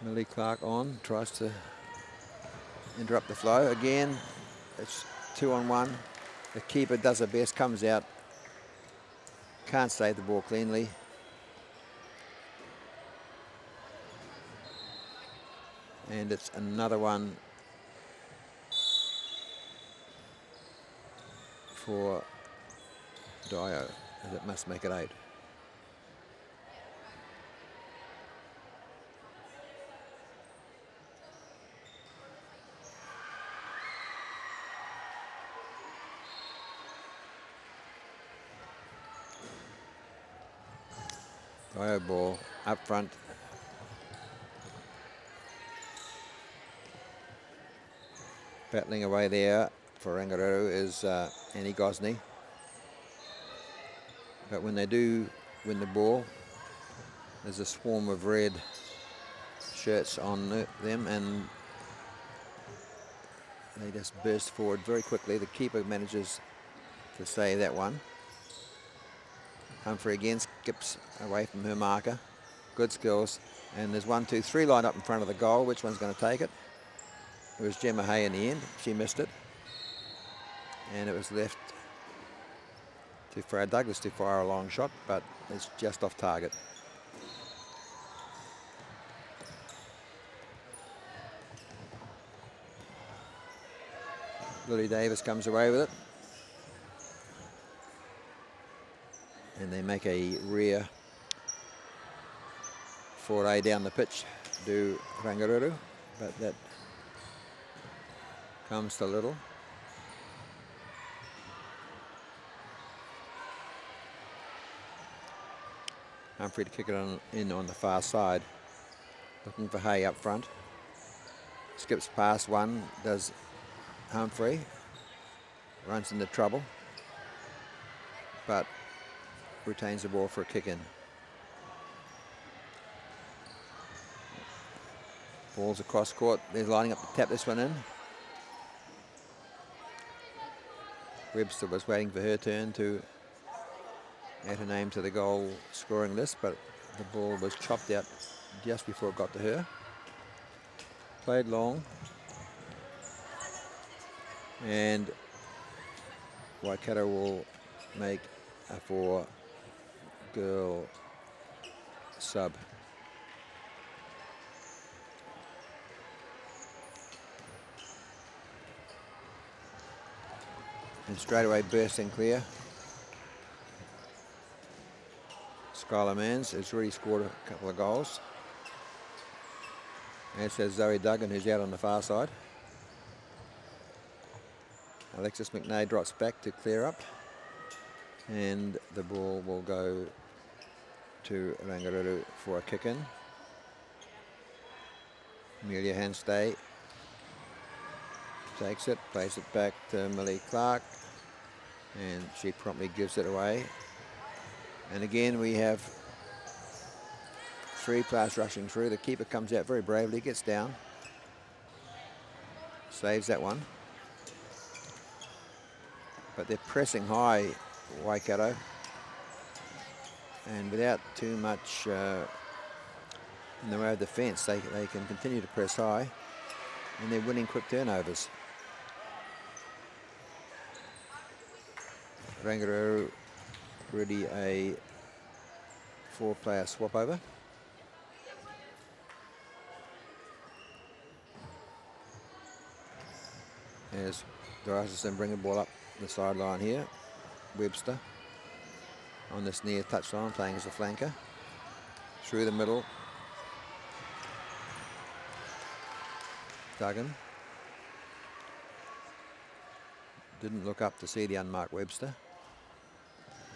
Millie Clark on, tries to interrupt the flow. Again, it's 2-on-1. The keeper does her best, comes out. Can't save the ball cleanly. And it's another one for Dio, as it must make it 8. Dio ball up front. Battling away there for Rangaru is Annie Gosney. But when they do win the ball, there's a swarm of red shirts on them, and they just burst forward very quickly. The keeper manages to save that one. Humphrey again skips away from her marker. Good skills. And there's 1, 2, 3 lined up in front of the goal. Which one's going to take it? It was Gemma Hay in the end. She missed it. And it was left to Freya Douglas to fire a long shot, but it's just off target. Lily Davis comes away with it. And they make a rear foray down the pitch to Rangaru, but that comes to little. Humphrey to kick it in on the far side. Looking for Hay up front. Skips past one, does Humphrey. Runs into trouble, but retains the ball for a kick in. Ball's across court. They're lining up to tap this one in. Webster was waiting for her turn to add her name to the goal scoring list, but the ball was chopped out just before it got to her. Played long. And Waikato will make a 4-girl sub. And straight away bursting clear. Skylar Mans has already scored a couple of goals. And says Zoe Duggan, who's out on the far side. Alexis McNay drops back to clear up. And the ball will go to Rangaru for a kick in. Amelia Hanstay takes it, plays it back to Millie Clark, and she promptly gives it away. And again we have 3 players rushing through. The keeper comes out very bravely, gets down, saves that one. But they're pressing high, Waikato, and without too much in the way of defence, they can continue to press high, and they're winning quick turnovers. Rangaru really a 4-player swap over. As Diocesan bring the ball up the sideline here. Webster on this near touchline, playing as a flanker. Through the middle. Duggan. Didn't look up to see the unmarked Webster.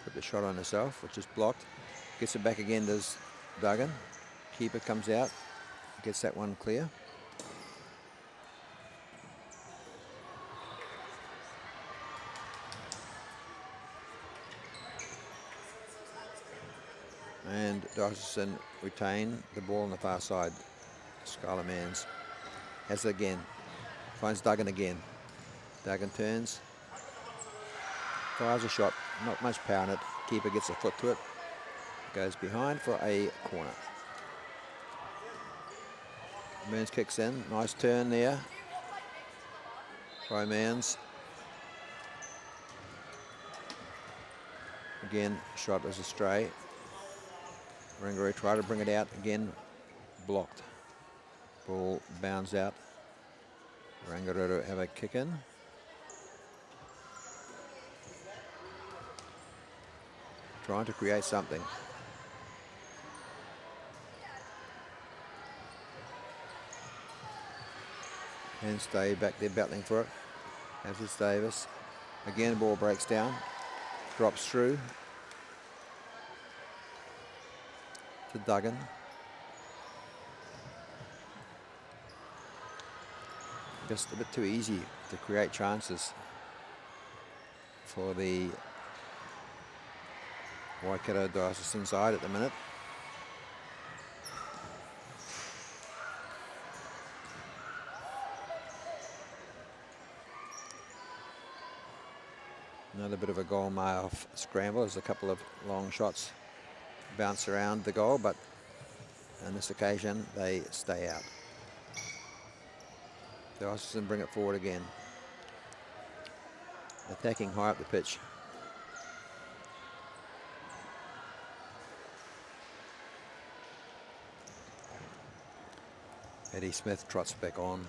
Put the shot on herself, which is blocked. Gets it back again, does Duggan. Keeper comes out, gets that one clear. And Dawson retain the ball on the far side. Skylar Manns has it again. Finds Duggan again. Duggan turns. Fires a shot. Not much power in it. Keeper gets a foot to it. Goes behind for a corner. Manns kicks in. Nice turn there by Manns. Again, shot was astray. Rangaru tried to bring it out. Again, blocked. Ball bounds out. Rangaru have a kick in. Trying to create something. And stay back there battling for it. As is Davis. Again, ball breaks down. Drops through to Duggan. Just a bit too easy to create chances for the Waikato Diocesan side at the minute. Another bit of a goal off scramble as a couple of long shots bounce around the goal, but on this occasion they stay out. Diocesan bring it forward again. Attacking high up the pitch. Eddie Smith trots back on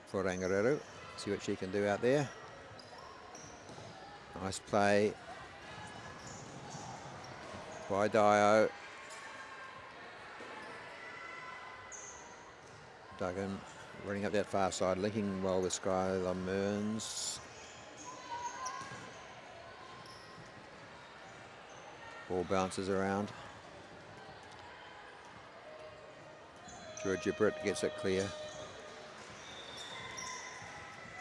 for Rangaru. See what she can do out there. Nice play by Dio. Duggan running up that far side, linking well with Skylar Mearns. Ball bounces around. Georgia Britt gets it clear.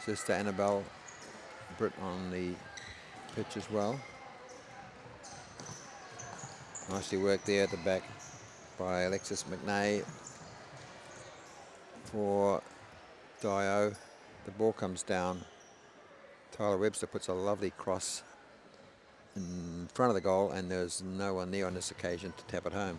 Sister Annabelle Britt on the pitch as well. Nicely worked there at the back by Alexis McNay for Dio. The ball comes down. Tyler Webster puts a lovely cross in front of the goal, and there's no one there on this occasion to tap it home.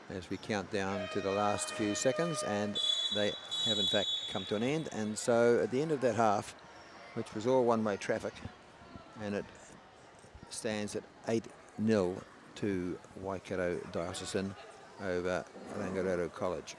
As we count down to the last few seconds, and they have in fact come to an end. And so at the end of that half, which was all one-way traffic, and it stands at 8-0 to Waikato Diocesan over Rangaru College.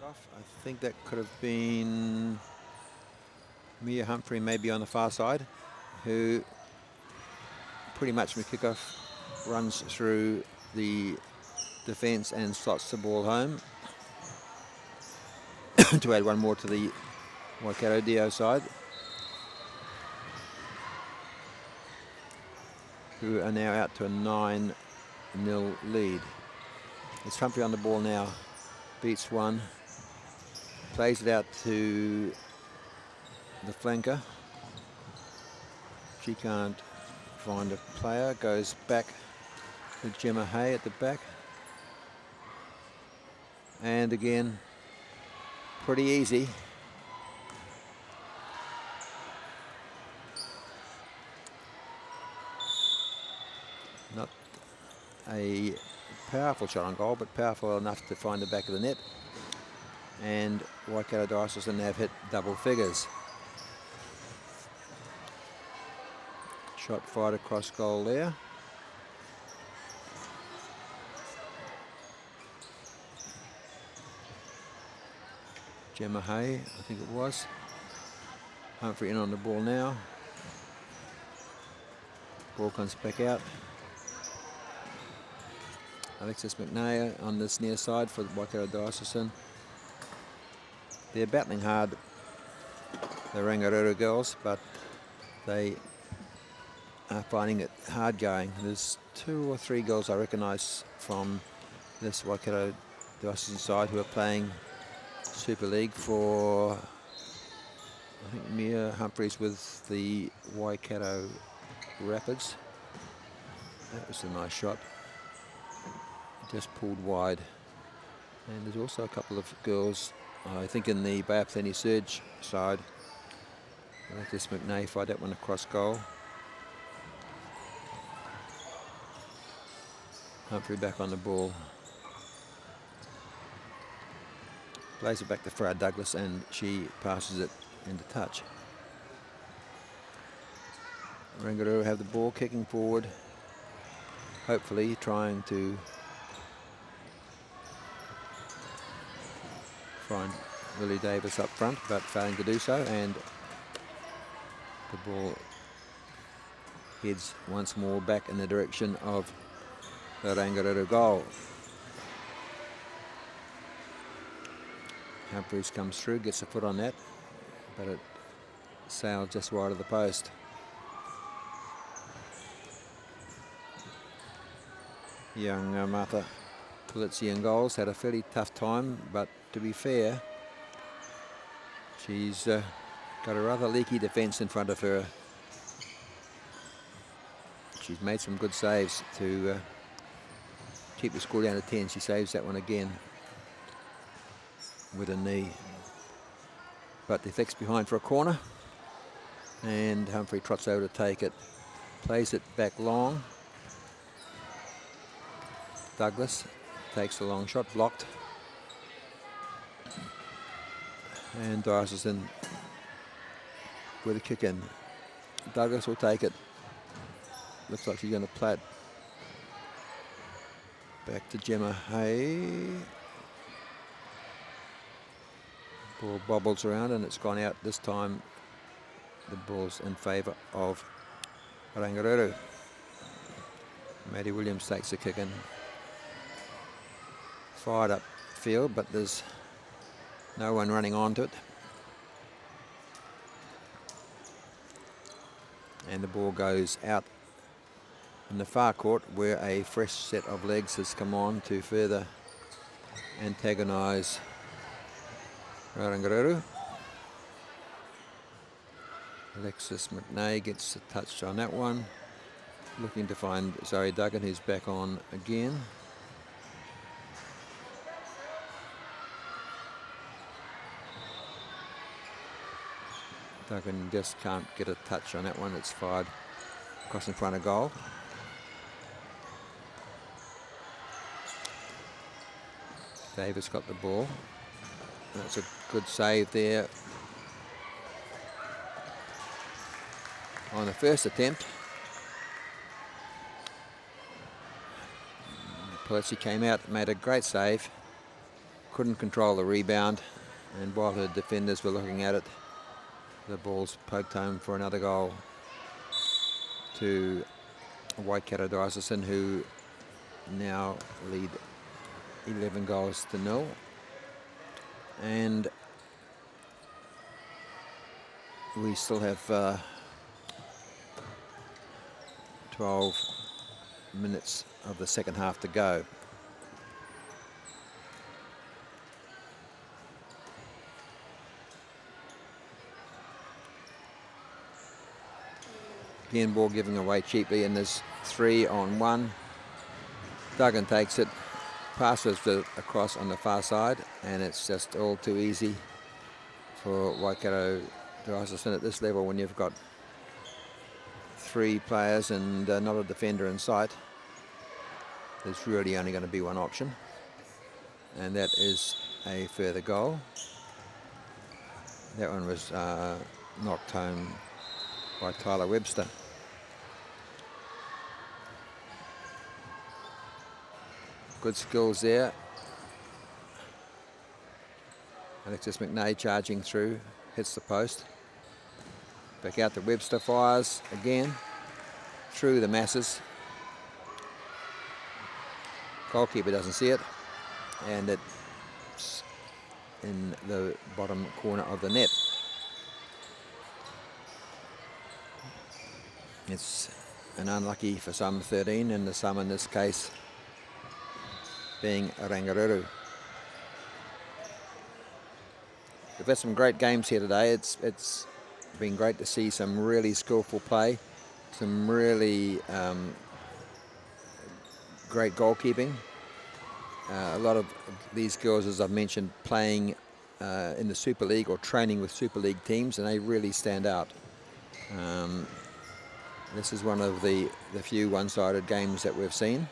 I think that could have been Mia Humphrey, maybe on the far side, who pretty much from kickoff runs through the defence and slots the ball home to add one more to the Waikato Dio side, who are now out to a 9-0 lead. It's Humphrey on the ball now, beats one, plays it out to the flanker. She can't find a player, goes back to Gemma Hay at the back. And again, pretty easy. Not a powerful shot on goal, but powerful enough to find the back of the net. And Waikato Diocesan have hit double figures. Shot fired across goal there. Gemma Hay, I think it was. Humphrey in on the ball now. Ball comes back out. Alexis McNair on this near side for the Waikato Diocesan. They're battling hard, the Rangaru girls, but they are finding it hard going. There's 2 or 3 girls I recognise from this Waikato Diocesan side who are playing Super League for, I think, Mia Humphreys with the Waikato Rapids. That was a nice shot. Just pulled wide. And there's also a couple of girls, I think, in the Bay of Plenty Surge side. Alexis McNay fired that one across goal. Humphrey back on the ball. Plays it back to Freya Douglas and she passes it into touch. Rangaru have the ball, kicking forward, hopefully trying to find Lily Davis up front, but failing to do so, and the ball heads once more back in the direction of the Rangaru goal. Humphreys comes through, gets a foot on that, but it sailed just wide of the post. Young Martha Pulizzi in goals had a fairly tough time, but to be fair, she's got a rather leaky defence in front of her. She's made some good saves to keep the score down to 10. She saves that one again with a knee, but deflects behind for a corner, and Humphrey trots over to take it, plays it back long. Douglas takes a long shot, blocked, and Diocesan with a kick in. Douglas will take it. Looks like she's going to play it back to Gemma Hay. Ball bobbles around and it's gone out. This time the ball's in favour of Rangaru. Maddie Williams takes a kick in. Fired up field, but there's no one running onto it. And the ball goes out in the far court, where a fresh set of legs has come on to further antagonise Rangaru. Alexis McNay gets a touch on that one. Looking to find Zoe Duggan, who's back on again. Duggan just can't get a touch on that one. It's fired across in front of goal. Davis got the ball. That's a good save there on the first attempt. Pulizzi came out, made a great save. couldn't control the rebound, and while her defenders were looking at it, the ball's poked home for another goal to Waikato Diocesan, who now lead 11 goals to 0. And we still have 12 minutes of the second half to go. Again, ball giving away cheaply, and there's 3-on-1. Duggan takes it, passes it across on the far side, and it's just all too easy for Waikato Diocesan at this level when you've got 3 players and not a defender in sight. There's really only going to be one option, and that is a further goal. That one was knocked home by Tyler Webster. Good skills there. Alexis McNay charging through, hits the post. Back out to Webster, fires again through the masses. Goalkeeper doesn't see it, and it's in the bottom corner of the net. It's an unlucky for some 13, and the sum in this case being Rangaru. We've had some great games here today. It's been great to see some really skillful play, some really great goalkeeping. A lot of these girls, as I've mentioned, playing in the Super League or training with Super League teams, and they really stand out. This is one of the few one-sided games that we've seen.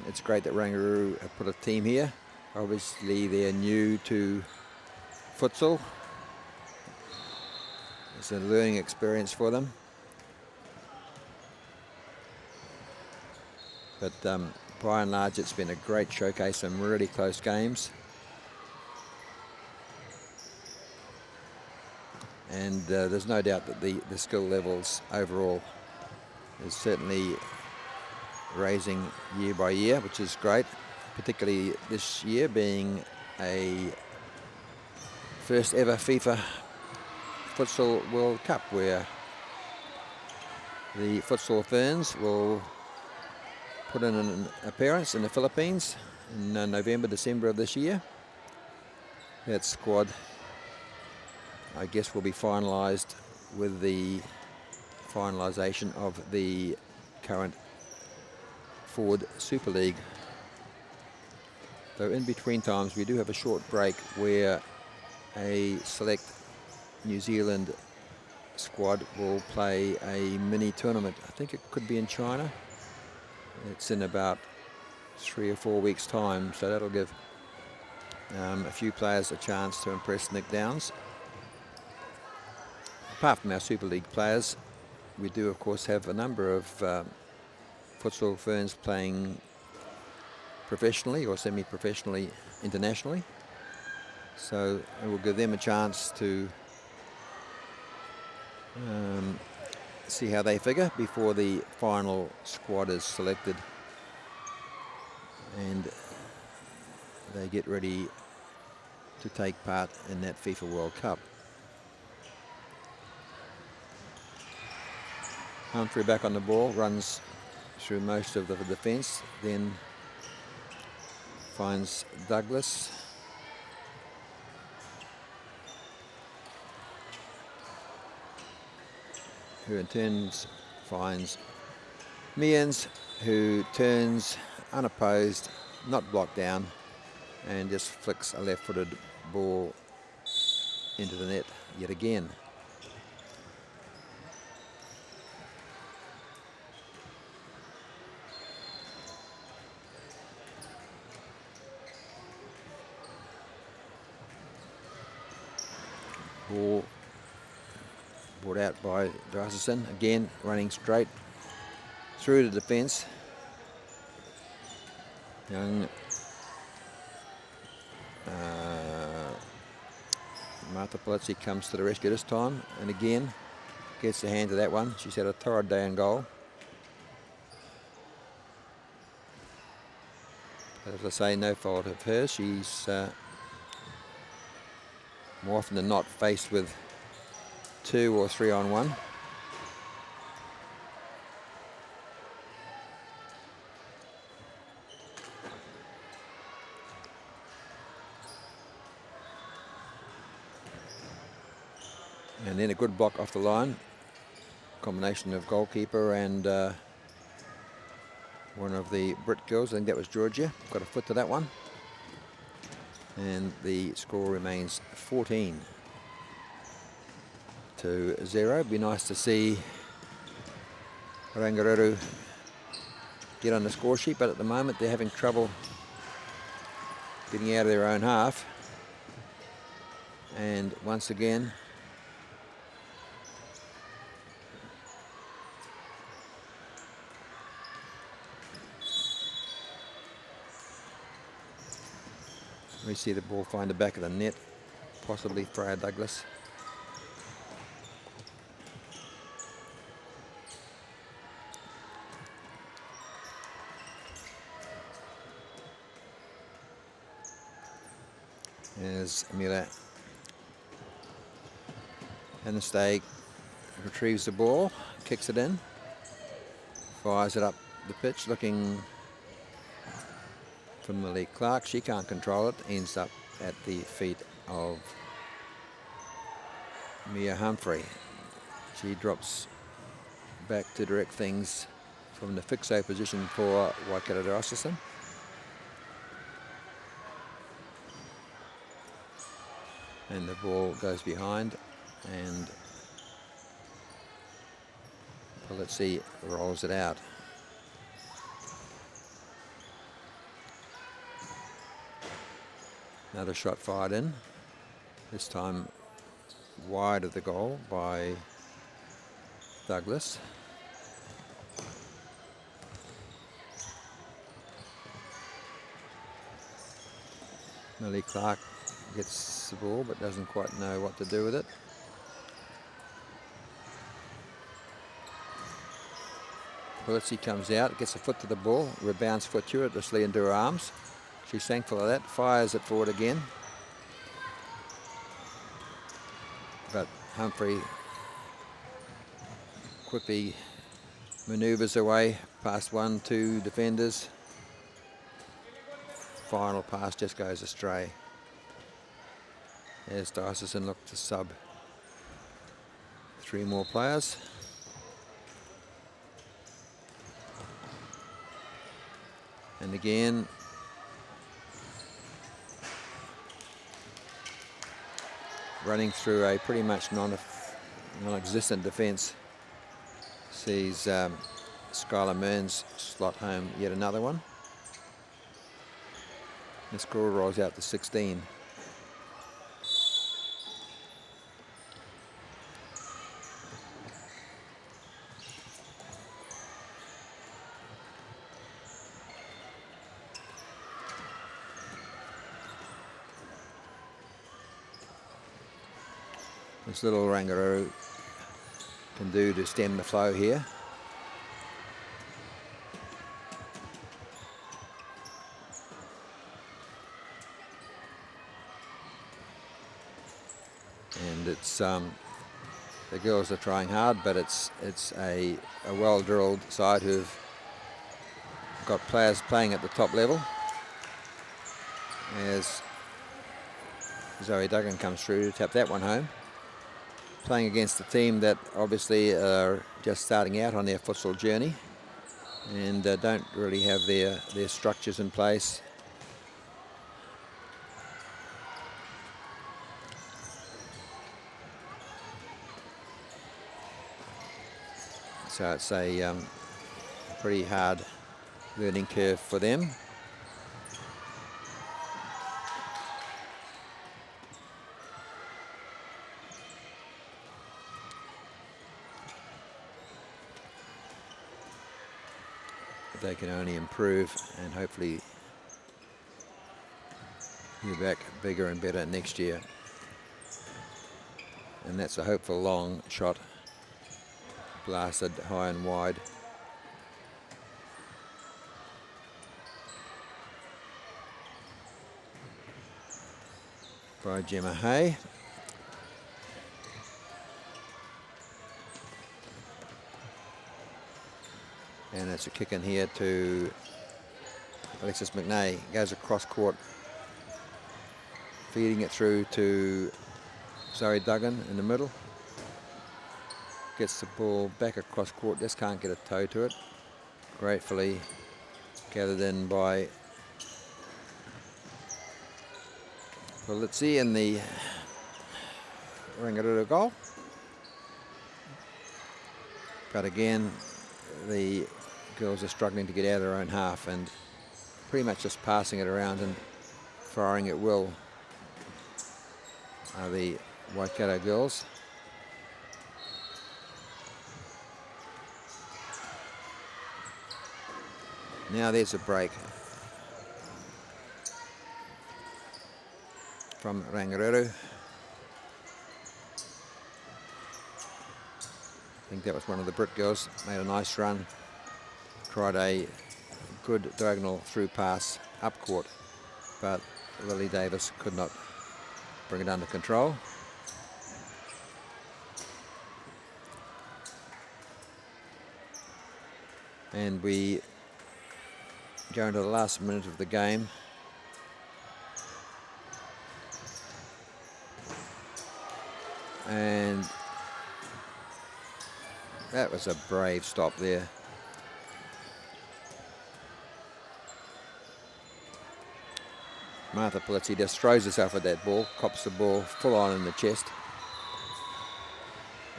It's great that Rangaru have put a team here. Obviously, they're new to futsal. It's a learning experience for them. But by and large, it's been a great showcase, some really close games. And there's no doubt that the skill levels overall is certainly raising year by year, which is great, particularly this year being a first ever FIFA Futsal World Cup, where the Futsal Ferns will put in an appearance in the Philippines in November, December of this year. That squad, I guess, will be finalised with the finalisation of the current Ford Super League. Though in between times we do have a short break where a select New Zealand squad will play a mini tournament. I think it could be in China. It's in about 3 or 4 weeks' time, so that'll give a few players a chance to impress Nick Downs. Apart from our Super League players, we do of course have a number of Futsal Ferns playing professionally or semi-professionally internationally. So it will give them a chance to see how they figure before the final squad is selected and they get ready to take part in that FIFA World Cup. Humphrey back on the ball, runs through most of the defence, then finds Douglas. Who in turn finds Means, who turns unopposed, not blocked down, and just flicks a left-footed ball into the net yet again. Ball brought out by Diocesan, again running straight through the defence. Young Martha Polizzi comes to the rescue this time, and again gets the hand to that one. She's had a torrid day in goal. But as I say, no fault of hers. She's more often than not faced with 2 or 3 on 1. And then a good block off the line. Combination of goalkeeper and one of the Brit girls. I think that was Georgia. Got a foot to that one. And the score remains 14-0. It'd be nice to see Rangaru get on the score sheet, but at the moment they're having trouble getting out of their own half. And once again, we see the ball find the back of the net, possibly Freya Douglas. As Mila Hannesteg retrieves the ball, kicks it in, fires it up the pitch, looking for Millie Clark. She can't control it, ends up at the feet of Mia Humphrey. She drops back to direct things from the fixo position for Waikato Diocesan. And the ball goes behind, and Polizzi rolls it out. Another shot fired in, this time wide of the goal by Douglas. Millie Clark gets the ball but doesn't quite know what to do with it. Polizzi comes out, gets a foot to the ball, rebounds fortuitously into her arms. She's thankful of that, fires it forward again. But Humphrey quickly manoeuvres away past 1-2 defenders. Final pass just goes astray. As Diocesan look to sub 3 more players. And again, running through a pretty much non-existent defence, sees Skylar Mearns slot home yet another one. The score rolls out to 16. This little Rangaru can do to stem the flow here. And it's the girls are trying hard, but it's a well-drilled side who've got players playing at the top level. As Zoe Duggan comes through to tap that one home. Playing against a team that obviously are just starting out on their futsal journey and don't really have their structures in place. So it's a pretty hard learning curve for them. They can only improve and hopefully You're back bigger and better next year. And that's a hopeful long shot. Blasted high and wide. By Gemma Hay. And it's a kick in here to Alexis McNay. Goes across court. Feeding it through to Zoe Duggan in the middle. Gets the ball back across court. Just can't get a toe to it. Gratefully gathered in by Polizzi in the Rangaru goal. But again, the girls are struggling to get out of their own half and pretty much just passing it around and firing at will are the Waikato girls. Now there's a break from Rangaru. I think that was one of the Brit girls, made a nice run, tried a good diagonal through pass up court, but Lily Davis could not bring it under control. And we go into the last minute of the game. And that was a brave stop there. Martha Polizzi just throws herself at that ball, cops the ball full on in the chest.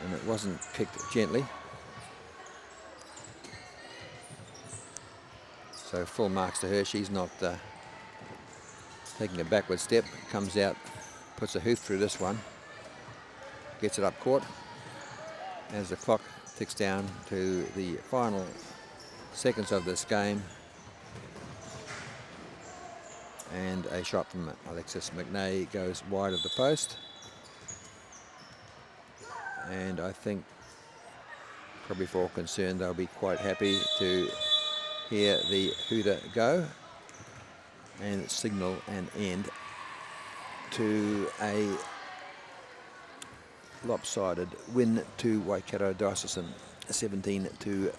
And it wasn't kicked gently. So full marks to her. She's not taking a backward step. Comes out, puts a hoof through this one. Gets it up court. As the clock ticks down to the final seconds of this game. And a shot from Alexis McNay goes wide of the post. And I think, probably for all concerned, they'll be quite happy to hear the hooter go and signal an end to a lopsided win to Waikato Diocesan, 17-0.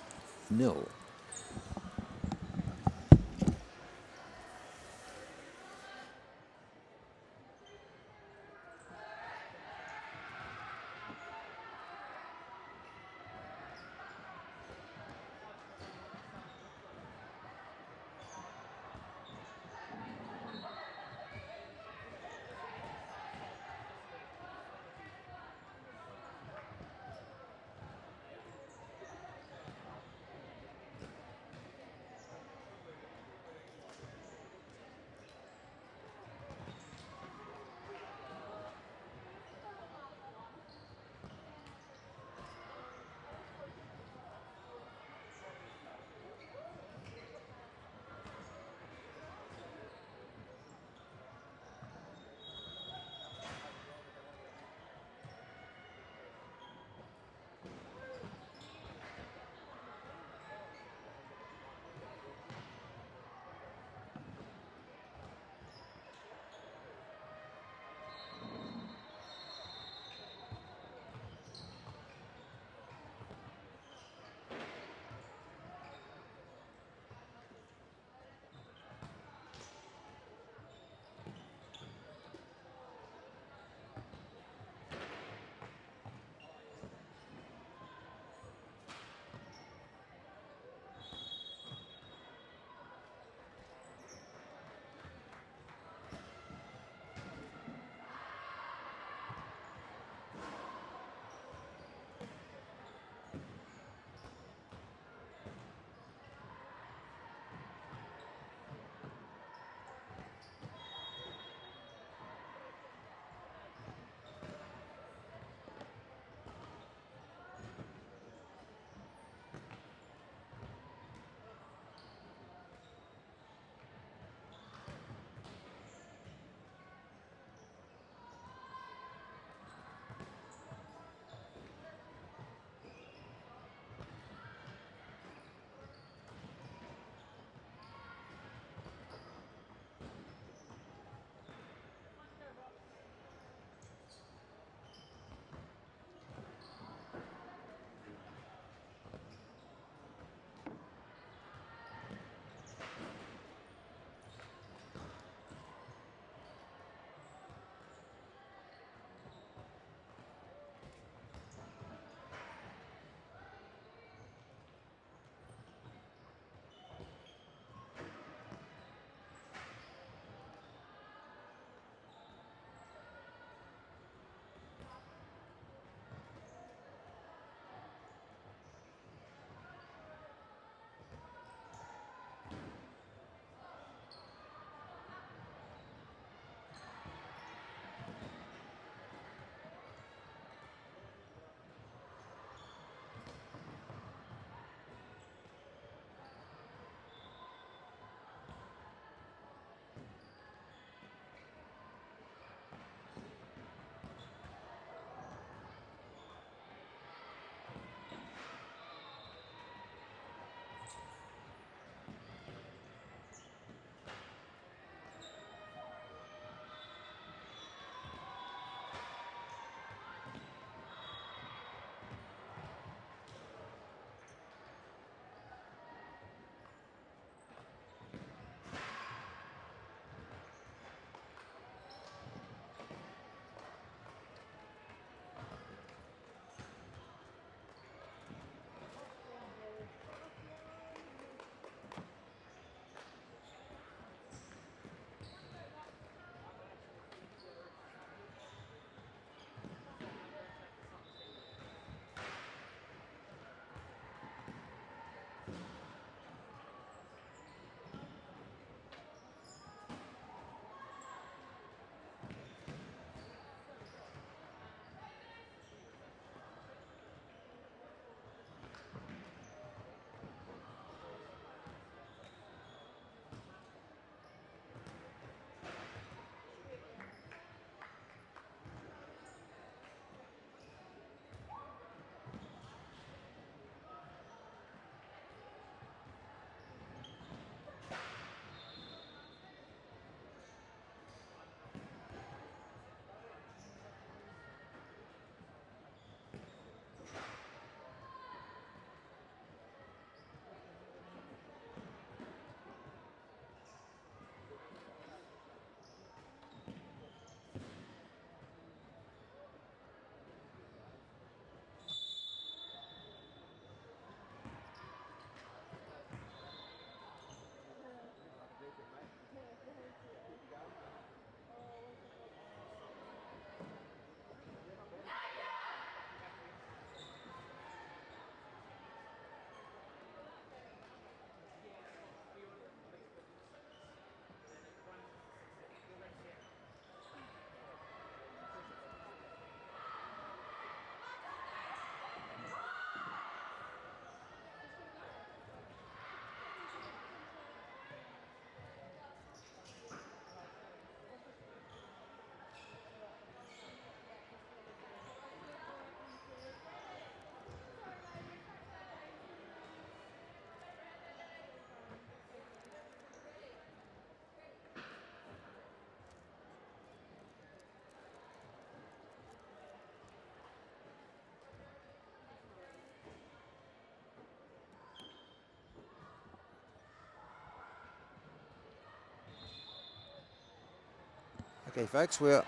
Okay, folks, we're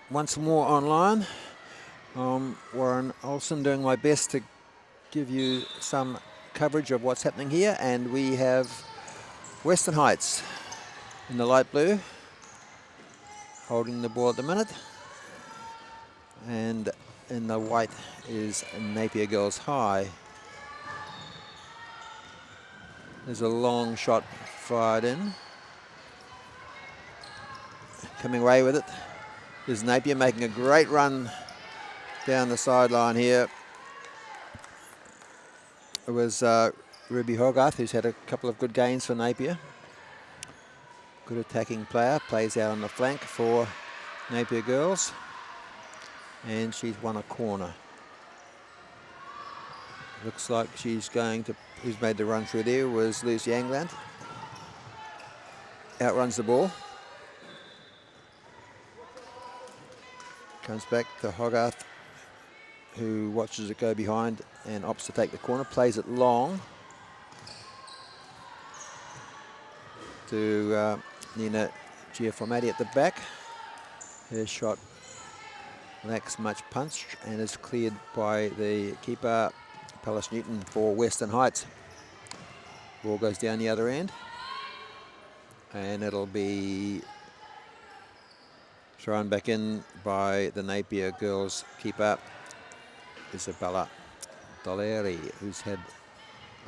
once more online. Warren Olsen, doing my best to give you some coverage of what's happening here, and we have Western Heights in the light blue holding the ball at the minute, and in the white is Napier Girls High. There's a long shot fired in. Coming away with it is Napier, making a great run down the sideline here. It was Ruby Hogarth, who's had a couple of good games for Napier. Good attacking player, plays out on the flank for Napier Girls. And she's won a corner. Looks like she's going to, who's made the run through there was Lucy Angland. Outruns the ball. Comes back to Hogarth, who watches it go behind and opts to take the corner, plays it long to Nina Giaformati at the back. Her shot lacks much punch and is cleared by the keeper, Pallas Newton, for Western Heights. Ball goes down the other end, and it'll be thrown back in by the Napier Girls keeper, Isabella Doleri, who's had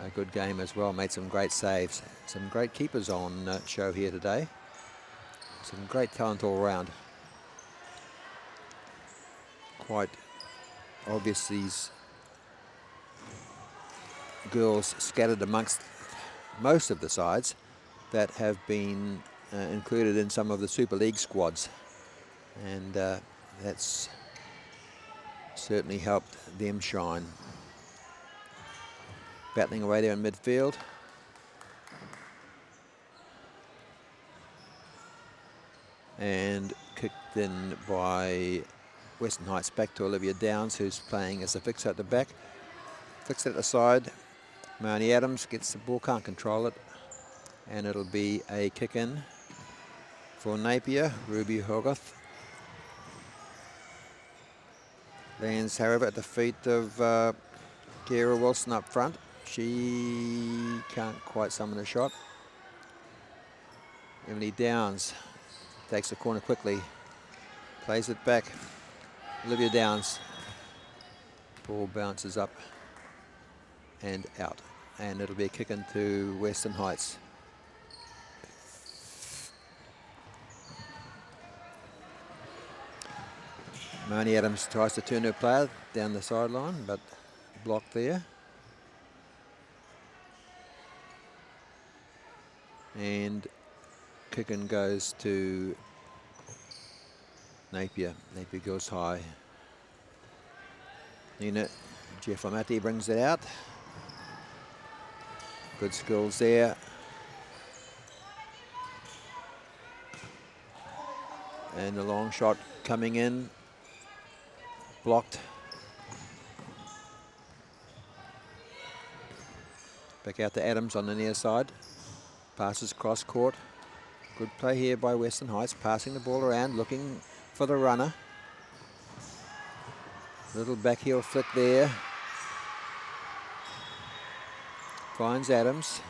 a good game as well, made some great saves. Some great keepers on show here today. Some great talent all around. Quite obvious these girls scattered amongst most of the sides that have been included in some of the Super League squads. And that's certainly helped them shine. Battling away there in midfield. And kicked in by Western Heights, back to Olivia Downs, who's playing as a fixer at the back. Flicks it at the side. Marnie Adams gets the ball, can't control it. And it'll be a kick in for Napier. Ruby Hogarth lands, however, at the feet of Kira Wilson up front. She can't quite summon a shot. Emily Downs takes the corner quickly, plays it back. Olivia Downs. Ball bounces up and out. And it'll be a kick into Western Heights. Marnie Adams tries to turn her player down the sideline, but blocked there. And kick-in goes to Napier Girls High. Nina Giaformati brings it out. Good skills there. And the long shot coming in. Blocked. Back out to Adams on the near side. Passes cross court. Good play here by Western Heights, passing the ball around, looking for the runner. Little back heel flick there. Finds Adams.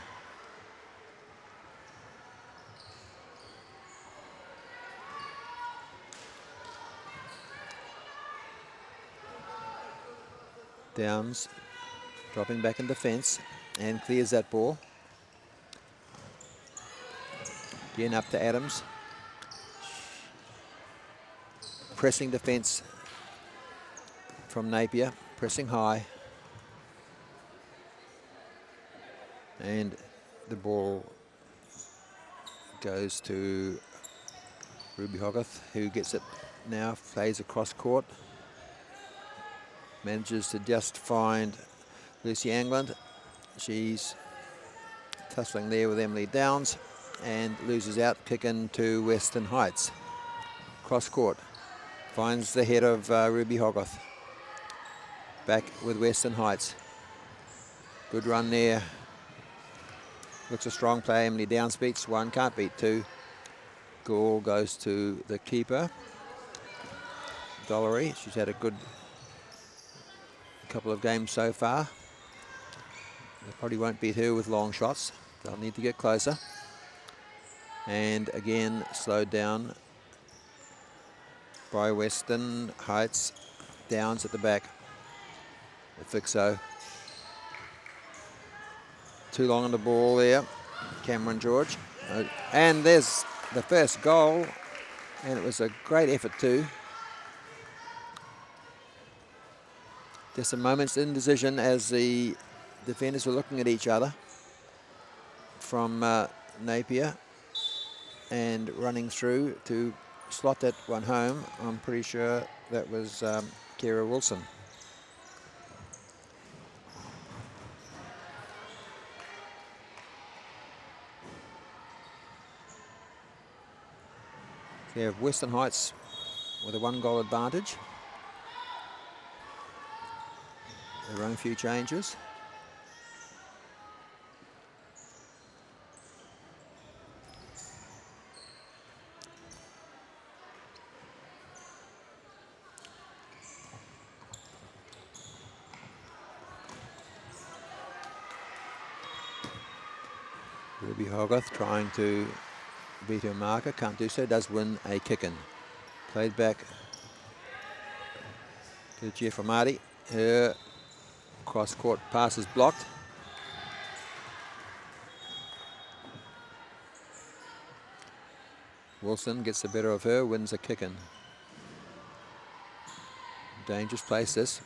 Downs dropping back in defence and clears that ball. Again up to Adams. Pressing defence from Napier, pressing high. And the ball goes to Ruby Hogarth, who gets it now, plays across court. Manages to just find Lucy Angland. She's tussling there with Emily Downs and loses out, kick into Western Heights. Cross court, finds the head of Ruby Hogarth. Back with Western Heights. Good run there. Looks a strong play. Emily Downs beats one, can't beat two. Ball goes to the keeper, Dollery. She's had a good couple of games so far. They probably won't beat her with long shots. They'll need to get closer. And again, slowed down by Western Heights. Downs at the back. The Fixo. Too long on the ball there. Cameron George. And there's the first goal. And it was a great effort too. Just a moment's indecision as the defenders were looking at each other from Napier and running through to slot that one home. I'm pretty sure that was Kira Wilson. So you have Western Heights with a 1-goal advantage. Their own few changes. Ruby Hogarth trying to beat her marker, can't do so, does win a kick-in. Played back to Jeff Amadi. Her cross-court pass is blocked. Wilson gets the better of her, wins a kick-in. Dangerous place this.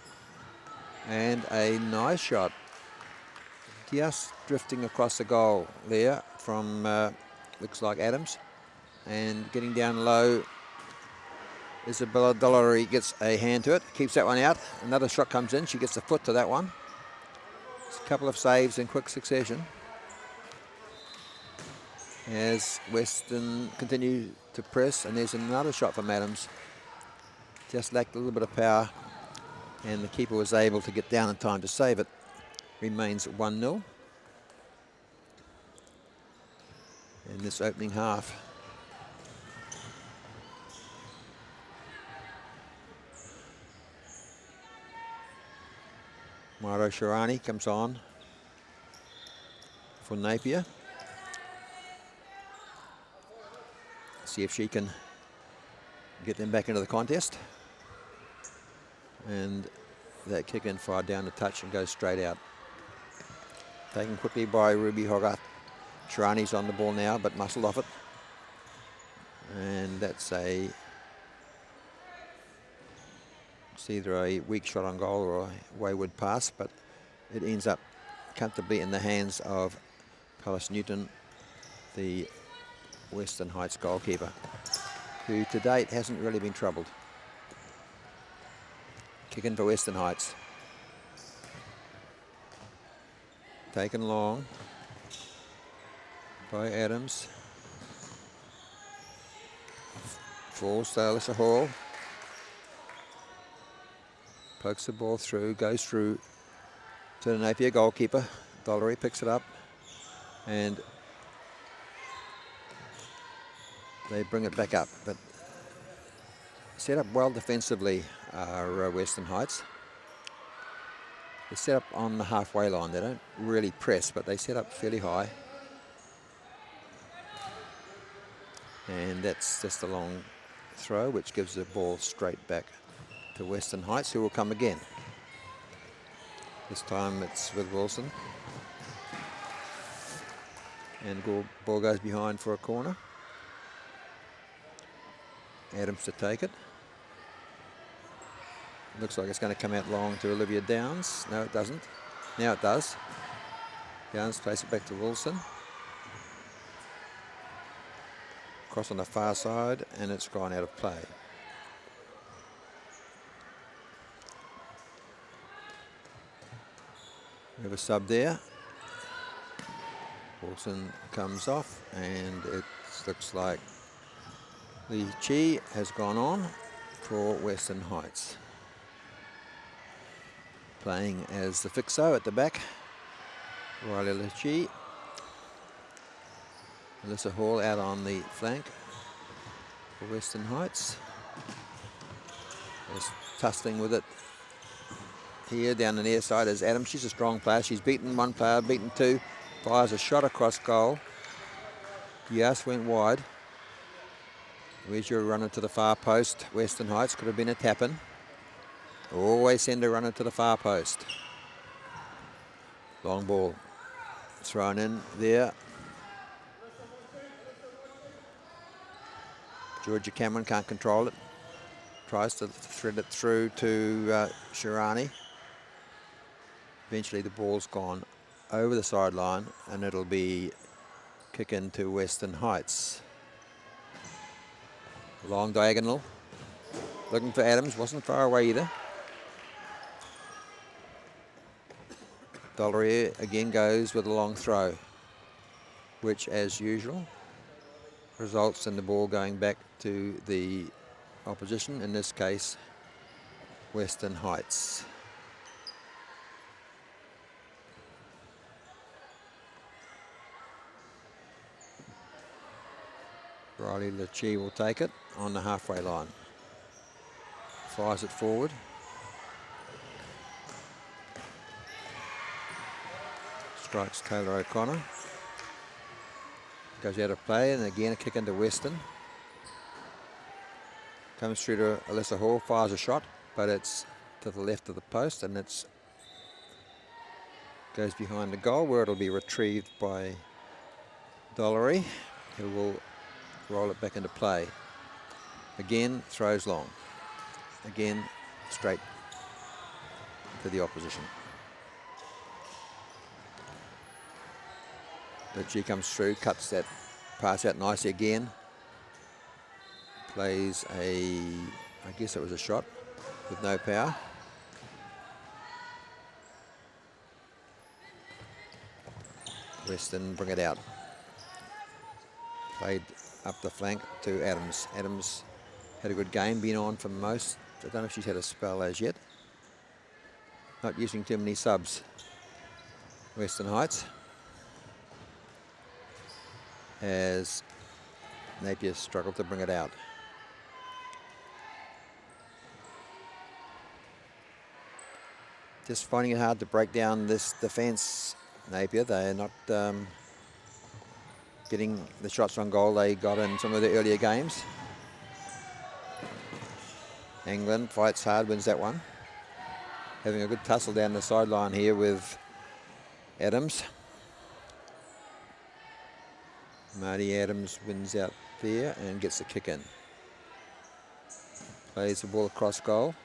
And a nice shot. Just drifting across the goal there from, looks like Adams. And getting down low, Isabella Dollery gets a hand to it, keeps that one out. Another shot comes in, she gets the foot to that one. It's a couple of saves in quick succession. As Western continue to press, and there's another shot from Adams. Just lacked a little bit of power, and the keeper was able to get down in time to save it. Remains 1-0 in this opening half. Maro Sharani comes on for Napier. See if she can get them back into the contest. And that kick in far down the touch and goes straight out. Taken quickly by Ruby Hogarth. Sharani's on the ball now, but muscled off it. And that's it's either a weak shot on goal or a wayward pass, but it ends up comfortably in the hands of Palace Newton, the Western Heights goalkeeper, who to date hasn't really been troubled. Kick in for Western Heights. Taken long by Adams. Falls to Alyssa Hall. Pokes the ball through, goes through to the Napier goalkeeper. Dollery picks it up and they bring it back up. But set up well defensively are Western Heights. They set up on the halfway line. They don't really press, but they set up fairly high. And that's just a long throw, which gives the ball straight back to Western Heights, who will come again. This time it's with Wilson. And ball goes behind for a corner. Adams to take it. Looks like it's going to come out long to Olivia Downs. No, it doesn't. Now it does. Downs plays it back to Wilson. Cross on the far side, and it's gone out of play. We have a sub there. Wilson comes off, and it looks like Lee Chi has gone on for Western Heights. Playing as the Fixo at the back. Riley Lechi. Alyssa Hall out on the flank. for Western Heights. Just tussling with it here down the near side is Adams. She's a strong player. She's beaten one player, beaten two. Fires a shot across goal. Yes, went wide. Where's your runner to the far post? Western Heights could have been a tap-in. Always send a runner to the far post. Long ball thrown in there. Georgia Cameron can't control it. Tries to thread it through to Shirani. Eventually the ball's gone over the sideline and it'll be kick into Western Heights. Long diagonal. Looking for Adams, wasn't far away either. Dollery again goes with a long throw, which as usual results in the ball going back to the opposition, in this case Western Heights. Riley Lechi will take it on the halfway line. Fires it forward. Strikes Taylor O'Connor. Goes out of play and again a kick into Western. Comes through to Alyssa Hall, fires a shot, but it's to the left of the post and it's goes behind the goal where it'll be retrieved by Dollery, who will roll it back into play. Again, throws long. Again, straight to the opposition. Litchi comes through, cuts that pass out nicely again. Plays a, I guess it was a shot with no power. Western bring it out. Played up the flank to Adams. Adams had a good game, been on for most. I don't know if she's had a spell as yet. Not using too many subs. Western Heights. As Napier struggled to bring it out. Just finding it hard to break down this defence, Napier. They're not getting the shots on goal they got in some of the earlier games. England fights hard, wins that one. Having a good tussle down the sideline here with Adams. Marty Adams wins out there and gets the kick in. Plays the ball across goal.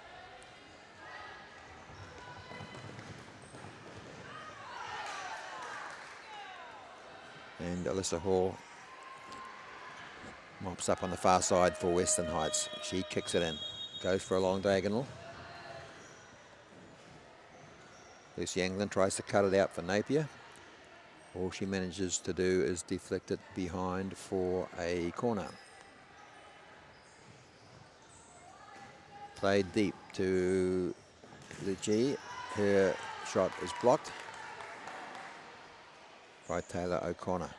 And Alyssa Hall mops up on the far side for Western Heights. She kicks it in. Goes for a long diagonal. Lucy England tries to cut it out for Napier. All she manages to do is deflect it behind for a corner. Played deep to Luigi. Her shot is blocked by Taylor O'Connor.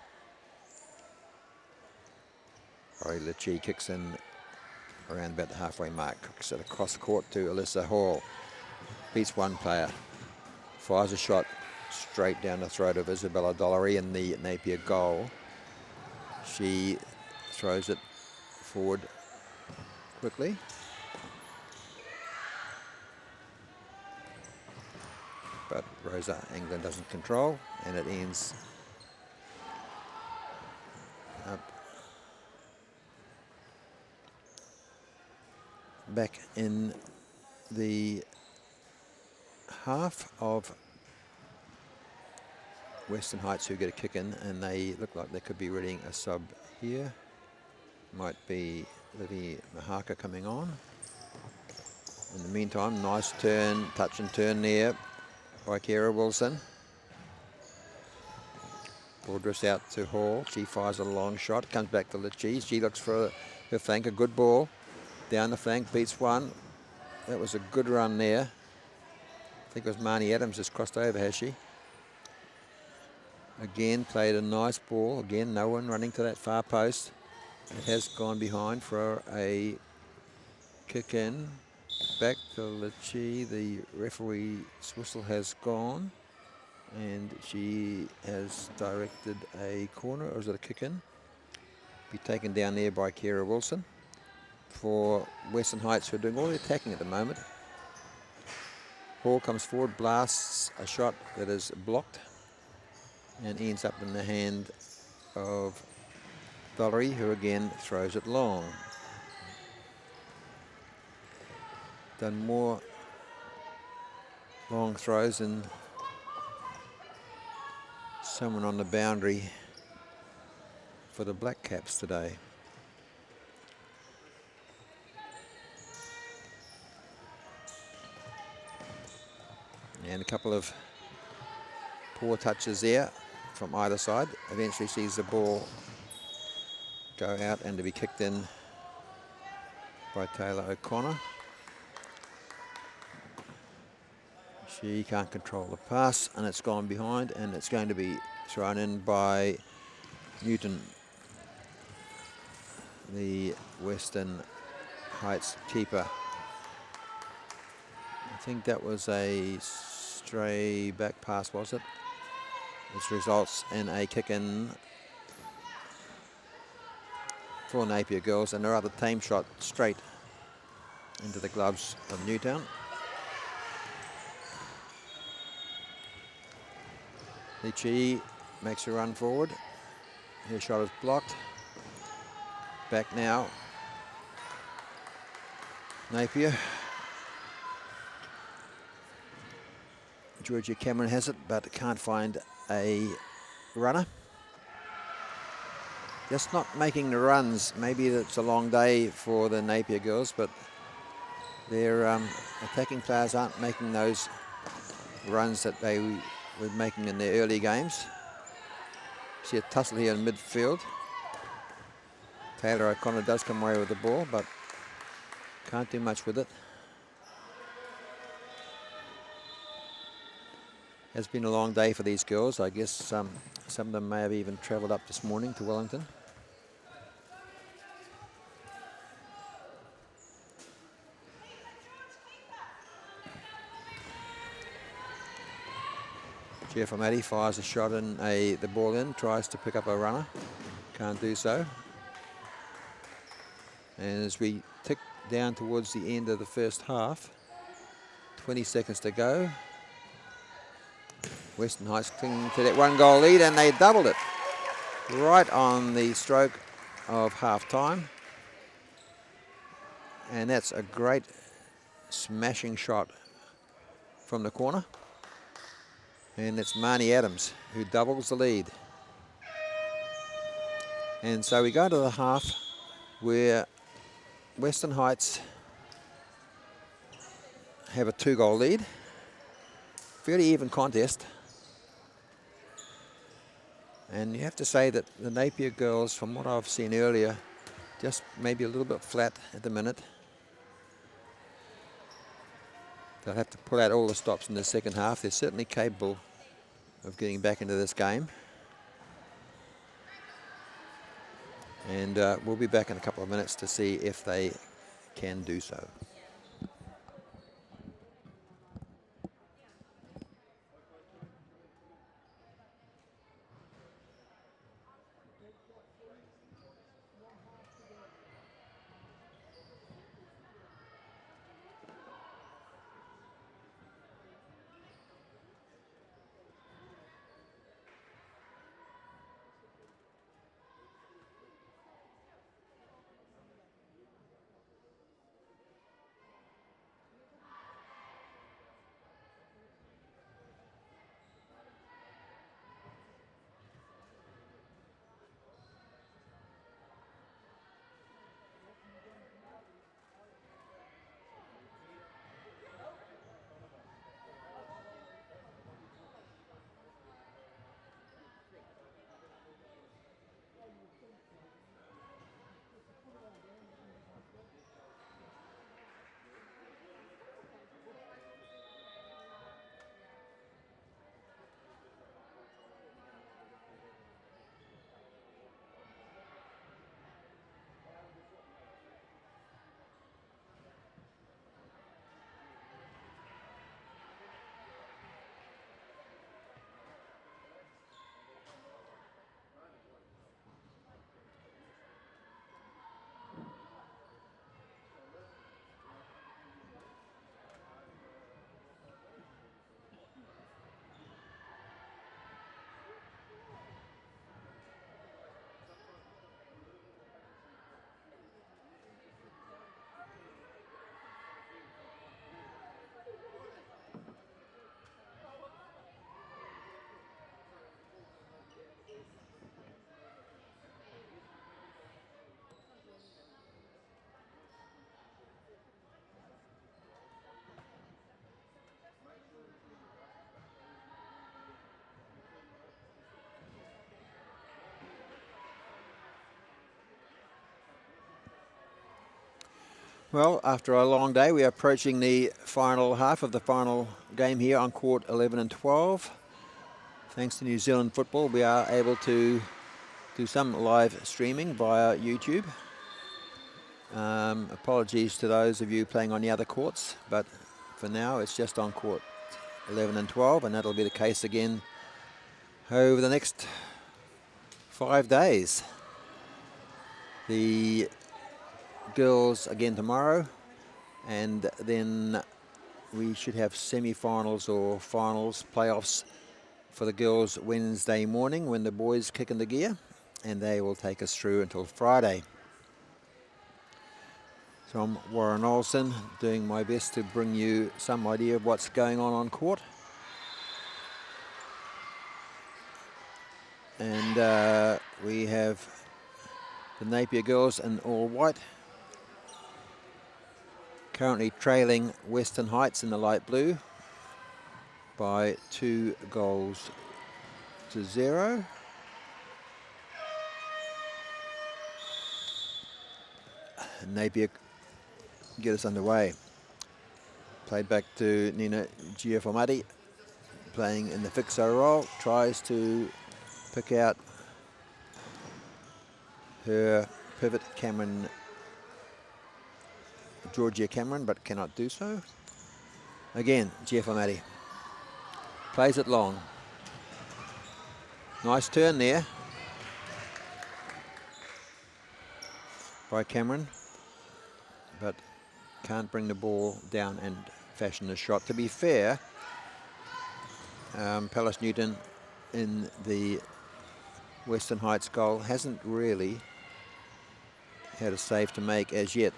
Rory Luigi kicks in around about the halfway mark. Kicks it across court to Alyssa Hall. Beats one player. Fires a shot straight down the throat of Isabella Dollery in the Napier goal. She throws it forward quickly. But Rosa England doesn't control, and it ends up back in the half of Western Heights, who get a kick in, and they look like they could be readying a sub here. Might be Livy Mahaka coming on. In the meantime, nice turn, touch and turn there by Kira Wilson. Ball drifts out to Hall. She fires a long shot, comes back to Litchi. She looks for her flank, a good ball. Down the flank, beats one. That was a good run there. I think it was Marnie Adams just crossed over, has she? Again, played a nice ball. Again, no one running to that far post. It has gone behind for a kick in. Back to Lichi. The referee's whistle has gone. And she has directed a corner, or is it a kick in? Be taken down there by Kira Wilson for Western Heights, who are doing all the attacking at the moment. Ball comes forward, blasts a shot that is blocked and ends up in the hand of Valerie, who again throws it long. Done more long throws than someone on the boundary for the Black Caps today. And a couple of poor touches there from either side. Eventually sees the ball go out and to be kicked in by Taylor O'Connor. She can't control the pass, and it's gone behind, and it's going to be thrown in by Newton, the Western Heights keeper. I think that was a stray back pass, was it? This results in a kick in for Napier girls, and a rather tame shot straight into the gloves of Newtown. Lichi makes a run forward. Her shot is blocked. Back now. Napier. Georgia Cameron has it, but can't find a runner. Just not making the runs. Maybe it's a long day for the Napier girls, but their attacking players aren't making those runs that they were making in their early games. See a tussle here in midfield. Taylor O'Connor does come away with the ball, but can't do much with it. Has been a long day for these girls. I guess some of them may have even travelled up this morning to Wellington. Jeff Amati fires a shot and the ball in, tries to pick up a runner. Can't do so. And as we tick down towards the end of the first half, 20 seconds to go. Western Heights clinging to that 1-goal lead, and they doubled it right on the stroke of half-time. And that's a great smashing shot from the corner. And it's Marnie Adams who doubles the lead. And so we go to the half where Western Heights have a 2-goal lead. Fairly even contest. And you have to say that the Napier girls, from what I've seen earlier, just maybe a little bit flat at the minute. They'll have to pull out all the stops in the second half. They're certainly capable of getting back into this game. And we'll be back in a couple of minutes to see if they can do so. Well, after a long day, we are approaching the final half of the final game here on court 11 and 12. Thanks to New Zealand Football, we are able to do some live streaming via YouTube. Apologies to those of you playing on the other courts, but for now it's just on court 11 and 12, and that'll be the case again over the next 5 days. The girls again tomorrow, and then we should have semi-finals or finals playoffs for the girls Wednesday morning when the boys kick into gear, and they will take us through until Friday. So I'm Warren Olsen, doing my best to bring you some idea of what's going on court. And we have the Napier girls in all white, currently trailing Western Heights in the light blue by 2-0. Napier get us underway. Played back to Nina Giacometti, playing in the fixer role, tries to pick out her pivot Georgia Cameron, but cannot do so. Again, Giacometti plays it long. Nice turn there by Cameron, but can't bring the ball down and fashion a shot. To be fair, Pallas Newton in the Western Heights goal hasn't really had a save to make as yet,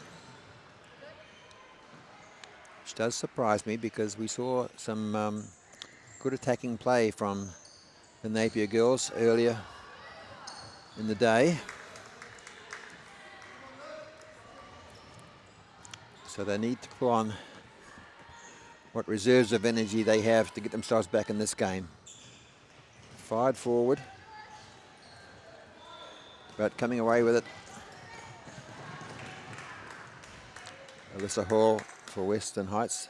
which does surprise me because we saw some good attacking play from the Napier girls earlier in the day. So they need to pull on what reserves of energy they have to get themselves back in this game. Fired forward, but coming away with it. Alyssa Hall for Western Heights,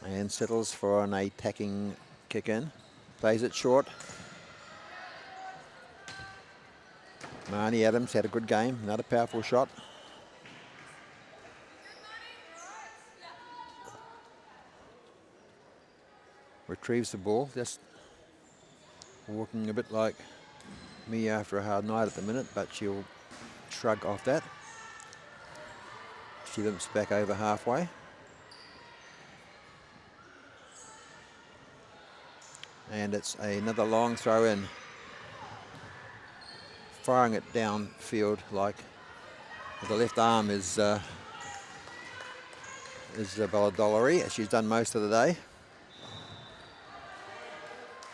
and settles for an attacking kick in. Plays it short. Marnie Adams had a good game, another powerful shot. Retrieves the ball, just walking a bit like me after a hard night at the minute, but she'll shrug off that. She limps back over halfway. And it's another long throw in. Firing it downfield like with the left arm is Dollery, as she's done most of the day.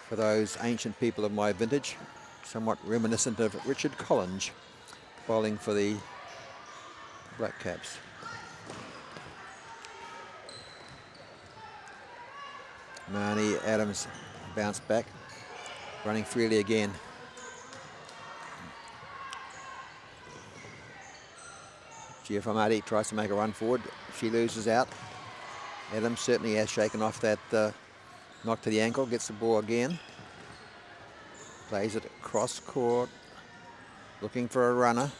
For those ancient people of my vintage, somewhat reminiscent of Richard Collins, bowling for the Black Caps. Marnie Adams bounced back, running freely again. Giacometti tries to make a run forward. She loses out. Adams certainly has shaken off that knock to the ankle, gets the ball again. Plays it across court, looking for a runner.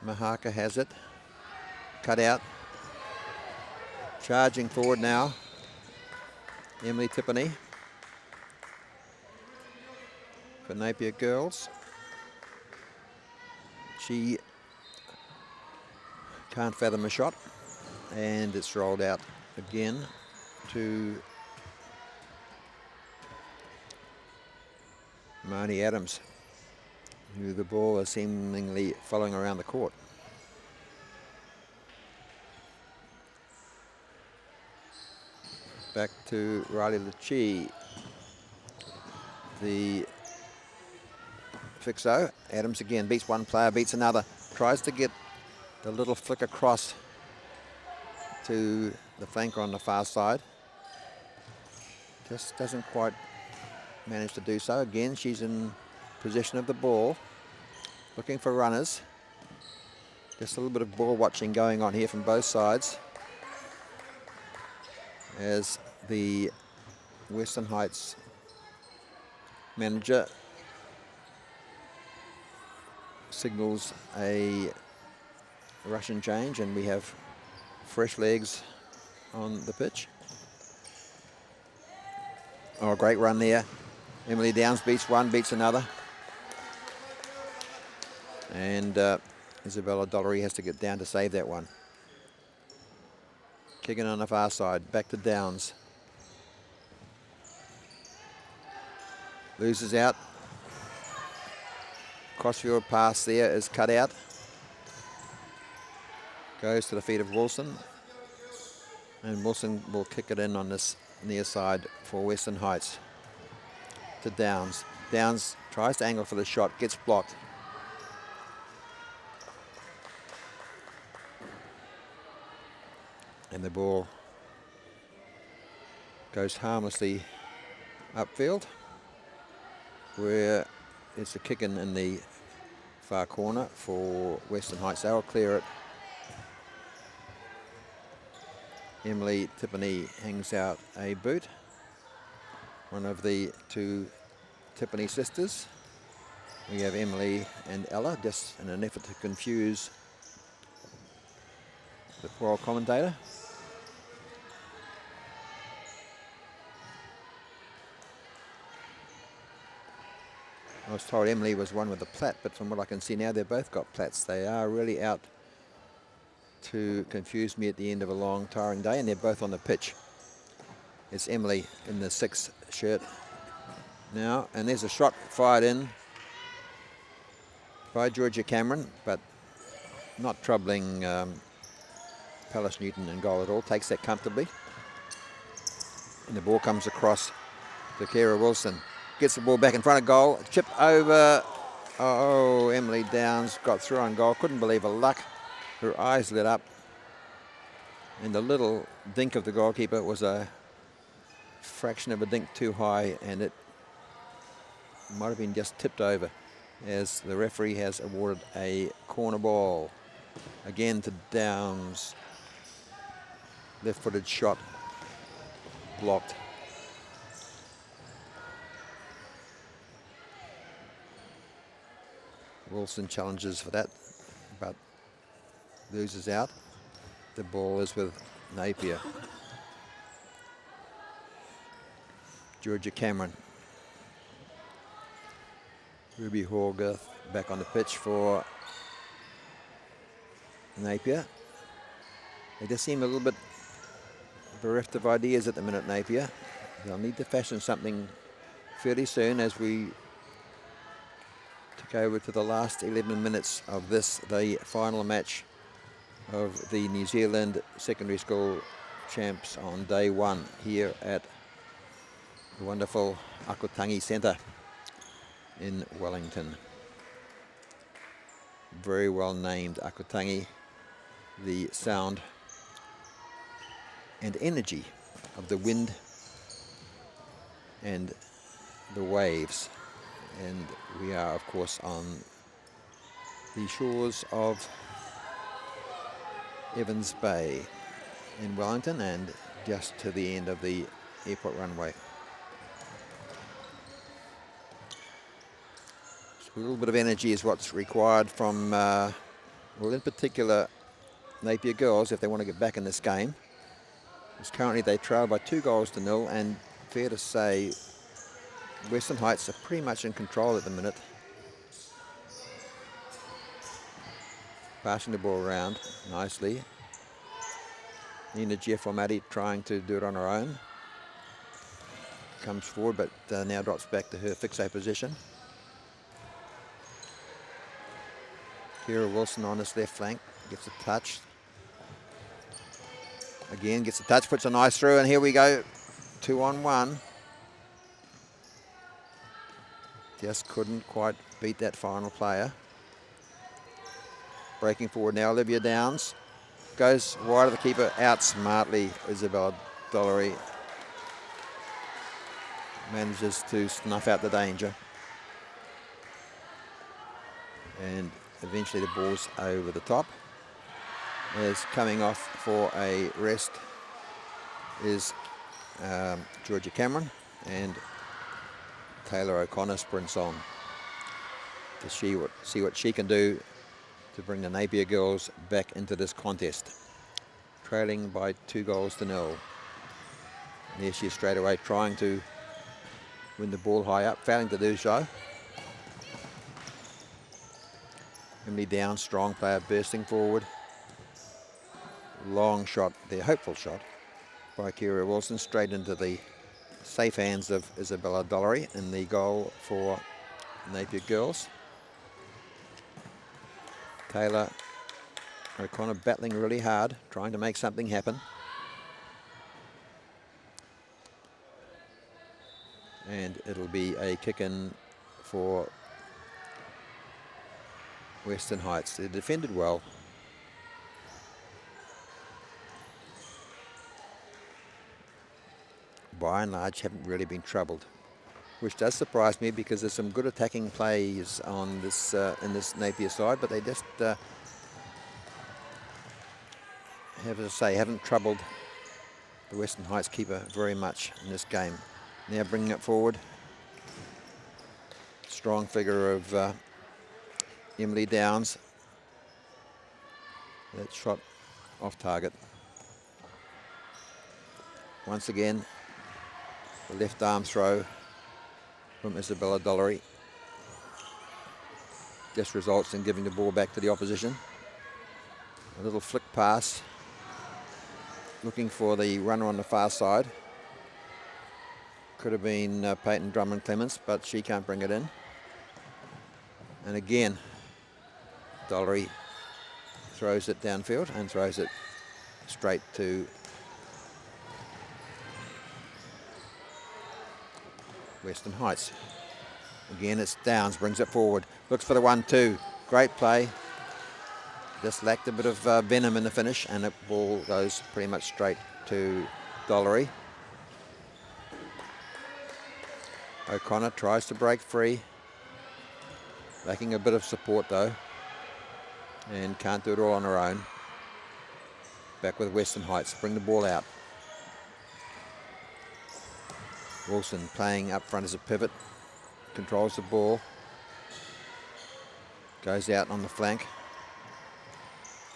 Mahaka has it. Cut out. Charging forward now, Emily Tippany for Napier girls. She can't fathom a shot, and it's rolled out again to Marnie Adams, who the ball is seemingly following around the court. Back to Riley Lucia, the fixo. Adams again beats one player, beats another, tries to get the little flick across to the flanker on the far side. Just doesn't quite manage to do so. Again, she's in possession of the ball, looking for runners. Just a little bit of ball watching going on here from both sides, as the Western Heights manager signals a Russian change, and we have fresh legs on the pitch. Oh, a great run there. Emily Downs beats one, beats another. And Isabella Dollery has to get down to save that one. Kicking on the far side, back to Downs. Loses out. Crossfield pass there is cut out. Goes to the feet of Wilson. And Wilson will kick it in on this near side for Western Heights. To Downs. Downs tries to angle for the shot, gets blocked. And the ball goes harmlessly upfield, where it's a kick in the far corner for Western Heights. They'll clear it. Emily Tiffany hangs out a boot. One of the two Tiffany sisters. We have Emily and Ella, just in an effort to confuse the poor commentator. I was told Emily was one with a plait, but from what I can see now, they've both got plaits. They are really out to confuse me at the end of a long, tiring day, and they're both on the pitch. It's Emily in the 6 shirt now, and there's a shot fired in by Georgia Cameron, but not troubling Palace Newton in goal at all. Takes that comfortably. And the ball comes across to Kira Wilson. Gets the ball back in front of goal. Chip over. Oh, Emily Downs got through on goal. Couldn't believe her luck. Her eyes lit up. And the little dink of the goalkeeper was a fraction of a dink too high, and it might have been just tipped over, as the referee has awarded a corner ball. Again to Downs. Left-footed shot blocked. Wilson challenges for that, but loses out. The ball is with Napier. Georgia Cameron. Ruby Horgath back on the pitch for Napier. They just seem a little bit bereft of ideas at the minute, Napier. They'll need to fashion something fairly soon as we take over to the last 11 minutes of this, the final match of the New Zealand Secondary School Champs on day 1 here at the wonderful Akutangi Centre in Wellington. Very well named Akutangi. The sound and energy of the wind and the waves. And we are, of course, on the shores of Evans Bay in Wellington, and just to the end of the airport runway. So a little bit of energy is what's required from, well, in particular, Napier girls, if they want to get back in this game. Because currently they trail by 2-0, and fair to say, Western Heights are pretty much in control at the minute. Passing the ball around nicely. Nina Giaformati trying to do it on her own. Comes forward, but now drops back to her fixo position. Kira Wilson on this left flank, gets a touch. Again, gets a touch, puts a nice through, and here we go, 2-on-1. Just couldn't quite beat that final player. Breaking forward now, Olivia Downs. Goes wide of the keeper, out smartly, Isabel Dollery. Manages to snuff out the danger. And eventually the ball's over the top. As coming off for a rest is Georgia Cameron, and Taylor O'Connor sprints on to see what she can do to bring the Napier girls back into this contest. Trailing by 2-0. And there she is straight away trying to win the ball high up, failing to do so. Emily Downs, strong player, bursting forward. Long shot, the hopeful shot by Kira Wilson, straight into the safe hands of Isabella Dollery in the goal for Napier girls. Taylor O'Connor battling really hard, trying to make something happen. And it'll be a kick-in for Western Heights. They defended well. By and large, haven't really been troubled, which does surprise me because there's some good attacking plays on this in this Napier side, but they just haven't troubled the Western Heights keeper very much in this game. Now bringing it forward, strong figure of Emily Downs. That shot off target. Once again, the left arm throw from Isabella Dollery just results in giving the ball back to the opposition. A little flick pass, looking for the runner on the far side. Could have been Peyton Drummond-Clements, but she can't bring it in. And again, Dollery throws it downfield and throws it straight to Western Heights. Again, it's Downs, brings it forward, looks for the 1-2. Great play. Just lacked a bit of venom in the finish, and the ball goes pretty much straight to Dollery. O'Connor tries to break free, lacking a bit of support though, and can't do it all on her own. Back with Western Heights, bring the ball out. Wilson playing up front as a pivot, controls the ball, goes out on the flank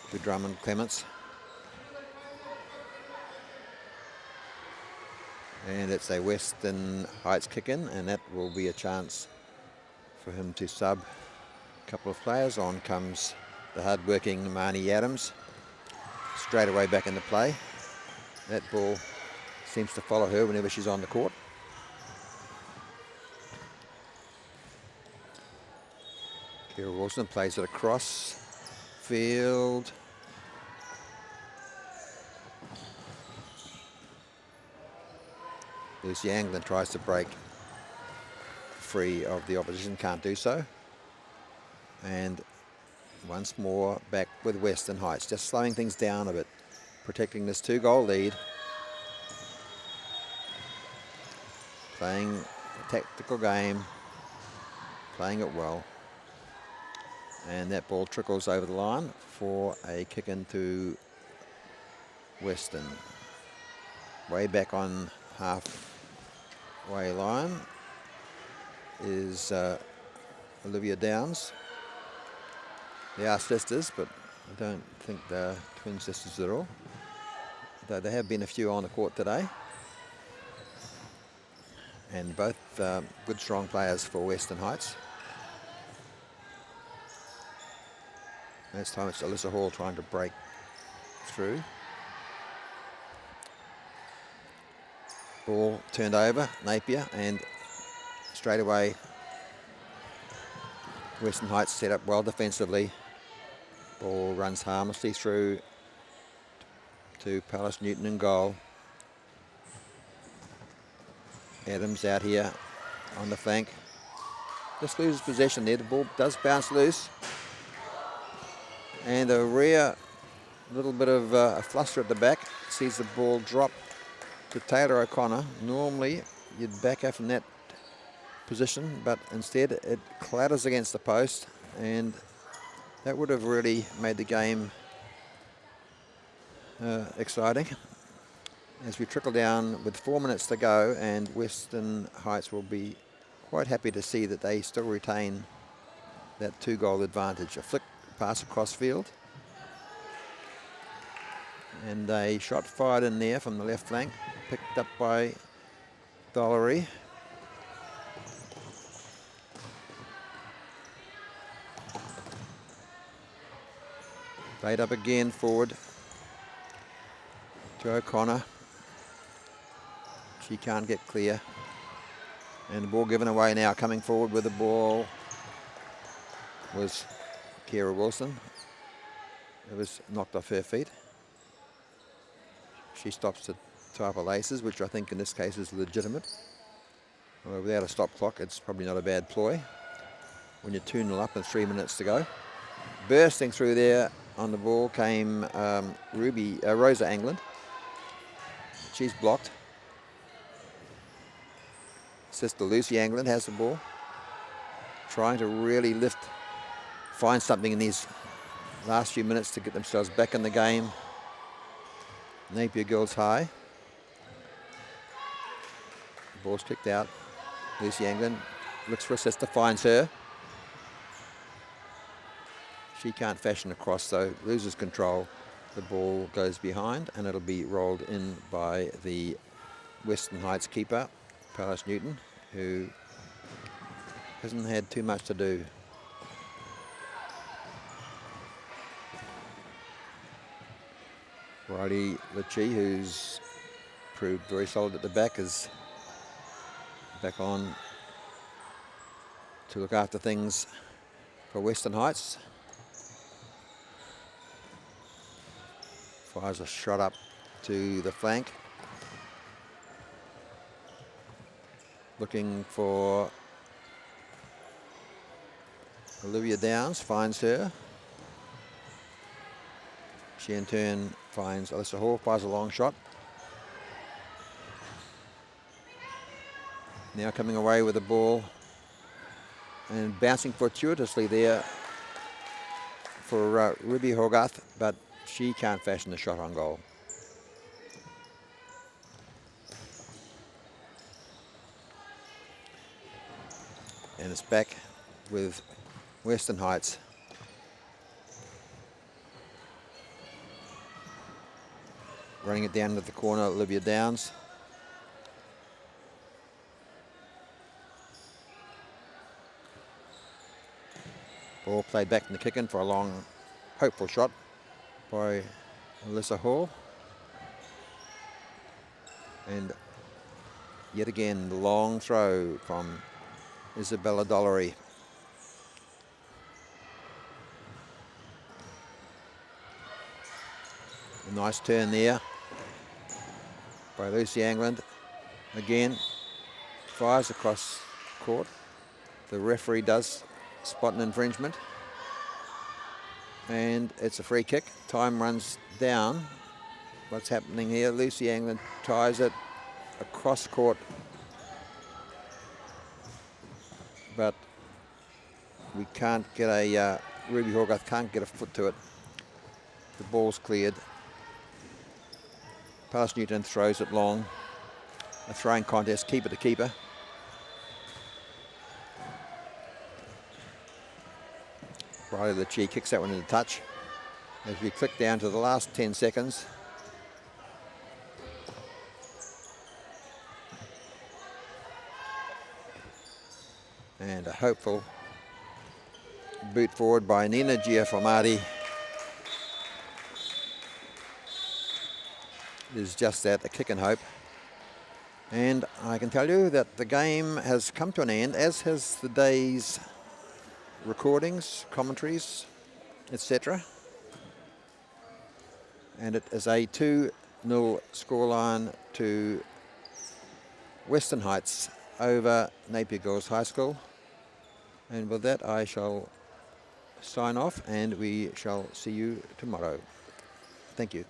to Drummond-Clements. And it's a Western Heights kick-in, and that will be a chance for him to sub a couple of players. On comes the hard-working Marnie Adams, straight away back into play. That ball seems to follow her whenever she's on the court. Kira Wilson plays it across field. Lucy Anglin tries to break free of the opposition, can't do so. And once more back with Western Heights, just slowing things down a bit, protecting this 2-goal lead. Playing a tactical game, playing it well. And that ball trickles over the line for a kick into Western. Way back on halfway line is Olivia Downs. They are sisters, but I don't think they're twin sisters at all. Though there have been a few on the court today. And both good, strong players for Western Heights. This time it's Alyssa Hall trying to break through. Ball turned over, Napier, and straight away Western Heights set up well defensively. Ball runs harmlessly through to Palace Newton in goal. Adams out here on the flank. Just loses possession there. The ball does bounce loose. And a rare little bit of a fluster at the back. Sees the ball drop to Taylor O'Connor. Normally you'd back her from that position, but instead it clatters against the post, and that would have really made the game exciting as we trickle down with 4 minutes to go, and Western Heights will be quite happy to see that they still retain that 2-goal advantage. A flick pass across field, and a shot fired in there from the left flank, picked up by Dollery. Played up again forward to O'Connor. She can't get clear. And the ball given away now. Coming forward with the ball was Kira Wilson. It was knocked off her feet. She stops to tie up her laces, which I think in this case is legitimate. Well, without a stop clock, it's probably not a bad ploy when you're 2-0 up and 3 minutes to go. Bursting through there on the ball came Rosa Angland. She's blocked. Sister Lucy Angland has the ball, trying to really find something in these last few minutes to get themselves back in the game. Napier Girls high. Ball's kicked out. Lucy Angland looks for a sister, finds her. She can't fashion a cross, so loses control. The ball goes behind, and it'll be rolled in by the Western Heights keeper, Pallas Newton, who hasn't had too much to do. Riley Litchi, who's proved very solid at the back, is back on to look after things for Western Heights. Fires a shot up to the flank. Looking for Olivia Downs, finds her. She in turn finds Alyssa Hall, fires a long shot. Now coming away with the ball and bouncing fortuitously there for Ruby Hogarth, but she can't fashion a shot on goal. And it's back with Western Heights. Running it down to the corner, Olivia Downs. Ball played back from the kick-in for a long, hopeful shot by Alyssa Hall. And yet again, the long throw from Isabella Dollery. A nice turn there by Lucy Angland. Again, fires across court. The referee does spot an infringement. And it's a free kick. Time runs down. What's happening here? Lucy Angland ties it across court. But we can't get Ruby Hogarth can't get a foot to it. The ball's cleared. Pallas Newton throws it long. A throwing contest, keeper to keeper. Riley Litchi kicks that one into touch. As we click down to the last 10 seconds. And a hopeful boot forward by Nina Giaformati. It is just that, a kick and hope. And I can tell you that the game has come to an end, as has the day's recordings, commentaries, etc. And it is a 2-0 scoreline to Western Heights over Napier Girls High School. And with that, I shall sign off, and we shall see you tomorrow. Thank you.